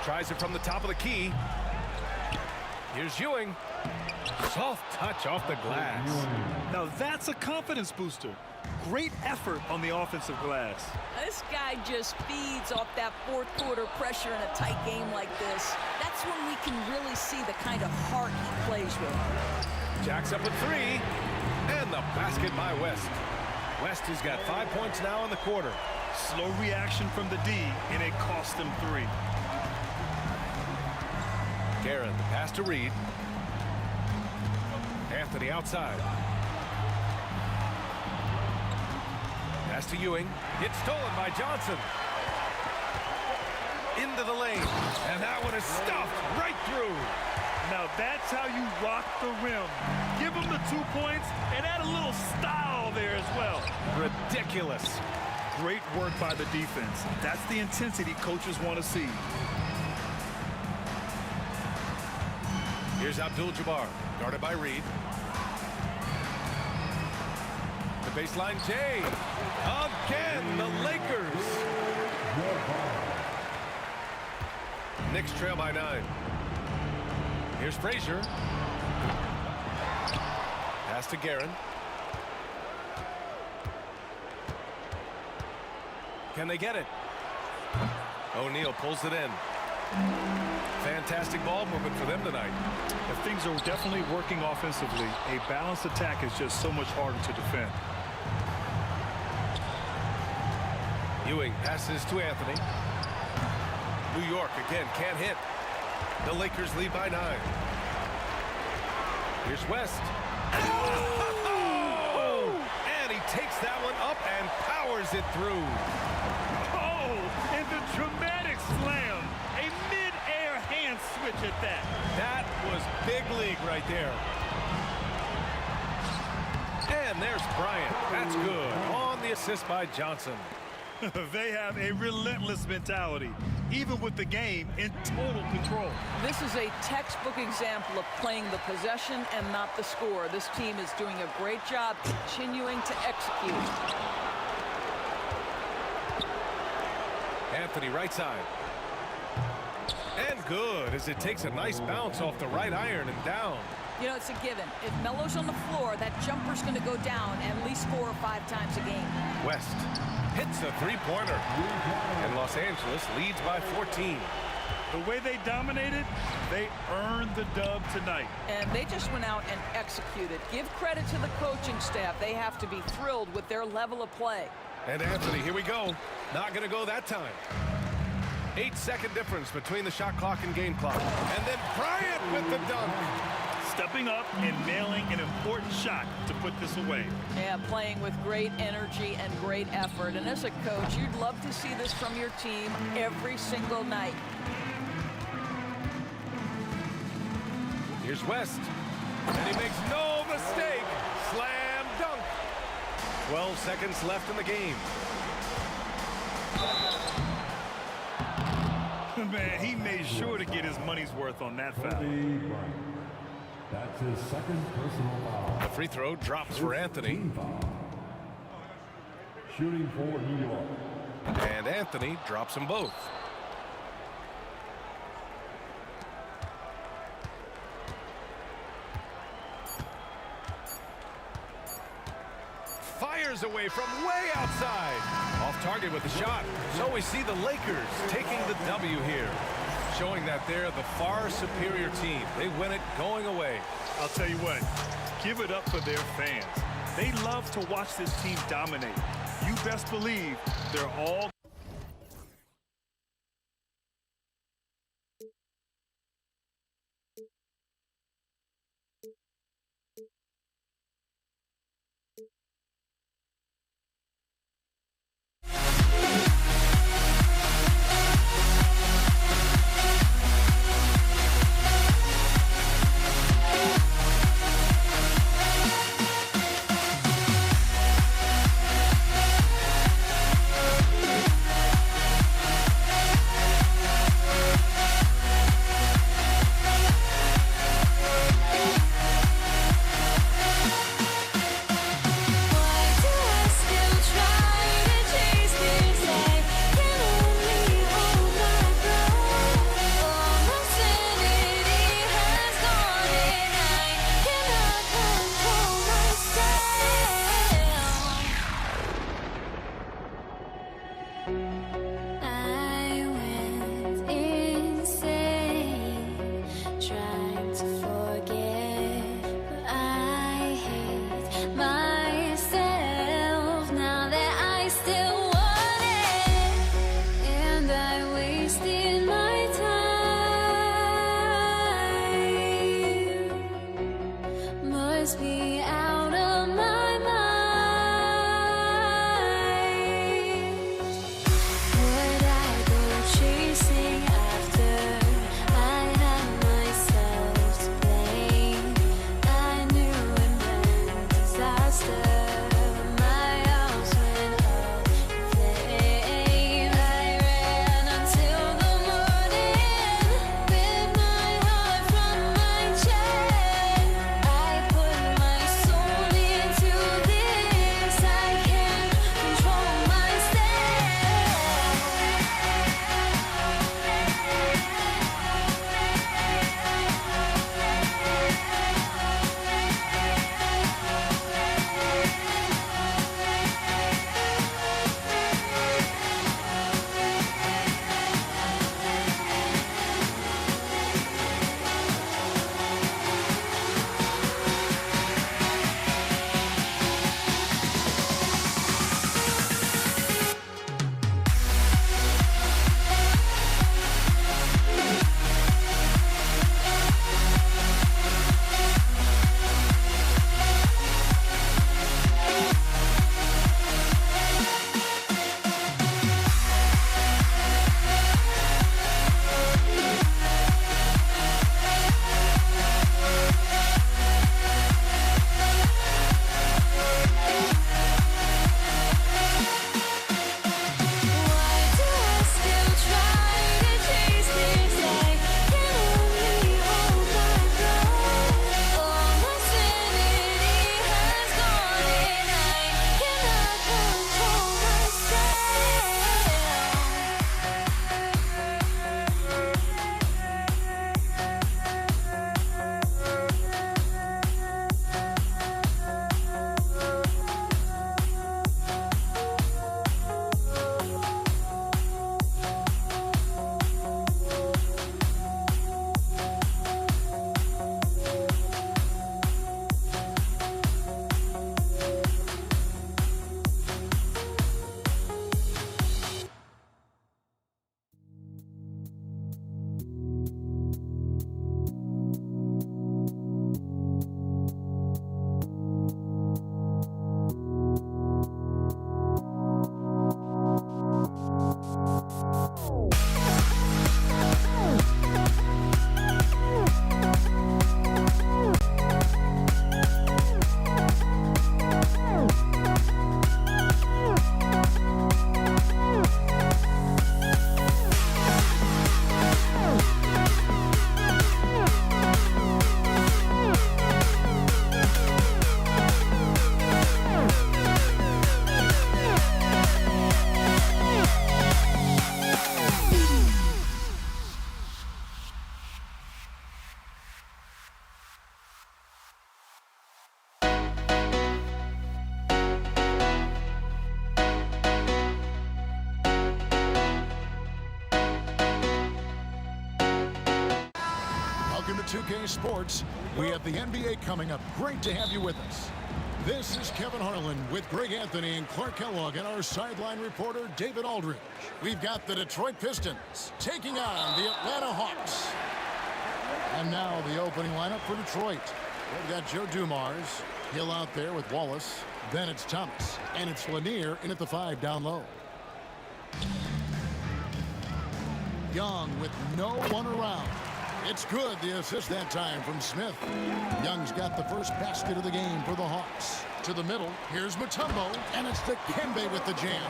S7: Tries it from the top of the key. Here's Ewing. Soft touch off the glass.
S9: Now that's a confidence booster. Great effort on the offensive glass.
S11: This guy just feeds off that fourth quarter pressure in a tight game like this. That's when we can really see the kind of heart he plays with.
S7: Jacks up with 3. And the basket by West. West has got 5 points now in the quarter.
S9: Slow reaction from the D, and it cost him 3.
S7: Guerin, the pass to Reed. Anthony outside. Pass to Ewing. It's stolen by Johnson. Into the lane. And that one is stuffed right through.
S9: Now that's how you rock the rim. Give him the 2 points and add a little style there as well.
S7: Ridiculous.
S9: Great work by the defense. That's the intensity coaches want to see.
S7: Here's Abdul-Jabbar, guarded by Reed. The baseline J. Again, the Lakers. Knicks trail by 9. Here's Frazier. Pass to Guerin. Can they get it? O'Neal pulls it in. Fantastic ball movement for them tonight.
S9: If things are definitely working offensively, a balanced attack is just so much harder to defend.
S7: Ewing passes to Anthony. New York again can't hit. The Lakers lead by 9. Here's West. Oh! And he takes that one up and powers it through.
S9: Oh, and the dramatic slam. A mid-air hand switch at that.
S7: That was big league right there. And there's Bryant. That's good. On the assist by Johnson.
S9: They have a relentless mentality, even with the game in total control.
S11: This is a textbook example of playing the possession and not the score. This team is doing a great job continuing to execute.
S7: Anthony right side. And good as it takes a nice bounce off the right iron and down.
S11: You know, it's a given. If Melo's on the floor, that jumper's going to go down at least 4 or 5 times a game.
S7: West hits a three-pointer. And Los Angeles leads by 14.
S9: The way they dominated, they earned the dub tonight.
S11: And they just went out and executed. Give credit to the coaching staff. They have to be thrilled with their level of play.
S7: And Anthony, here we go. Not going to go that time. 8-second difference between the shot clock and game clock. And then Bryant with the dunk.
S9: Stepping up and nailing an important shot to put this away.
S11: Yeah, playing with great energy and great effort. And as a coach, you'd love to see this from your team every single night.
S7: Here's West. And he makes no mistake. Slam dunk. 12 seconds left in the game.
S9: Man, he made sure to get his money's worth on that foul.
S5: That's his second personal foul.
S7: The free throw drops for Anthony.
S5: Shooting for New York.
S7: And Anthony drops them both. Fires away from way outside. Off target with the shot. So we see the Lakers taking the W here, showing that they're the far superior team. They win it going away.
S9: I'll tell you what, give it up for their fans. They love to watch this team dominate. You best believe they're all
S2: Welcome to 2K Sports. We have the NBA coming up. Great to have you with us. This is Kevin Harlan with Greg Anthony and Clark Kellogg and our sideline reporter, David Aldridge. We've got the Detroit Pistons taking on the Atlanta Hawks. And now the opening lineup for Detroit. We've got Joe Dumars, Hill out there with Wallace. Then it's Thomas, and it's Lanier in at the 5 down low. Young with no one around. It's good, the assist that time from Smith. Young's got the first basket of the game for the Hawks. To the middle, here's Mutombo, and it's Dikembe with the jam.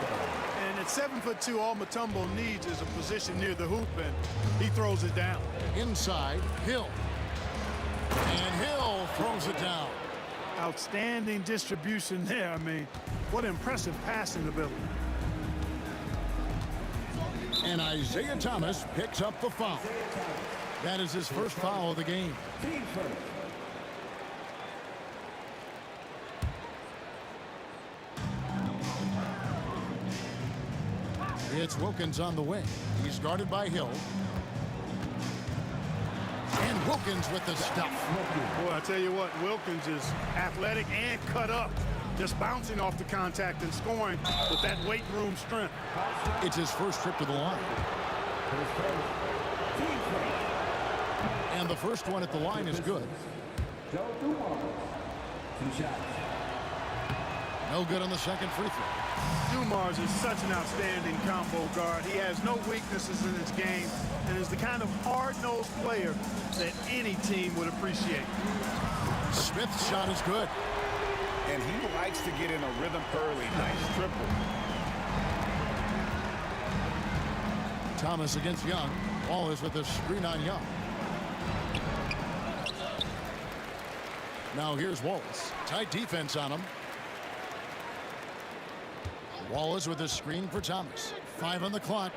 S13: And at 7'2", all Mutombo needs is a position near the hoop, and he throws it down.
S2: Inside, Hill. And Hill throws it down.
S13: Outstanding distribution there. I mean, what impressive passing ability.
S2: And Isaiah Thomas picks up the foul. That is his first foul of the game. It's Wilkins on the wing. He's guarded by Hill. And Wilkins with the stuff.
S13: Boy, I tell you what, Wilkins is athletic and cut up. Just bouncing off the contact and scoring with that weight room strength.
S2: It's his first trip to the line. And the first one at the line is good. No good on the second free throw.
S13: Dumars is such an outstanding combo guard. He has no weaknesses in his game and is the kind of hard-nosed player that any team would appreciate.
S2: Smith's shot is good.
S3: And he likes to get in a rhythm early. Nice triple.
S2: Thomas against Young. Wallace with the screen on Young. Now here's Wallace. Tight defense on him. Wallace with a screen for Thomas. 5 on the clock.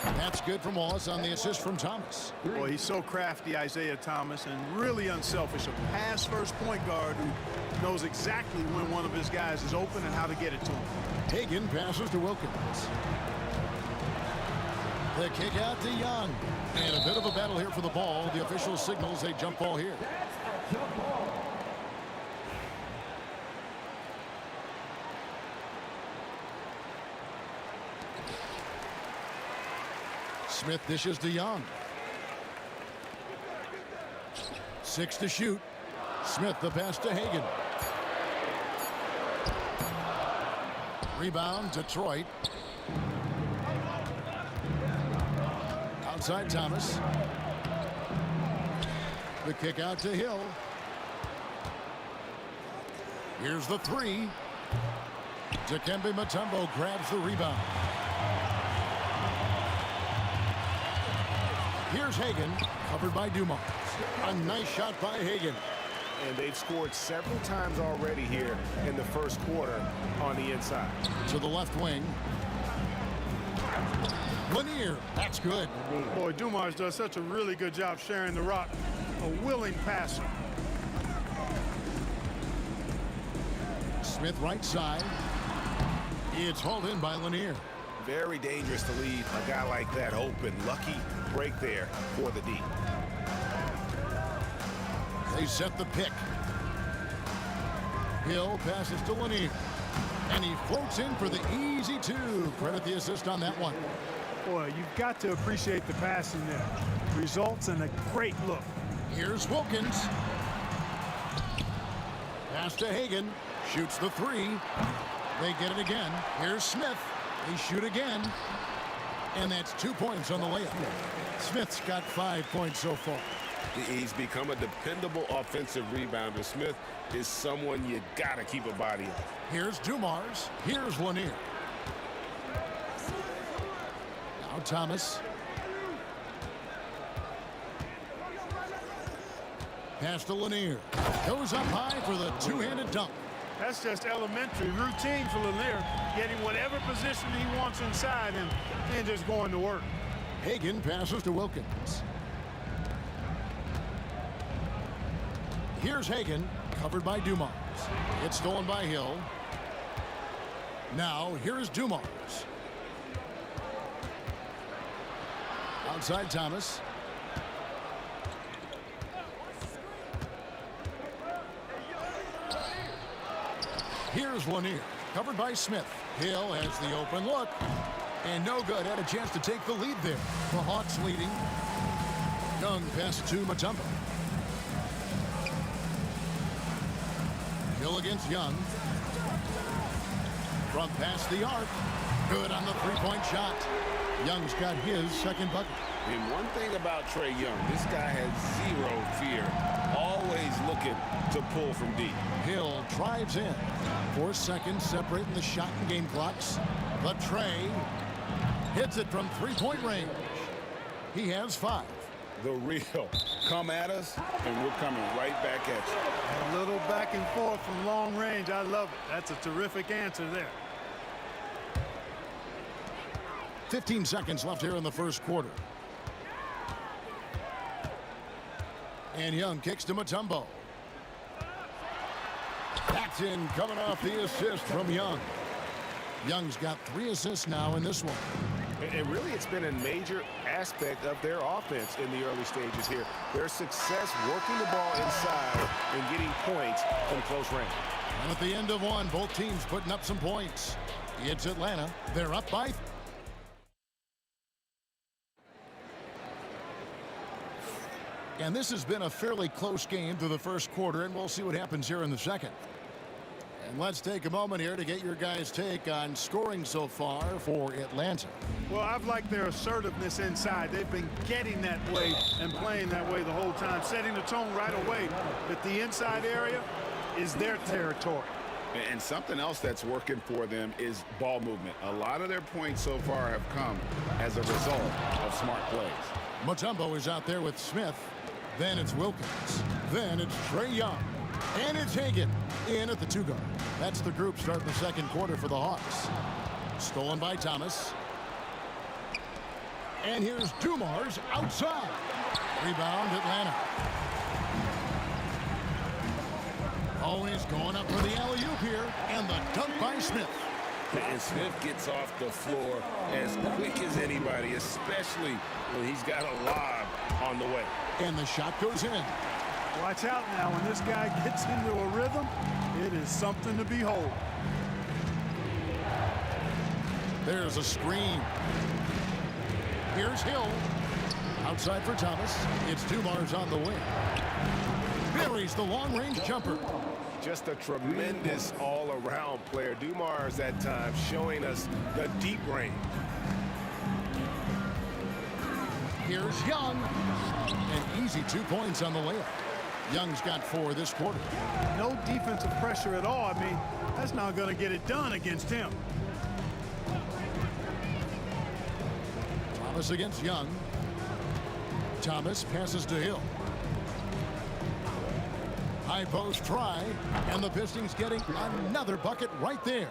S2: That's good from Wallace on the assist from Thomas.
S13: Boy, he's so crafty, Isaiah Thomas, and really unselfish. A pass-first point guard who knows exactly when one of his guys is open and how to get it to him.
S2: Hagan passes to Wilkins. The kick out to Young. And a bit of a battle here for the ball. The official signals a jump ball here. Smith dishes to Young. 6 to shoot. Smith the pass to Hagan. Rebound, Detroit. Outside Thomas. The kick out to Hill. Here's the 3. Dikembe Mutombo grabs the rebound. Here's Hagan, covered by Dumars. A nice shot by Hagan.
S3: And they've scored several times already here in the first quarter on the inside.
S2: To the left wing. Lanier, that's good.
S13: Boy, Dumars does such a really good job sharing the rock. A willing passer.
S2: Smith right side. It's hauled in by Lanier.
S3: Very dangerous to leave a guy like that open. Lucky break there for the D.
S2: They set the pick. Hill passes to Lanier. And he floats in for the easy 2. Credit the assist on that one.
S13: Boy, you've got to appreciate the passing there. Results in a great look.
S2: Here's Wilkins. Pass to Hagan. Shoots the 3. They get it again. Here's Smith. They shoot again. And that's 2 points on the layup. Smith's got 5 points so far.
S3: He's become a dependable offensive rebounder. Smith is someone you got to keep a body on.
S2: Here's Dumars. Here's Lanier. Now Thomas. Pass to Lanier. Goes up high for the two-handed dunk.
S13: That's just elementary routine for Lanier, getting whatever position he wants inside and then just going to work.
S2: Hagan passes to Wilkins. Here's Hagan, covered by Dumars. It's stolen by Hill. Now, here is Dumars. Outside Thomas. Here's Lanier, covered by Smith. Hill has the open look. And no good. Had a chance to take the lead there. The Hawks leading. Young pass to Mutombo. Hill against Young. From past the arc. Good on the three-point shot. Young's got his second bucket.
S3: And one thing about Trae Young, this guy has zero fear. Always looking to pull from deep.
S2: Hill drives in. 4 seconds separating the shot and game clocks. But Trae hits it from three-point range. He has 5.
S3: The real. Come at us, and we're coming right back at you.
S13: A little back and forth from long range. I love it. That's a terrific answer there.
S2: 15 seconds left here in the first quarter. And Young kicks to Mutombo. That's in, coming off the assist from Young. Young's got 3 assists now in this one.
S3: And really, it's been a major aspect of their offense in the early stages here. Their success working the ball inside and getting points from close range.
S2: And at the end of one, both teams putting up some points. It's Atlanta. They're up by... And this has been a fairly close game through the first quarter, and we'll see what happens here in the second. And let's take a moment here to get your guys' take on scoring so far for Atlanta.
S13: Well, I've liked their assertiveness inside. They've been getting that way and playing that way the whole time, setting the tone right away that the inside area is their territory.
S3: And something else that's working for them is ball movement. A lot of their points so far have come as a result of smart plays.
S2: Mutombo is out there with Smith. Then it's Wilkins. Then it's Trae Young. And it's Hagan in at the 2-guard. That's the group starting the second quarter for the Hawks. Stolen by Thomas. And here's Dumars outside. Rebound Atlanta. Oh, he's going up for the alley-oop here. And the dunk by Smith.
S3: And Smith gets off the floor as quick as anybody, especially when he's got a lob on the way.
S2: And the shot goes in.
S13: Watch out now. When this guy gets into a rhythm, it is something to behold.
S2: There's a screen. Here's Hill. Outside for Thomas. It's Dumars on the wing. Buries the long-range jumper.
S3: Just a tremendous all-around player. Dumars that time showing us the deep range.
S2: Here's Young. An easy 2 points on the layup. Young's got 4 this quarter.
S13: No defensive pressure at all. I mean, that's not going to get it done against him.
S2: Thomas against Young. Thomas passes to Hill. High post try, and the Pistons getting another bucket right there.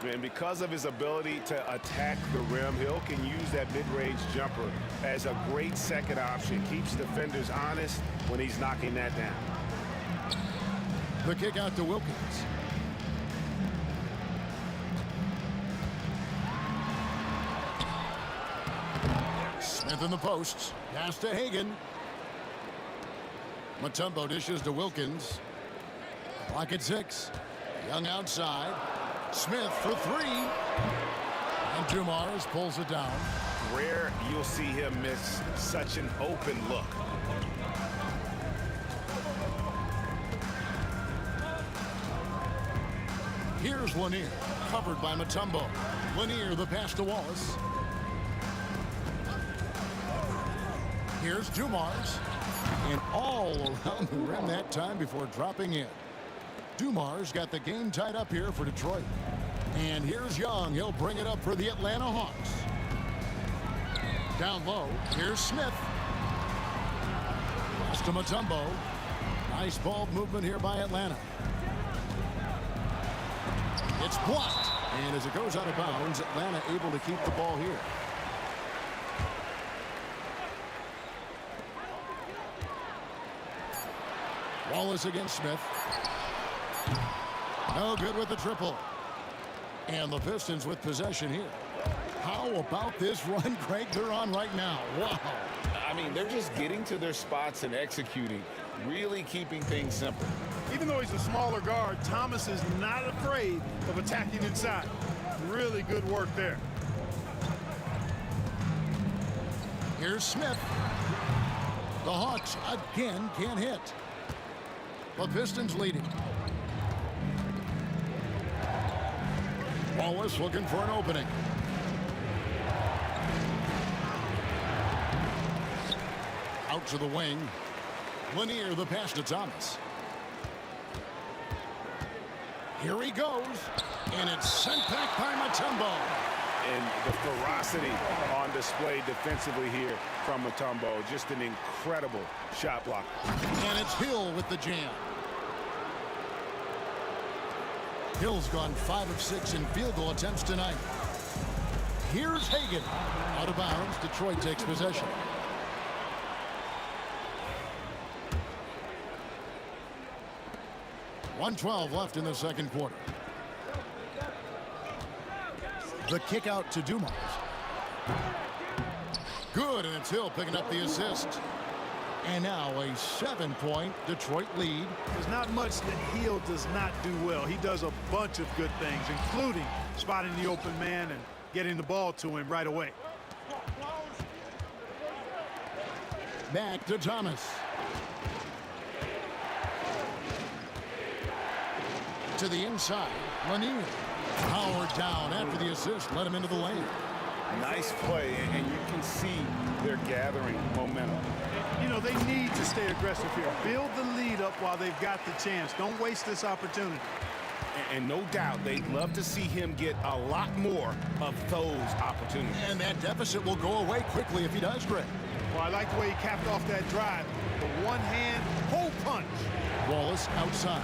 S3: And because of his ability to attack the rim, Hill can use that mid-range jumper as a great second option. Keeps defenders honest when he's knocking that down.
S2: The kick out to Wilkins. Smith in the posts. Pass to Hagan. Mutombo dishes to Wilkins. Clock at 6. Young outside. Smith for 3. And Dumars pulls it down.
S3: Rare you'll see him miss such an open look.
S2: Here's Lanier, covered by Mutombo. Lanier, the pass to Wallace. Here's Dumars. And all around the rim that time before dropping in. Dumars got the game tied up here for Detroit. And here's Young. He'll bring it up for the Atlanta Hawks. Down low, here's Smith. Pass to Mutombo. Nice ball movement here by Atlanta. It's blocked. And as it goes out of bounds, Atlanta able to keep the ball here. Wallace against Smith. No good with the triple. And the Pistons with possession here. How about this run, Craig, they're on right now? Wow.
S3: I mean, they're just getting to their spots and executing, really keeping things simple.
S13: Even though he's a smaller guard, Thomas is not afraid of attacking inside. Really good work there.
S2: Here's Smith. The Hawks again can't hit. The Pistons leading. Wallace looking for an opening. Out to the wing. Lanier the pass to Thomas. Here he goes. And it's sent back by Mutombo.
S3: And the ferocity on display defensively here from Mutombo. Just an incredible shot block.
S2: And it's Hill with the jam. Hill's gone 5 of 6 in field goal attempts tonight. Here's Hagan. Out of bounds. Detroit takes possession. .112 left in the second quarter. The kick out to Dumars. Good, and it's Hill picking up the assist. And now a 7-point Detroit lead.
S13: There's not much that Hill does not do well. He does a bunch of good things, including spotting the open man and getting the ball to him right away.
S2: Back to Thomas. To the inside, Lanier. Powered down after the assist, let him into the lane.
S3: Nice play, and you can see they're gathering momentum.
S13: You know, they need to stay aggressive here. Build the lead up while they've got the chance. Don't waste this opportunity.
S3: And no doubt they'd love to see him get a lot more of those opportunities.
S2: And that deficit will go away quickly if he does, Greg.
S13: Well, I like the way he capped off that drive. The one-hand hole punch.
S2: Wallace outside.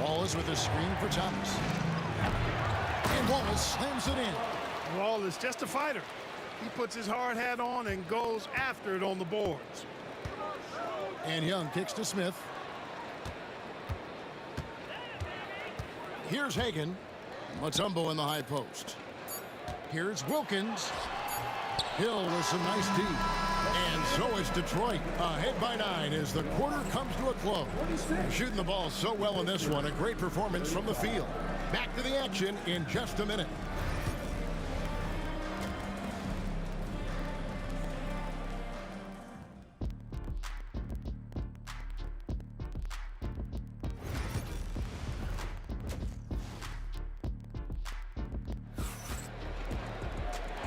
S2: Wallace with a screen for Thomas. And Wallace slams it in.
S13: Wallace, just a fighter. He puts his hard hat on and goes after it on the boards.
S2: And Young kicks to Smith. Here's Hagan. Mutombo in the high post. Here's Wilkins. Hill with some nice D. And so is Detroit, ahead by 9 as the quarter comes to a close. Shooting the ball so well in this one, a great performance from the field. Back to the action in just a minute.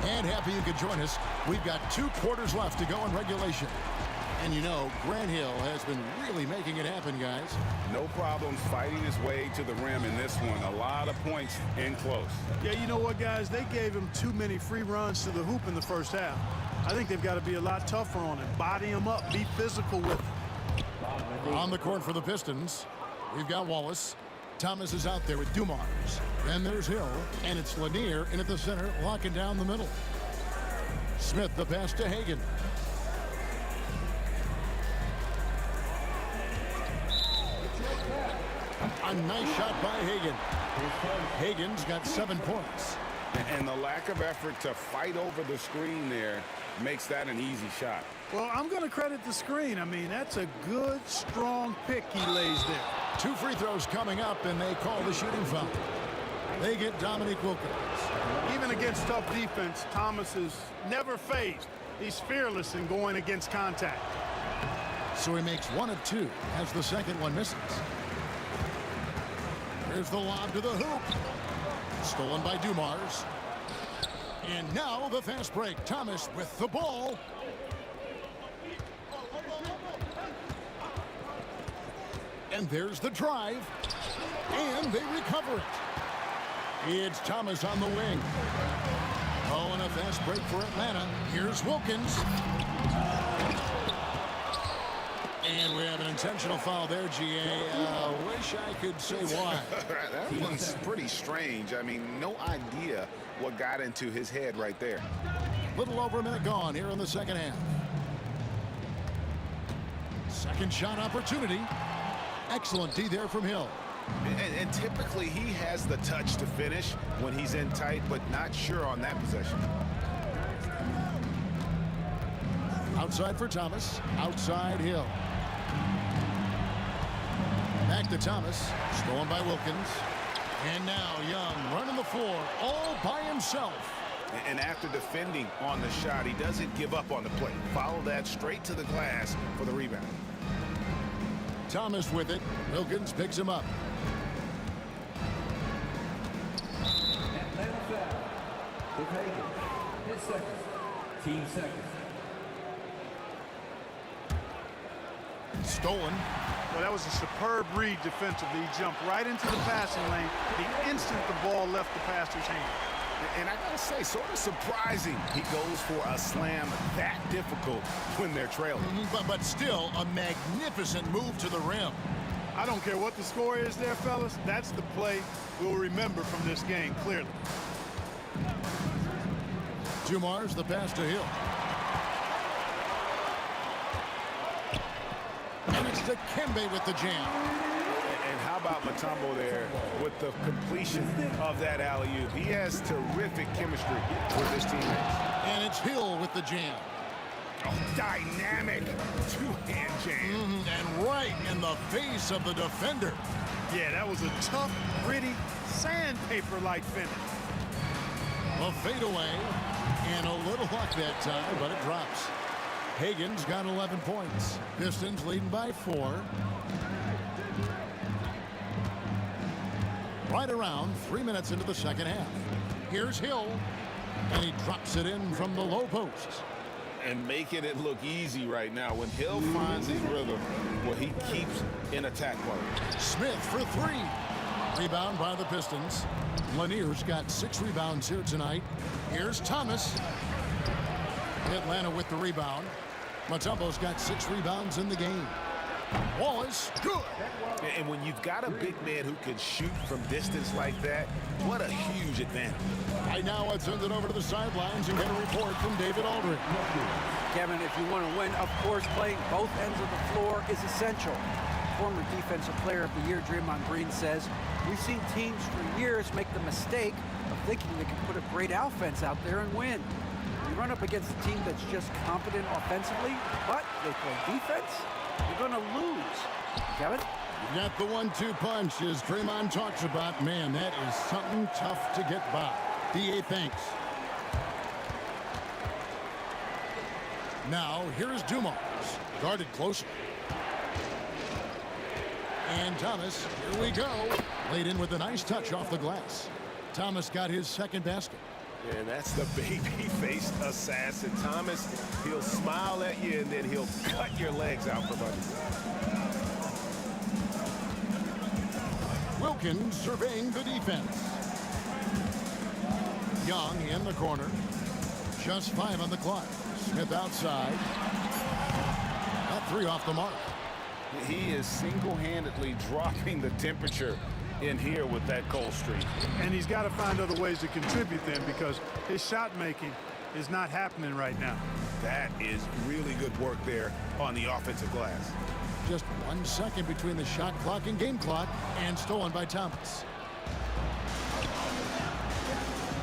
S2: And happy you could join us. We've got 2 quarters left to go in regulation. And you know, Grant Hill has been really making it happen, guys.
S3: No problems fighting his way to the rim in this one. A lot of points in close.
S13: Yeah, you know what, guys? They gave him too many free runs to the hoop in the first half. I think they've got to be a lot tougher on him. Body him up. Be physical with him.
S2: On the court for the Pistons, we've got Wallace. Thomas is out there with Dumars. Then there's Hill, and it's Lanier in at the center, locking down the middle. Smith, the pass to Hagan. A nice shot by Hagan. Hagan's got 7 points.
S3: And the lack of effort to fight over the screen there makes that an easy shot.
S13: Well, I'm going to credit the screen. I mean, that's a good, strong pick he lays there.
S2: 2 free throws coming up, and they call the shooting foul. They get Dominique Wilkins.
S13: Even against tough defense, Thomas is never phased. He's fearless in going against contact.
S2: So he makes 1 of 2 as the second one misses. Here's the lob to the hoop. Stolen by Dumars. And now the fast break. Thomas with the ball. And there's the drive. And they recover it. It's Thomas on the wing. Oh, and a fast break for Atlanta. Here's Wilkins. And we have an intentional foul there, GA. Wish I could say why.
S3: That one's pretty strange. I mean, no idea what got into his head right there.
S2: Little over a minute gone here in the second half. Second shot opportunity. Excellent D there from Hill.
S3: And typically he has the touch to finish when he's in tight, but not sure on that possession.
S2: Outside for Thomas. Outside Hill. Back to Thomas. Stolen by Wilkins. And now Young running the floor all by himself.
S3: And after defending on the shot, he doesn't give up on the play. Follow that straight to the glass for the rebound.
S2: Thomas with it. Wilkins picks him up.
S5: Atlanta foul. With Hagan. His second. Team second.
S2: Stolen.
S13: Well, that was a superb read defensively. He jumped right into the passing lane the instant the ball left the passer's hand.
S3: And I gotta say, sort of surprising he goes for a slam that difficult when they're trailing.
S2: But still a magnificent move to the rim.
S13: I don't care what the score is there, fellas. That's the play we'll remember from this game, clearly.
S2: Dumars the pass to Hill. And it's to Kembe with the jam.
S3: And how about Mutombo there with the completion of that alley-oop? He has terrific chemistry with his teammates.
S2: And it's Hill with the jam.
S3: Oh, dynamic two-hand jam.
S2: And right in the face of the defender.
S13: Yeah, that was a tough, gritty, sandpaper-like finish.
S2: A fadeaway. And a little luck that time, but it drops. Hagan's got 11 points. Pistons leading by 4. Right around 3 minutes into the second half. Here's Hill, and he drops it in from the low post.
S3: And making it look easy right now. When Hill finds his rhythm, well, he keeps in attack mode.
S2: Smith for 3. Rebound by the Pistons. Lanier's got 6 rebounds here tonight. Here's Thomas. Atlanta with the rebound. Mutombo's got 6 rebounds in the game. Wallace, good.
S3: And when you've got a big man who can shoot from distance like that, what a huge advantage.
S2: Right now, let's send it over to the sidelines and get a report from David Aldridge.
S6: Kevin, if you want to win, of course, playing both ends of the floor is essential. Former Defensive Player of the Year Draymond Green says, we've seen teams for years make the mistake of thinking they can put a great offense out there and win. You run up against a team that's just competent offensively, but they play defense, you're going to lose. Kevin?
S2: You got the 1-2 punch, as Draymond talks about. Man, that is something tough to get by. D.A. thanks. Now, here's Dumars, guarded closer. And Thomas, here we go. Laid in with a nice touch off the glass. Thomas got his second basket.
S3: And that's the baby-faced assassin. Thomas, he'll smile at you, and then he'll cut your legs out from under you.
S2: Wilkins surveying the defense. Young in the corner. Just 5 on the clock. Smith outside. That 3 off the mark.
S3: He is single-handedly dropping the temperature in here with that cold streak.
S13: And he's got to find other ways to contribute then, because his shot making is not happening right now.
S3: That is really good work there on the offensive glass.
S2: Just 1 second between the shot clock and game clock, and stolen by Thomas.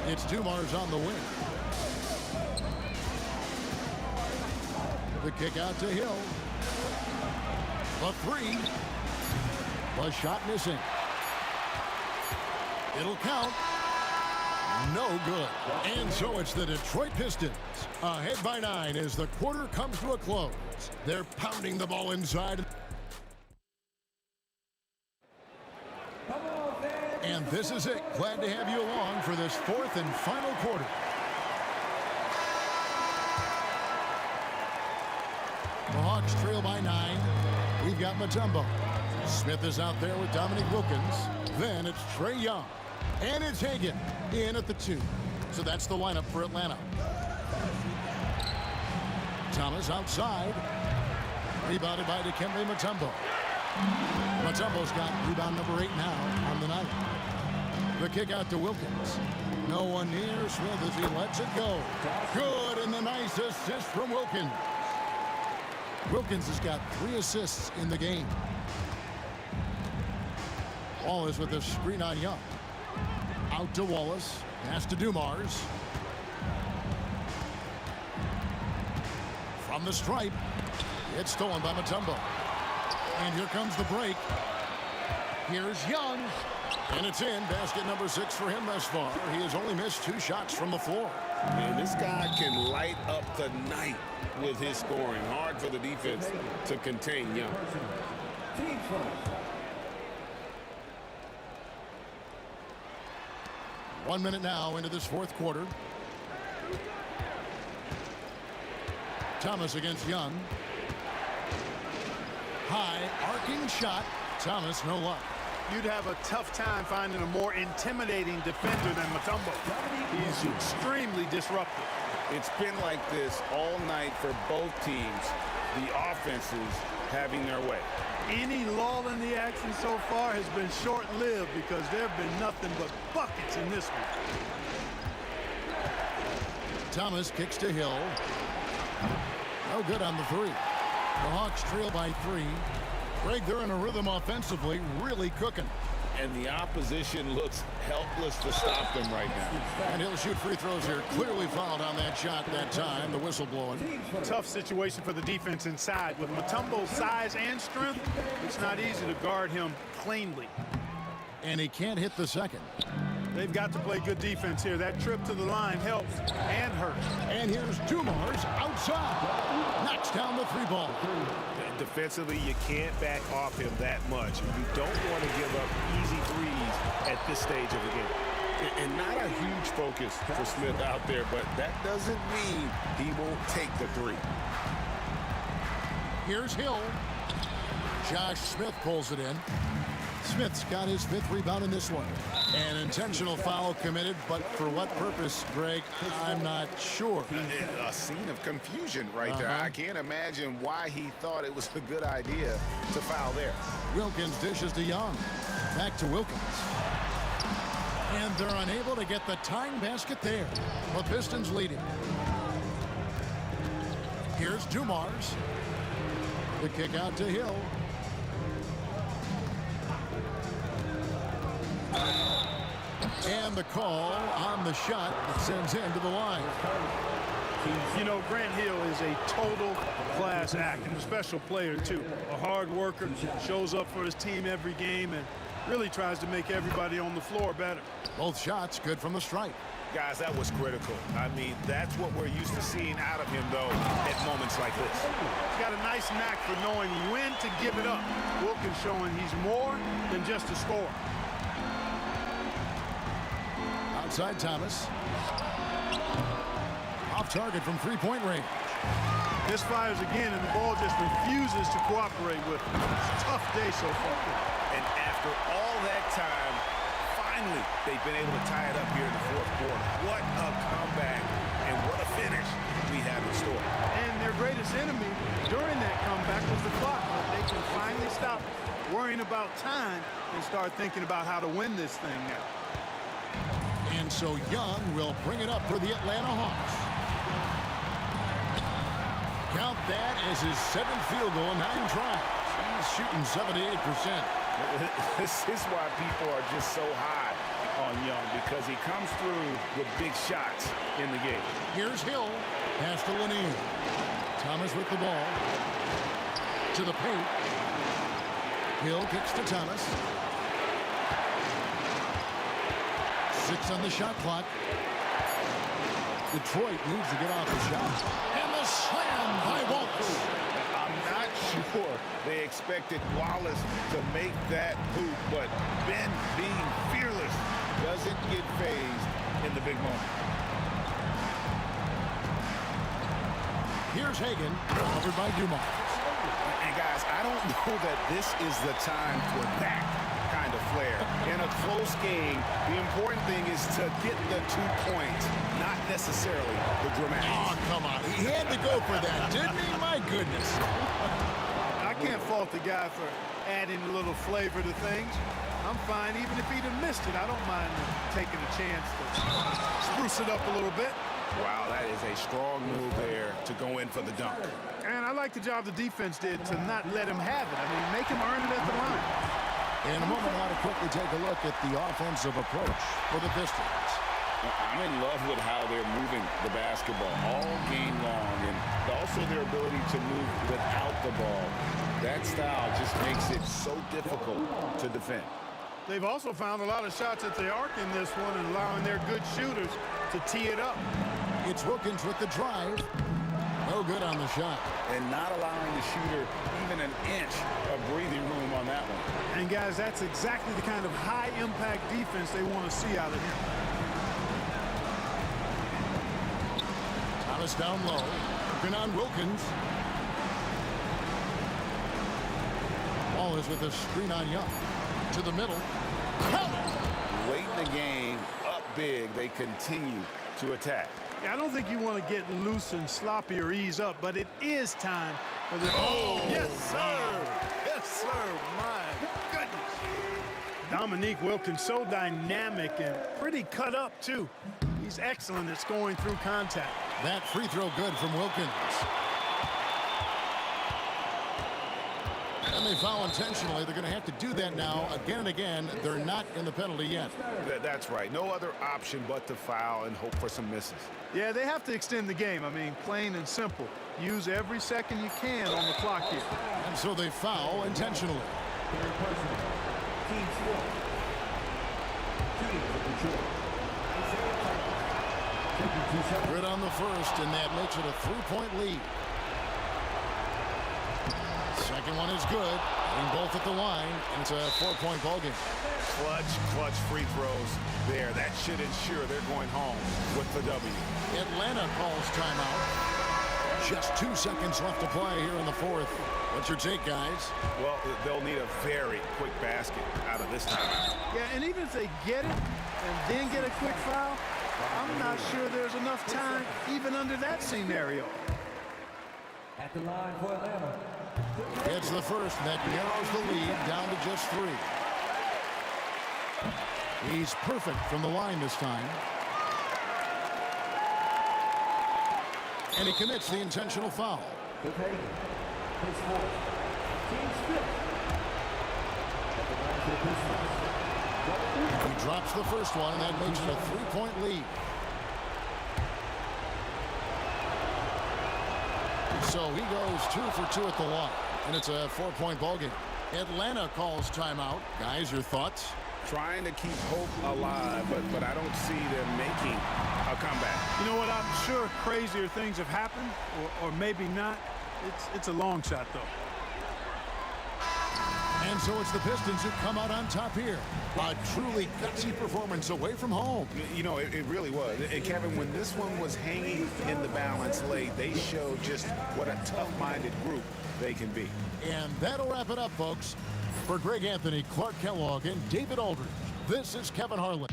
S2: It's Dumars on the wing. The kick out to Hill. The 3. The shot missing. It'll count. No good. And so it's the Detroit Pistons ahead by 9 as the quarter comes to a close. They're pounding the ball inside. And this is it. Glad to have you along for this 4th and final quarter. The Hawks trail by 9. We've got Mutombo. Smith is out there with Dominique Wilkins. Then it's Trae Young. And it's Hagan in at the 2. So that's the lineup for Atlanta. Thomas outside. Rebounded by Dikembe Mutombo. Mutombo's got rebound number 8 now on the night. The kick out to Wilkins. No one near Smith as he lets it go. Good, and the nice assist from Wilkins. Wilkins has got 3 assists in the game. Wallace with a screen on Young. Out to Wallace. Pass to Dumars. From the stripe, it's stolen by Mutombo. And here comes the break. Here's Young. And it's in. Basket number 6 for him thus far. He has only missed 2 shots from the floor.
S3: And this guy can light up the night with his scoring. Hard for the defense to contain Young.
S2: 1 minute now into this fourth quarter. Thomas against Young. High arcing shot. Thomas, no luck.
S13: You'd have a tough time finding a more intimidating defender than Mutombo. He's extremely disruptive.
S3: It's been like this all night for both teams. The offenses having their way.
S13: Any lull in the action so far has been short-lived because there have been nothing but buckets in this one.
S2: Thomas kicks to Hill. No good on the 3. The Hawks trail by 3. Greg, they're in a rhythm offensively, really cooking.
S3: And the opposition looks helpless to stop them right now.
S2: And he'll shoot free throws here. Clearly fouled on that shot that time. The whistle blowing.
S13: Tough situation for the defense inside. With Mutombo's size and strength, it's not easy to guard him cleanly.
S2: And he can't hit the second.
S13: They've got to play good defense here. That trip to the line helps and hurts.
S2: And here's Dumars outside. Knocks down the 3 ball.
S7: Defensively, you can't back off him that much. You don't want to give up easy threes at this stage of the game.
S3: And not a huge focus for Smith out there, but that doesn't mean he won't take the 3.
S2: Here's Hill. Josh Smith pulls it in. Smith's got his 5th rebound in this one. An intentional foul committed, but for what purpose, Greg, I'm not sure.
S3: A scene of confusion right there. I can't imagine why he thought it was a good idea to foul there.
S2: Wilkins dishes to Young. Back to Wilkins. And they're unable to get the tying basket there. The Pistons leading. Here's Dumars. The kick out to Hill. And the call on the shot that sends him to the line.
S13: You know, Grant Hill is a total class act and a special player, too. A hard worker, shows up for his team every game, and really tries to make everybody on the floor better.
S2: Both shots good from the stripe.
S3: Guys, that was critical. I mean, that's what we're used to seeing out of him, though, at moments like this.
S13: He's got a nice knack for knowing when to give it up. Wilkins showing he's more than just a scorer.
S2: Outside Thomas. Off target from 3-point range.
S13: Misfires again, and the ball just refuses to cooperate with him. It's a tough day so far.
S3: And after all that time, finally, they've been able to tie it up here in the fourth quarter. What a comeback, and what a finish we have in store.
S13: And their greatest enemy during that comeback was the clock. But they can finally stop worrying about time and start thinking about how to win this thing now.
S2: And so Young will bring it up for the Atlanta Hawks. Count that as his 7th field goal, 9 tries. He's shooting 78%.
S3: This is why people are just so high on Young, because he comes through with big shots in the game.
S2: Here's Hill. Pass to Lanier. Thomas with the ball. To the paint. Hill kicks to Thomas. 6 on the shot clock. Detroit needs to get off the shot. And the slam by Wallace.
S3: I'm not sure they expected Wallace to make that hoop, but Ben, being fearless, doesn't get phased in the big moment.
S2: Here's Hagan, covered by Dumars.
S3: And guys, I don't know that this is the time for that kind of flair. In a close game, the important thing is to get the 2 points, not necessarily the dramatics.
S2: Oh, come on. He had to go for that, didn't he? My goodness.
S13: I can't fault the guy for adding a little flavor to things. I'm fine. Even if he'd have missed it, I don't mind taking a chance to spruce it up a little bit.
S3: Wow, that is a strong move there to go in for the dunk.
S13: And I like the job the defense did to not let him have it. I mean, make him earn it at the line.
S2: In a moment now to quickly take a look at the offensive approach for the Pistons.
S3: I'm in love with how they're moving the basketball all game long, and but also their ability to move without the ball. That style just makes it so difficult to defend.
S13: They've also found a lot of shots at the arc in this one and allowing their good shooters to tee it up.
S2: It's Wilkins with the drive. No good on the shot.
S3: And not allowing the shooter even an inch of breathing room on that one.
S13: And guys, that's exactly the kind of high-impact defense they want to see out of him.
S2: Thomas down low. Working on Wilkins. Ball is with a screen on Young. To the middle.
S3: Late in the game, up big, they continue to attack.
S13: Yeah, I don't think you want to get loose and sloppy or ease up, but it is time for the...
S3: Oh,
S13: yes, sir! Yes, sir! My goodness! Dominique Wilkins, so dynamic and pretty cut up, too. He's excellent at scoring through contact.
S2: That free throw good from Wilkins. And they foul intentionally. They're going to have to do that now again and again. They're not in the penalty yet.
S3: That's right. No other option but to foul and hope for some misses.
S13: Yeah, they have to extend the game. I mean, plain and simple. Use every second you can on the clock here.
S2: And so they foul intentionally.
S5: Team sport.
S2: Good on the first, and that makes it a 3-point lead. Second one is good. Getting both at the line, and it's a 4-point ball game.
S3: Clutch free throws there. That should ensure they're going home with the W.
S2: Atlanta calls timeout. Just 2 seconds left to play here in the fourth. What's your take, guys?
S3: Well, they'll need a very quick basket out of this time.
S13: Yeah, and even if they get it and then get a quick foul, I'm not sure there's enough time even under that scenario.
S5: At the line for Atlanta.
S2: It's the first, and that narrows the lead down to just 3. He's perfect from the line this time. And he commits the intentional foul.
S5: His fourth. Team's fifth. At the line for the Pistons.
S2: He drops the first one, and that makes it a 3-point lead. So he goes 2 for 2 at the line, and it's a 4-point ball game. Atlanta calls timeout. Guys, your thoughts?
S3: Trying to keep hope alive, but I don't see them making a comeback.
S13: You know what? I'm sure crazier things have happened, or maybe not. It's a long shot, though.
S2: And so it's the Pistons who come out on top here. A truly gutsy performance away from home.
S3: You know, it really was. And Kevin, when this one was hanging in the balance late, they showed just what a tough-minded group they can be.
S2: And that'll wrap it up, folks. For Greg Anthony, Clark Kellogg, and David Aldridge, this is Kevin Harlan.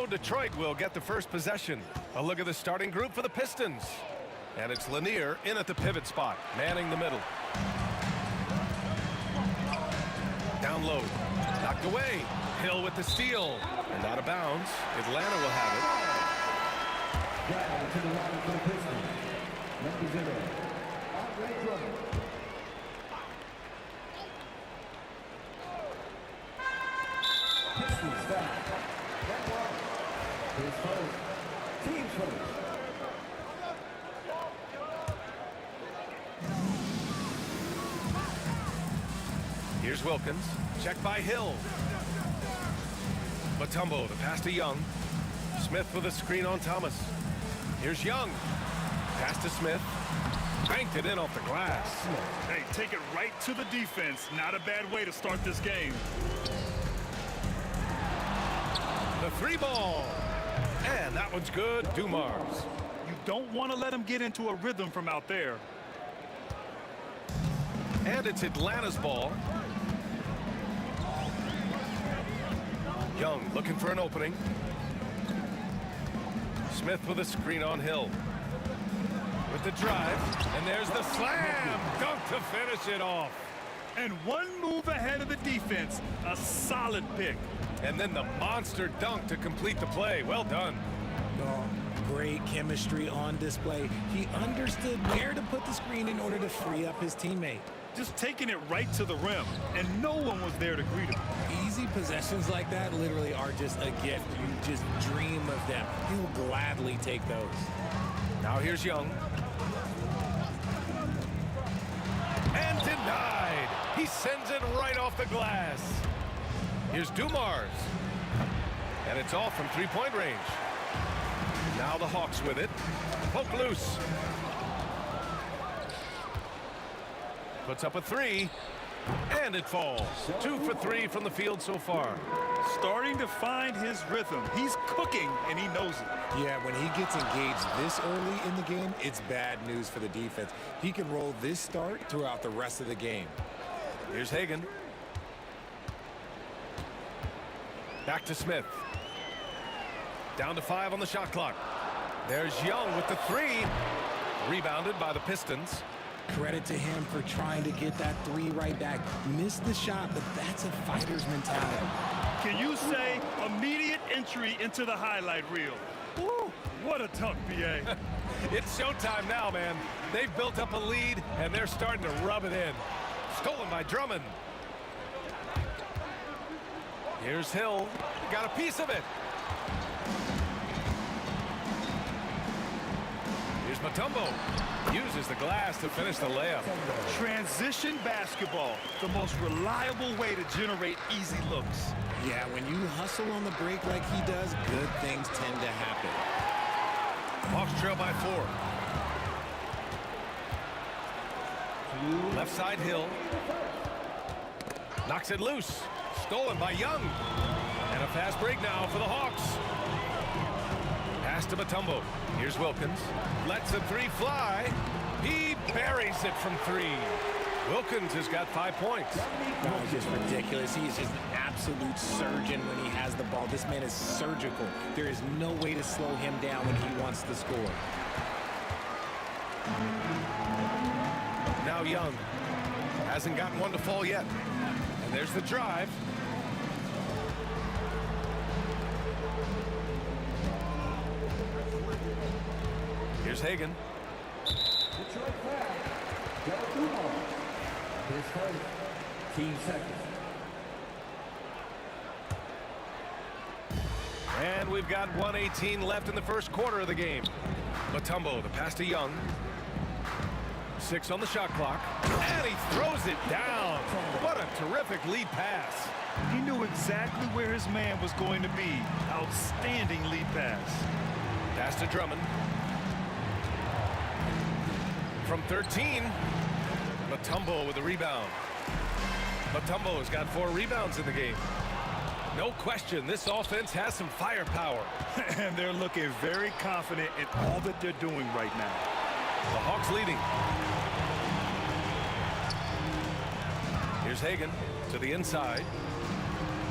S7: So Detroit will get the first possession. A look at the starting group for the Pistons. And it's Lanier in at the pivot spot, manning the middle. Down low, knocked away. Hill with the steal. And out of bounds. Atlanta will have it.
S5: Down to the line for the Pistons. Number 0, Andre Drummond. Pistons foul. That one. His first. Team first.
S7: Here's Wilkins. Check by Hill. Mutombo, the pass to Young. Smith with a screen on Thomas. Here's Young. Pass to Smith. Banked it in off the glass.
S9: Hey, take it right to the defense. Not a bad way to start this game.
S7: The 3 ball. And that one's good. Dumars.
S9: You don't want to let him get into a rhythm from out there.
S7: And it's Atlanta's ball. Young looking for an opening. Smith with a screen on Hill. With the drive. And there's the slam. Dunk to finish it off.
S9: And one move ahead of the defense. A solid pick.
S7: And then the monster dunk to complete the play. Well done.
S12: Oh, great chemistry on display. He understood where to put the screen in order to free up his teammate.
S9: Just taking it right to the rim, and no one was there to greet him.
S12: Easy possessions like that literally are just a gift. You just dream of them. He'll gladly take those.
S7: Now here's Young. And denied. He sends it right off the glass. Here's Dumars. And it's off from 3-point range. Now the Hawks with it. Poke loose. Puts up a 3. And it falls. 2 for 3 from the field so far.
S9: Starting to find his rhythm. He's cooking, and he knows it.
S12: Yeah, when he gets engaged this early in the game, it's bad news for the defense. He can roll this start throughout the rest of the game.
S7: Here's Hagan. Back to Smith. Down to 5 on the shot clock. There's Young with the 3. Rebounded by the Pistons.
S12: Credit to him for trying to get that 3 right back. Missed the shot, but that's a fighter's mentality.
S9: Can you say immediate entry into the highlight reel? Woo, what a dunk, BA.
S7: It's showtime now, man. They've built up a lead, and they're starting to rub it in. Stolen by Drummond. Here's Hill. Got a piece of it. Here's Mutombo. Uses the glass to finish the layup.
S9: Transition basketball, the most reliable way to generate easy looks.
S12: Yeah, when you hustle on the break like he does, good things tend to happen.
S7: Hawks trail by 4. Left side Hill. Knocks it loose. Stolen by Young. And a fast break now for the Hawks. Pass to Mutombo. Here's Wilkins. Lets the 3 fly. He buries it from 3. Wilkins has got 5 points.
S12: That was just ridiculous. He is just an absolute surgeon when he has the ball. This man is surgical. There is no way to slow him down when he wants to score.
S7: Now Young. Hasn't gotten one to fall yet. And there's the drive. Here's Hagan.
S5: Detroit foul. Joe Dumars. His first. Team second.
S7: And we've got 1:18 left in the first quarter of the game. Mutombo, the pass to Young. 6 on the shot clock. And he throws it down. What a terrific lead pass.
S9: He knew exactly where his man was going to be. Outstanding lead pass.
S7: Pass to Drummond. From 13, Mutombo with a rebound. Mutombo has got 4 rebounds in the game. No question, this offense has some firepower.
S9: And they're looking very confident in all that they're doing right now.
S7: The Hawks leading. Here's Hagan to the inside.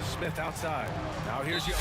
S7: Smith outside. Now here's Young.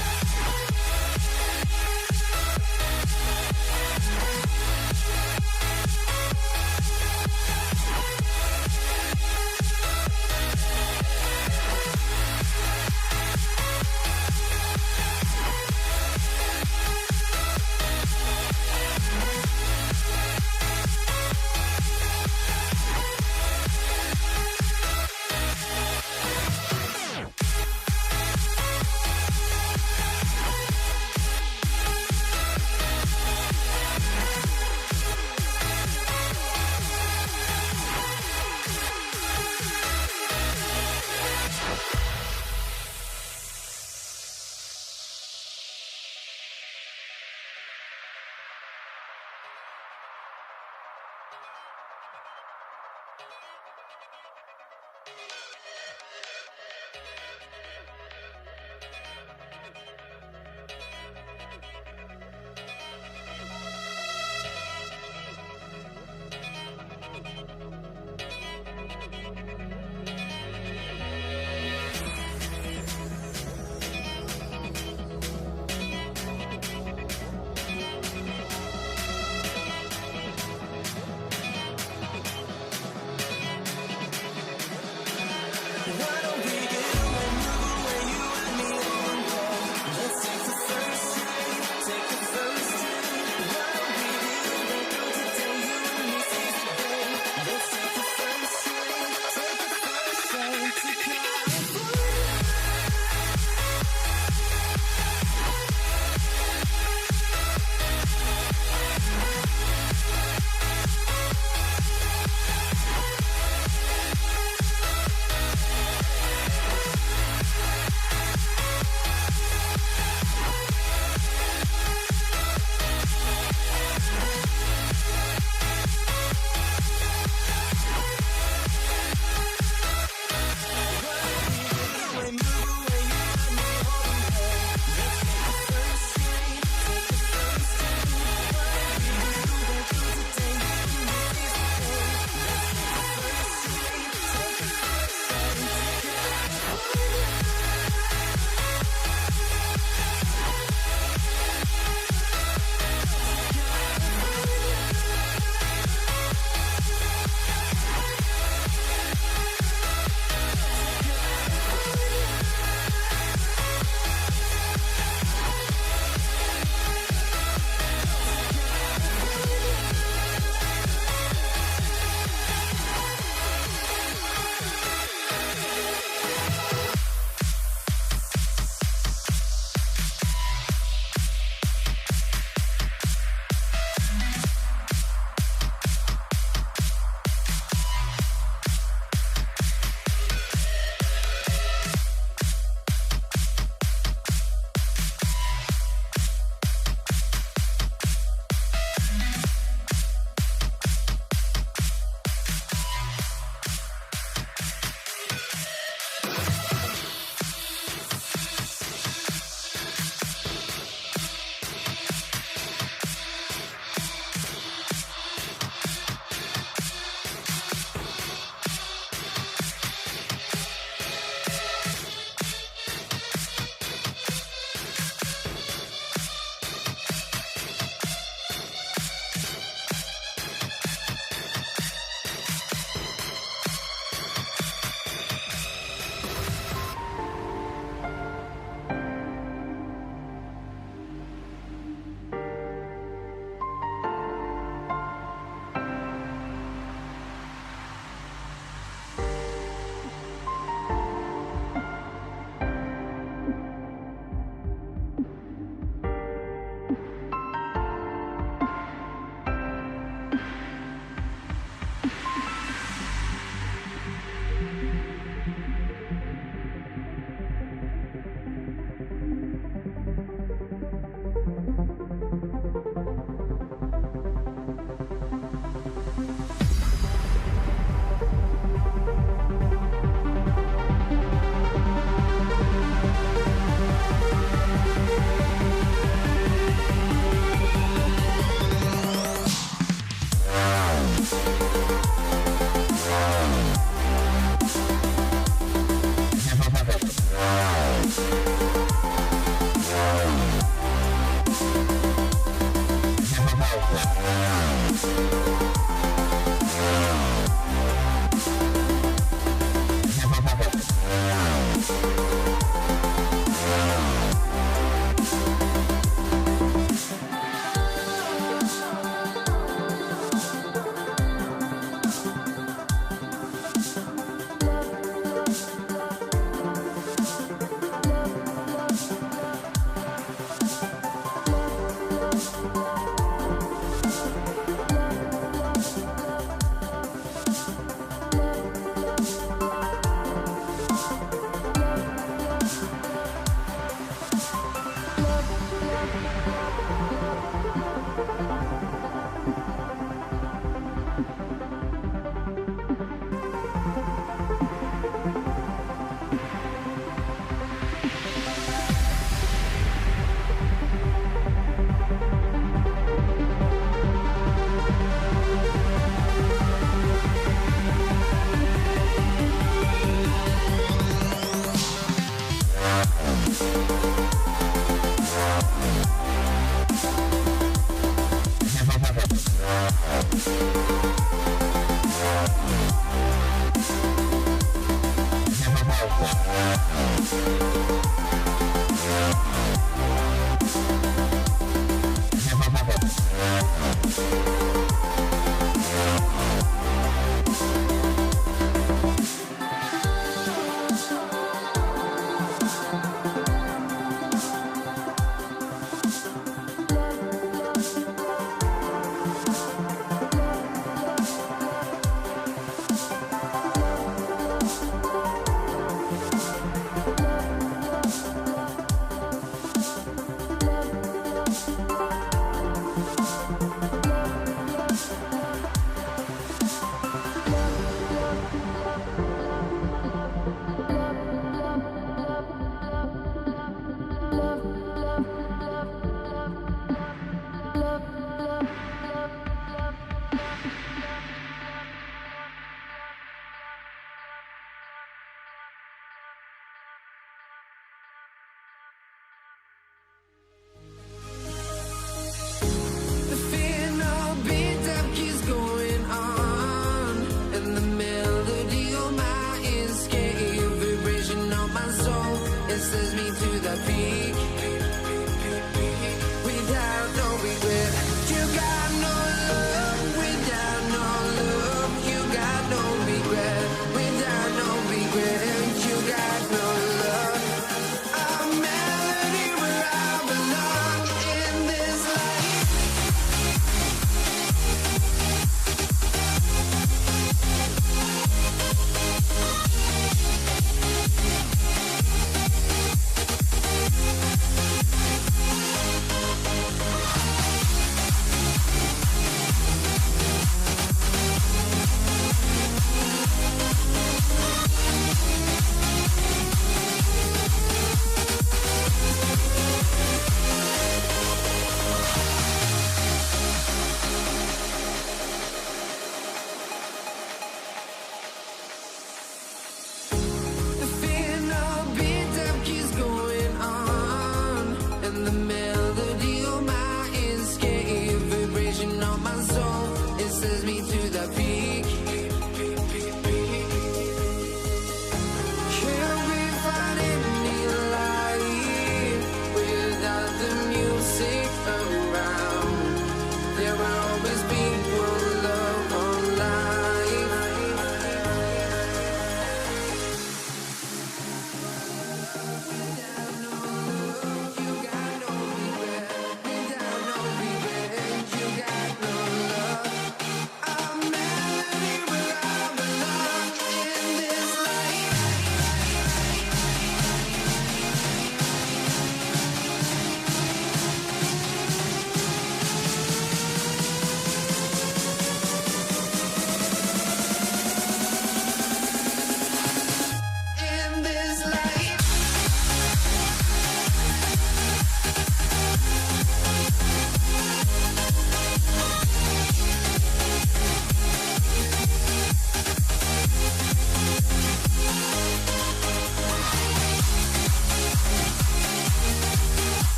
S1: I'm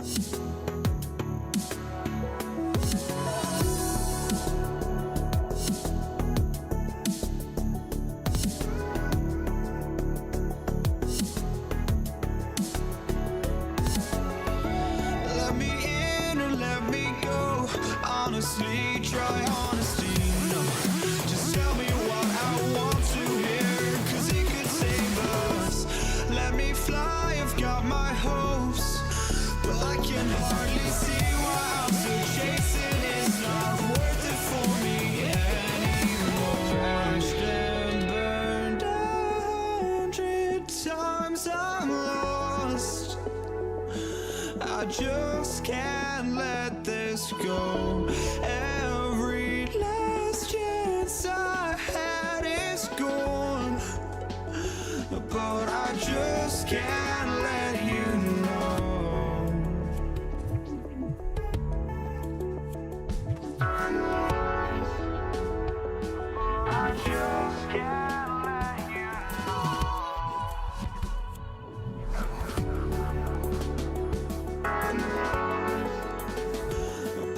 S1: Let me in or let me go. Honestly, try honesty. No, just tell me what I want to hear, 'cause it could save us. Let me fly, I've got my hopes, but I can hardly see why I'm still chasing. It's not worth it for me anymore. Crashed and burned 100 times, I'm lost. I just can't let this go. Every last chance I had is gone, but I just can't let you know. I just can't let you know.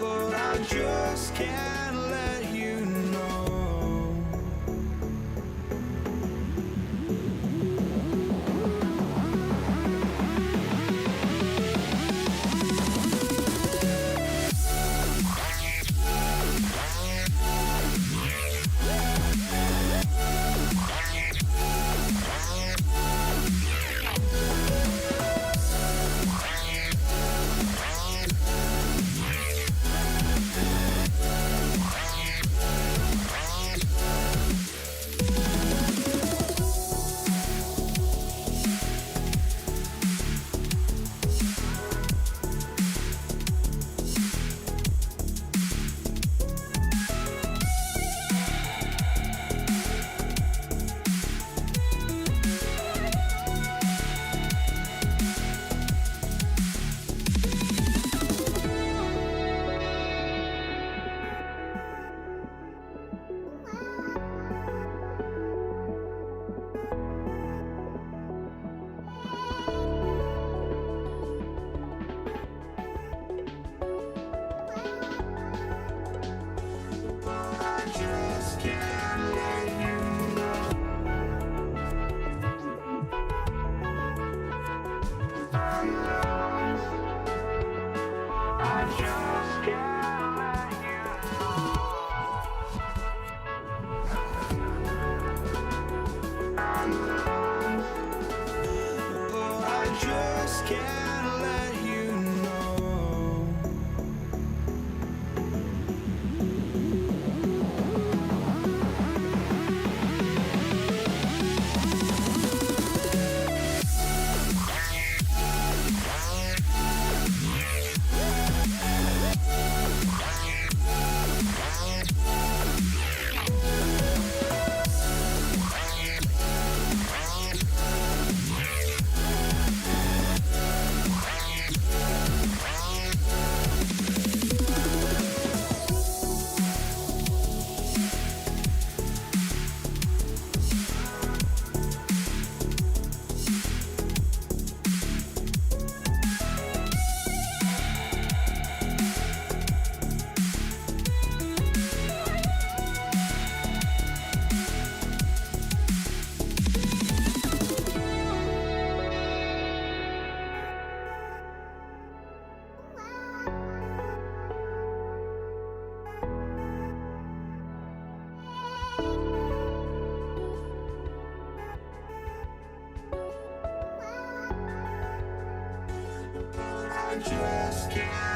S1: But I just can't let you know. Can't let you know. I just can't.